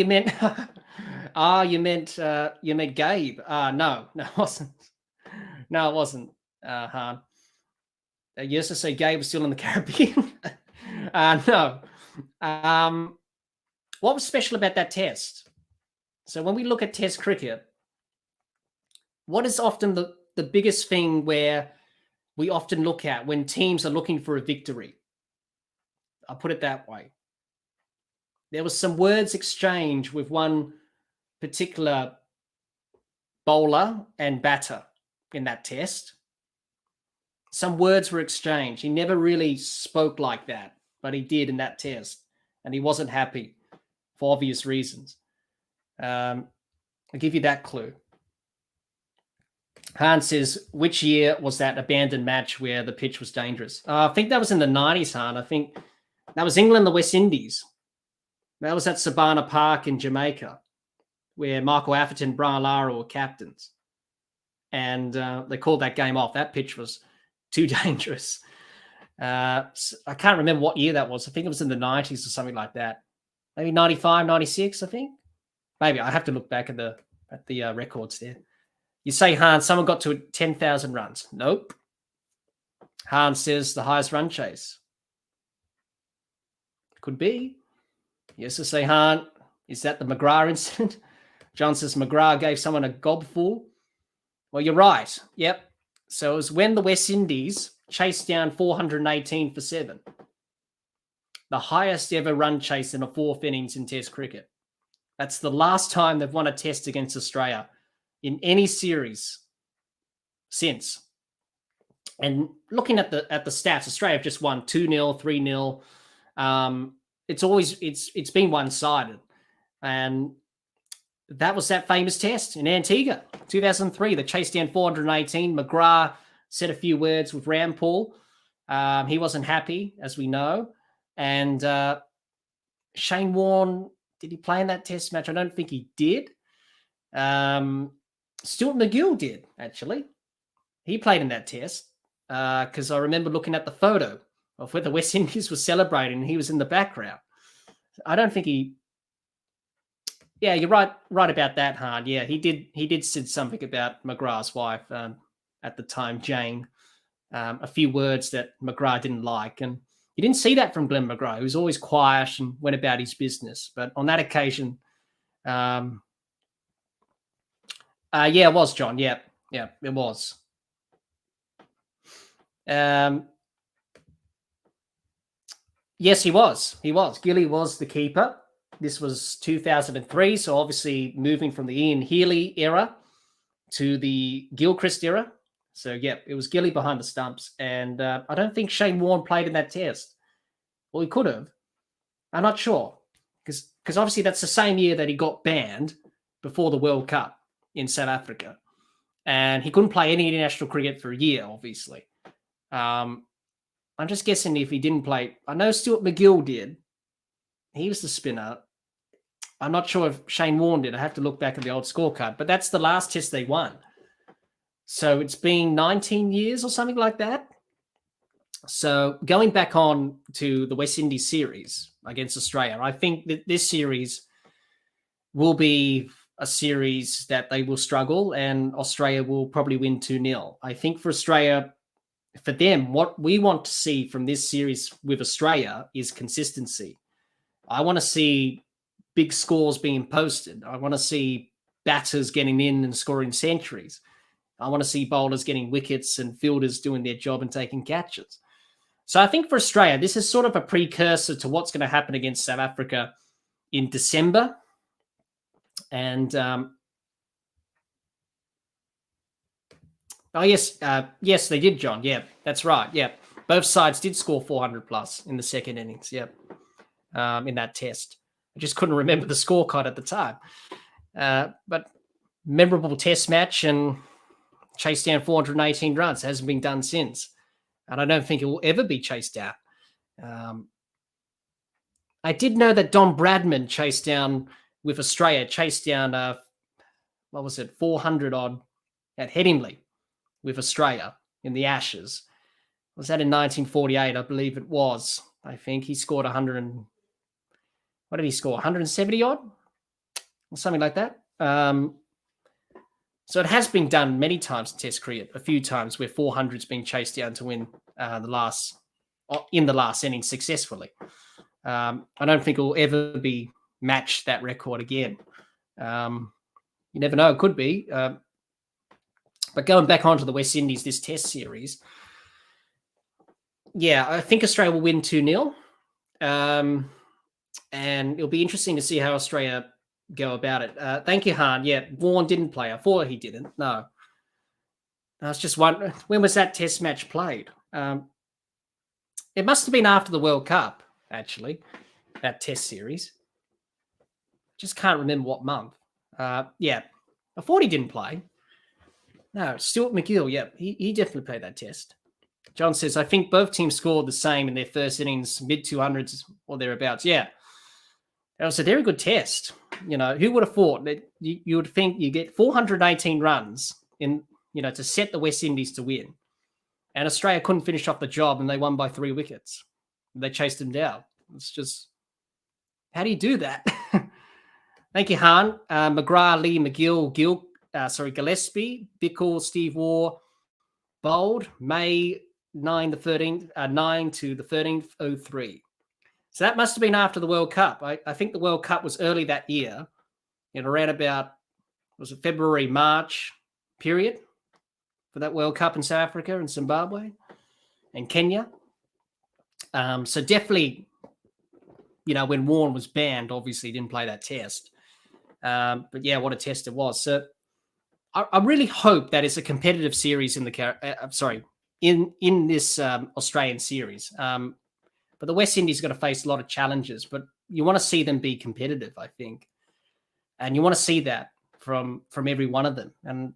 meant Gabe. No, it wasn't. No, it wasn't. Han. You used to say Gabe was still in the Caribbean. No. What was special about that test? So when we look at Test cricket, what is often the biggest thing where we often look at when teams are looking for a victory? I'll put it that way. There was some words exchanged with one particular bowler and batter in that test. Some words were exchanged. He never really spoke like that, but he did in that test, and he wasn't happy for obvious reasons. I'll give you that clue. Han says, which year was that abandoned match where the pitch was dangerous? I think that was in the 90s, Han. I think that was England, the West Indies. That was at Sabana Park in Jamaica, where Michael Atherton and Brian Lara were captains. And they called that game off. That pitch was too dangerous. I can't remember what year that was. I think it was in the 90s or something like that. Maybe 95, 96, I think. Maybe. I have to look back at the records there. You say, Han, someone got to 10,000 runs. Nope. Han says the highest run chase. Could be. Yes, to say, Han, is that the McGrath incident? John says McGrath gave someone a gobful. Well, you're right. Yep. So it was when the West Indies chased down 418 for 7. The highest ever run chase in a 4th innings in Test cricket. That's the last time they've won a test against Australia in any series since. And looking at the stats, Australia have just won 2-0, 3-0. It's been one-sided. And that was that famous test in Antigua, 2003. They chased down 418. McGrath said a few words with Rampal. He wasn't happy, as we know. And Shane Warne, did he play in that test match? I don't think he did. Stuart McGill did, actually. He played in that test because I remember looking at the photo of where the West Indies were celebrating and he was in the background. I don't think he... Yeah, you're right about that, Han. Yeah, he did say something about McGrath's wife at the time, Jane. A few words that McGrath didn't like. And you didn't see that from Glenn McGrath. He was always quiet and went about his business. But on that occasion... it was, John. Yeah, it was. Yes, he was. Gilly was the keeper. This was 2003, so obviously moving from the Ian Healy era to the Gilchrist era. So, yeah, it was Gilly behind the stumps. And I don't think Shane Warne played in that test. Well, he could have. I'm not sure. Because obviously that's the same year that he got banned before the World Cup in South Africa. And he couldn't play any international cricket for a year, obviously. I'm just guessing if he didn't play. I know Stuart McGill did. He was the spinner. I'm not sure if Shane Warne did. I have to look back at the old scorecard. But that's the last test they won. So it's been 19 years or something like that. So going back on to the West Indies series against Australia, I think that this series will be a series that they will struggle and Australia will probably win 2-0. I think for Australia, for them, what we want to see from this series with Australia is consistency. I want to see big scores being posted. I want to see batters getting in and scoring centuries. I want to see bowlers getting wickets and fielders doing their job and taking catches. So I think for Australia, this is sort of a precursor to what's going to happen against South Africa in December. And yes, they did, John. Yeah, that's right. Yeah, both sides did score 400 plus in the second innings. Yep, in that test. I just couldn't remember the scorecard at the time. But memorable test match and chased down 418 runs. Hasn't been done since. And I don't think it will ever be chased down. I did know that Don Bradman chased down 400 odd at Headingley with Australia in the Ashes. Was that in 1948? I believe it was. I think he scored 100 and what did he score? 170 odd or something like that. So it has been done many times in Test cricket, a few times where 400's been chased down to win the last inning successfully. I don't think it will ever be matched that record again. You never know, it could be. But going back onto the West Indies, this Test series, yeah, I think Australia will win 2-0. And it'll be interesting to see how Australia go about it. Thank you, Han. Yeah, Warne didn't play. I thought he didn't. No. I was just wondering, when was that Test match played? It must have been after the World Cup, actually, that Test series. Just can't remember what month. Yeah, I thought he didn't play. No, Stuart McGill, yeah, he definitely played that Test. John says, I think both teams scored the same in their first innings, mid-200s or thereabouts. Yeah, that was a very good Test. You know, who would have thought that you would think you get 418 runs in, to set the West Indies to win. And Australia couldn't finish off the job and they won by 3 wickets. They chased them down. It's just, how do you do that? Thank you, Han. McGrath, Lee, McGill, Gillespie, Bickle, Steve Waugh, Bold, May 9 to the 13th, 03. So that must have been after the World Cup. I think the World Cup was early that year, around about, was it February, March period for that World Cup in South Africa and Zimbabwe and Kenya. So definitely, when Warne was banned, obviously didn't play that Test. But yeah, what a Test it was. So I really hope that it's a competitive series in this Australian series. But the West Indies are going to face a lot of challenges, but you want to see them be competitive, I think. And you want to see that from every one of them. And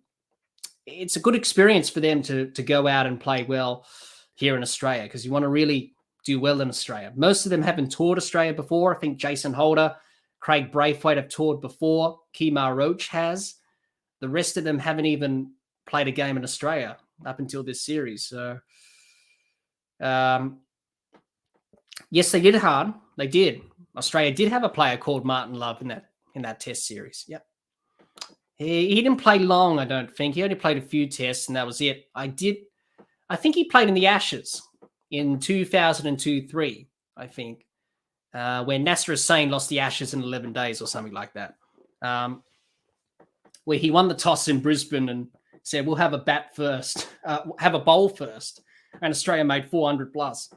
it's a good experience for them to go out and play well here in Australia, because you want to really do well in Australia. Most of them haven't toured Australia before. I think Jason Holder, Craig Braithwaite have toured before. Kemar Roach has. The rest of them haven't even played a game in Australia up until this series. So, yes, they did hard. They did. Australia did have a player called Martin Love in that Test series. Yep. He didn't play long, I don't think. He only played a few tests, and that was it. I think he played in the Ashes in 2002-03, I think, when Nasser Hussain lost the Ashes in 11 days or something like that, where he won the toss in Brisbane and said, we'll have a bowl first. And Australia made 400 plus,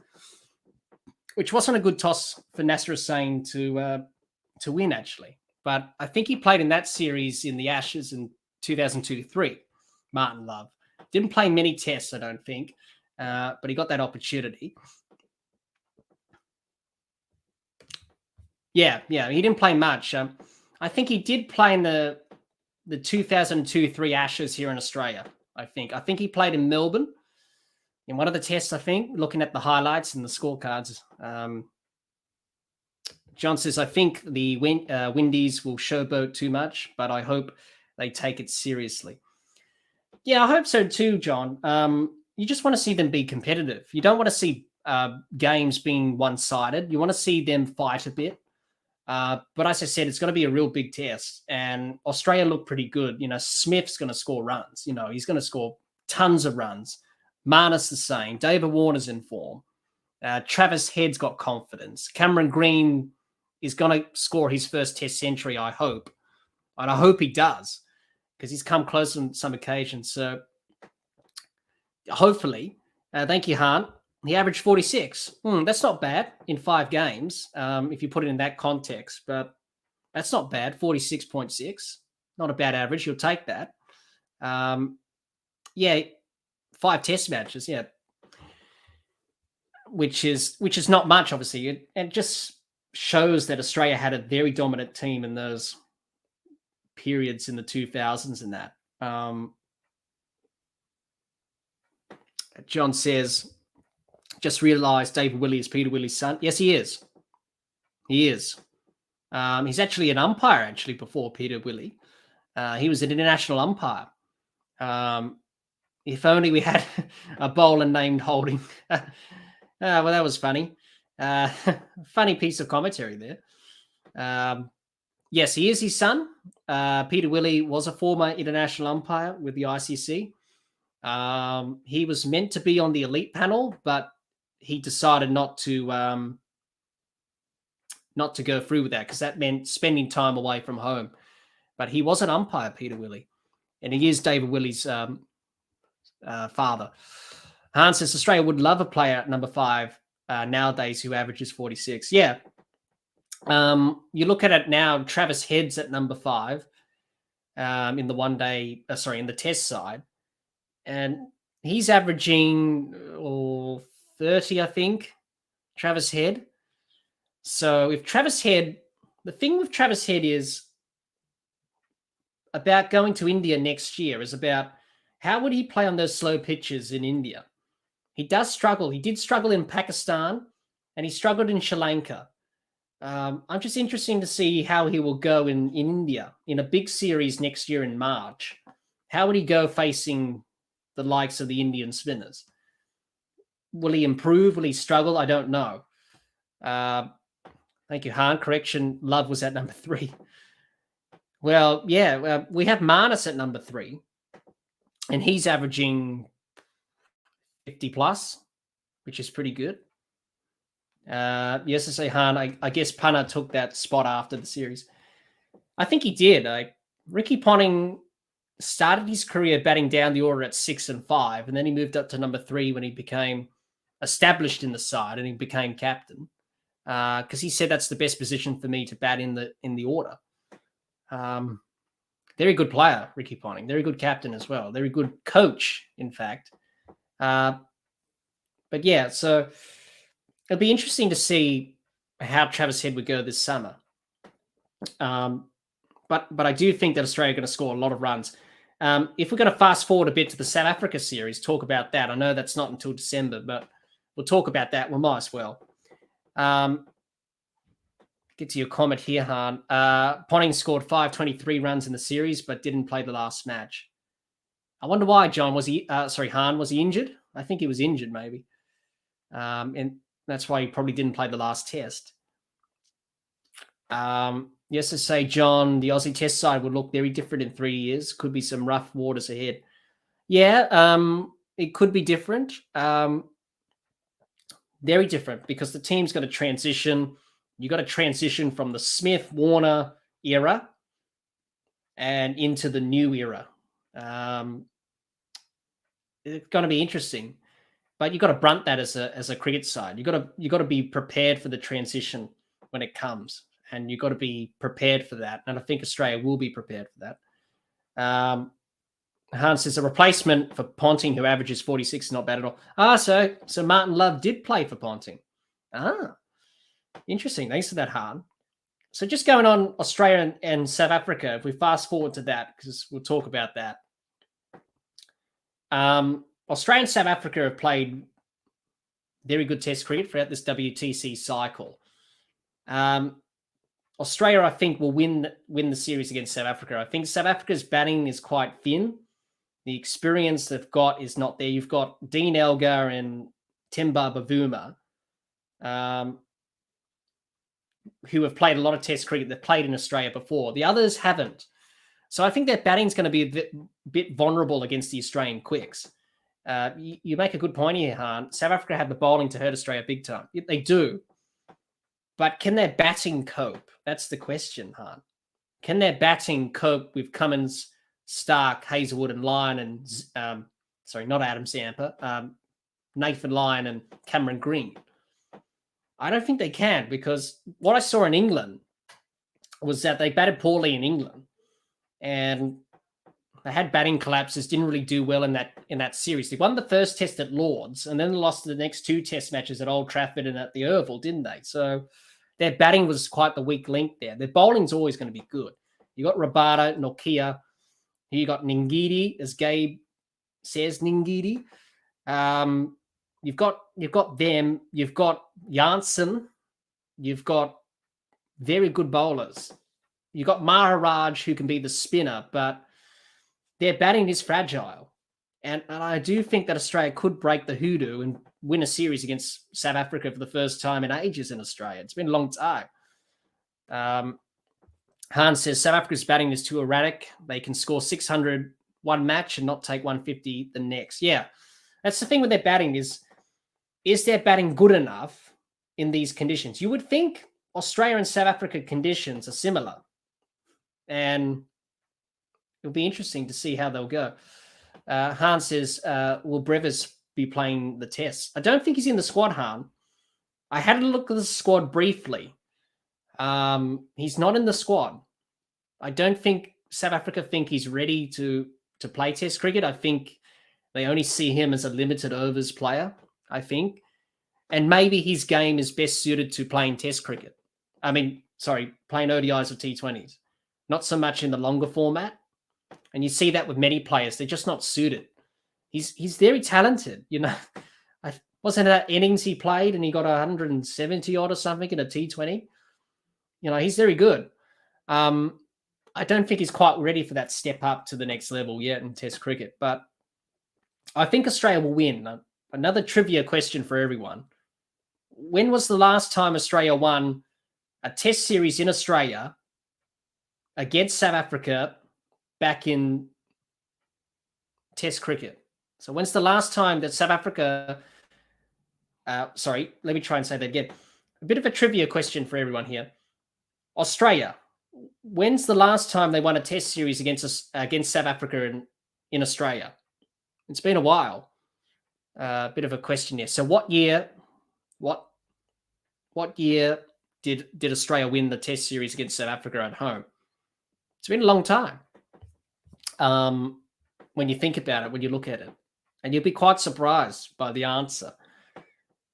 which wasn't a good toss for Nasser Hussain to win, actually. But I think he played in that series in the Ashes in 2002-03, Martin Love. Didn't play many tests, I don't think, but he got that opportunity. Yeah, he didn't play much. I think he did play in the 2002-3 Ashes here in Australia, I think. I think he played in Melbourne in one of the tests, I think, looking at the highlights and the scorecards. John says, I think the Windies will showboat too much, but I hope they take it seriously. Yeah, I hope so too, John. You just want to see them be competitive. You don't want to see games being one-sided. You want to see them fight a bit. But as I said, it's going to be a real big test. And Australia look pretty good. Smith's going to score runs. He's going to score tons of runs. Marsh the same. David Warner's in form. Travis Head's got confidence. Cameron Green is going to score his first test century, I hope. And I hope he does, because he's come close on some occasions. So hopefully, thank you, Han. He averaged 46. That's not bad in 5 games, if you put it in that context. But that's not bad, 46.6. Not a bad average. You'll take that. 5 test matches, yeah. Which is not much, obviously. It just shows that Australia had a very dominant team in those periods in the 2000s and that. John says, just realised David Willey is Peter Willey's son. Yes, he is. He is. He's actually an umpire, before Peter Willey. He was an international umpire. If only we had a bowler named Holding. Well, that was funny. Funny piece of commentary there. Yes, he is his son. Peter Willey was a former international umpire with the ICC. He was meant to be on the elite panel, but he decided not to go through with that, because that meant spending time away from home. But he was an umpire, Peter Willey, and he is David Willey's father. Hans says Australia would love a player at number 5 nowadays who averages 46. Yeah. You look at it now, Travis Head's at number 5 in the test side. And he's averaging 30, I think, Travis Head. So if Travis Head, the thing with Travis Head is about going to India next year, is about how would he play on those slow pitches in India? He does struggle. He did struggle in Pakistan, and he struggled in Sri Lanka. I'm just interested to see how he will go in India in a big series next year in March. How would he go facing the likes of the Indian spinners? Will he improve? Will he struggle? I don't know. Thank you, Han. Correction, Love was at number 3. Well, yeah, we have Marsh at number 3, and he's averaging 50 plus, which is pretty good. Yes, I say Han. I guess Punter took that spot after the series. I think he did. Ricky Ponting started his career batting down the order at 6 and 5, and then he moved up to number 3 when he became established in the side and he became captain. Because he said that's the best position for me to bat in the order. Very good player, Ricky Ponting. Very good captain as well. Very good coach, in fact. But yeah, so it'll be interesting to see how Travis Head would go this summer. But I do think that Australia are going to score a lot of runs. If we're going to fast forward a bit to the South Africa series, talk about that. I know that's not until December, but we'll talk about that. We might as well. Get to your comment here, Han. Ponting scored 523 runs in the series, but didn't play the last match. I wonder why, John. Han, was he injured? I think he was injured, maybe. And that's why he probably didn't play the last test. Yes, to say, John, the Aussie test side would look very different in 3 years. Could be some rough waters ahead. Yeah, it could be different. Very different, because the team's got to transition. You got to transition from the Smith-Warner era and into the new era. It's going to be interesting, but you got to brunt that as a cricket side. You got to be prepared for the transition when it comes, and you got to be prepared for that. And I think Australia will be prepared for that. Hans says a replacement for Ponting, who averages 46, is not bad at all. So Martin Love did play for Ponting. Interesting. Thanks for that, Han. So just going on Australia and South Africa, if we fast forward to that, because we'll talk about that. Australia and South Africa have played very good test cricket throughout this WTC cycle. Australia, I think, will win the series against South Africa. I think South Africa's batting is quite thin. The experience they've got is not there. You've got Dean Elgar and Temba Bavuma, who have played a lot of test cricket. They've played in Australia before. The others haven't. So I think their batting's going to be a bit vulnerable against the Australian quicks. You make a good point here, Han. South Africa have the bowling to hurt Australia big time. They do. But can their batting cope? That's the question, Han. Can their batting cope with Cummins, Stark, Hazelwood, and Lyon, and not Adam Zampa, Nathan Lyon and Cameron Green? I don't think they can, because what I saw in England was that they batted poorly in England, and they had batting collapses, didn't really do well in that series. They won the first test at Lord's, and then they lost the next two test matches at Old Trafford and at the Oval, didn't they? So their batting was quite the weak link there. Their bowling's always going to be good. You got Rabada, Nokia. You got Ngidi, as Gabe says, Ngidi. You've got them. You've got Janssen. You've got very good bowlers. You've got Maharaj, who can be the spinner, but their batting is fragile. And I do think that Australia could break the hoodoo and win a series against South Africa for the first time in ages in Australia. It's been a long time. Hans says South Africa's batting is too erratic. They can score 600 one match and not take 150 the next. Yeah, that's the thing with their batting is their batting good enough in these conditions? You would think Australia and South Africa conditions are similar. And it'll be interesting to see how they'll go. Hans says, will Brevis be playing the test? I don't think he's in the squad, Han. I had a look at the squad briefly. He's not in the squad. I don't think South Africa think he's ready to play test cricket. I think they only see him as a limited overs player, I think. And maybe his game is best suited to playing test cricket. Playing ODIs or T20s. Not so much in the longer format. And you see that with many players. They're just not suited. He's very talented. You know, wasn't that innings he played and he got 170 odd or something in a T20? You know, he's very good. I don't think he's quite ready for that step up to the next level yet in Test cricket, but I think Australia will win. Another trivia question for everyone. When was the last time Australia won a Test series in Australia against South Africa back in Test cricket? So when's the last time that South Africa... let me try and say that again. A bit of a trivia question for everyone here. Australia, when's the last time they won a Test series against South Africa in Australia? It's been a while. Bit of a question here. So what year did Australia win the Test series against South Africa at home? It's been a long time. When you think about it, when you look at it, and you'll be quite surprised by the answer,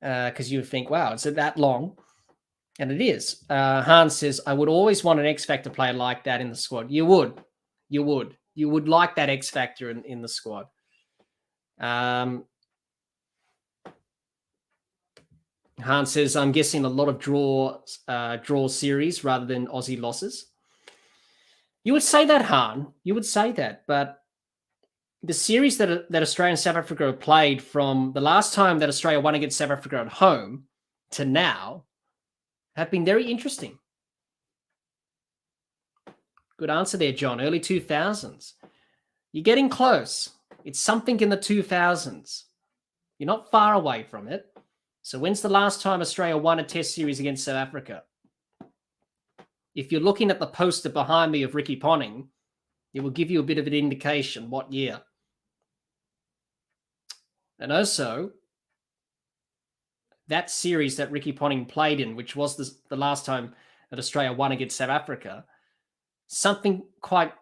because you think, wow, is it that long? And it is. Hans says, I would always want an X Factor player like that in the squad. You would like that X Factor in the squad. Hans says, I'm guessing a lot of draw series rather than Aussie losses. You would say that, Han. You would say that. But the series that Australia and South Africa have played from the last time that Australia won against South Africa at home to now have been very interesting. Good answer there, John. Early 2000s. You're getting close. It's something in the 2000s. You're not far away from it. So when's the last time Australia won a Test series against South Africa? If you're looking at the poster behind me of Ricky Ponting, it will give you a bit of an indication what year. And also, that series that Ricky Ponting played in, which was the last time that Australia won against South Africa, something quite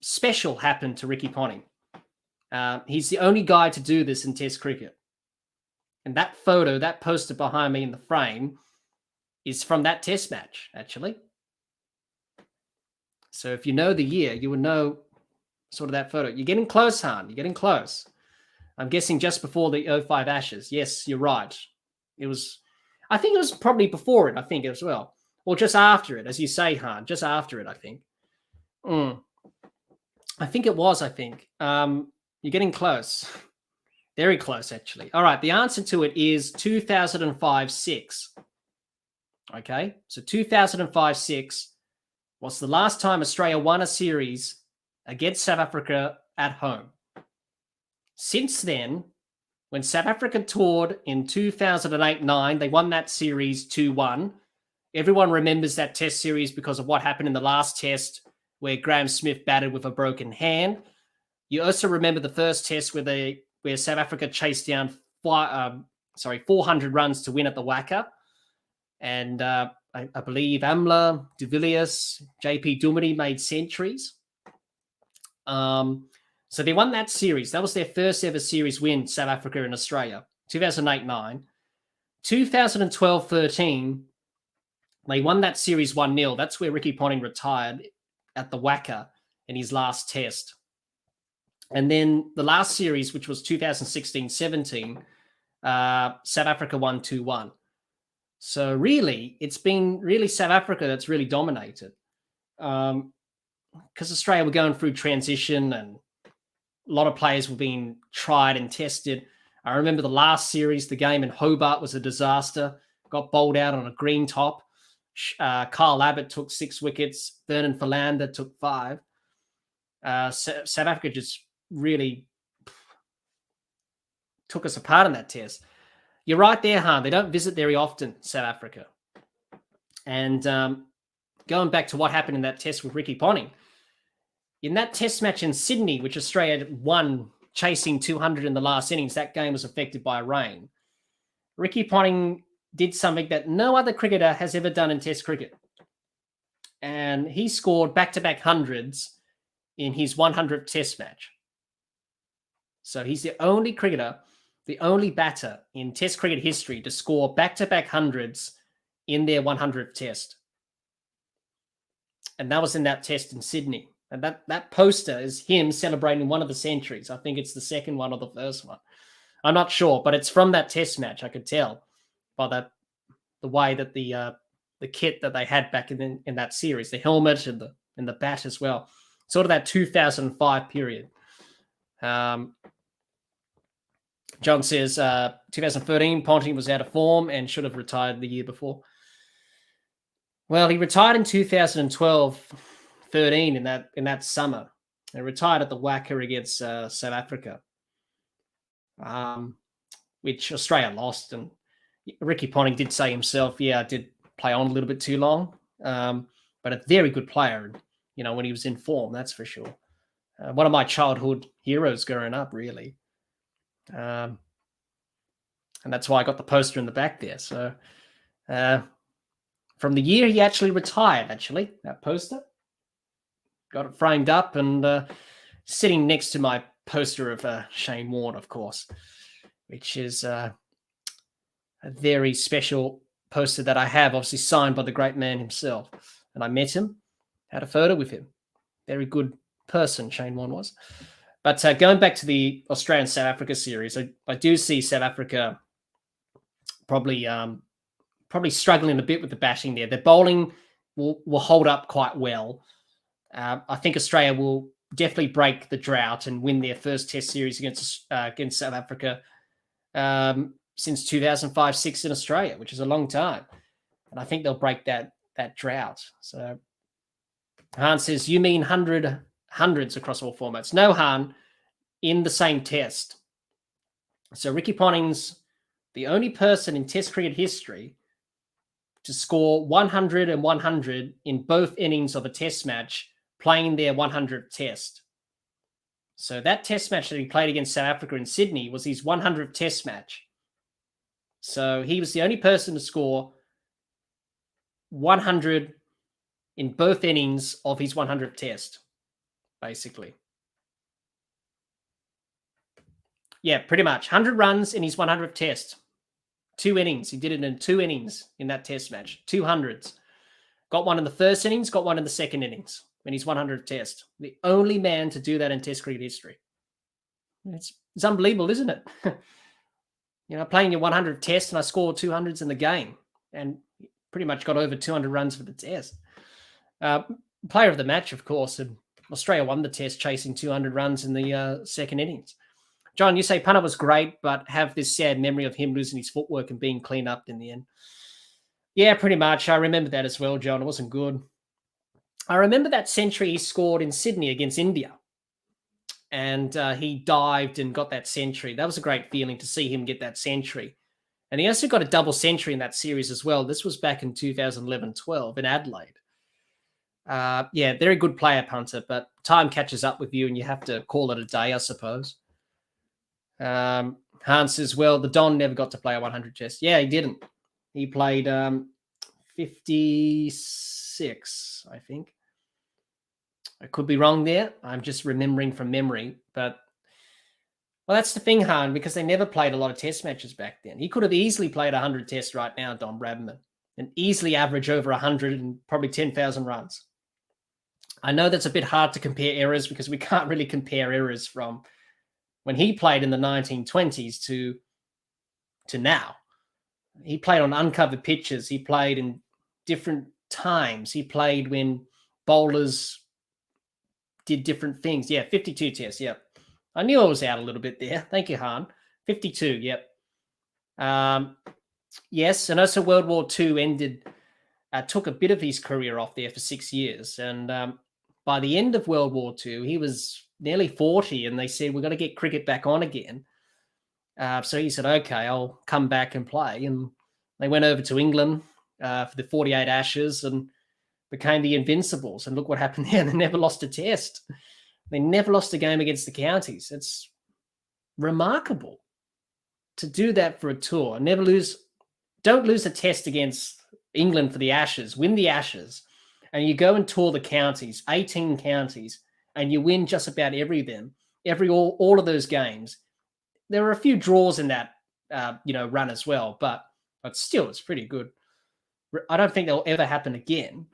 special happened to Ricky Ponting. He's the only guy to do this in Test cricket. And that photo, that poster behind me in the frame, is from that Test match, actually. So if you know the year, you would know sort of that photo. You're getting close, Han. You're getting close. I'm guessing just before the 05 Ashes. Yes, you're right. I think it was probably before it, I think, as well. Or just after it, as you say, Han. Just after it, I think. I think it was, I think. You're getting close. Very close, actually. All right, the answer to it is 2005-06. Okay, so 2005-06 was the last time Australia won a series against South Africa at home. Since then, when South Africa toured in 2008-09, they won that series 2-1. Everyone remembers that Test series because of what happened in the last Test where Graham Smith batted with a broken hand. You also remember the first Test where South Africa chased down 400 runs to win at the Wacker. And I believe Amla, de Villiers, JP Duminy made centuries. So they won that series. That was their first ever series win, South Africa and Australia, 2008-09. 2012-13, they won that series 1-0. That's where Ricky Ponting retired at the Wacker in his last Test. And then the last series, which was 2016-17, South Africa won 2-1. So really, it's been really South Africa that's really dominated. Because Australia were going through transition and a lot of players were being tried and tested. I remember the last series, the game in Hobart was a disaster. Got bowled out on a green top. Kyle Abbott took 6 wickets. Vernon Philander took 5. South Africa just really took us apart in that Test. You're right there, Han. They don't visit very often, South Africa. And going back to what happened in that Test with Ricky Ponting, in that Test match in Sydney, which Australia won chasing 200 in the last innings, that game was affected by rain. Ricky Ponting did something that no other cricketer has ever done in Test cricket. And he scored back-to-back hundreds in his 100th Test match. So he's the only cricketer, the only batter in Test cricket history to score back-to-back hundreds in their 100th Test. And that was in that Test in Sydney. And that poster is him celebrating one of the centuries. I think it's the second one or the first one. I'm not sure, but it's from that Test match. I could tell by the way that the kit that they had back in that series, the helmet and the bat as well, sort of that 2005 period. John says 2013, Ponting was out of form and should have retired the year before. Well, he retired in 2012-13 in that summer. And retired at the Wacker against South Africa, which Australia lost. And Ricky Ponting did say himself, I did play on a little bit too long, but a very good player, when he was in form, that's for sure. One of my childhood heroes growing up, really. And that's why I got the poster in the back there. So from the year he actually retired, that poster. Got it framed up and sitting next to my poster of Shane Warne, of course, which is a very special poster that I have, obviously signed by the great man himself. And I met him, had a photo with him. Very good person, Shane Warne was. But going back to the Australian-South Africa series, I do see South Africa probably struggling a bit with the batting there. Their bowling will hold up quite well. I think Australia will definitely break the drought and win their first Test series against South Africa since 2005-06 in Australia, which is a long time. And I think they'll break that drought. So Han says, you mean hundreds across all formats? No, Han, in the same Test. So Ricky Ponting's the only person in Test cricket history to score 100 and 100 in both innings of a Test match playing their 100th Test. So that Test match that he played against South Africa in Sydney was his 100th Test match. So he was the only person to score 100 in both innings of his 100th Test. basically. Yeah, pretty much. 100 runs in his 100th test. 2 innings. He did it in 2 innings in that test match. 200s. Got one in the first innings, got one in the second innings in his 100th test. The only man to do that in Test cricket history. It's unbelievable, isn't it? Playing your 100th test and I scored 200s in the game and pretty much got over 200 runs for the test. Player of the match, of course, and Australia won the test chasing 200 runs in the second innings. John, you say Punter was great, but have this sad memory of him losing his footwork and being cleaned up in the end. Yeah, pretty much. I remember that as well, John. It wasn't good. I remember that century he scored in Sydney against India. And he dived and got that century. That was a great feeling to see him get that century. And he also got a double century in that series as well. This was back in 2011-12 in Adelaide. Yeah, very good player, Punter, but time catches up with you and you have to call it a day, I suppose. Hans says, well, the Don never got to play a 100 test. Yeah, he didn't. He played 56, I think. I could be wrong there. I'm just remembering from memory. But, well, that's the thing, Han, because they never played a lot of test matches back then. He could have easily played 100 tests right now, Don Bradman, and easily average over 100 and probably 10,000 runs. I know that's a bit hard to compare eras because we can't really compare eras from when he played in the 1920s to now. He played on uncovered pitches. He played in different times. He played when bowlers did different things. Yeah, 52 tests. Yep. I knew I was out a little bit there. Thank you, Han. 52. Yep. Yes. And also World War II ended, took a bit of his career off there for 6 years. And by the end of World War II, he was nearly 40 and they said, we're going to get cricket back on again. So he said, okay, I'll come back and play. And they went over to England for the 48 Ashes and became the Invincibles. And look what happened there. They never lost a test. They never lost a game against the counties. It's remarkable to do that for a tour. Don't lose a test against England for the Ashes. Win the Ashes. And you go and tour the counties, 18 counties, and you win just about all of those games. There were a few draws in that, run as well, but still, it's pretty good. I don't think that'll ever happen again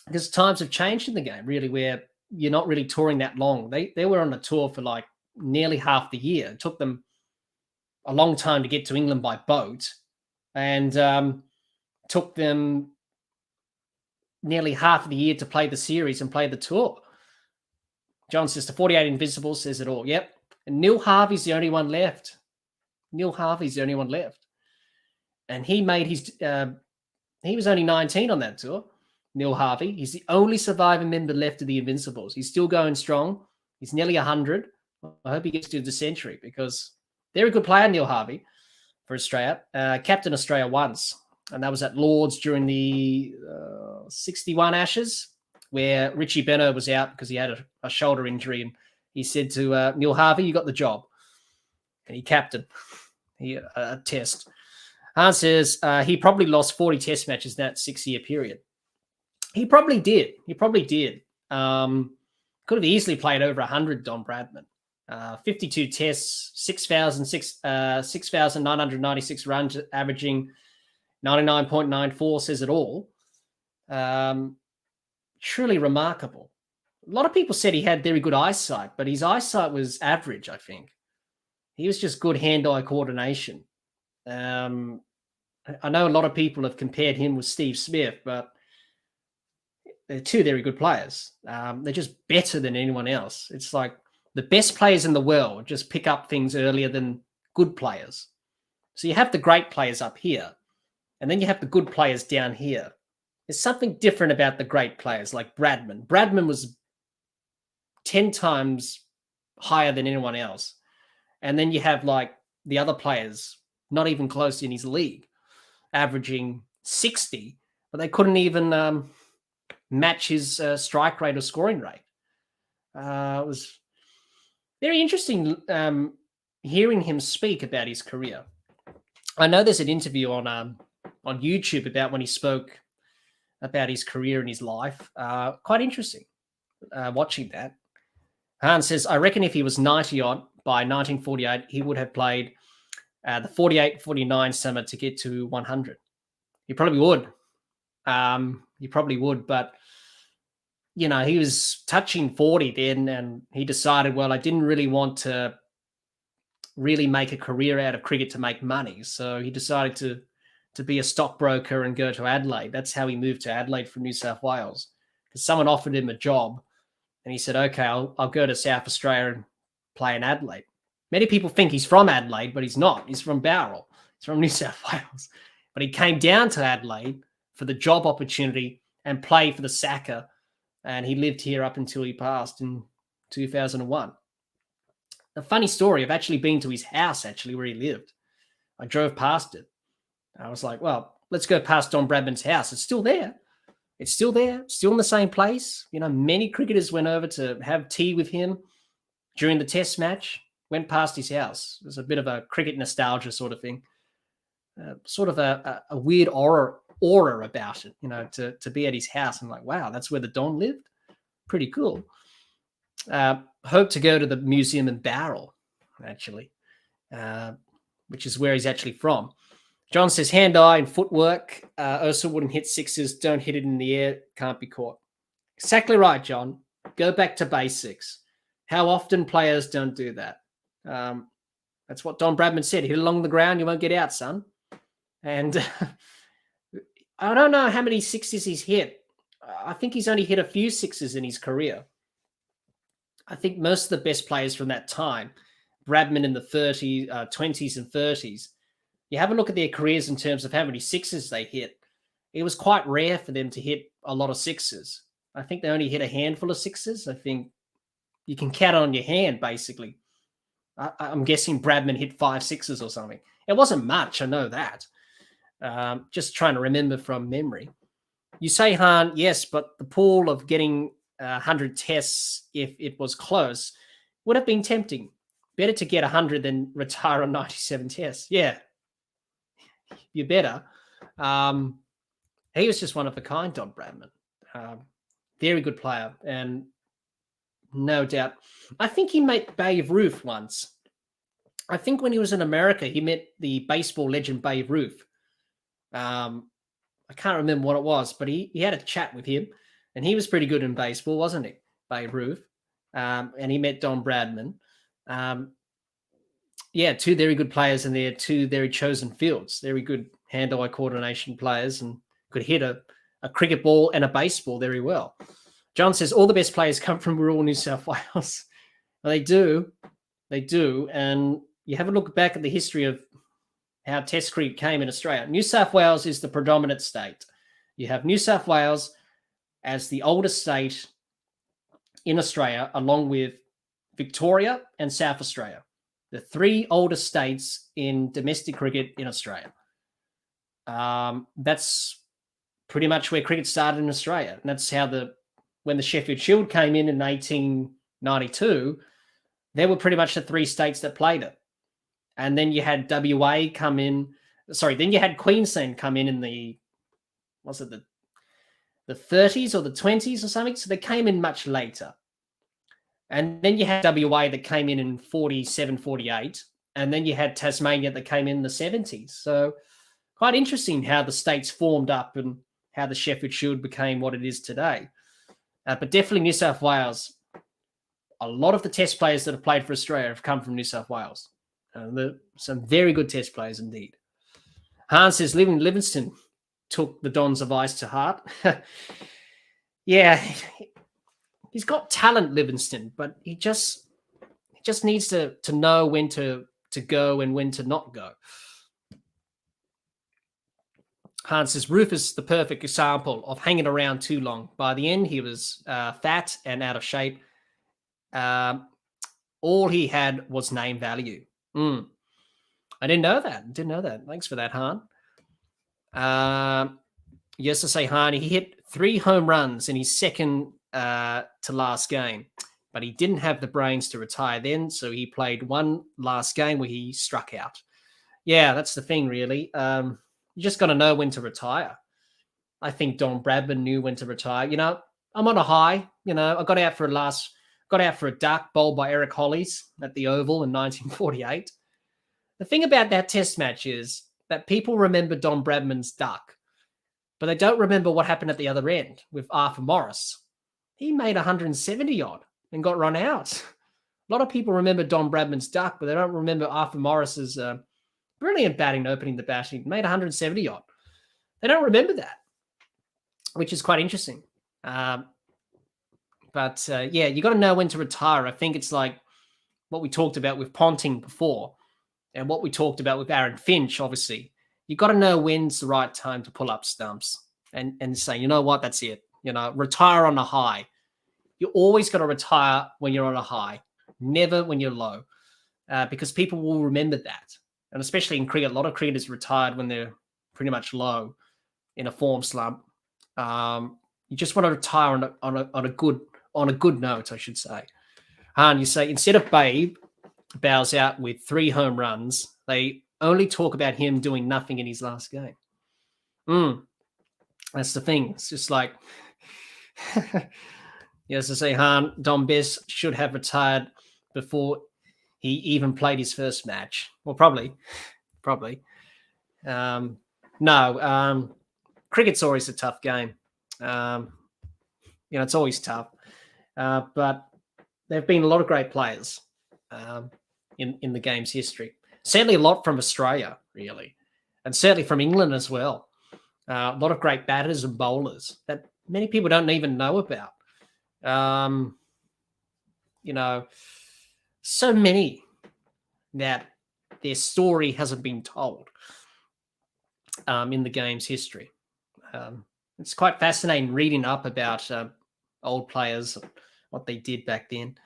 because times have changed in the game, really, where you're not really touring that long. They were on a tour for like nearly half the year. It took them a long time to get to England by boat, and took them nearly half of the year to play the series and play the tour. John says the 48 Invincibles says it all. Yep. And Neil Harvey's the only one left. And he made his, he was only 19 on that tour, Neil Harvey. He's the only surviving member left of the Invincibles. He's still going strong. He's nearly 100. I hope he gets to the century because they're a good player, Neil Harvey, for Australia. Captain Australia once, and that was at Lords during the 61 Ashes, where Richie Beno was out because he had a shoulder injury, and he said to Neil Harvey, you got the job. And he captained a test. Hans says he probably lost 40 test matches in that 6-year period. He probably did. Could have easily played over 100, Don Bradman. 52 tests, 6,996 runs, averaging 99.94 says it all. Truly remarkable. A lot of people said he had very good eyesight, but his eyesight was average, I think. He was just good hand-eye coordination. I know a lot of people have compared him with Steve Smith, but they're two very good players. They're just better than anyone else. It's like the best players in the world just pick up things earlier than good players. So you have the great players up here, and then you have the good players down here. There's something different about the great players like Bradman. Bradman was 10 times higher than anyone else. And then you have like the other players, not even close in his league, averaging 60, but they couldn't even match his strike rate or scoring rate. It was very interesting hearing him speak about his career. I know there's an interview on YouTube about when he spoke about his career and his life. Quite interesting. watching that. Han says, I reckon if he was 90-odd by 1948, he would have played the 48-49 summer to get to 100. He probably would. But, you know, he was touching 40 then, and he decided, well, I didn't really want to really make a career out of cricket to make money. So he decided to be a stockbroker and go to Adelaide. That's how he moved to Adelaide from New South Wales, because someone offered him a job and he said, okay, I'll go to South Australia and play in Adelaide. Many people think he's from Adelaide, but he's not. He's from Bowral. He's from New South Wales. But he came down to Adelaide for the job opportunity and played for the Saka. And he lived here up until he passed in 2001. A funny story, I've actually been to his house, where he lived. I drove past it. I was like, well, let's go past Don Bradman's house. It's still there. It's still there, still in the same place. You know, many cricketers went over to have tea with him during the test match, went past his house. It was a bit of a cricket nostalgia sort of thing. Sort of a weird aura about it, you know, to be at his house. I'm like, wow, that's where the Don lived? Pretty cool. Hope to go to the museum in Bowral, actually, which is where he's actually from. John says, hand-eye and footwork. Ursa wouldn't hit sixes. Don't hit it in the air. Can't be caught. Exactly right, John. Go back to basics. How often players don't do that? That's what Don Bradman said. Hit along the ground, you won't get out, son. And I don't know how many sixes he's hit. I think he's only hit a few sixes in his career. I think most of the best players from that time, Bradman in the 20s and 30s, you have a look at their careers in terms of how many sixes they hit. It was quite rare for them to hit a lot of sixes. I think they only hit a handful of sixes. I think you can count on your hand, basically. I'm guessing Bradman hit 5 sixes or something. It wasn't much, I know that. Just trying to remember from memory. You say, Han, yes, but the pool of getting 100 tests, if it was close, would have been tempting. Better to get 100 than retire on 97 tests. Yeah, you better. He was just one of a kind, Don Bradman. Very good player, and no doubt. I think he met Babe Ruth once. I think when he was in America, he met the baseball legend Babe Ruth. I can't remember what it was, but he had a chat with him, and he was pretty good in baseball, wasn't he, Babe Ruth? And he met Don Bradman. Yeah, two very good players in their two very chosen fields. Very good hand-eye coordination players, and could hit a cricket ball and a baseball very well. John says all the best players come from rural New South Wales. Well, they do. And you have a look back at the history of how Test cricket came in Australia. New South Wales is the predominant state. You have New South Wales as the oldest state in Australia, along with Victoria and South Australia, the three oldest states in domestic cricket in Australia. That's pretty much where cricket started in Australia. And that's how when the Sheffield Shield came in 1892, there were pretty much the three states that played it. And then you had WA come in. Then you had Queensland come in the 30s or the 20s or something. So they came in much later. And then you had WA that came in 47, 48. And then you had Tasmania that came in the 70s. So quite interesting how the states formed up and how the Sheffield Shield became what it is today. But definitely New South Wales. A lot of the test players that have played for Australia have come from New South Wales. Some very good test players indeed. Hans says Livingston took the Don's advice to heart. Yeah, he's got talent, Livingston, but he just needs to know when to go and when to not go. Hans says Roof is the perfect example of hanging around too long. By the end, he was fat and out of shape. All he had was name value. I didn't know that. Thanks for that, Han. Yes, I say, Han, he hit 3 home runs in his second to last game, but he didn't have the brains to retire then, so he played one last game where he struck out. Yeah, that's the thing, really. You just got to know when to retire. I think Don Bradman knew when to retire. You know, I'm on a high. You know, I got out for a duck bowled by Eric Hollies at the Oval in 1948. The thing about that test match is that people remember Don Bradman's duck, but they don't remember what happened at the other end with Arthur Morris. He made 170 odd and got run out. A lot of people remember Don Bradman's duck, but they don't remember Arthur Morris's brilliant batting opening the bat. He made 170 odd. They don't remember that, which is quite interesting. Yeah, you got to know when to retire. I think it's like what we talked about with Ponting before and what we talked about with Aaron Finch, obviously. You got to know when's the right time to pull up stumps and say, you know what, that's it. You know, retire on a high. You always got to retire when you're on a high, never when you're low, because people will remember that. And especially in cricket, a lot of cricketers retired when they're pretty much low in a form slump. You just want to retire on a good note, I should say. And you say, instead of Babe bows out with 3 home runs, they only talk about him doing nothing in his last game. That's the thing. It's just like, yes, I say, Han, Dom Bess should have retired before he even played his first match. Well, probably. No, cricket's always a tough game. It's always tough. But there have been a lot of great players in the game's history. Certainly a lot from Australia, really. And certainly from England as well. A lot of great batters and bowlers that many people don't even know about. So many that their story hasn't been told in the game's history. It's quite fascinating reading up about old players, what they did back then,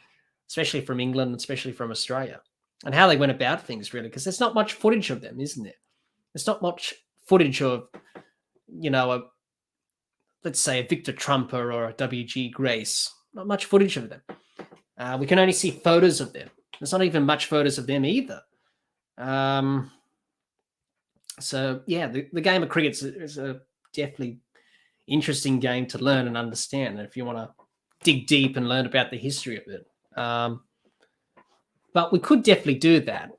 especially from England, especially from Australia, and how they went about things, really, because there's not much footage of them, isn't there? There's not much footage of, let's say a Victor Trumper or a W.G. Grace. Not much footage of them. We can only see photos of them. There's not even much photos of them either. So, yeah, the game of cricket is a definitely interesting game to learn and understand. And if you want to dig deep and learn about the history of it. But we could definitely do that.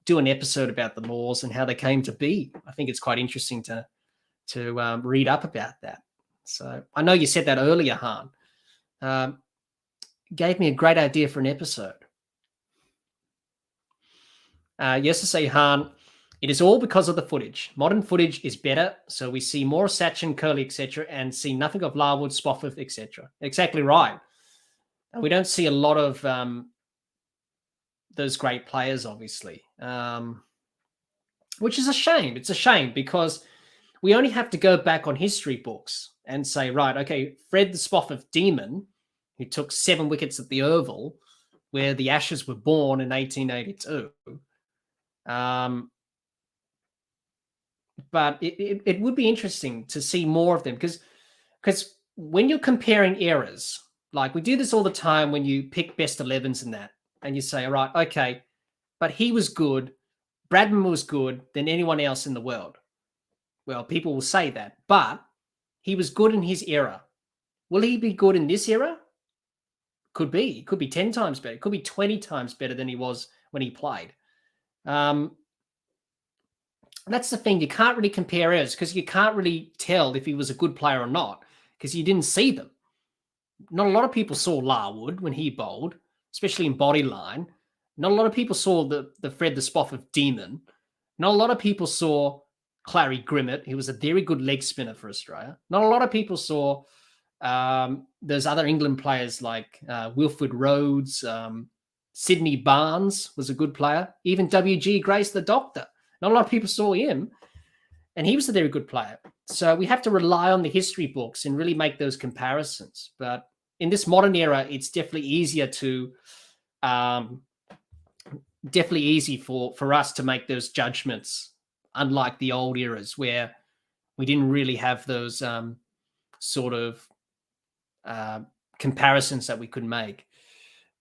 Do an episode about the laws and how they came to be. I think it's quite interesting to read up about that. So I know you said that earlier, Han. Gave me a great idea for an episode. Yes, to say, Han, it is all because of the footage. Modern footage is better, so we see more Sachin, Curley, etc., and see nothing of Larwood, Spofford, etc. Exactly right. And we don't see a lot of those great players, obviously, which is a shame. It's a shame because we only have to go back on history books and say, right, okay, Fred the Spofford Demon, who took 7 wickets at the Oval, where the Ashes were born in 1882. But it would be interesting to see more of them because when you're comparing eras, like we do this all the time when you pick best 11s and that, and you say, all right, okay, but he was good, Bradman was good than anyone else in the world. Well, people will say that, but he was good in his era. Will he be good in this era? Could be. It could be 10 times better. It could be 20 times better than he was when he played. That's the thing. You can't really compare eras because you can't really tell if he was a good player or not because you didn't see them. Not a lot of people saw Larwood when he bowled, especially in body line. Not a lot of people saw the Fred the Spofford Demon. Not a lot of people saw Clary Grimmett. He was a very good leg spinner for Australia. Not a lot of people saw those other England players like Wilfred Rhodes, Sydney Barnes was a good player. Even W.G. Grace, the doctor. Not a lot of people saw him, and he was a very good player. So we have to rely on the history books and really make those comparisons. But in this modern era, it's definitely easier to, definitely easy for us to make those judgments, unlike the old eras where we didn't really have those sort of comparisons that we could make.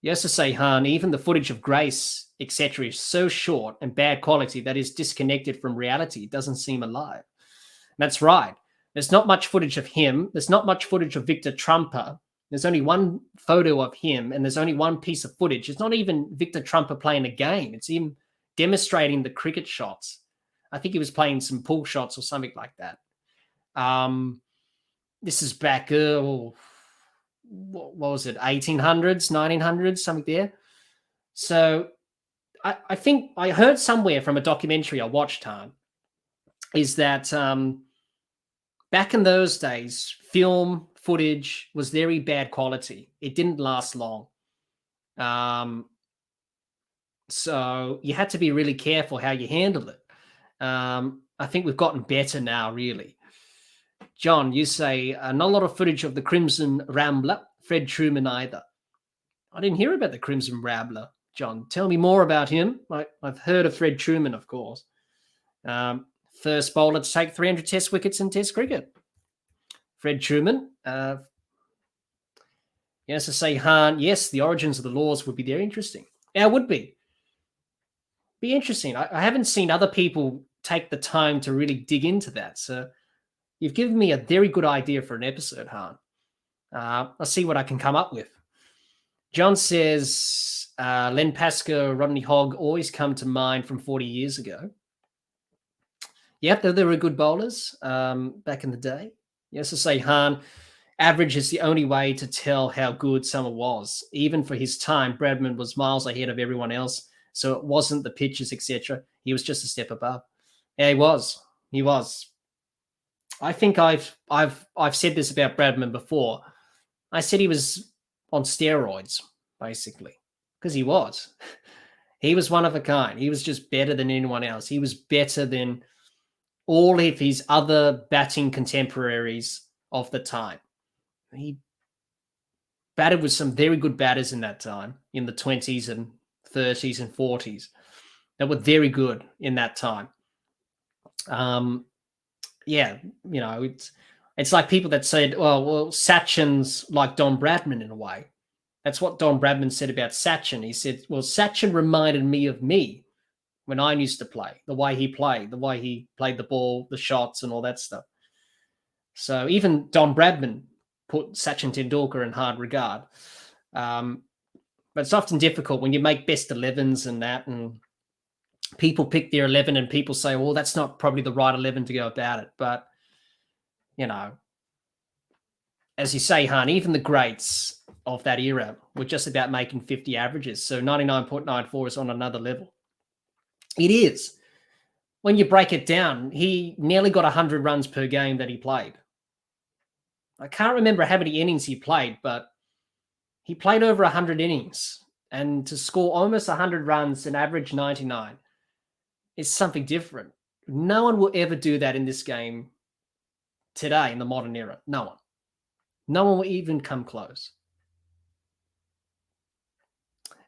Yes, to say, Han, even the footage of Grace, etc., is so short and bad quality that is disconnected from reality. It doesn't seem alive. And that's right. There's not much footage of him. There's not much footage of Victor Trumper. There's only one photo of him, and there's only one piece of footage. It's not even Victor Trumper playing a game. It's him demonstrating the cricket shots. I think he was playing some pull shots or something like that. This is back, what was it, 1800s, 1900s, something there. So I think I heard somewhere from a documentary I watched, is that back in those days, film footage was very bad quality. It didn't last long. So you had to be really careful how you handled it. I think we've gotten better now, really. John, you say not a lot of footage of the Crimson Rambler, Fred Truman either. I didn't hear about the Crimson Rambler, John. Tell me more about him. I've heard of Fred Truman, of course. First bowler to take 300 Test wickets in Test cricket. Fred Truman. Yes, to say Han. Yes, the origins of the laws would be very interesting. Yeah, it would be. Be interesting. I haven't seen other people take the time to really dig into that. So you've given me a very good idea for an episode, Han. I'll see what I can come up with. John says, Len Pascoe, Rodney Hogg always come to mind from 40 years ago. Yep, they were good bowlers back in the day. Yes, to say Han, average is the only way to tell how good someone was. Even for his time, Bradman was miles ahead of everyone else. So it wasn't the pitches, etc. He was just a step above. Yeah, he was. He was. I think I've said this about Bradman before. I said he was on steroids, basically, because he was. He was one of a kind. He was just better than anyone else. He was better than all of his other batting contemporaries of the time. He batted with some very good batters in that time, in the 20s and 30s and 40s, that were very good in that time. Yeah, you know, it's like people that said, well, Sachin's like Don Bradman in a way. That's what Don Bradman said about Sachin. He said, well, Sachin reminded me of me when I used to play, the way he played the ball, the shots and all that stuff. So even Don Bradman put Sachin Tendulkar in hard regard. But it's often difficult when you make best 11s and that, and people pick their 11 and people say, well, that's not probably the right 11 to go about it. But, you know, as you say, Han, even the greats of that era were just about making 50 averages. So 99.94 is on another level. It is. When you break it down, he nearly got 100 runs per game that he played. I can't remember how many innings he played, but he played over 100 innings, and to score almost 100 runs and average 99 is something different. No one will ever do that in this game today in the modern era. No one. No one will even come close.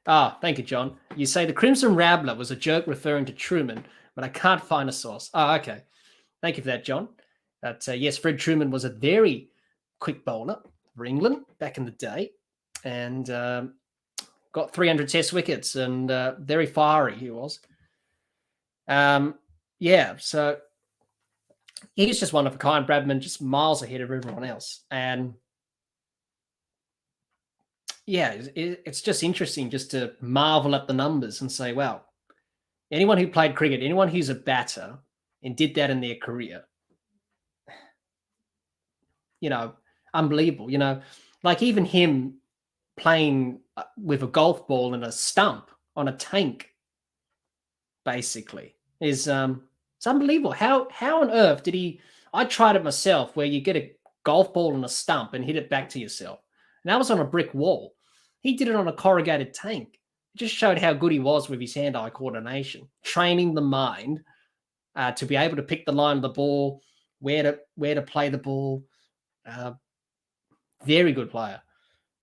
Thank you, John. You say the Crimson Rambler was a joke referring to Truman, but I can't find a source. Okay. Thank you for that, John. But yes, Fred Truman was a very quick bowler for England back in the day, and got 300 Test wickets, and very fiery he was. Yeah, so he's just one of a kind. Bradman just miles ahead of everyone else. And yeah, it's just interesting just to marvel at the numbers and say, wow, anyone who played cricket, anyone who's a batter and did that in their career, you know, unbelievable. You know, like even him playing with a golf ball and a stump on a tank, basically, is it's unbelievable. How on earth did he? I tried it myself, where you get a golf ball and a stump and hit it back to yourself. And that was on a brick wall. He did it on a corrugated tank. It just showed how good he was with his hand-eye coordination, training the mind to be able to pick the line of the ball, where to play the ball. Very good player.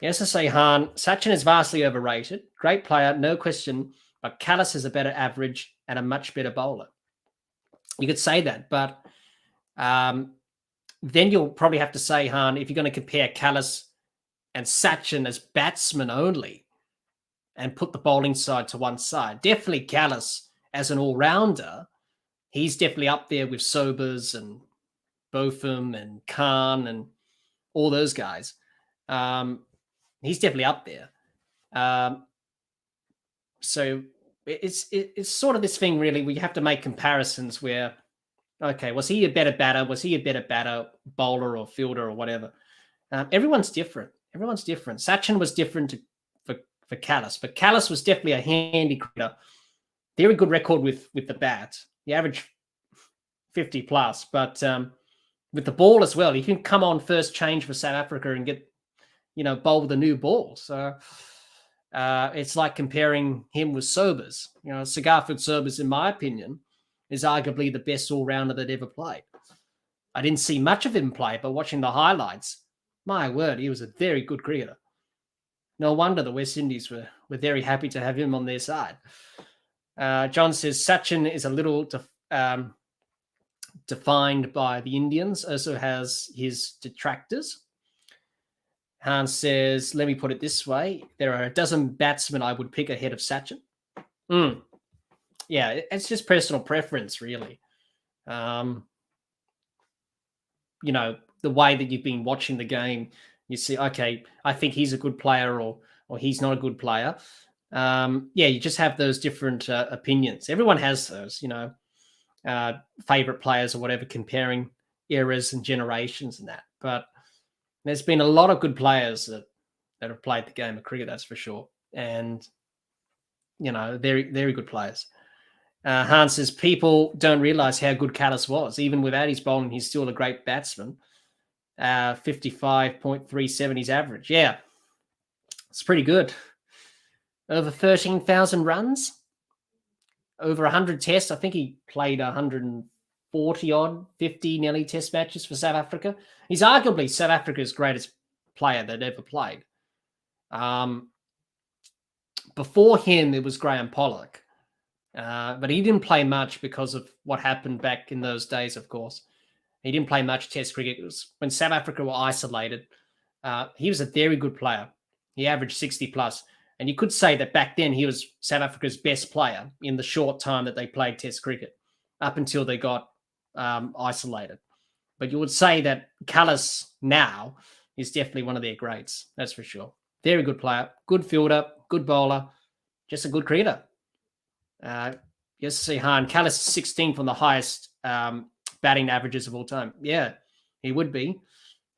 Yes, I say Han. Sachin is vastly overrated. Great player, no question, but Callis is a better average and a much better bowler. You could say that, but then you'll probably have to say, Han, if you're going to compare Callis and Sachin as batsmen only and put the bowling side to one side, definitely Callis as an all-rounder, he's definitely up there with Sobers and Botham and Khan and all those guys. He's definitely up there. So it's sort of this thing, really, where you have to make comparisons where, okay, was he a better batter? Was he a better batter, bowler or fielder or whatever? Everyone's different. Everyone's different. Sachin was different for Callis, but Callis was definitely a handy cricketer. Very good record with the bat. He averaged 50 plus, but with the ball as well, he can come on first change for South Africa and get, bowl with a new ball. So it's like comparing him with Sobers. Cigarfoot Sobers, in my opinion, is arguably the best all-rounder that ever played. I didn't see much of him play, but watching the highlights, my word, he was a very good cricketer. No wonder the West Indies were very happy to have him on their side. John says Sachin is a little defined by the Indians, also has his detractors. Hans says, let me put it this way. There are a dozen batsmen I would pick ahead of Sachin. Yeah, it's just personal preference, really. The way that you've been watching the game, you see, okay, I think he's a good player or he's not a good player. You just have those different opinions. Everyone has those, favorite players or whatever, comparing eras and generations and that. But there's been a lot of good players that have played the game of cricket, that's for sure. And, very, very good players. Hans says, people don't realise how good Callis was. Even without his bowling, he's still a great batsman. 55.37 his average. Yeah, it's pretty good. Over 13,000 runs. Over 100 tests. I think he played 140-odd, 50 nearly test matches for South Africa. He's arguably South Africa's greatest player that ever played. Before him, it was Graham Pollock. But he didn't play much because of what happened back in those days, of course. He didn't play much test cricket. It was when South Africa were isolated. He was a very good player. He averaged 60 plus. And you could say that back then he was South Africa's best player in the short time that they played test cricket, up until they got isolated. But you would say that Callis now is definitely one of their greats. That's for sure. Very good player, good fielder, good bowler, just a good cricketer. Yes, see, Han, Callis is 16th on the highest batting averages of all time. Yeah, he would be.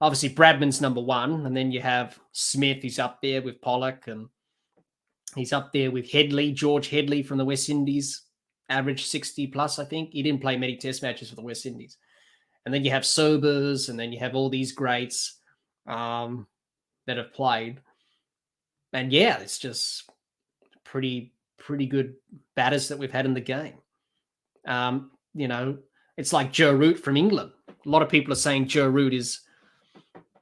Obviously, Bradman's number one, and then you have Smith. He's up there with Pollock, and he's up there with Headley, George Headley from the West Indies, averaged 60 plus, I think. He didn't play many test matches for the West Indies. And then you have Sobers, and then you have all these greats that have played. And yeah, it's just pretty good batters that we've had in the game. It's like Joe Root from England. A lot of people are saying Joe Root is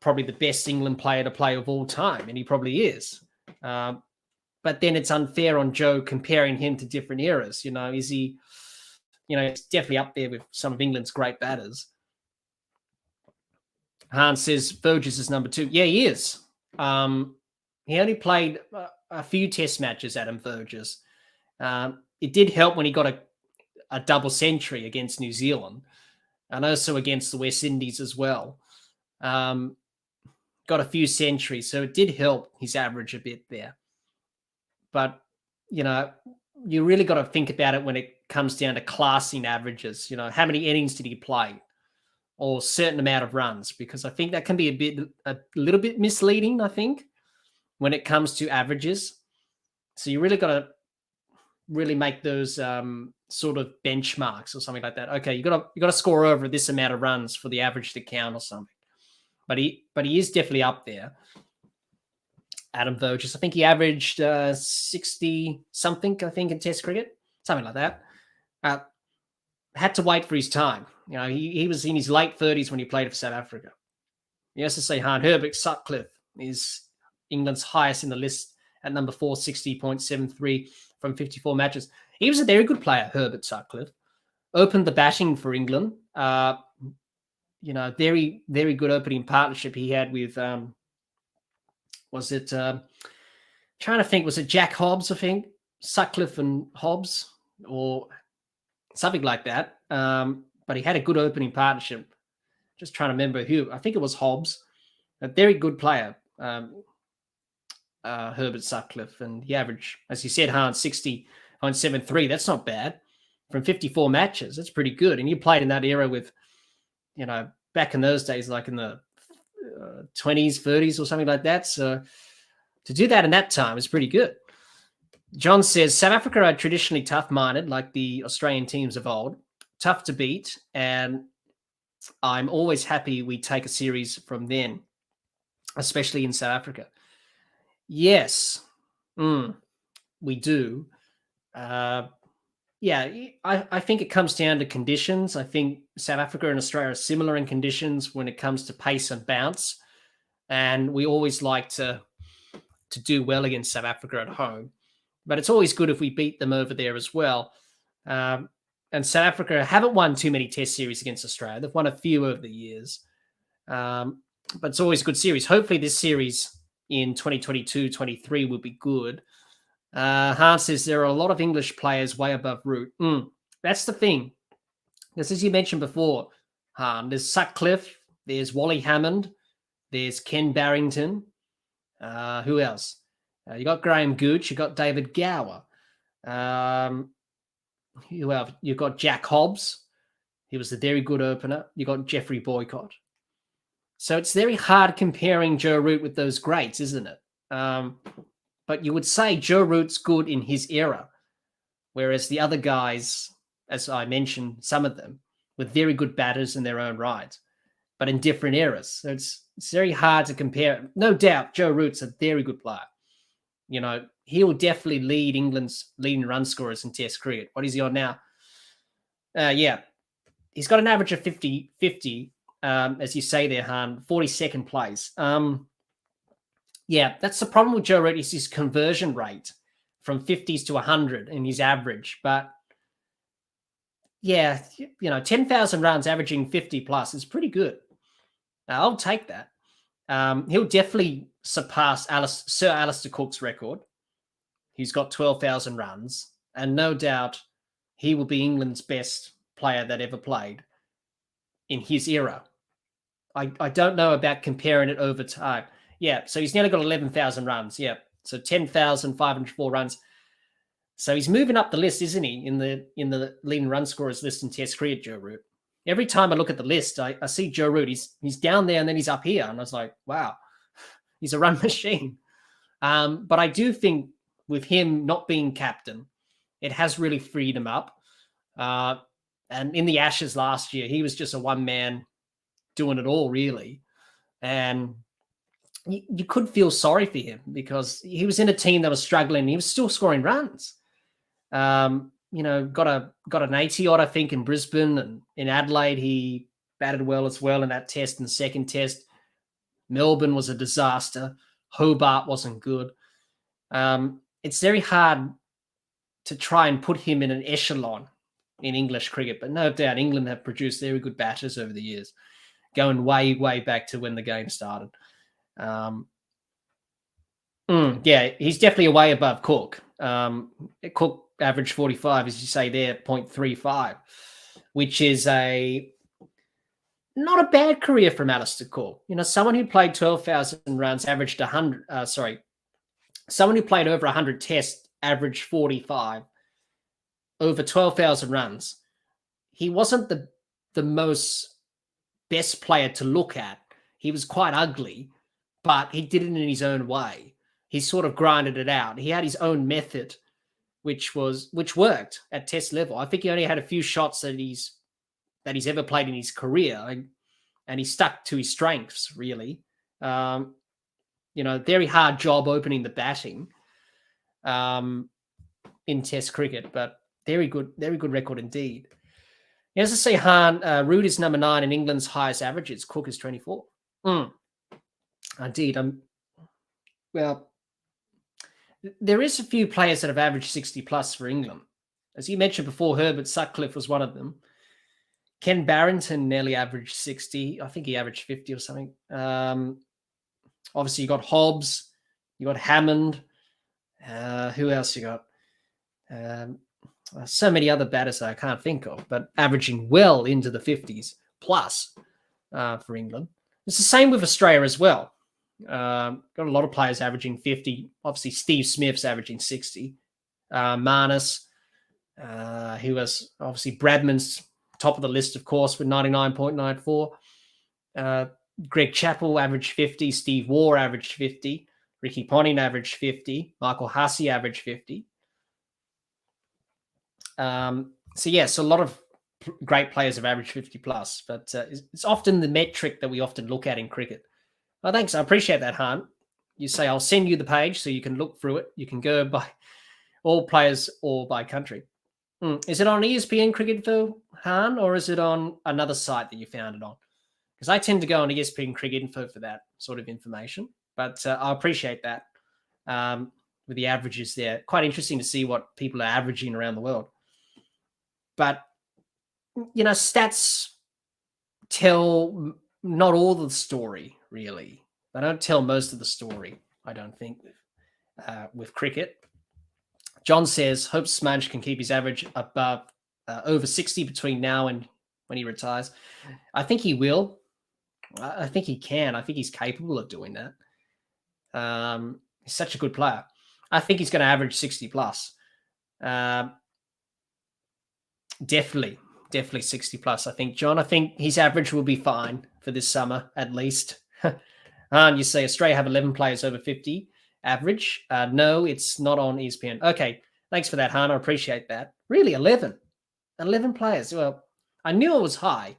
probably the best England player to play of all time, and he probably is. But then it's unfair on Joe comparing him to different eras. Is he, he's definitely up there with some of England's great batters. Hans says Burgess is number 2. Yeah, he is. He only played a few test matches, Adam Burgess. It did help when he got a double century against New Zealand and also against the West Indies as well. Got a few centuries, so it did help his average a bit there. But, you really got to think about it when it comes down to classing averages. How many innings did he play or a certain amount of runs? Because I think that can be a little bit misleading, I think, when it comes to averages. So you really got to really make those sort of benchmarks or something like that. Okay, you got to score over this amount of runs for the average to count or something. But he is definitely up there. Adam Burgess, I think he averaged 60-something, I think, in Test cricket, something like that. Had to wait for his time. He was in his late 30s when he played for South Africa. You also say Herbert Sutcliffe is England's highest in the list at number 4, 60.73 from 54 matches. He was a very good player, Herbert Sutcliffe. Opened the batting for England. Very, very good opening partnership he had with... was it, trying to think, was it Jack Hobbs, I think? Sutcliffe and Hobbs or something like that. But he had a good opening partnership. Just trying to remember who. I think it was Hobbs, a very good player, Herbert Sutcliffe, and he averaged, as you said, 60.73. That's not bad from 54 matches. That's pretty good. And you played in that era with, back in those days, like in the 20s, 30s or something like that. So to do that in that time is pretty good. John says, South Africa are traditionally tough-minded, like the Australian teams of old, tough to beat, and I'm always happy we take a series from then, especially in South Africa. Yes, we do. I think it comes down to conditions. I think South Africa and Australia are similar in conditions when it comes to pace and bounce, and we always like to do well against South Africa at home. But it's always good if we beat them over there as well. And South Africa haven't won too many test series against Australia. They've won a few over the years. But it's always a good series. Hopefully this series in 2022-23 will be good. Hans says there are a lot of English players way above Root. That's the thing. Because as you mentioned before, Han, there's Sutcliffe, there's Wally Hammond, there's Ken Barrington. Who else? You got Graham Gooch, you got David Gower. You've got Jack Hobbs. He was a very good opener. You got Jeffrey Boycott. So it's very hard comparing Joe Root with those greats, isn't it? But you would say Joe Root's good in his era, whereas the other guys, as I mentioned, some of them, were very good batters in their own right, but in different eras. So it's very hard to compare. No doubt, Joe Root's a very good player. He will definitely lead England's leading run scorers in Test cricket. What is he on now? He's got an average of 50, as you say there, Han, 42nd place. That's the problem with Joe Root is his conversion rate from 50s to 100 in his average. But, 10,000 runs averaging 50 plus is pretty good. I'll take that. He'll definitely surpass Sir Alistair Cook's record. He's got 12,000 runs, and no doubt he will be England's best player that ever played in his era. I don't know about comparing it over time. So he's nearly got 11,000 runs. So 10,504 runs. So he's moving up the list, isn't he, in the leading run scorers list in Test cricket, Joe Root. Every time I look at the list, I see Joe Root. He's down there and then he's up here. And I was like, wow, he's a run machine. But I do think with him not being captain, it has really freed him up. And in the Ashes last year, he was just a one-man doing it all, really. And you could feel sorry for him because he was in a team that was struggling. He was still scoring runs. Got an 80 odd, I think, in Brisbane, and in Adelaide he batted well as well in that test and second test. Melbourne was a disaster. Hobart wasn't good. It's very hard to try and put him in an echelon in English cricket, but no doubt England have produced very good batters over the years, going way, way back to when the game started. He's definitely a way above Cook. Cook averaged 45, as you say there, 0.35, which is not a bad career from Alistair Cook. Someone who played 12,000 runs averaged 100. Someone who played over 100 tests averaged 45. Over 12,000 runs. He wasn't the most best player to look at. He was quite ugly, but he did it in his own way. He sort of grinded it out. He had his own method, which worked at test level. I think he only had a few shots that he's ever played in his career, and he stuck to his strengths, really. Very hard job opening the batting in test cricket, but very good record indeed. As I say, Han, Root is number 9 in England's highest averages. Cook is 24. Indeed. There is a few players that have averaged 60 plus for England. As you mentioned before, Herbert Sutcliffe was one of them. Ken Barrington nearly averaged 60. I think he averaged 50 or something. Obviously, you got Hobbs. You got Hammond. Who else you got? So many other batters that I can't think of, but averaging well into the 50s plus. for England. It's the same with Australia as well. Got a lot of players averaging 50. Obviously, Steve Smith's averaging 60. Marsh, who was obviously Bradman's top of the list, of course, with 99.94. Greg Chappell averaged 50. Steve Waugh averaged 50. Ricky Ponting averaged 50. Michael Hussey averaged 50. So a lot of great players have averaged 50 plus, but it's often the metric that we often look at in cricket. Well, thanks. I appreciate that, Han. You say I'll send you the page so you can look through it. You can go by all players or by country. Is it on ESPN Cricket Info, Han, or is it on another site that you found it on? Because I tend to go on ESPN Cricket Info for that sort of information. But I appreciate that with the averages there. Quite interesting to see what people are averaging around the world. But, stats tell not all the story, really. They don't tell most of the story, I don't think, with cricket. John says, hope Smudge can keep his average above over 60 between now and when he retires. I think he will. I think he can. I think he's capable of doing that. He's such a good player. I think he's going to average 60 plus. Definitely 60 plus. I think, John, his average will be fine for this summer, at least. And you say Australia have 11 players over 50 average. No, it's not on ESPN. Okay, thanks for that, Han. I appreciate that. Really, 11 players. Well, I knew it was high.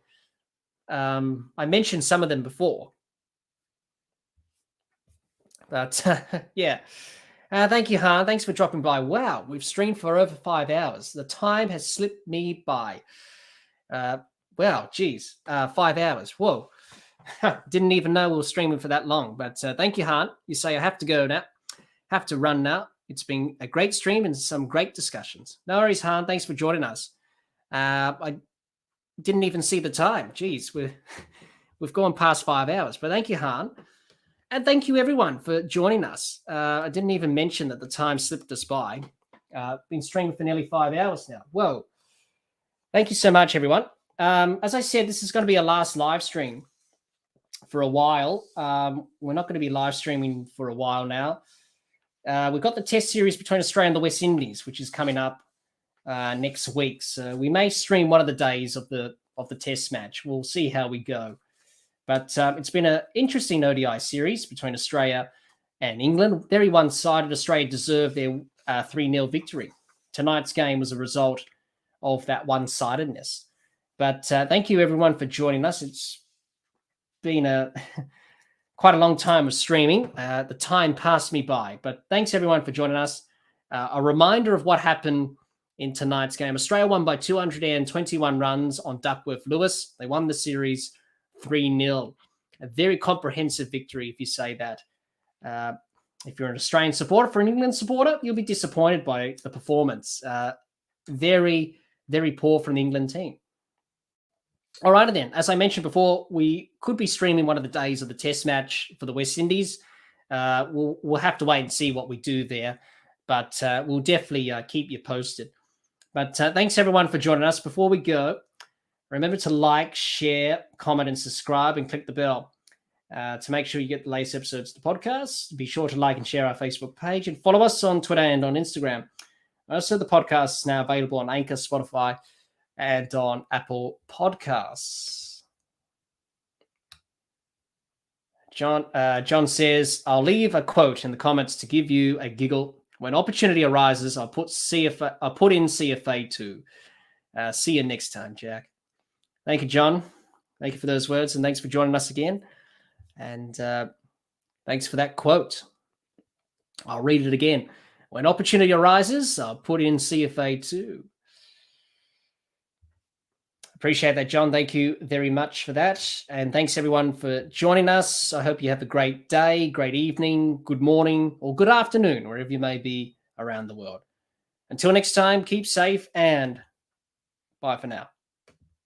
I mentioned some of them before. But, yeah. Thank you, Han. Thanks for dropping by. Wow, we've streamed for over 5 hours. The time has slipped me by. Wow, geez, 5 hours. Whoa. Didn't even know we were streaming for that long. But thank you, Han. You say I have to go now. Have to run now. It's been a great stream and some great discussions. No worries, Han. Thanks for joining us. I didn't even see the time. Geez, we've gone past 5 hours. But thank you, Han. And thank you, everyone, for joining us. I didn't even mention that the time slipped us by. Been streaming for nearly 5 hours now. Whoa. Thank you so much, everyone. As I said, this is going to be a last live stream for a while. We're not going to be live streaming for a while now. We've got the test series between Australia and the West Indies, which is coming up next week. So we may stream one of the days of the test match. We'll see how we go. But it's been an interesting ODI series between Australia and England. Very one-sided. Australia deserved their 3-0 victory. Tonight's game was a result of that one-sidedness. But thank you, everyone, for joining us. It's been quite a long time of streaming. The time passed me by. But thanks, everyone, for joining us. A reminder of what happened in tonight's game. Australia won by 221 runs on Duckworth-Lewis. They won the series 3-0. A very comprehensive victory, if you say that. If you're an Australian supporter, for an England supporter, you'll be disappointed by the performance. Very, very poor from the England team. All right, then. As I mentioned before, we could be streaming one of the days of the test match for the West Indies. We'll have to wait and see what we do there. But we'll definitely keep you posted. But thanks, everyone, for joining us. Before we go, remember to like, share, comment, and subscribe, and click the bell to make sure you get the latest episodes of the podcast. Be sure to like and share our Facebook page and follow us on Twitter and on Instagram. Also, the podcast is now available on Anchor, Spotify, and on Apple Podcasts. John says, I'll leave a quote in the comments to give you a giggle. When opportunity arises, I'll put in CFA too. See you next time, Jack. Thank you, John. Thank you for those words, and thanks for joining us again. And thanks for that quote. I'll read it again. When opportunity arises, I'll put in CFA too. Appreciate that, John. Thank you very much for that. And thanks, everyone, for joining us. I hope you have a great day, great evening, good morning, or good afternoon, wherever you may be around the world. Until next time, keep safe and bye for now.